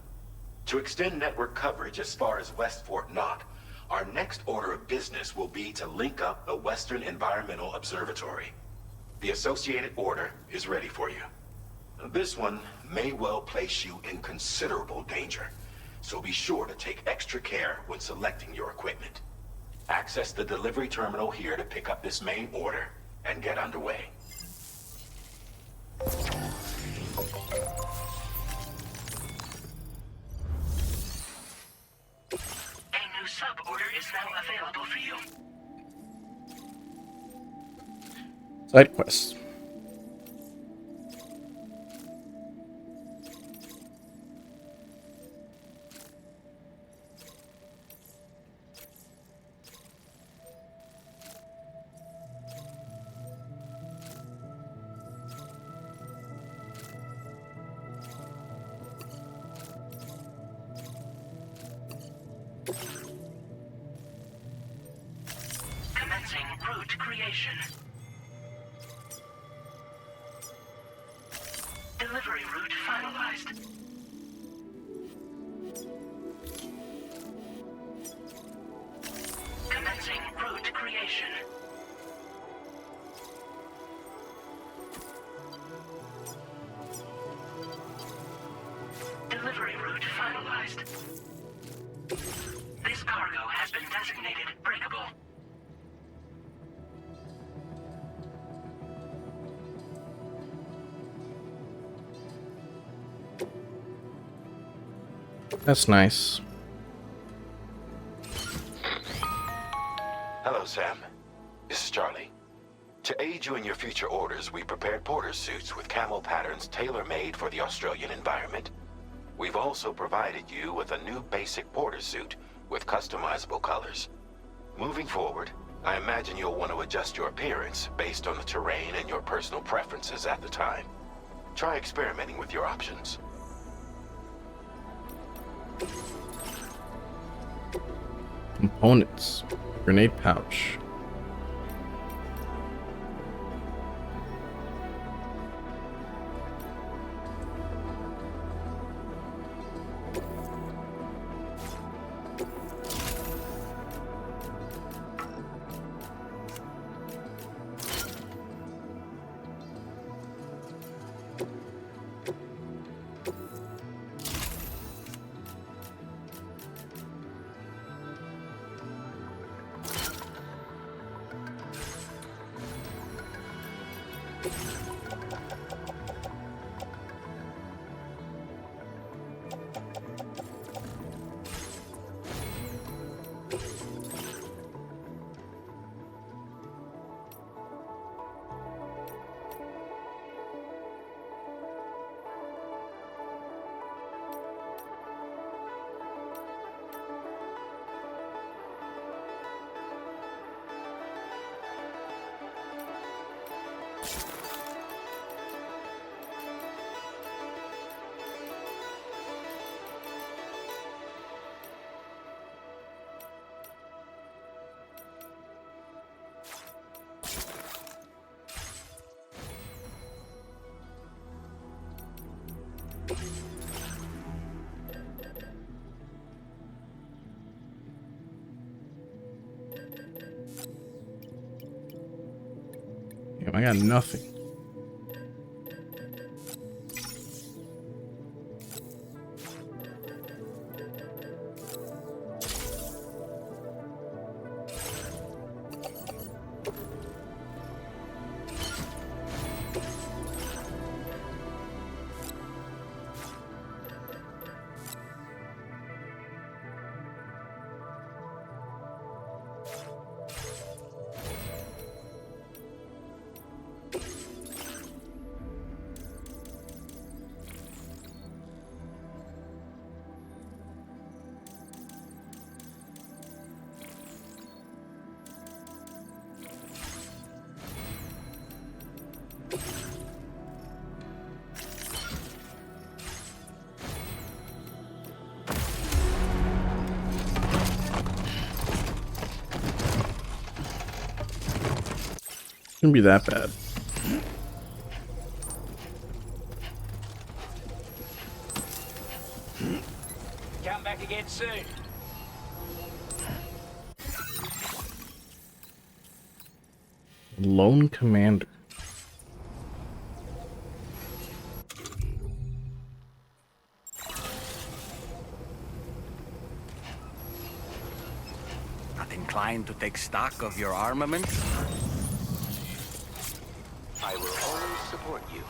To extend network coverage as far as West Fort Knott, our next order of business will be to link up the Western Environmental Observatory. The associated order is ready for you. This one may well place you in considerable danger, so be sure to take extra care when selecting your equipment. Access the delivery terminal here to pick up this main order and get underway. A new sub-order is now available for you. Side quests. Commencing route creation. Delivery route finalized. Commencing route creation. Delivery route finalized. This cargo has been designated breakable. That's nice. Hello, Sam. This is Charlie. To aid you in your future orders, we prepared porter suits with camel patterns tailor-made for the Australian environment. We've also provided you with a new basic porter suit with customizable colors. Moving forward, I imagine you'll want to adjust your appearance based on the terrain and your personal preferences at the time. Try experimenting with your options. Components. Grenade pouch. Damn, I got nothing. Shouldn't be that bad. Come back again soon. Lone Commander. Not inclined to take stock of your armament? I will always support you.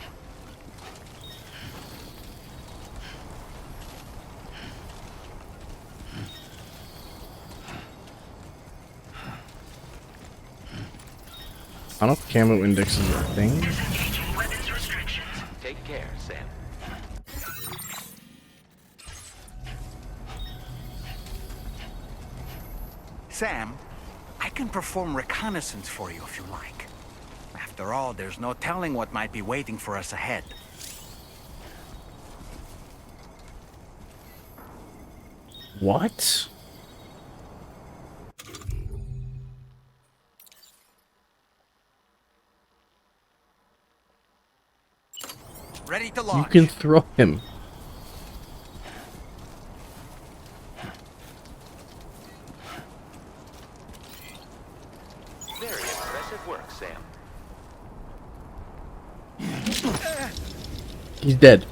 I don't know if camo index is a thing. Take care, Sam. Sam, I can perform reconnaissance for you if you like. After all, there's no telling what might be waiting for us ahead. What? Ready to You launch. can throw him. Very impressive work, Sam. He's dead.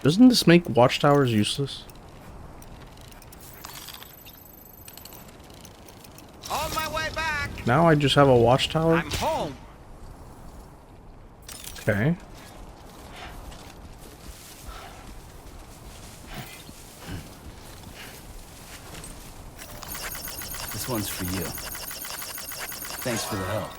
Doesn't this make watchtowers useless? On my way back. Now I just have a watchtower? I'm home. Okay. This one's for you. Thanks for the help.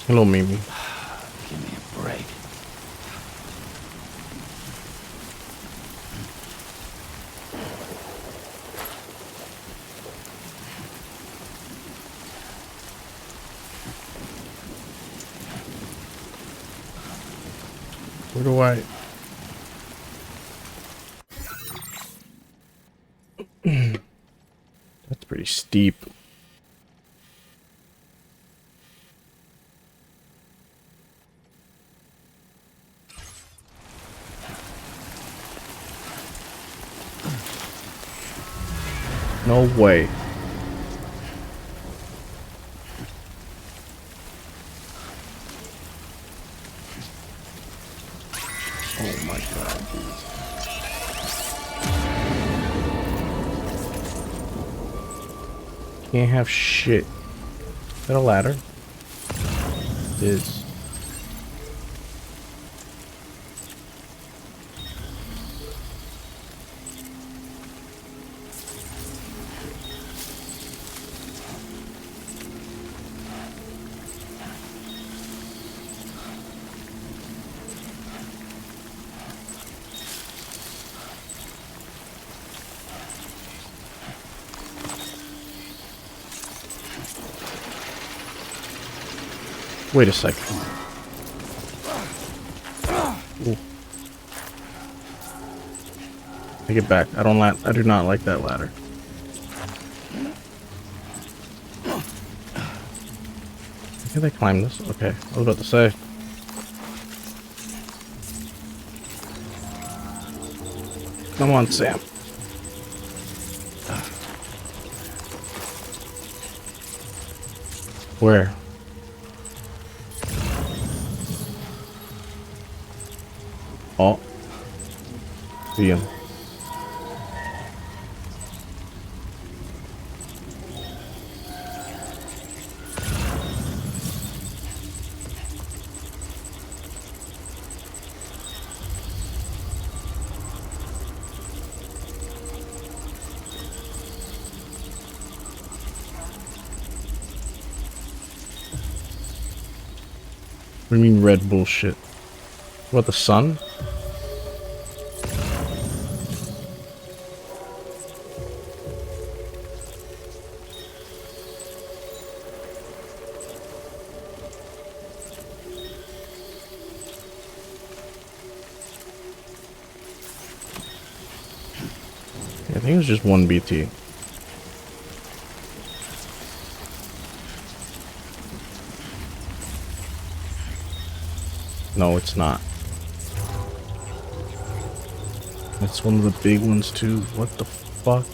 Hello, Mimi. Give me a break. Where do I... That's pretty steep. No way. Oh my god. Can't have shit. Is that a ladder? It is. Wait a second. Ooh. Take it back. I do not like that ladder. Can they climb this? Okay, I was about to say. Come on, Sam. Where? Oh. See him. What do you mean red bullshit? What, the sun? I think it was just one BT. No, it's not. It's one of the big ones too. What the fuck?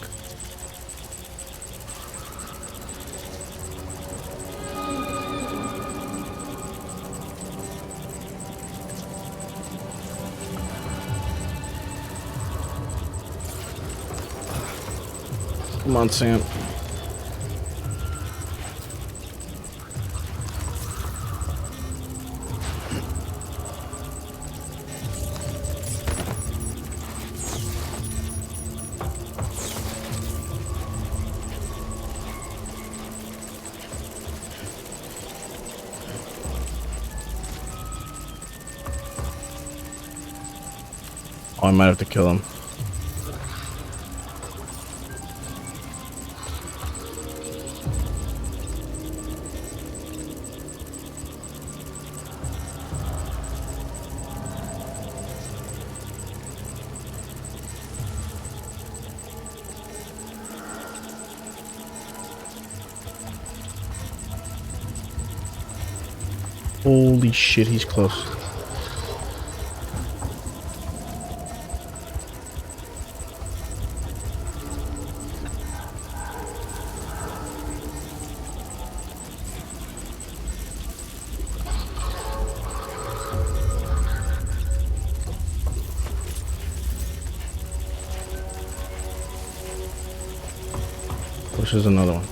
Come on, Sam. Oh, I might have to kill him. Holy shit, he's close. Pushes another one.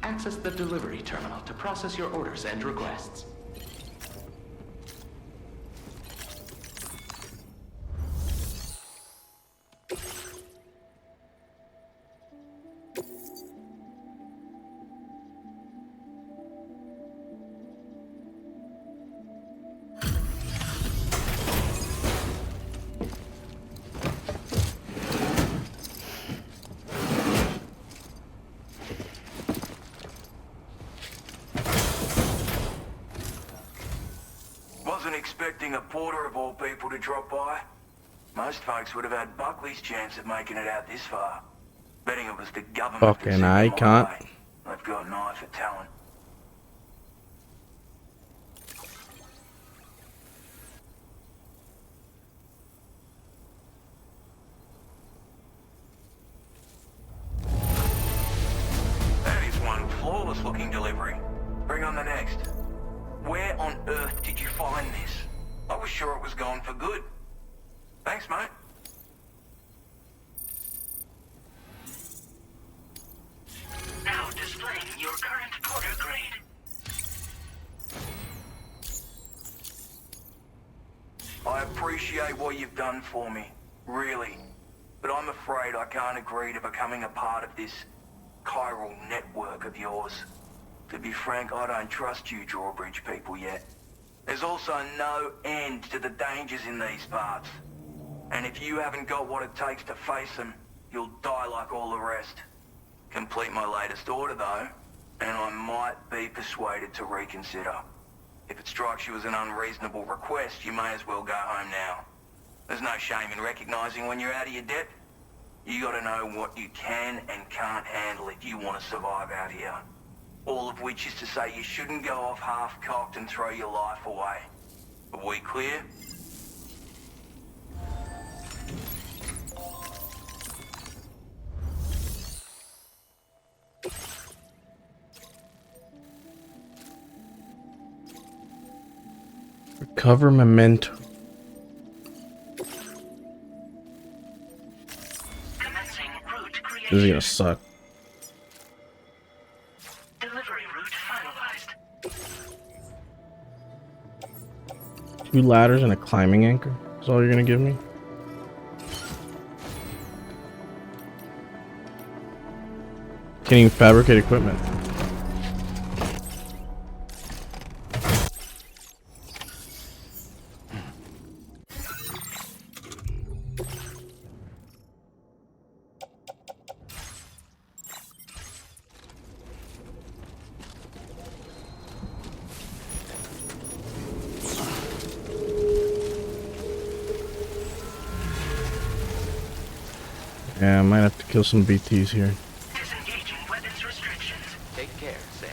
Access the delivery terminal to process your orders and requests. Wasn't expecting a porter of all people to drop by. Most folks would have had Buckley's chance of making it out this far. Betting it was the government that Fucking sent I them my can't. way. They've got an eye for talent. That is one flawless looking delivery. Bring on the next. Where on earth did you find this? I was sure it was gone for good. Thanks, mate. Now displaying your current porter grade. I appreciate what you've done for me, really. But I'm afraid I can't agree to becoming a part of this chiral network of yours. To be frank, I don't trust you drawbridge people yet. There's also no end to the dangers in these parts. And if you haven't got what it takes to face them, you'll die like all the rest. Complete my latest order though, and I might be persuaded to reconsider. If it strikes you as an unreasonable request, you may as well go home now. There's no shame in recognizing when you're out of your depth. You gotta know what you can and can't handle if you want to survive out here. All of which is to say you shouldn't go off half-cocked and throw your life away. Are we clear? Recover memento. This is gonna suck. Delivery route finalized. 2 ladders and a climbing anchor. That's all you're gonna give me? Can't even fabricate equipment. Yeah, I might have to kill some BTs here. Disengaging weapons restrictions. Take care, Sam.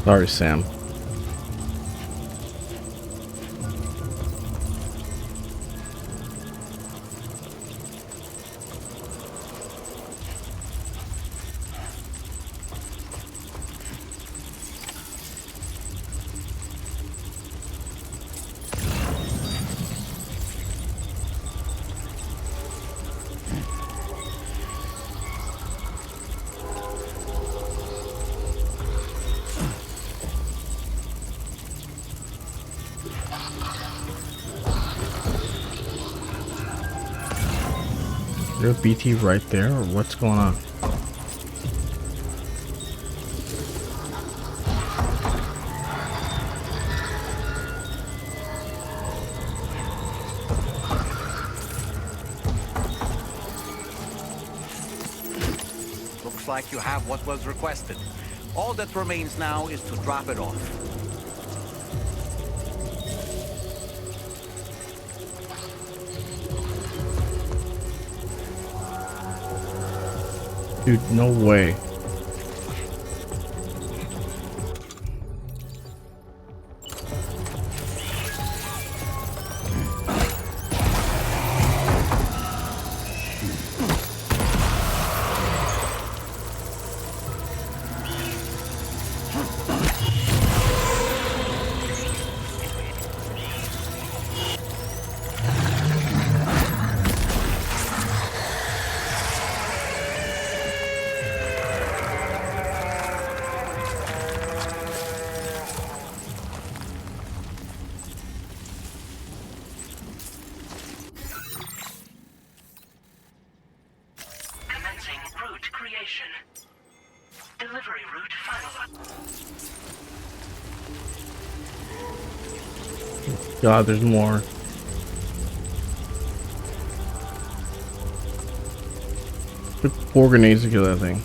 Sorry, Sam. Is there a BT right there, or what's going on? Looks like you have what was requested. All that remains now is to drop it off. Dude, no way. Commencing route creation. Delivery route finalized. God, there's more. Took 4 grenades to kill that thing.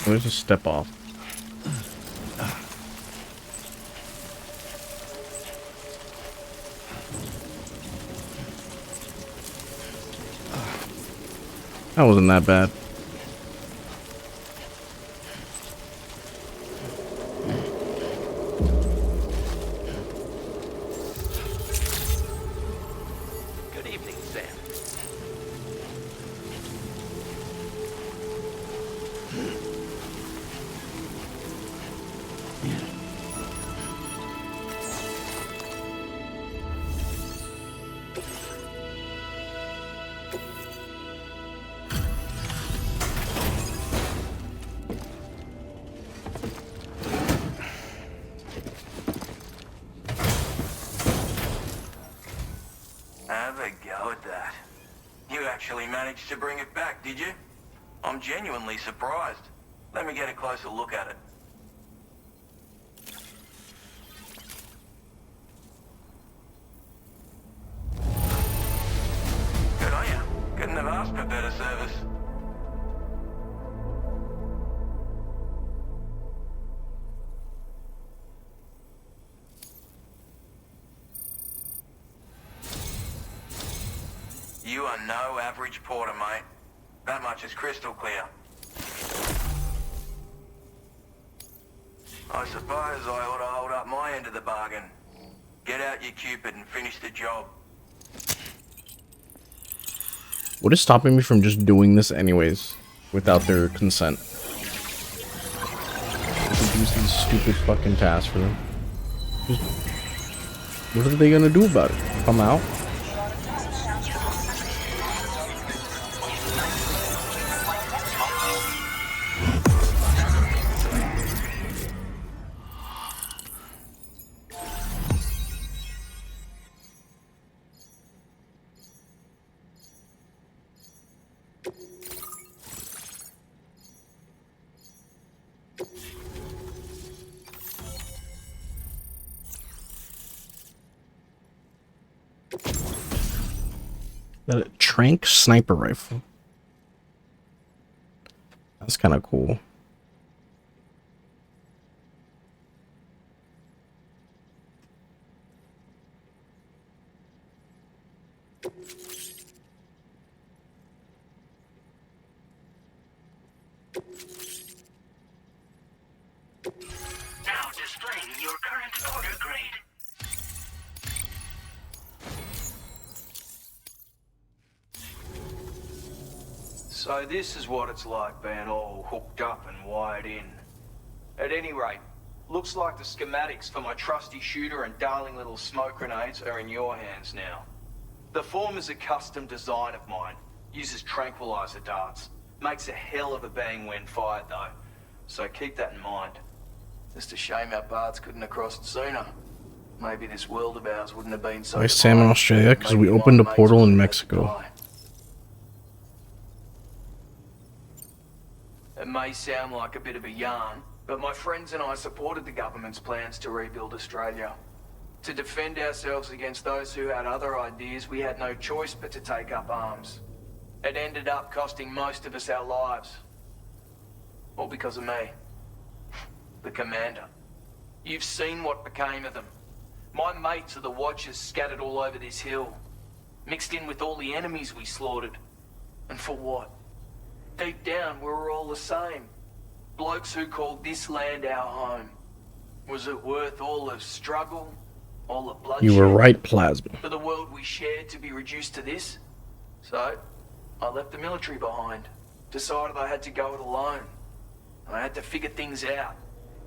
Let's just step off. That wasn't that bad. Good evening, Sam. Have a go at that. You actually managed to bring it back, did you? I'm genuinely surprised. Let me get a closer look at it. Good on you. Couldn't have asked for better service. You are no average porter, mate. That much is crystal clear. I suppose I ought to hold up my end of the bargain. Get out your Cupid and finish the job. What is stopping me from just doing this anyways, without their consent? Just use these stupid fucking tasks for them. Just, what are they gonna do about it? Come out? That a Trank sniper rifle. That's kind of cool. Now displaying your current order grade. So this is what it's like being all hooked up and wired in. At any rate, looks like the schematics for my trusty shooter and darling little smoke grenades are in your hands now. The former's a custom design of mine. Uses tranquilizer darts. Makes a hell of a bang when fired though. So keep that in mind. Just a shame our paths couldn't have crossed sooner. Maybe this world of ours wouldn't have been so... Why Sam in Australia? Because we opened a portal in Mexico. It may sound like a bit of a yarn, but my friends and I supported the government's plans to rebuild Australia. To defend ourselves against those who had other ideas, we had no choice but to take up arms. It ended up costing most of us our lives. All because of me. The commander. You've seen what became of them. My mates are the Watchers scattered all over this hill. Mixed in with all the enemies we slaughtered. And for what? Deep down, we were all the same. Blokes who called this land our home. Was it worth all the struggle? All the bloodshed? You were right, Plasma. For the world we shared to be reduced to this? So, I left the military behind. Decided I had to go it alone. I had to figure things out.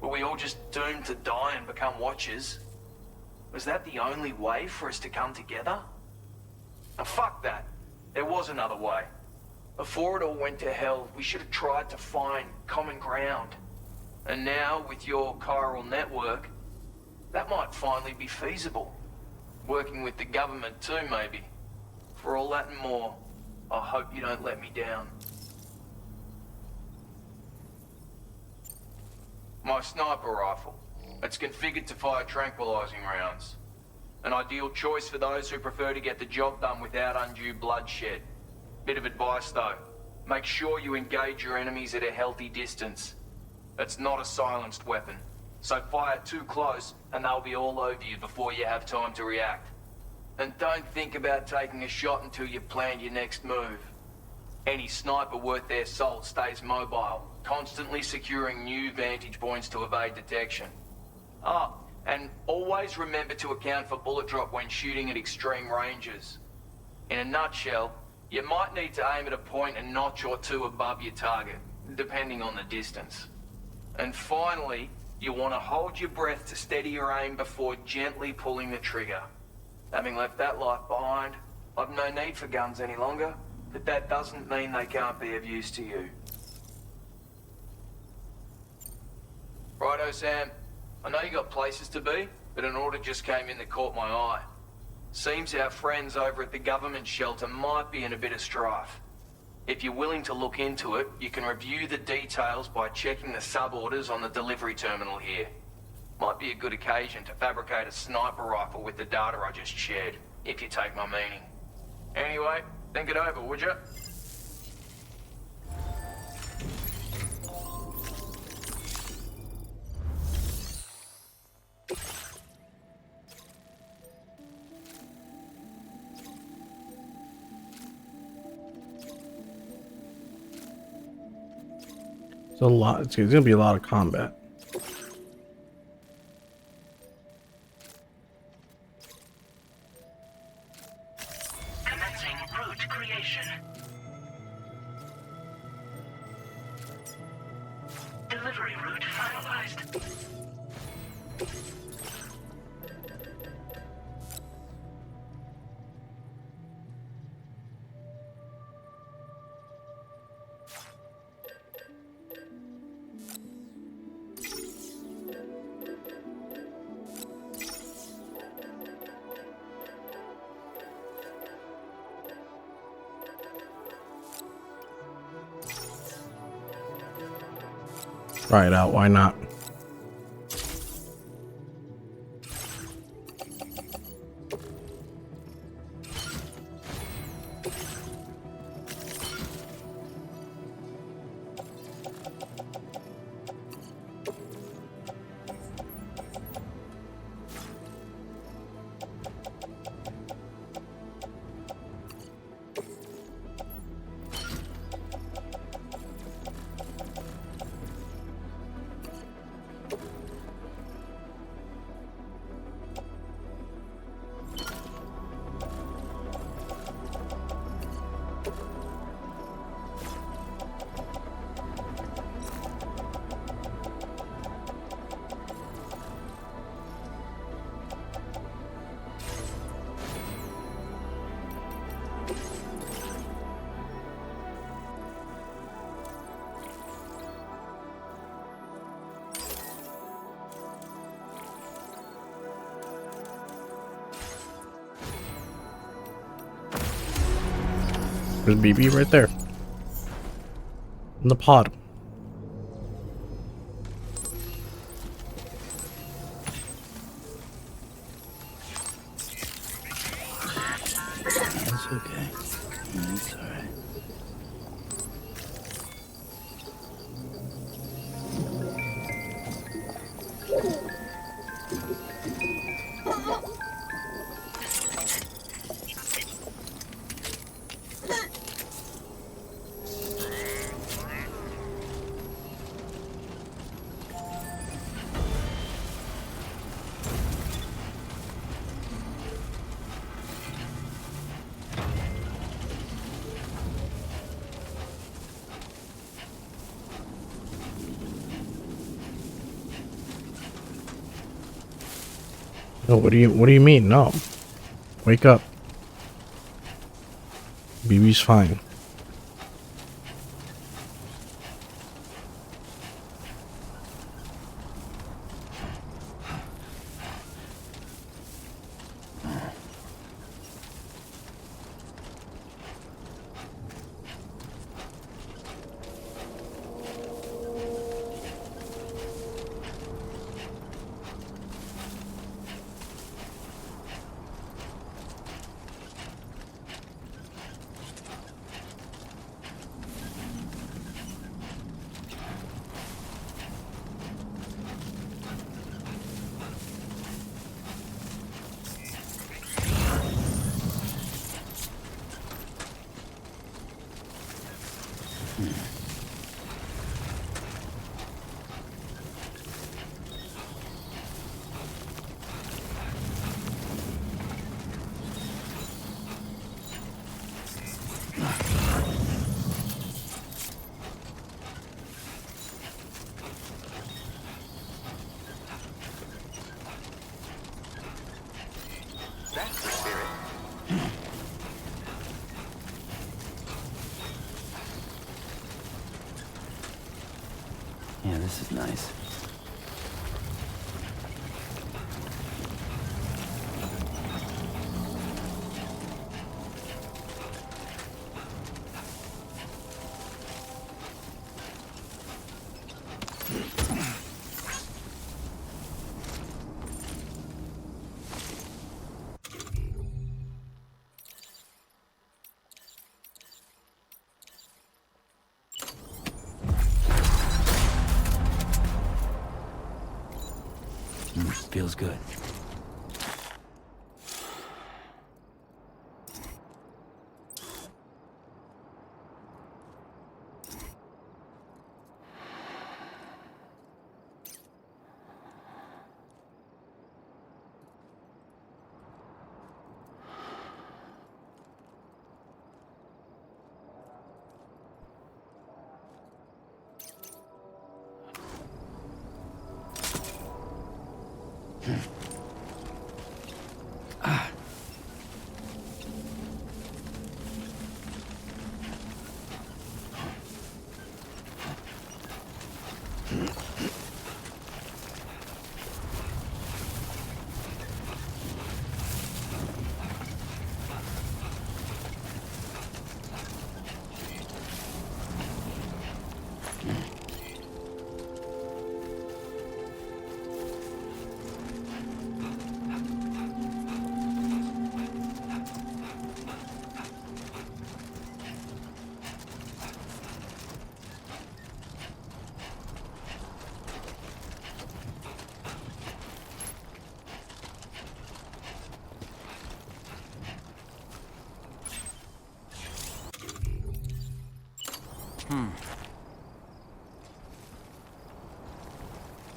Were we all just doomed to die and become Watchers? Was that the only way for us to come together? Now, fuck that. There was another way. Before it all went to hell, we should have tried to find common ground. And now, with your chiral network, that might finally be feasible. Working with the government too, maybe. For all that and more, I hope you don't let me down. My sniper rifle. It's configured to fire tranquilizing rounds. An ideal choice for those who prefer to get the job done without undue bloodshed. Bit of advice though. Make sure you engage your enemies at a healthy distance. It's not a silenced weapon. So fire too close and they'll be all over you before you have time to react. And don't think about taking a shot until you've planned your next move. Any sniper worth their salt stays mobile, constantly securing new vantage points to evade detection. Ah, and always remember to account for bullet drop when shooting at extreme ranges. In a nutshell, you might need to aim at a point a notch or two above your target, depending on the distance. And finally, you want to hold your breath to steady your aim before gently pulling the trigger. Having left that life behind, I've no need for guns any longer, but that doesn't mean they can't be of use to you. Righto, Sam. I know you got places to be, but an order just came in that caught my eye. Seems our friends over at the government shelter might be in a bit of strife. If you're willing to look into it, you can review the details by checking the sub-orders on the delivery terminal here. Might be a good occasion to fabricate a sniper rifle with the data I just shared, if you take my meaning. Anyway, think it over, would you? It's a lot. It's gonna be a lot of combat. Commencing route creation. Delivery route finalized. Try it out. Why not? There's BB right there. In the pod. It's okay. It's alright. No, what do you mean? No. Wake up. BB's fine. That's the spirit. Yeah, this is nice. Feels good.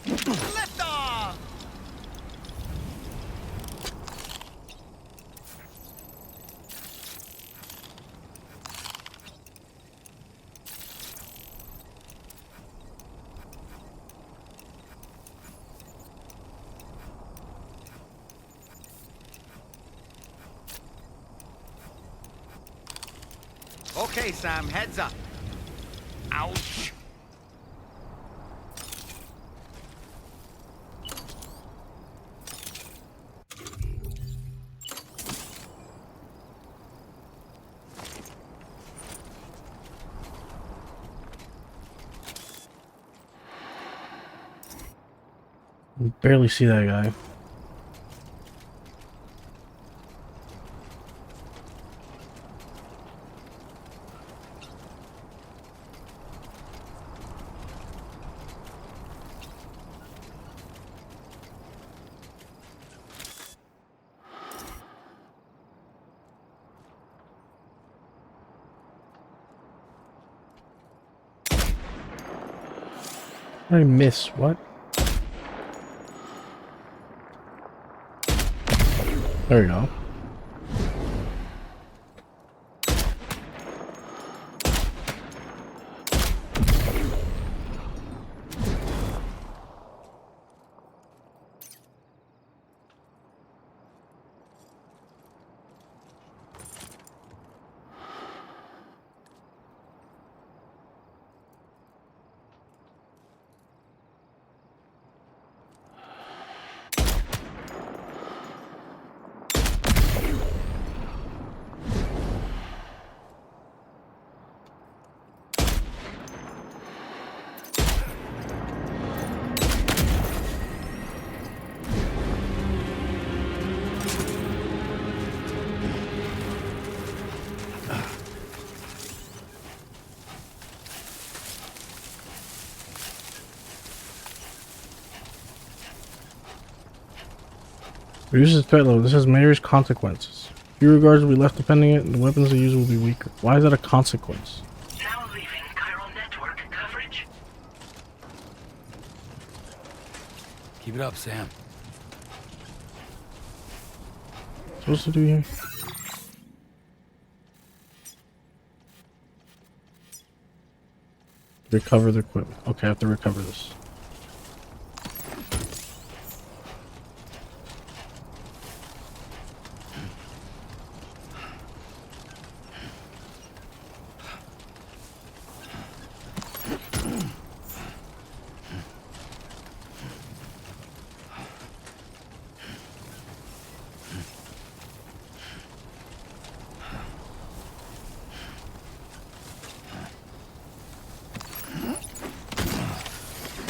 Liftoff! Okay, Sam, heads up. Ouch. Barely see that guy. I miss what? There we go. Reduces threat level. This has Mayor's consequences. Fewer guards will be left defending it, and the weapons they use will be weaker. Why is that a consequence? Now leaving chiral network coverage. Keep it up, Sam. Supposed to do here? Recover the equipment. Okay, I have to recover this.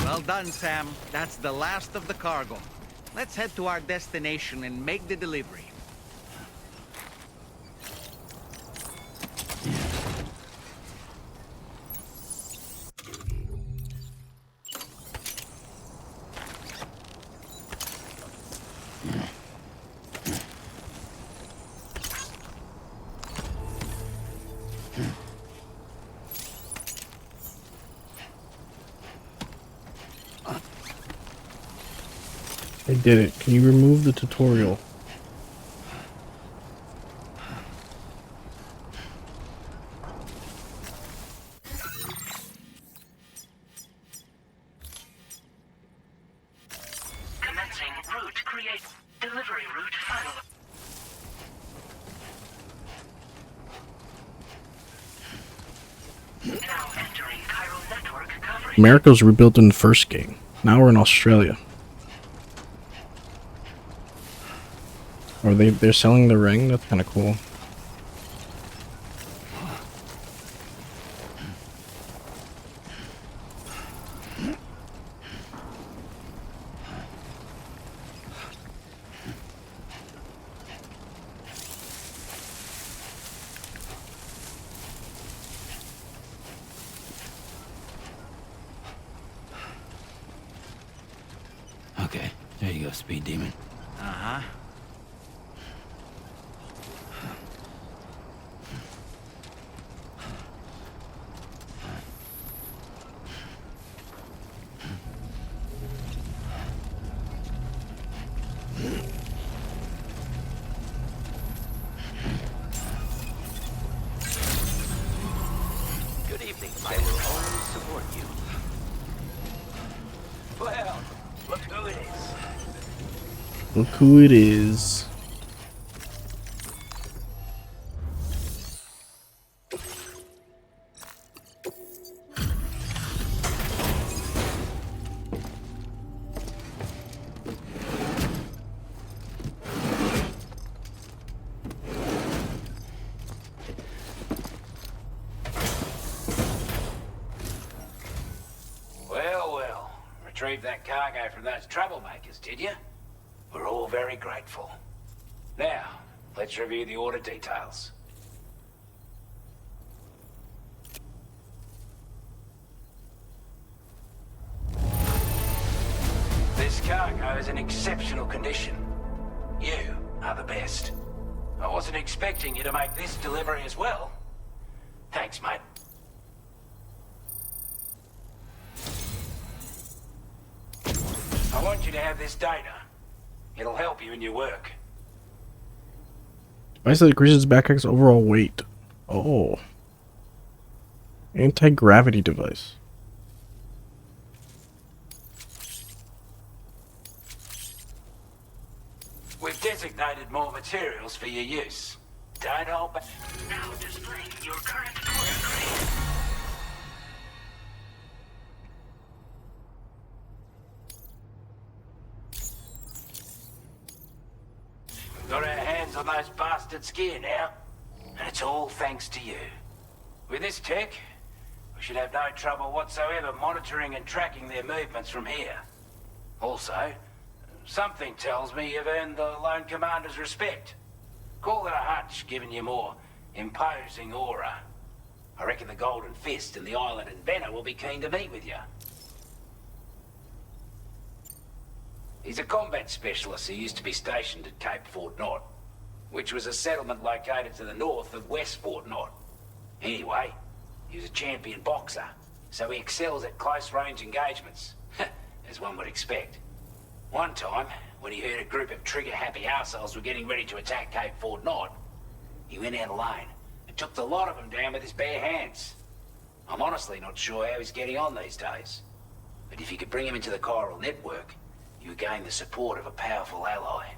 Well done, Sam. That's the last of the cargo. Let's head to our destination and make the delivery. I did it. Can you remove the tutorial? Commencing route create. Delivery route final. Now entering chiral network coverage. America was rebuilt in the first game. Now we're in Australia. Or they're selling the ring? That's kind of cool. Okay, there you go, Speed Demon. Uh-huh. Good evening. I will always support you. Well, look who it is. Look who it is. Retrieved that cargo from those troublemakers, did you? We're all very grateful. Now, let's review the order details. This cargo is in exceptional condition. You are the best. I wasn't expecting you to make this delivery as well. Thanks, mate. I want you to have this data. It'll help you in your work. Device that increases backpack's overall weight. Oh. Anti-gravity device. We've designated more materials for your use. Don't hold back. Now displaying your current order grade. Got our hands on those bastards' gear now, and it's all thanks to you. With this tech, we should have no trouble whatsoever monitoring and tracking their movements from here. Also, something tells me you've earned the Lone Commander's respect. Call it a hunch, giving you more imposing aura. I reckon the Golden Fist and the Island Inventor will be keen to meet with you. He's a combat specialist who used to be stationed at Cape Fort Knot, which was a settlement located to the north of West Fort Knot. Anyway, he was a champion boxer, so he excels at close-range engagements, as one would expect. One time, when he heard a group of trigger-happy arseholes were getting ready to attack Cape Fort Knot, he went out alone and took the lot of them down with his bare hands. I'm honestly not sure how he's getting on these days, but if you could bring him into the chiral network, you gain the support of a powerful ally.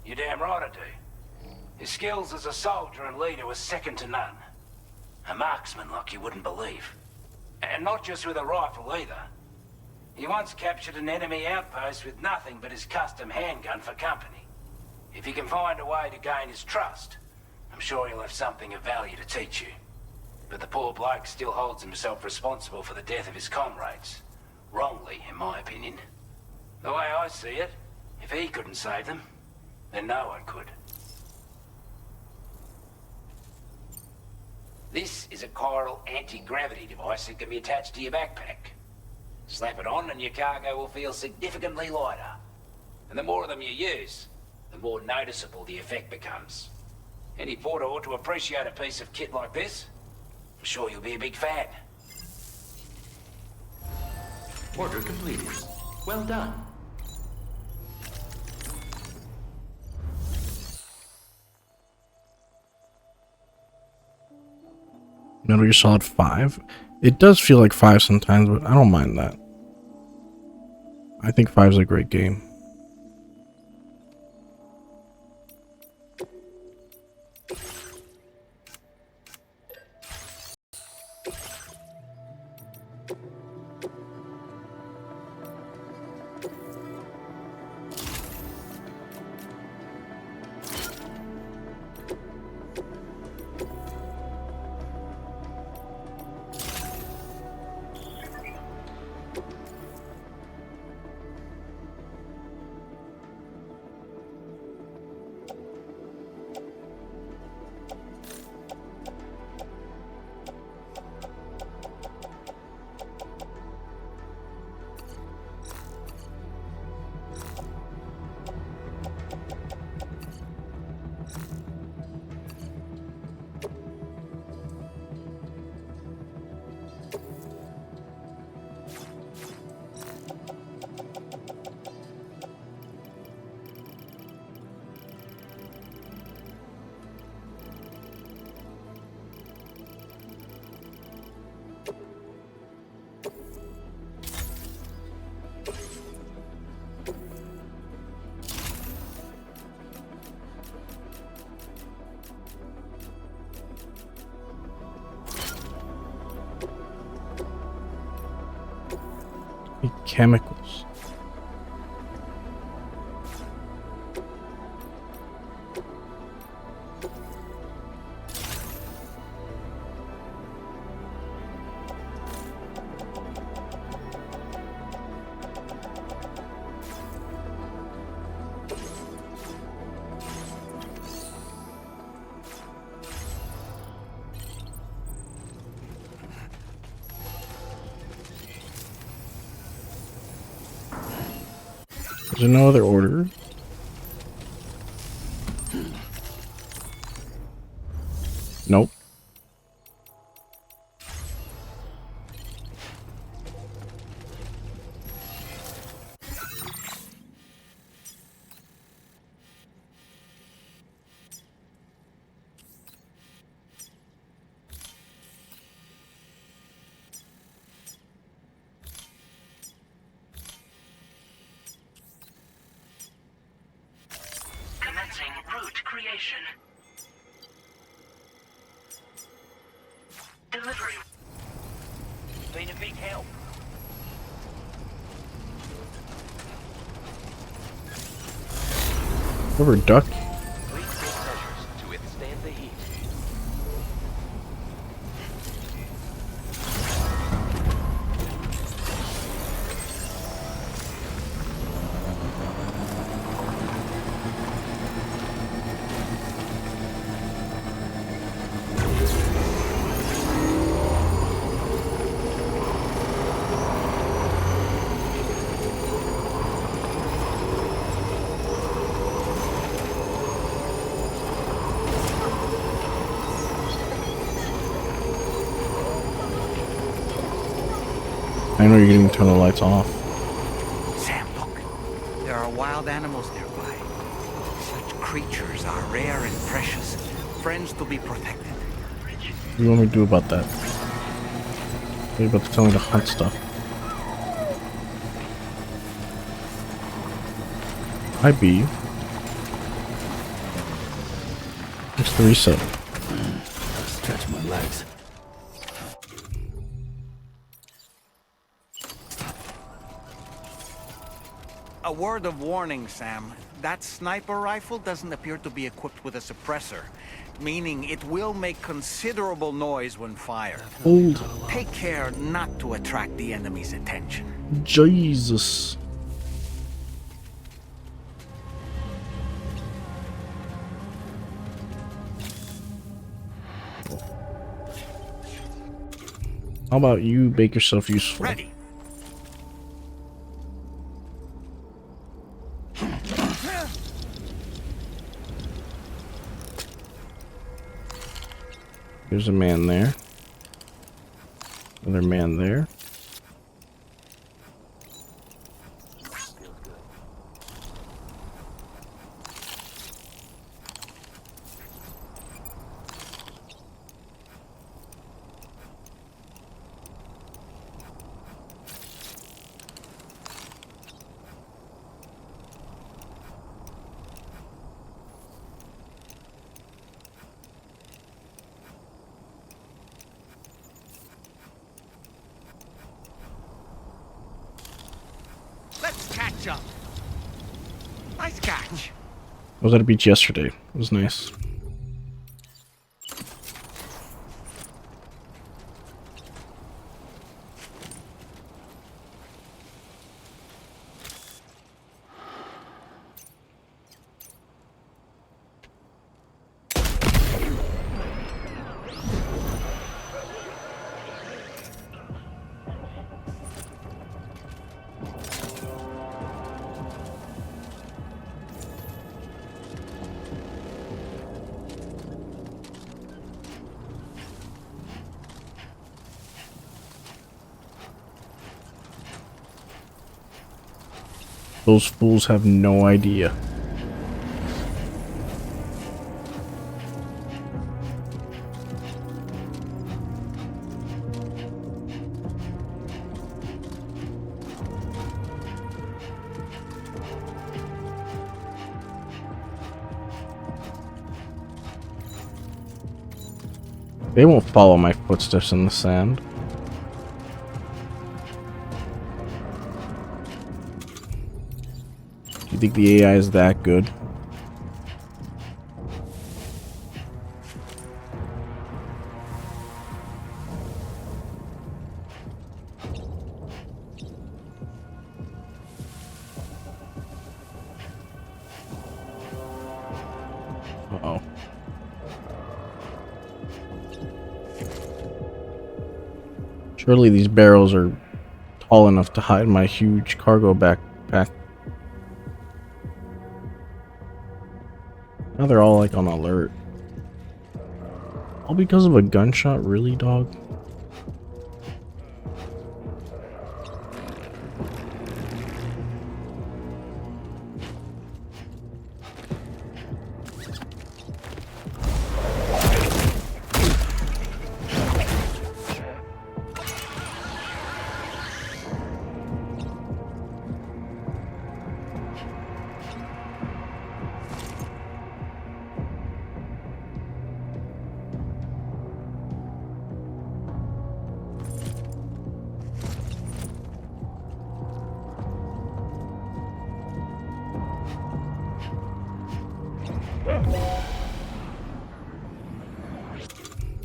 You're damn right I do. His skills as a soldier and leader were second to none. A marksman like you wouldn't believe. And not just with a rifle either. He once captured an enemy outpost with nothing but his custom handgun for company. If you can find a way to gain his trust, I'm sure he'll have something of value to teach you. But the poor bloke still holds himself responsible for the death of his comrades. Wrongly, in my opinion. The way I see it, if he couldn't save them, then no one could. This is a chiral anti-gravity device that can be attached to your backpack. Slap it on and your cargo will feel significantly lighter. And the more of them you use, the more noticeable the effect becomes. Any porter ought to appreciate a piece of kit like this. I'm sure you'll be a big fan. Order completed. Well done. Metal Gear Solid 5. It does feel like 5 sometimes, but I don't mind that. I think 5 is a great game. Chemicals. Is there no other order? Nope. Commencing route creation. Delivery. Been a big help. Rubber duck. To withstand the heat. I know you're getting to turn the lights off. Sam, look. There are wild animals nearby. Such creatures are rare and precious. Friends to be protected. What do you want me to do about that? What are you about to tell me to hunt stuff? Hi, B. What's the reset? Stretch my legs. A word of warning, Sam. That sniper rifle doesn't appear to be equipped with a suppressor, meaning it will make considerable noise when fired. Oh. Take care not to attract the enemy's attention. Jesus. How about you make yourself useful? Ready. There's a man there. Another man there. Let's catch up. Nice catch. I was at a beach yesterday. It was nice. Those fools have no idea. They won't follow my footsteps in the sand. Do you think the AI is that good? Uh-oh. Surely these barrels are tall enough to hide my huge cargo backpack. Now they're all like on alert. All because of a gunshot, really, dog?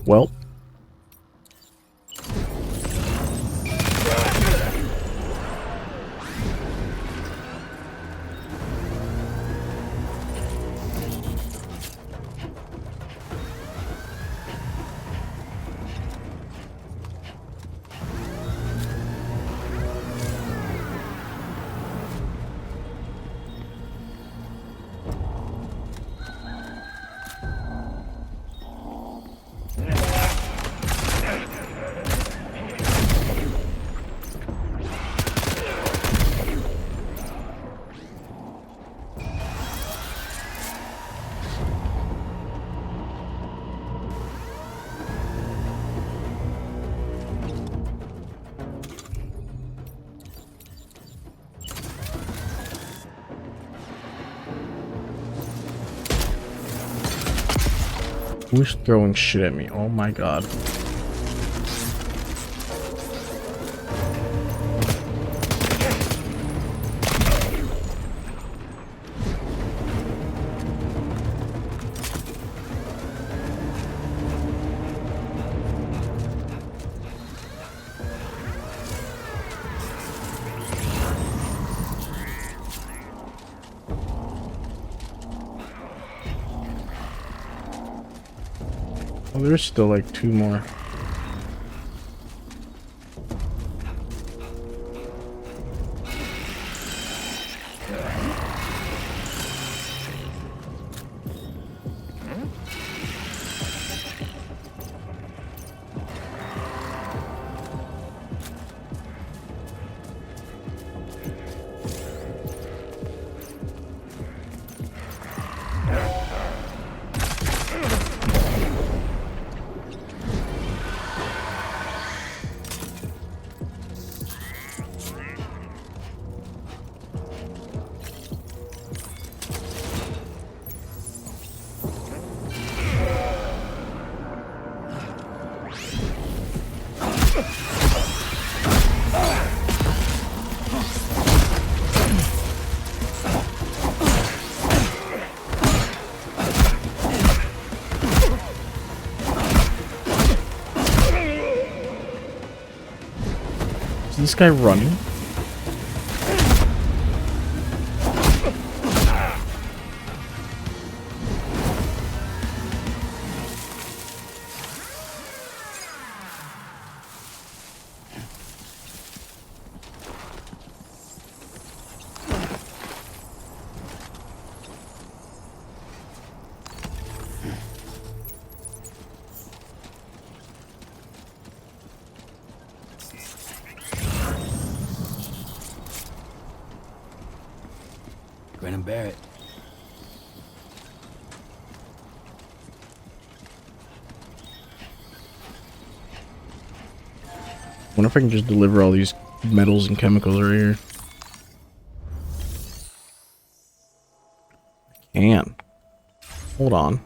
Well. Who's throwing shit at me? Oh my god. Oh, there's still like 2 more. Is this guy running? Grin and bear it. Wonder if I can just deliver all these metals and chemicals right here. I can. Hold on.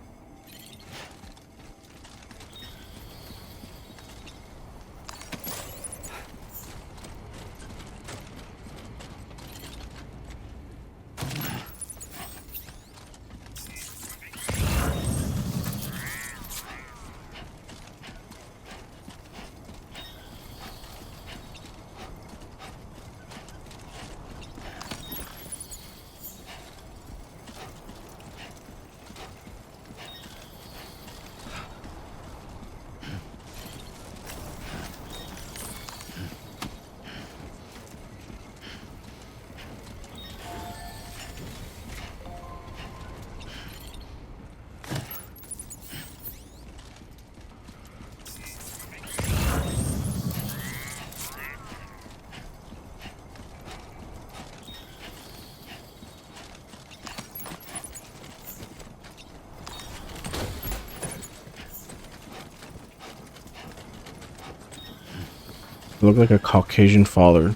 They look like a Caucasian father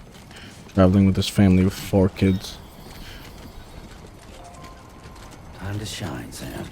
traveling with his family of 4 kids. Time to shine, Sam.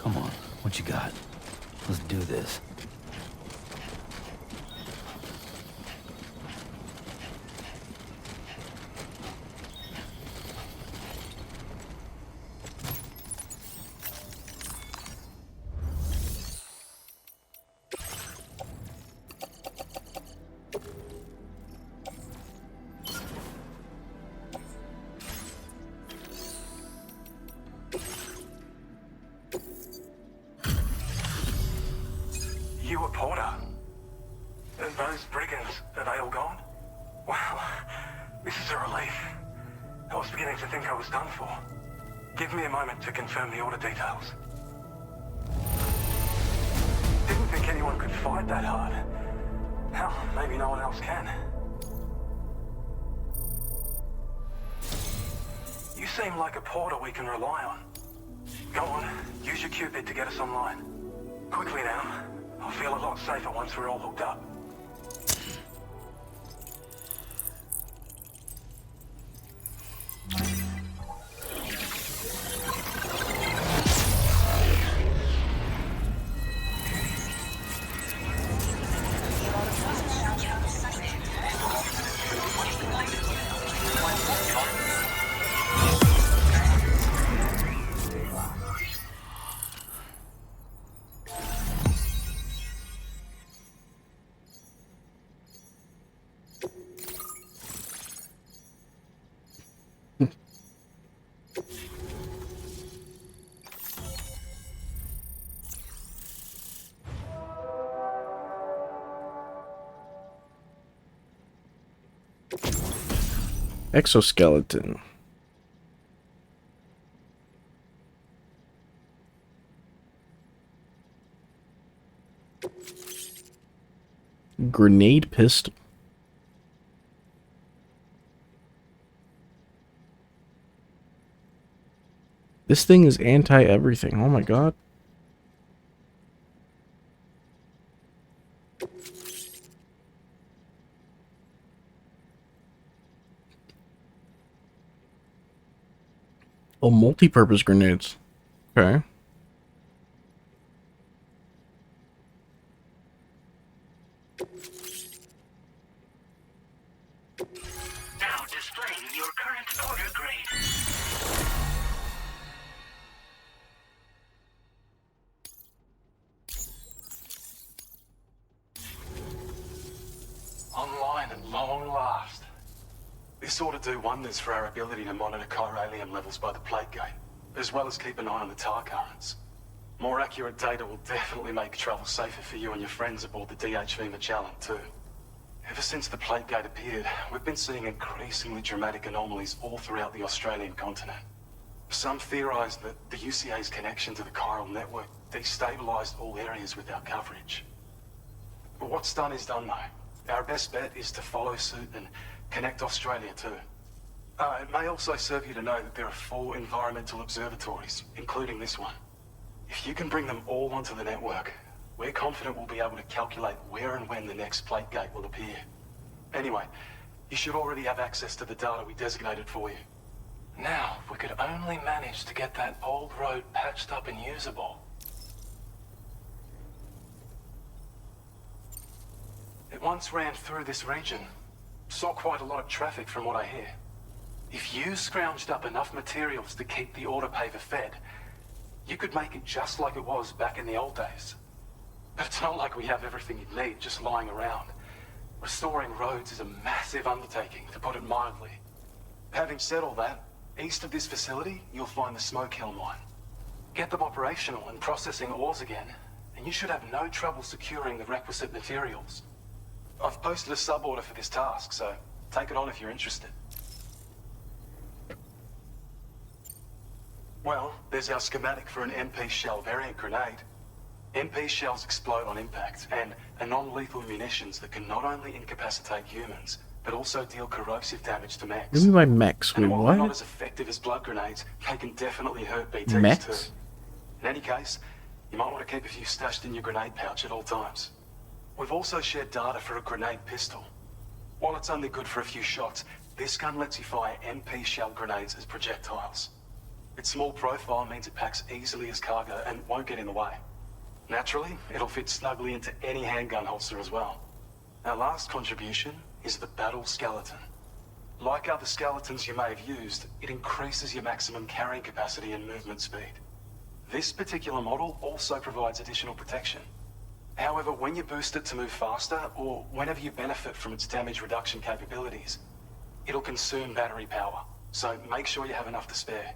Come on, what you got? Let's do this. You a Porter? And those brigands, are they all gone? Wow, this is a relief. I was beginning to think I was done for. Give me a moment to confirm the order details. Didn't think anyone could fight that hard. Hell, maybe no one else can. You seem like a Porter we can rely on. Go on, use your Cupid to get us online. Quickly now. I'll feel a lot safer once we're all hooked up. Exoskeleton. Grenade pistol. This thing is anti-everything. Oh my god. Oh, multi-purpose grenades. Okay. Now displaying your current Porter grade. Online at long last. This ought to do wonders for our ability to monitor chiralium levels by the plate gate, as well as keep an eye on the tar currents. More accurate data will definitely make travel safer for you and your friends aboard the DHV Magellan, too. Ever since the plate gate appeared, we've been seeing increasingly dramatic anomalies all throughout the Australian continent. Some theorize that the UCA's connection to the chiral network destabilized all areas with our coverage. But what's done is done, though. Our best bet is to follow suit and connect Australia too. It may also serve you to know that there are 4 environmental observatories, including this one. If you can bring them all onto the network, we're confident we'll be able to calculate where and when the next plate gate will appear. Anyway, you should already have access to the data we designated for you. Now, if we could only manage to get that old road patched up and usable. It once ran through this region. Saw quite a lot of traffic from what I hear. If you scrounged up enough materials to keep the autopaver fed, you could make it just like it was back in the old days. But it's not like we have everything you'd need just lying around. Restoring roads is a massive undertaking, to put it mildly. Having said all that, east of this facility, you'll find the Smoke Hill mine. Get them operational and processing ores again, and you should have no trouble securing the requisite materials. I've posted a sub-order for this task, so take it on if you're interested. Well, there's our schematic for an MP shell variant grenade. MP shells explode on impact, and are non-lethal munitions that can not only incapacitate humans, but also deal corrosive damage to mechs. What do you mean by mechs? Wait, And while they're not what? as effective as blood grenades, they can definitely hurt BTs Mechs? too. In any case, you might want to keep a few stashed in your grenade pouch at all times. We've also shared data for a grenade pistol. While it's only good for a few shots, this gun lets you fire MP shell grenades as projectiles. Its small profile means it packs easily as cargo and won't get in the way. Naturally, it'll fit snugly into any handgun holster as well. Our last contribution is the battle skeleton. Like other skeletons you may have used, it increases your maximum carrying capacity and movement speed. This particular model also provides additional protection. However, when you boost it to move faster, or whenever you benefit from its damage reduction capabilities, it'll consume battery power, so make sure you have enough to spare.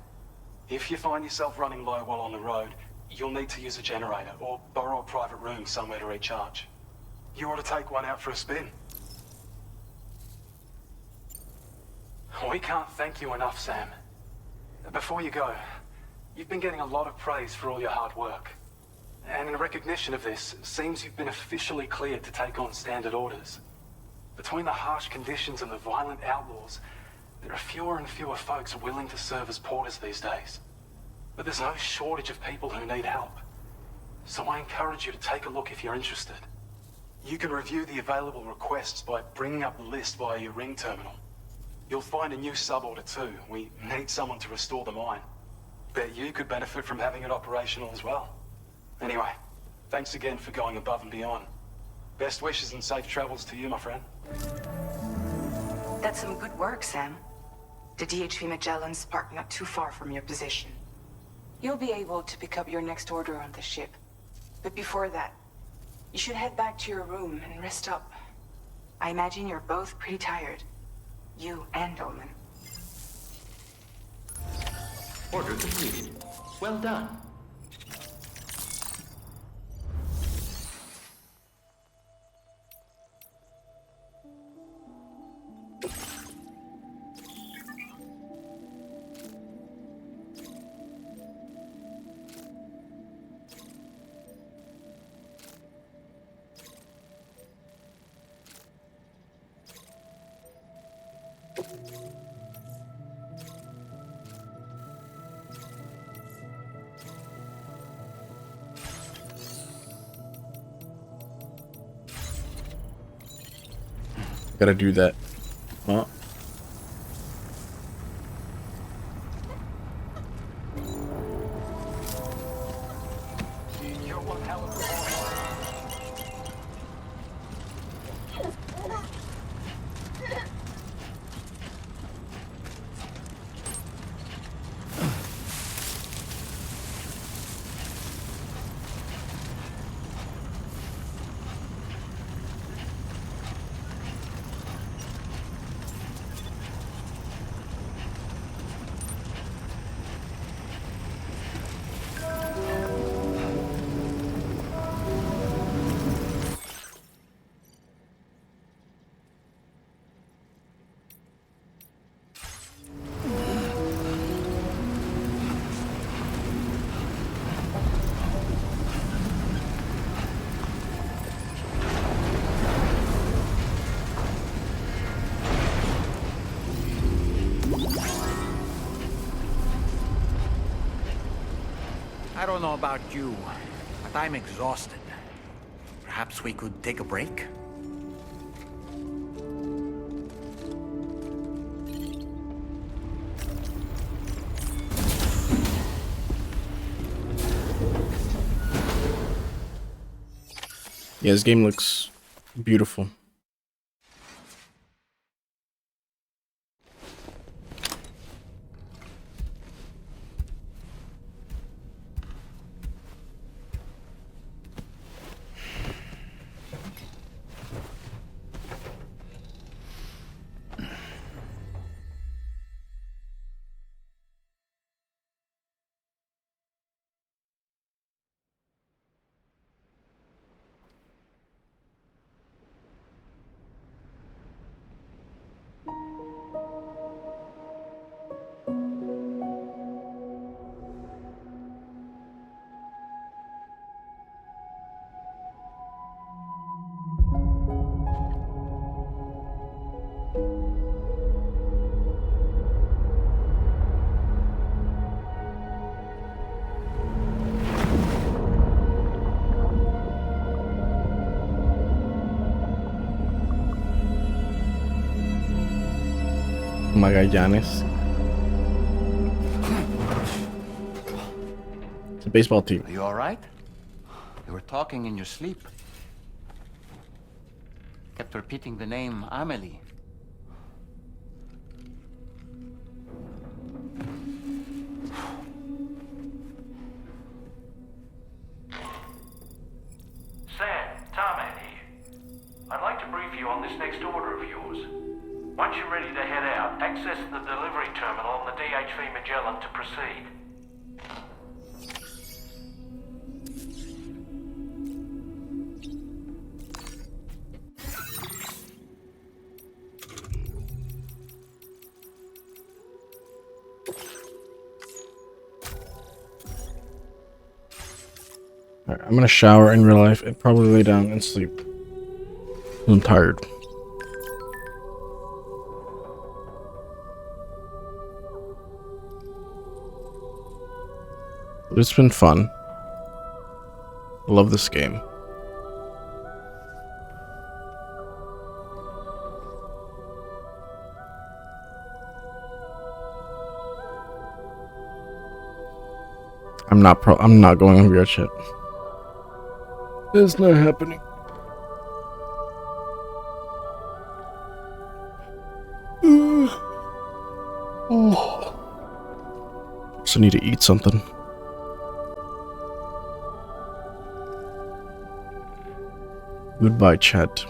If you find yourself running low while on the road, you'll need to use a generator or borrow a private room somewhere to recharge. You ought to take one out for a spin. We can't thank you enough, Sam. Before you go, you've been getting a lot of praise for all your hard work. And in recognition of this, it seems you've been officially cleared to take on standard orders. Between the harsh conditions and the violent outlaws, there are fewer and fewer folks willing to serve as porters these days. But there's no shortage of people who need help. So I encourage you to take a look if you're interested. You can review the available requests by bringing up the list via your ring terminal. You'll find a new sub-order too. We need someone to restore the mine. Bet you could benefit from having it operational as well. Anyway, thanks again for going above and beyond. Best wishes and safe travels to you, my friend. That's some good work, Sam. The DHV Magellan's parked not too far from your position. You'll be able to pick up your next order on the ship. But before that, you should head back to your room and rest up. I imagine you're both pretty tired. You and Dolman. Order completed. Well done. Gotta do that. Huh? You're one hell of a I don't know about you, but I'm exhausted. Perhaps we could take a break? Yeah, this game looks beautiful. Magallanes. It's a baseball team. Are you alright? You were talking in your sleep. Kept repeating the name Amelie. Sam, Tarman here. I'd like to brief you on this next order of yours. Once you're ready to head out, access the delivery terminal on the DHV Magellan to proceed. Alright, I'm gonna shower in real life and probably lay down and sleep. I'm tired. But it's been fun. I love this game. I'm not going over your shit. It's not happening. Oh. So I need to eat something. Goodbye, chat.